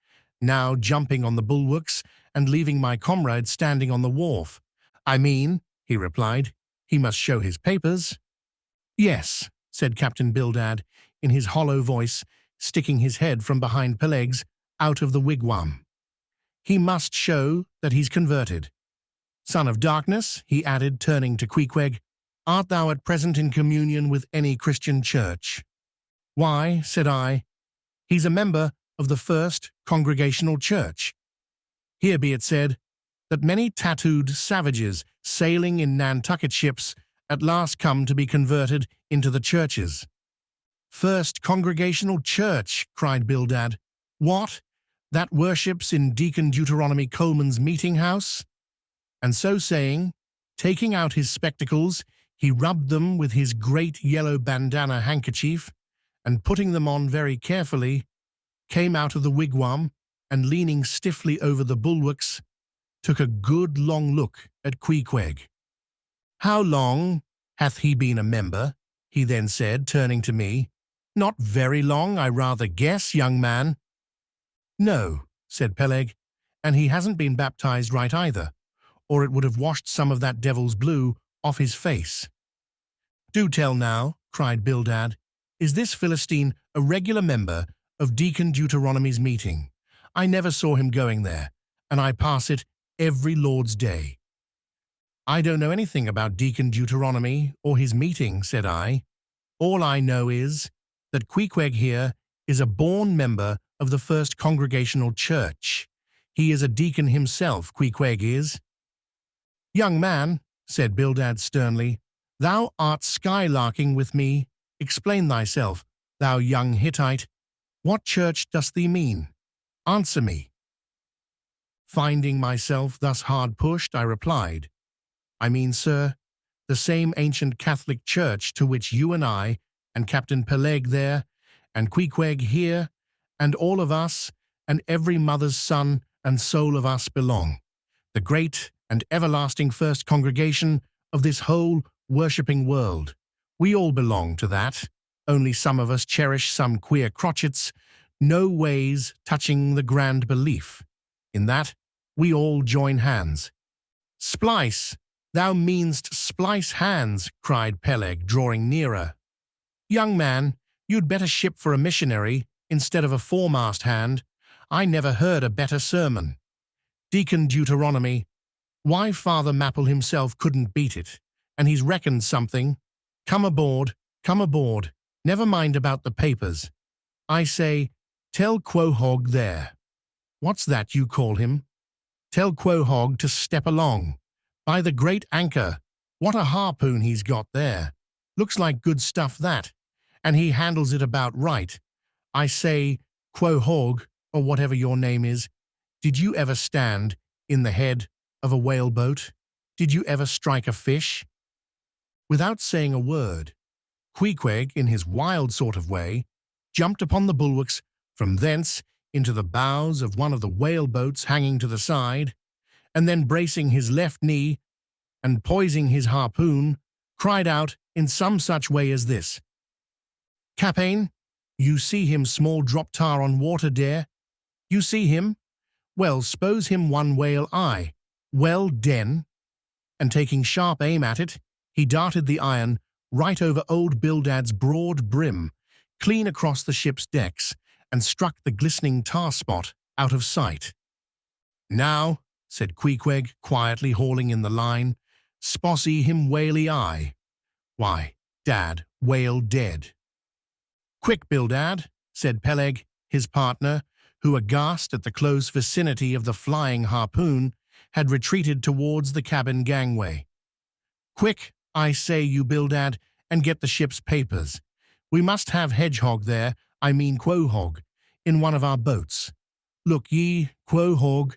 now jumping on the bulwarks and leaving my comrade standing on the wharf. "I mean," he replied, "he must show his papers." "Yes," said Captain Bildad, in his hollow voice, sticking his head from behind Peleg's out of the wigwam. "He must show that he's converted. Son of Darkness," he added, turning to Queequeg, "art thou at present in communion with any Christian church?" "Why," said I, "he's a member of the First Congregational Church. Here be it said that many tattooed savages sailing in Nantucket ships at last come to be converted into the churches." "First Congregational Church," cried Bildad. "What? That worships in Deacon Deuteronomy Coleman's meeting house?" And so saying, taking out his spectacles, he rubbed them with his great yellow bandana handkerchief, and putting them on very carefully, came out of the wigwam, and leaning stiffly over the bulwarks, took a good long look at Queequeg. "How long hath he been a member?" he then said, turning to me. "Not very long, I rather guess, young man." "No," said Peleg, "and he hasn't been baptized right either, or it would have washed some of that devil's blue off his face." "Do tell now," cried Bildad, "is this Philistine a regular member of Deacon Deuteronomy's meeting? I never saw him going there, and I pass it every Lord's Day." "I don't know anything about Deacon Deuteronomy or his meeting," said I. "All I know is that Queequeg here is a born member of the First Congregational Church. He is a deacon himself, Queequeg is." "Young man," said Bildad sternly, "thou art skylarking with me. Explain thyself, thou young Hittite. What church dost thee mean? Answer me." Finding myself thus hard pushed, I replied, "I mean, sir, the same ancient Catholic church to which you and I, and Captain Peleg there, and Queequeg here, and all of us, and every mother's son and soul of us belong, the great and everlasting first congregation of this whole worshipping world. We all belong to that, only some of us cherish some queer crotchets, no ways touching the grand belief. In that, we all join hands." "Splice! Thou meanst splice hands," cried Peleg, drawing nearer. "Young man, you'd better ship for a missionary instead of a foremast hand. I never heard a better sermon. Deacon Deuteronomy, why Father Mapple himself couldn't beat it, and he's reckoned something. Come aboard, come aboard. Never mind about the papers. I say, tell Quohog there. What's that you call him? Tell Quohog to step along. By the great anchor, what a harpoon he's got there. Looks like good stuff that, and he handles it about right. I say, Quohog, or whatever your name is, did you ever stand in the head of a whaleboat? Did you ever strike a fish?" Without saying a word, Queequeg, in his wild sort of way, jumped upon the bulwarks, from thence into the bows of one of the whaleboats hanging to the side, and then bracing his left knee and poising his harpoon, cried out in some such way as this, Captain, you see him small drop tar on water dare? You see him? Well, s'pose him one whale eye. Well, den. And taking sharp aim at it, he darted the iron right over old Bildad's broad brim, clean across the ship's decks, and struck the glistening tar spot out of sight. Now, said Queequeg, quietly hauling in the line, spossy him whaley eye. Why, Dad, whale dead. Quick, Bildad, said Peleg, his partner, who, aghast at the close vicinity of the flying harpoon, had retreated towards the cabin gangway. Quick, I say you, Bildad, and get the ship's papers. We must have Hedgehog there, I mean Quohog, in one of our boats. Look ye, Quohog,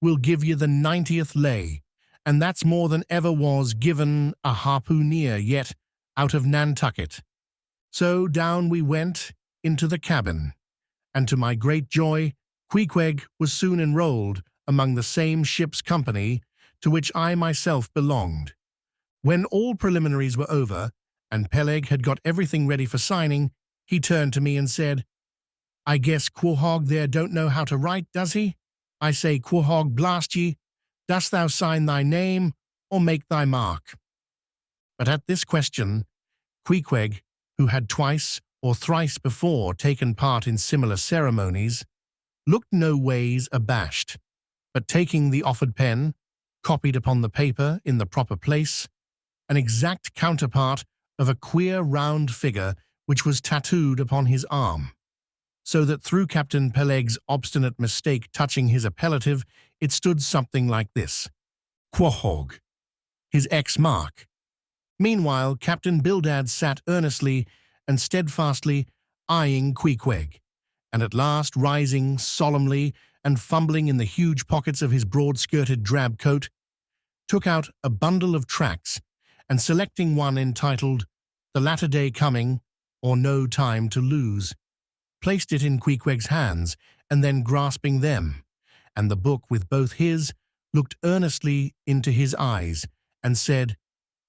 we'll give ye the 90th lay, and that's more than ever was given a harpooneer yet out of Nantucket. So down we went into the cabin, and to my great joy, Queequeg was soon enrolled among the same ship's company to which I myself belonged. When all preliminaries were over, and Peleg had got everything ready for signing, he turned to me and said, I guess Quahog there don't know how to write, does he? I say, Quahog, blast ye, dost thou sign thy name, or make thy mark? But at this question, Queequeg, who had twice or thrice before taken part in similar ceremonies, looked no ways abashed, but taking the offered pen, copied upon the paper in the proper place, an exact counterpart of a queer round figure which was tattooed upon his arm, so that through Captain Peleg's obstinate mistake touching his appellative, it stood something like this: Quahog, his X-mark. Meanwhile, Captain Bildad sat earnestly and steadfastly eyeing Queequeg, and at last rising solemnly and fumbling in the huge pockets of his broad-skirted drab coat, took out a bundle of tracts, and selecting one entitled The Latter Day Coming, or No Time to Lose, placed it in Queequeg's hands, and then grasping them, and the book with both his, looked earnestly into his eyes, and said,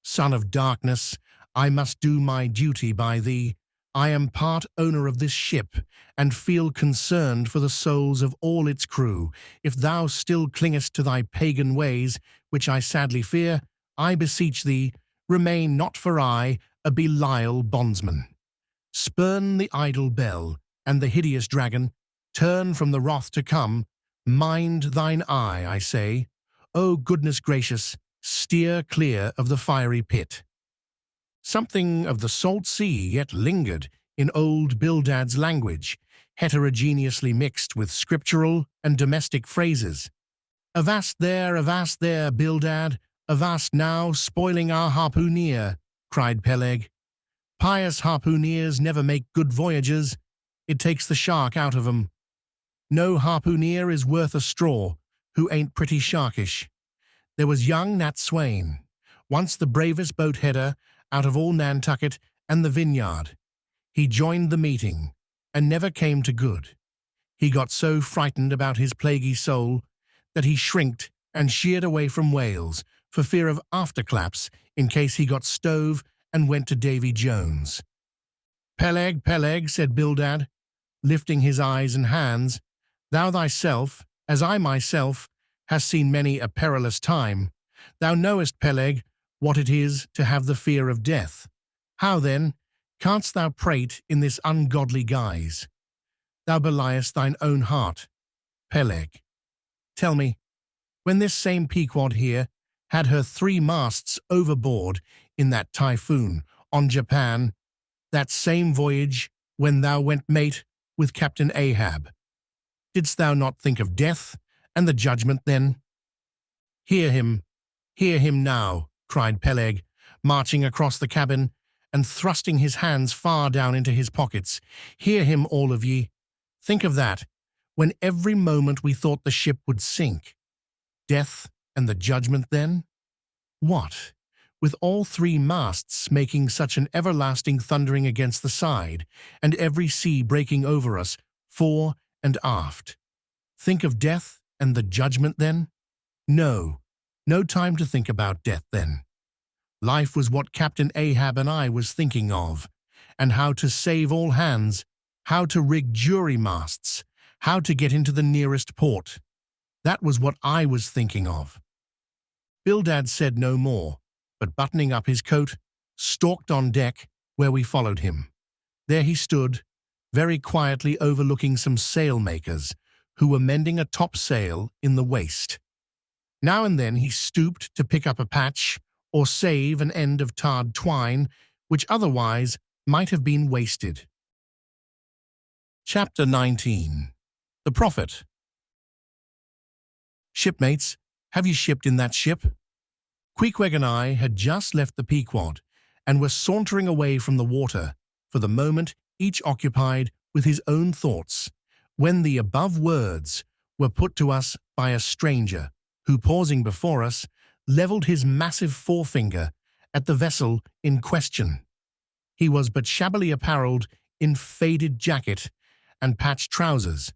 Son of darkness, I must do my duty by thee. I am part owner of this ship, and feel concerned for the souls of all its crew. If thou still clingest to thy pagan ways, which I sadly fear, I beseech thee, remain not for aye a Belial bondsman. Spurn the idle bell, and the hideous dragon, turn from the wrath to come, mind thine eye, I say. O goodness gracious, steer clear of the fiery pit. Something of the salt sea yet lingered in old Bildad's language, heterogeneously mixed with scriptural and domestic phrases. Avast there, Bildad, avast now, spoiling our harpooneer, cried Peleg. Pious harpooneers never make good voyagers. It takes the shark out of 'em. No harpooneer is worth a straw who ain't pretty sharkish. There was young Nat Swain, once the bravest boat-header out of all Nantucket and the Vineyard. He joined the meeting, and never came to good. He got so frightened about his plaguey soul that he shrinked and sheered away from Wales for fear of afterclaps in case he got stove and went to Davy Jones. Peleg, Peleg, said Bildad, lifting his eyes and hands, thou thyself, as I myself, hast seen many a perilous time. Thou knowest, Peleg, what it is to have the fear of death. How, then, canst thou prate in this ungodly guise? Thou beliest thine own heart. Peleg, tell me, when this same Pequod here had her 3 masts overboard in that typhoon on Japan, that same voyage when thou went mate with Captain Ahab, didst thou not think of death and the judgment then? Hear him now, cried Peleg, marching across the cabin and thrusting his hands far down into his pockets. Hear him, all of ye. Think of that, when every moment we thought the ship would sink. Death and the judgment then? What, with all 3 masts making such an everlasting thundering against the side, and every sea breaking over us, fore and aft? Think of death and the judgment then? No, no time to think about death then. Life was what Captain Ahab and I was thinking of, and how to save all hands, how to rig jury masts, how to get into the nearest port. That was what I was thinking of. Bildad said no more, but buttoning up his coat, stalked on deck, where we followed him. There he stood, very quietly overlooking some sailmakers who were mending a topsail in the waist. Now and then he stooped to pick up a patch or save an end of tarred twine, which otherwise might have been wasted. Chapter 19. The Prophet. Shipmates, have you shipped in that ship? Queequeg and I had just left the Pequod and were sauntering away from the water, for the moment each occupied with his own thoughts, when the above words were put to us by a stranger, who, pausing before us, levelled his massive forefinger at the vessel in question. He was but shabbily apparelled in faded jacket and patched trousers,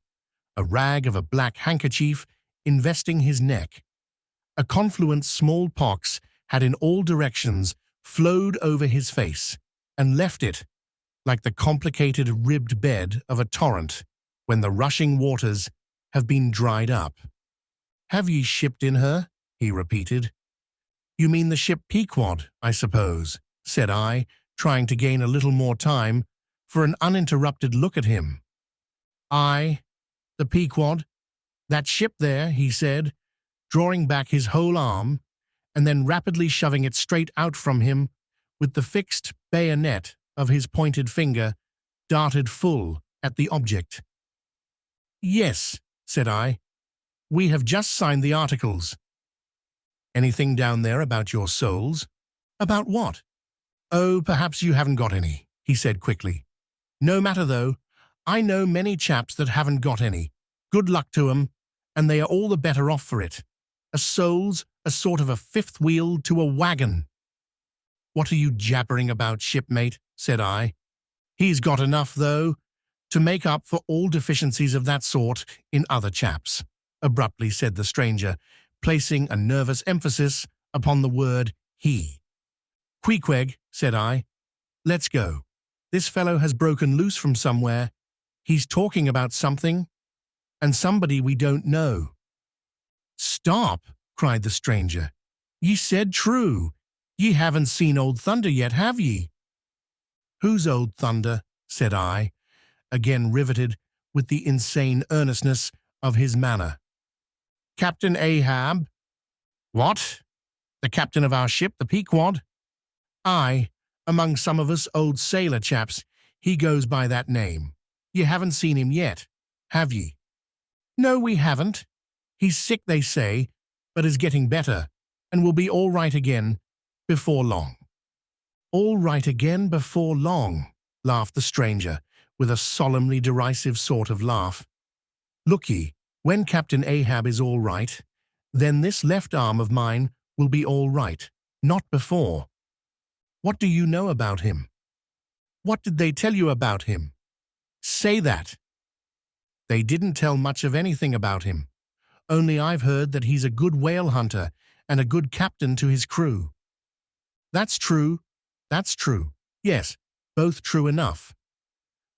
a rag of a black handkerchief investing his neck. A confluent smallpox had in all directions flowed over his face, and left it like the complicated ribbed bed of a torrent when the rushing waters have been dried up. "Have ye shipped in her?" he repeated. "You mean the ship Pequod, I suppose," said I, trying to gain a little more time for an uninterrupted look at him. "Aye, the Pequod, that ship there," he said, drawing back his whole arm, and then rapidly shoving it straight out from him, with the fixed bayonet of his pointed finger darted full at the object. "Yes," said I, "we have just signed the articles." "Anything down there about your souls?" "About what?" "Oh, perhaps you haven't got any," he said quickly. "No matter though, I know many chaps that haven't got any. Good luck to 'em, and they are all the better off for it. A soul's a sort of a fifth wheel to a wagon." "What are you jabbering about, shipmate?" said I. "He's got enough, though, to make up for all deficiencies of that sort in other chaps," abruptly said the stranger, placing a nervous emphasis upon the word he. "Queequeg," said I, "let's go. This fellow has broken loose from somewhere. He's talking about something, and somebody we don't know." "Stop!" cried the stranger. "Ye said true. Ye haven't seen Old Thunder yet, have ye?" "Who's Old Thunder?" said I, again riveted with the insane earnestness of his manner. "Captain Ahab." "What? The captain of our ship, the Pequod?" "Aye, among some of us old sailor chaps, he goes by that name. Ye haven't seen him yet, have ye?" "No, we haven't. He's sick, they say, but is getting better, and will be all right again before long." "All right again before long," laughed the stranger, with a solemnly derisive sort of laugh. "Look ye, when Captain Ahab is all right, then this left arm of mine will be all right, not before." "What do you know about him?" "What did they tell you about him?" "Say that." "They didn't tell much of anything about him. Only I've heard that he's a good whale hunter and a good captain to his crew." "That's true. That's true. Yes, both true enough.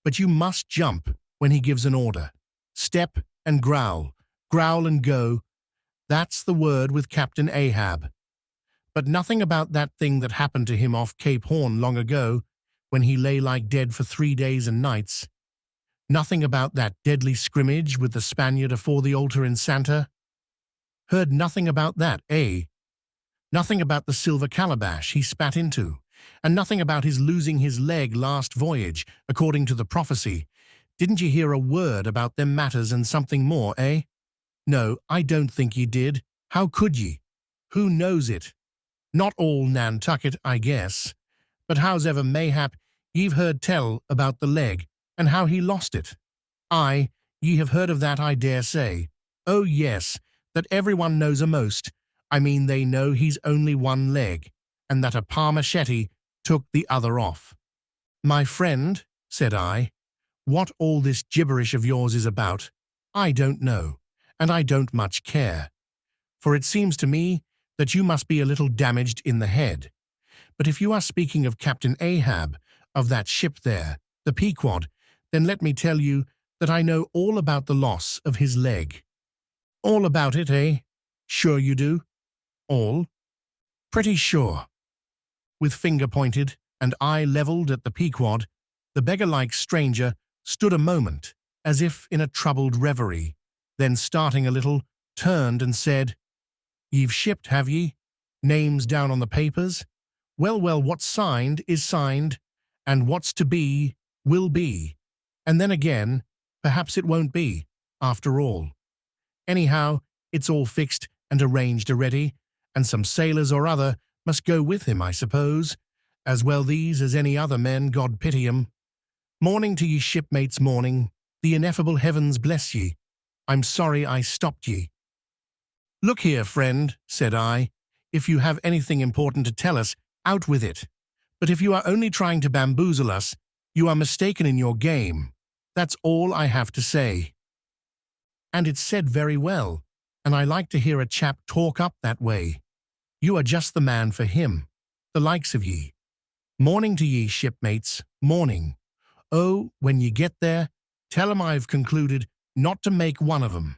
But you must jump when he gives an order. Step and growl, growl and go. That's the word with Captain Ahab. But nothing about that thing that happened to him off Cape Horn long ago, when he lay like dead for 3 days and nights. Nothing about that deadly scrimmage with the Spaniard afore the altar in Santa. Heard nothing about that, eh? Nothing about the silver calabash he spat into, and nothing about his losing his leg last voyage, according to the prophecy. Didn't ye hear a word about them matters and something more, eh? No, I don't think ye did. How could ye? Who knows it? Not all Nantucket, I guess. But howsever, mayhap ye've heard tell about the leg, and how he lost it. Aye, ye have heard of that, I dare say. Oh yes, that everyone knows a'most. I mean, they know he's only one leg, and that a Parmachete took the other off." "My friend," said I, "what all this gibberish of yours is about, I don't know, and I don't much care. For it seems to me that you must be a little damaged in the head. But if you are speaking of Captain Ahab, of that ship there, the Pequod, then let me tell you that I know all about the loss of his leg. All about it, eh? Sure you do? All? Pretty sure. With finger pointed and eye levelled at the Pequod, the beggar-like stranger stood a moment, as if in a troubled reverie, then starting a little, turned and said, "Ye've shipped, have ye? Names down on the papers? Well, well, what's signed is signed, and what's to be will be. And then again, perhaps it won't be, after all. Anyhow, it's all fixed and arranged already, and some sailors or other must go with him, I suppose, as well these as any other men, God pity 'em. Morning to ye shipmates, morning. The ineffable heavens bless ye. I'm sorry I stopped ye." "Look here, friend," said I, "if you have anything important to tell us, out with it. But if you are only trying to bamboozle us, you are mistaken in your game. That's all I have to say." And it's said very well, and I like to hear a chap talk up that way. You are just the man for him, the likes of ye. Morning to ye, shipmates, morning. Oh, when ye get there, tell 'em I've concluded not to make one of 'em.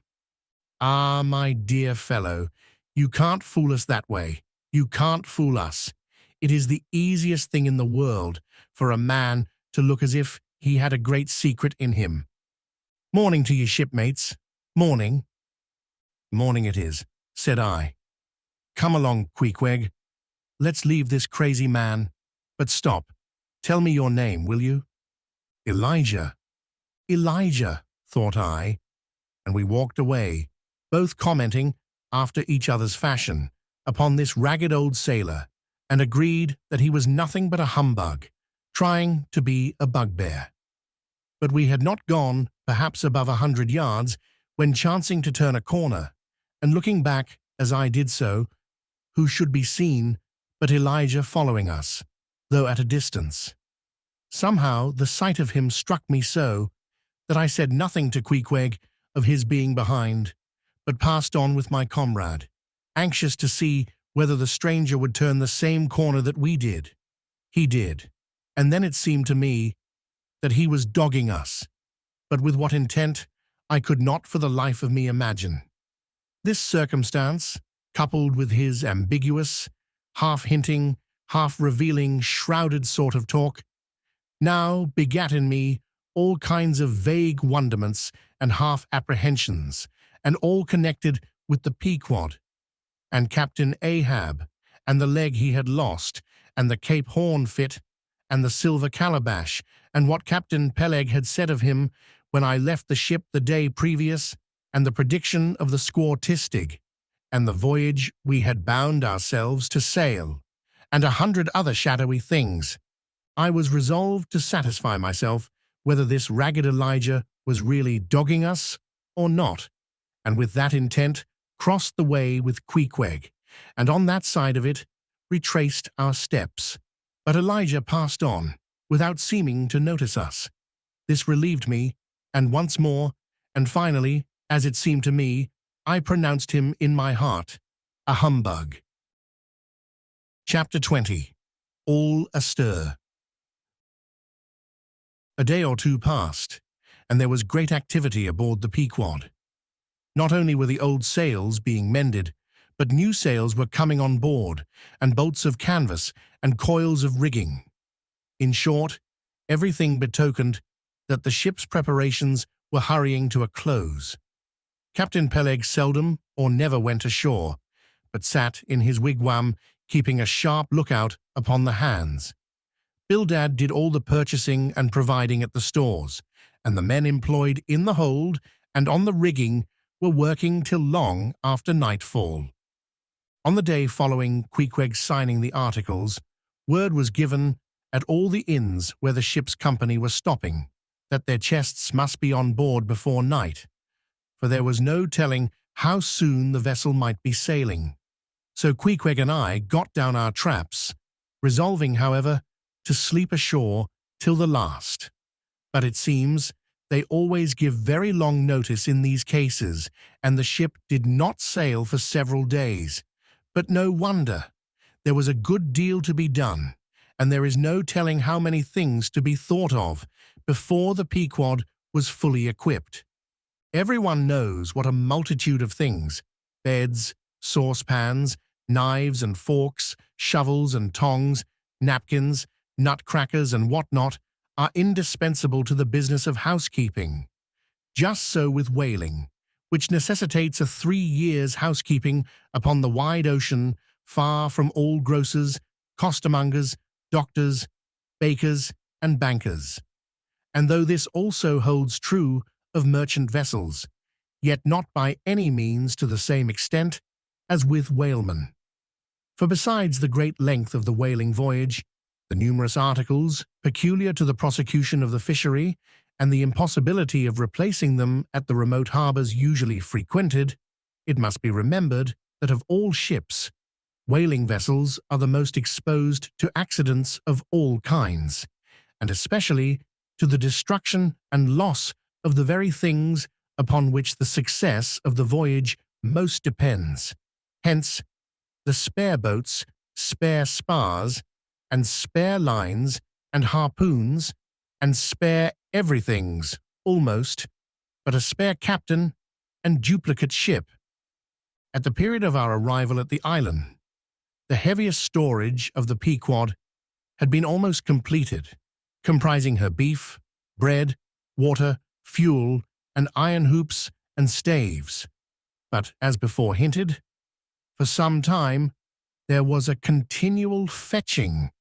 Ah, my dear fellow, you can't fool us that way. You can't fool us. It is the easiest thing in the world for a man to look as if he had a great secret in him. Morning to ye, shipmates. Morning. Morning it is, said I. Come along, Queequeg. Let's leave this crazy man. But stop. Tell me your name, will you? Elijah. Elijah, thought I, and we walked away, both commenting, after each other's fashion, upon this ragged old sailor, and agreed that he was nothing but a humbug, trying to be a bugbear. But we had not gone, perhaps above 100 yards, when chancing to turn a corner, and looking back as I did so, who should be seen but Elijah following us, though at a distance. Somehow the sight of him struck me so that I said nothing to Queequeg of his being behind, but passed on with my comrade, anxious to see whether the stranger would turn the same corner that we did. He did, and then it seemed to me that he was dogging us, but with what intent I could not for the life of me imagine. This circumstance, coupled with his ambiguous, half-hinting, half-revealing, shrouded sort of talk, now begat in me all kinds of vague wonderments and half-apprehensions, and all connected with the Pequod, and Captain Ahab, and the leg he had lost, and the Cape Horn fit, and the silver calabash, and what Captain Peleg had said of him when I left the ship the day previous, and the prediction of the squaw Tistig, and the voyage we had bound ourselves to sail, and 100 other shadowy things. I was resolved to satisfy myself whether this ragged Elijah was really dogging us or not, and with that intent crossed the way with Queequeg, and on that side of it retraced our steps. But Elijah passed on, without seeming to notice us. This relieved me, and once more, and finally, as it seemed to me, I pronounced him in my heart a humbug. Chapter 20. All astir. A day or two passed, and there was great activity aboard the Pequod. Not only were the old sails being mended, but new sails were coming on board, and bolts of canvas and coils of rigging. In short, everything betokened that the ship's preparations were hurrying to a close. Captain Peleg seldom or never went ashore, but sat in his wigwam keeping a sharp lookout upon the hands. Bildad did all the purchasing and providing at the stores, and the men employed in the hold and on the rigging were working till long after nightfall. On the day following Queequeg's signing the articles, word was given at all the inns where the ship's company was stopping that their chests must be on board before night, for there was no telling how soon the vessel might be sailing. So Queequeg and I got down our traps, resolving, however, to sleep ashore till the last. But it seems they always give very long notice in these cases, and the ship did not sail for several days. But no wonder. There was a good deal to be done, and there is no telling how many things to be thought of before the Pequod was fully equipped. Everyone knows what a multitude of things, beds, saucepans, knives and forks, shovels and tongs, napkins, nutcrackers and whatnot, are indispensable to the business of housekeeping. Just so with whaling, which necessitates a 3 years' housekeeping upon the wide ocean, far from all grocers, costermongers, doctors, bakers, and bankers. And though this also holds true of merchant vessels, yet not by any means to the same extent as with whalemen. For besides the great length of the whaling voyage, the numerous articles peculiar to the prosecution of the fishery, and the impossibility of replacing them at the remote harbours usually frequented, it must be remembered that of all ships, whaling vessels are the most exposed to accidents of all kinds, and especially to the destruction and loss of the very things upon which the success of the voyage most depends. Hence, the spare boats, spare spars, and spare lines and harpoons, and spare everythings, almost, but a spare captain and duplicate ship. At the period of our arrival at the island, the heaviest storage of the Pequod had been almost completed, comprising her beef, bread, water, fuel, and iron hoops and staves. But, as before hinted, for some time there was a continual fetching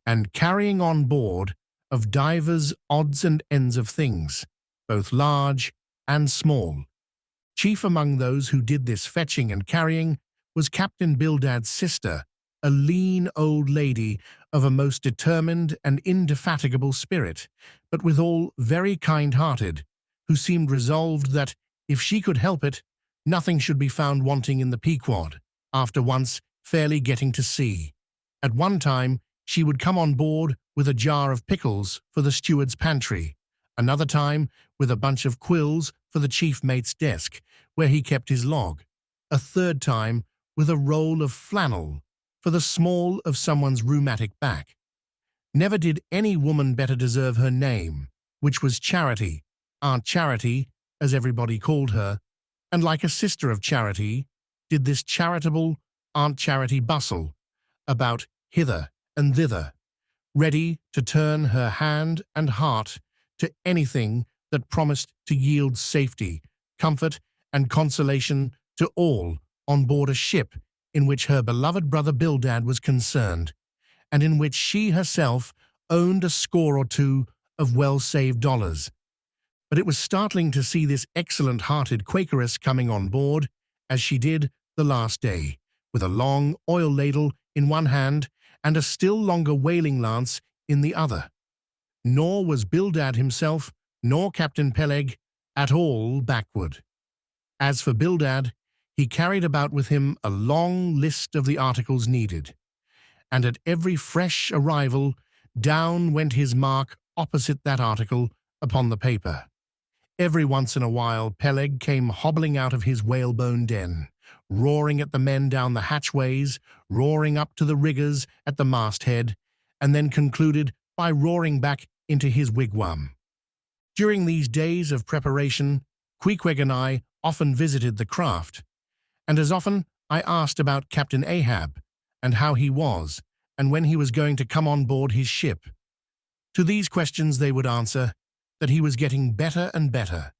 and carrying on board of divers odds and ends of things, both large and small. Chief among those who did this fetching and carrying was Captain Bildad's sister, a lean old lady of a most determined and indefatigable spirit, but withal very kind-hearted, who seemed resolved that, if she could help it, nothing should be found wanting in the Pequod, after once fairly getting to sea. At one time she would come on board with a jar of pickles for the steward's pantry, another time with a bunch of quills for the chief mate's desk, where he kept his log, a third time with a roll of flannel for the small of someone's rheumatic back. Never did any woman better deserve her name, which was Charity, Aunt Charity, as everybody called her, and like a sister of Charity, did this charitable Aunt Charity bustle about hither and thither, ready to turn her hand and heart to anything that promised to yield safety, comfort, and consolation to all on board a ship in which her beloved brother Bildad was concerned, and in which she herself owned a score or two of well-saved dollars. But it was startling to see this excellent-hearted Quakeress coming on board, as she did the last day, with a long oil ladle in one hand and a still longer whaling lance in the other. Nor was Bildad himself, nor Captain Peleg, at all backward. As for Bildad, he carried about with him a long list of the articles needed, and at every fresh arrival down went his mark opposite that article upon the paper. Every once in a while Peleg came hobbling out of his whalebone den, roaring at the men down the hatchways, roaring up to the riggers at the masthead, and then concluded by roaring back into his wigwam. During these days of preparation, Queequeg and I often visited the craft, and as often I asked about Captain Ahab, and how he was, and when he was going to come on board his ship. To these questions they would answer that he was getting better and better,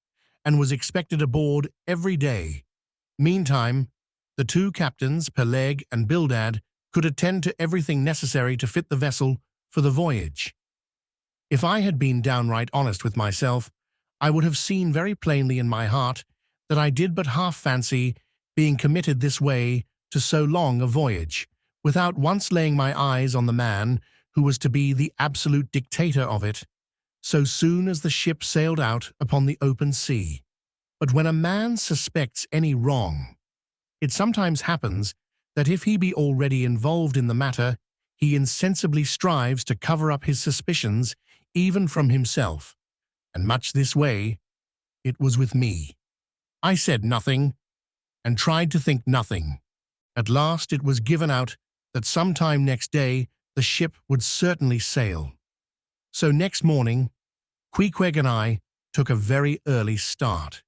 and was expected aboard every day. Meantime, the two captains, Peleg and Bildad, could attend to everything necessary to fit the vessel for the voyage. If I had been downright honest with myself, I would have seen very plainly in my heart that I did but half fancy being committed this way to so long a voyage, without once laying my eyes on the man who was to be the absolute dictator of it, so soon as the ship sailed out upon the open sea. But when a man suspects any wrong, it sometimes happens that if he be already involved in the matter, he insensibly strives to cover up his suspicions even from himself, and much this way it was with me. I said nothing, and tried to think nothing. At last it was given out that sometime next day the ship would certainly sail. So next morning, Queequeg and I took a very early start.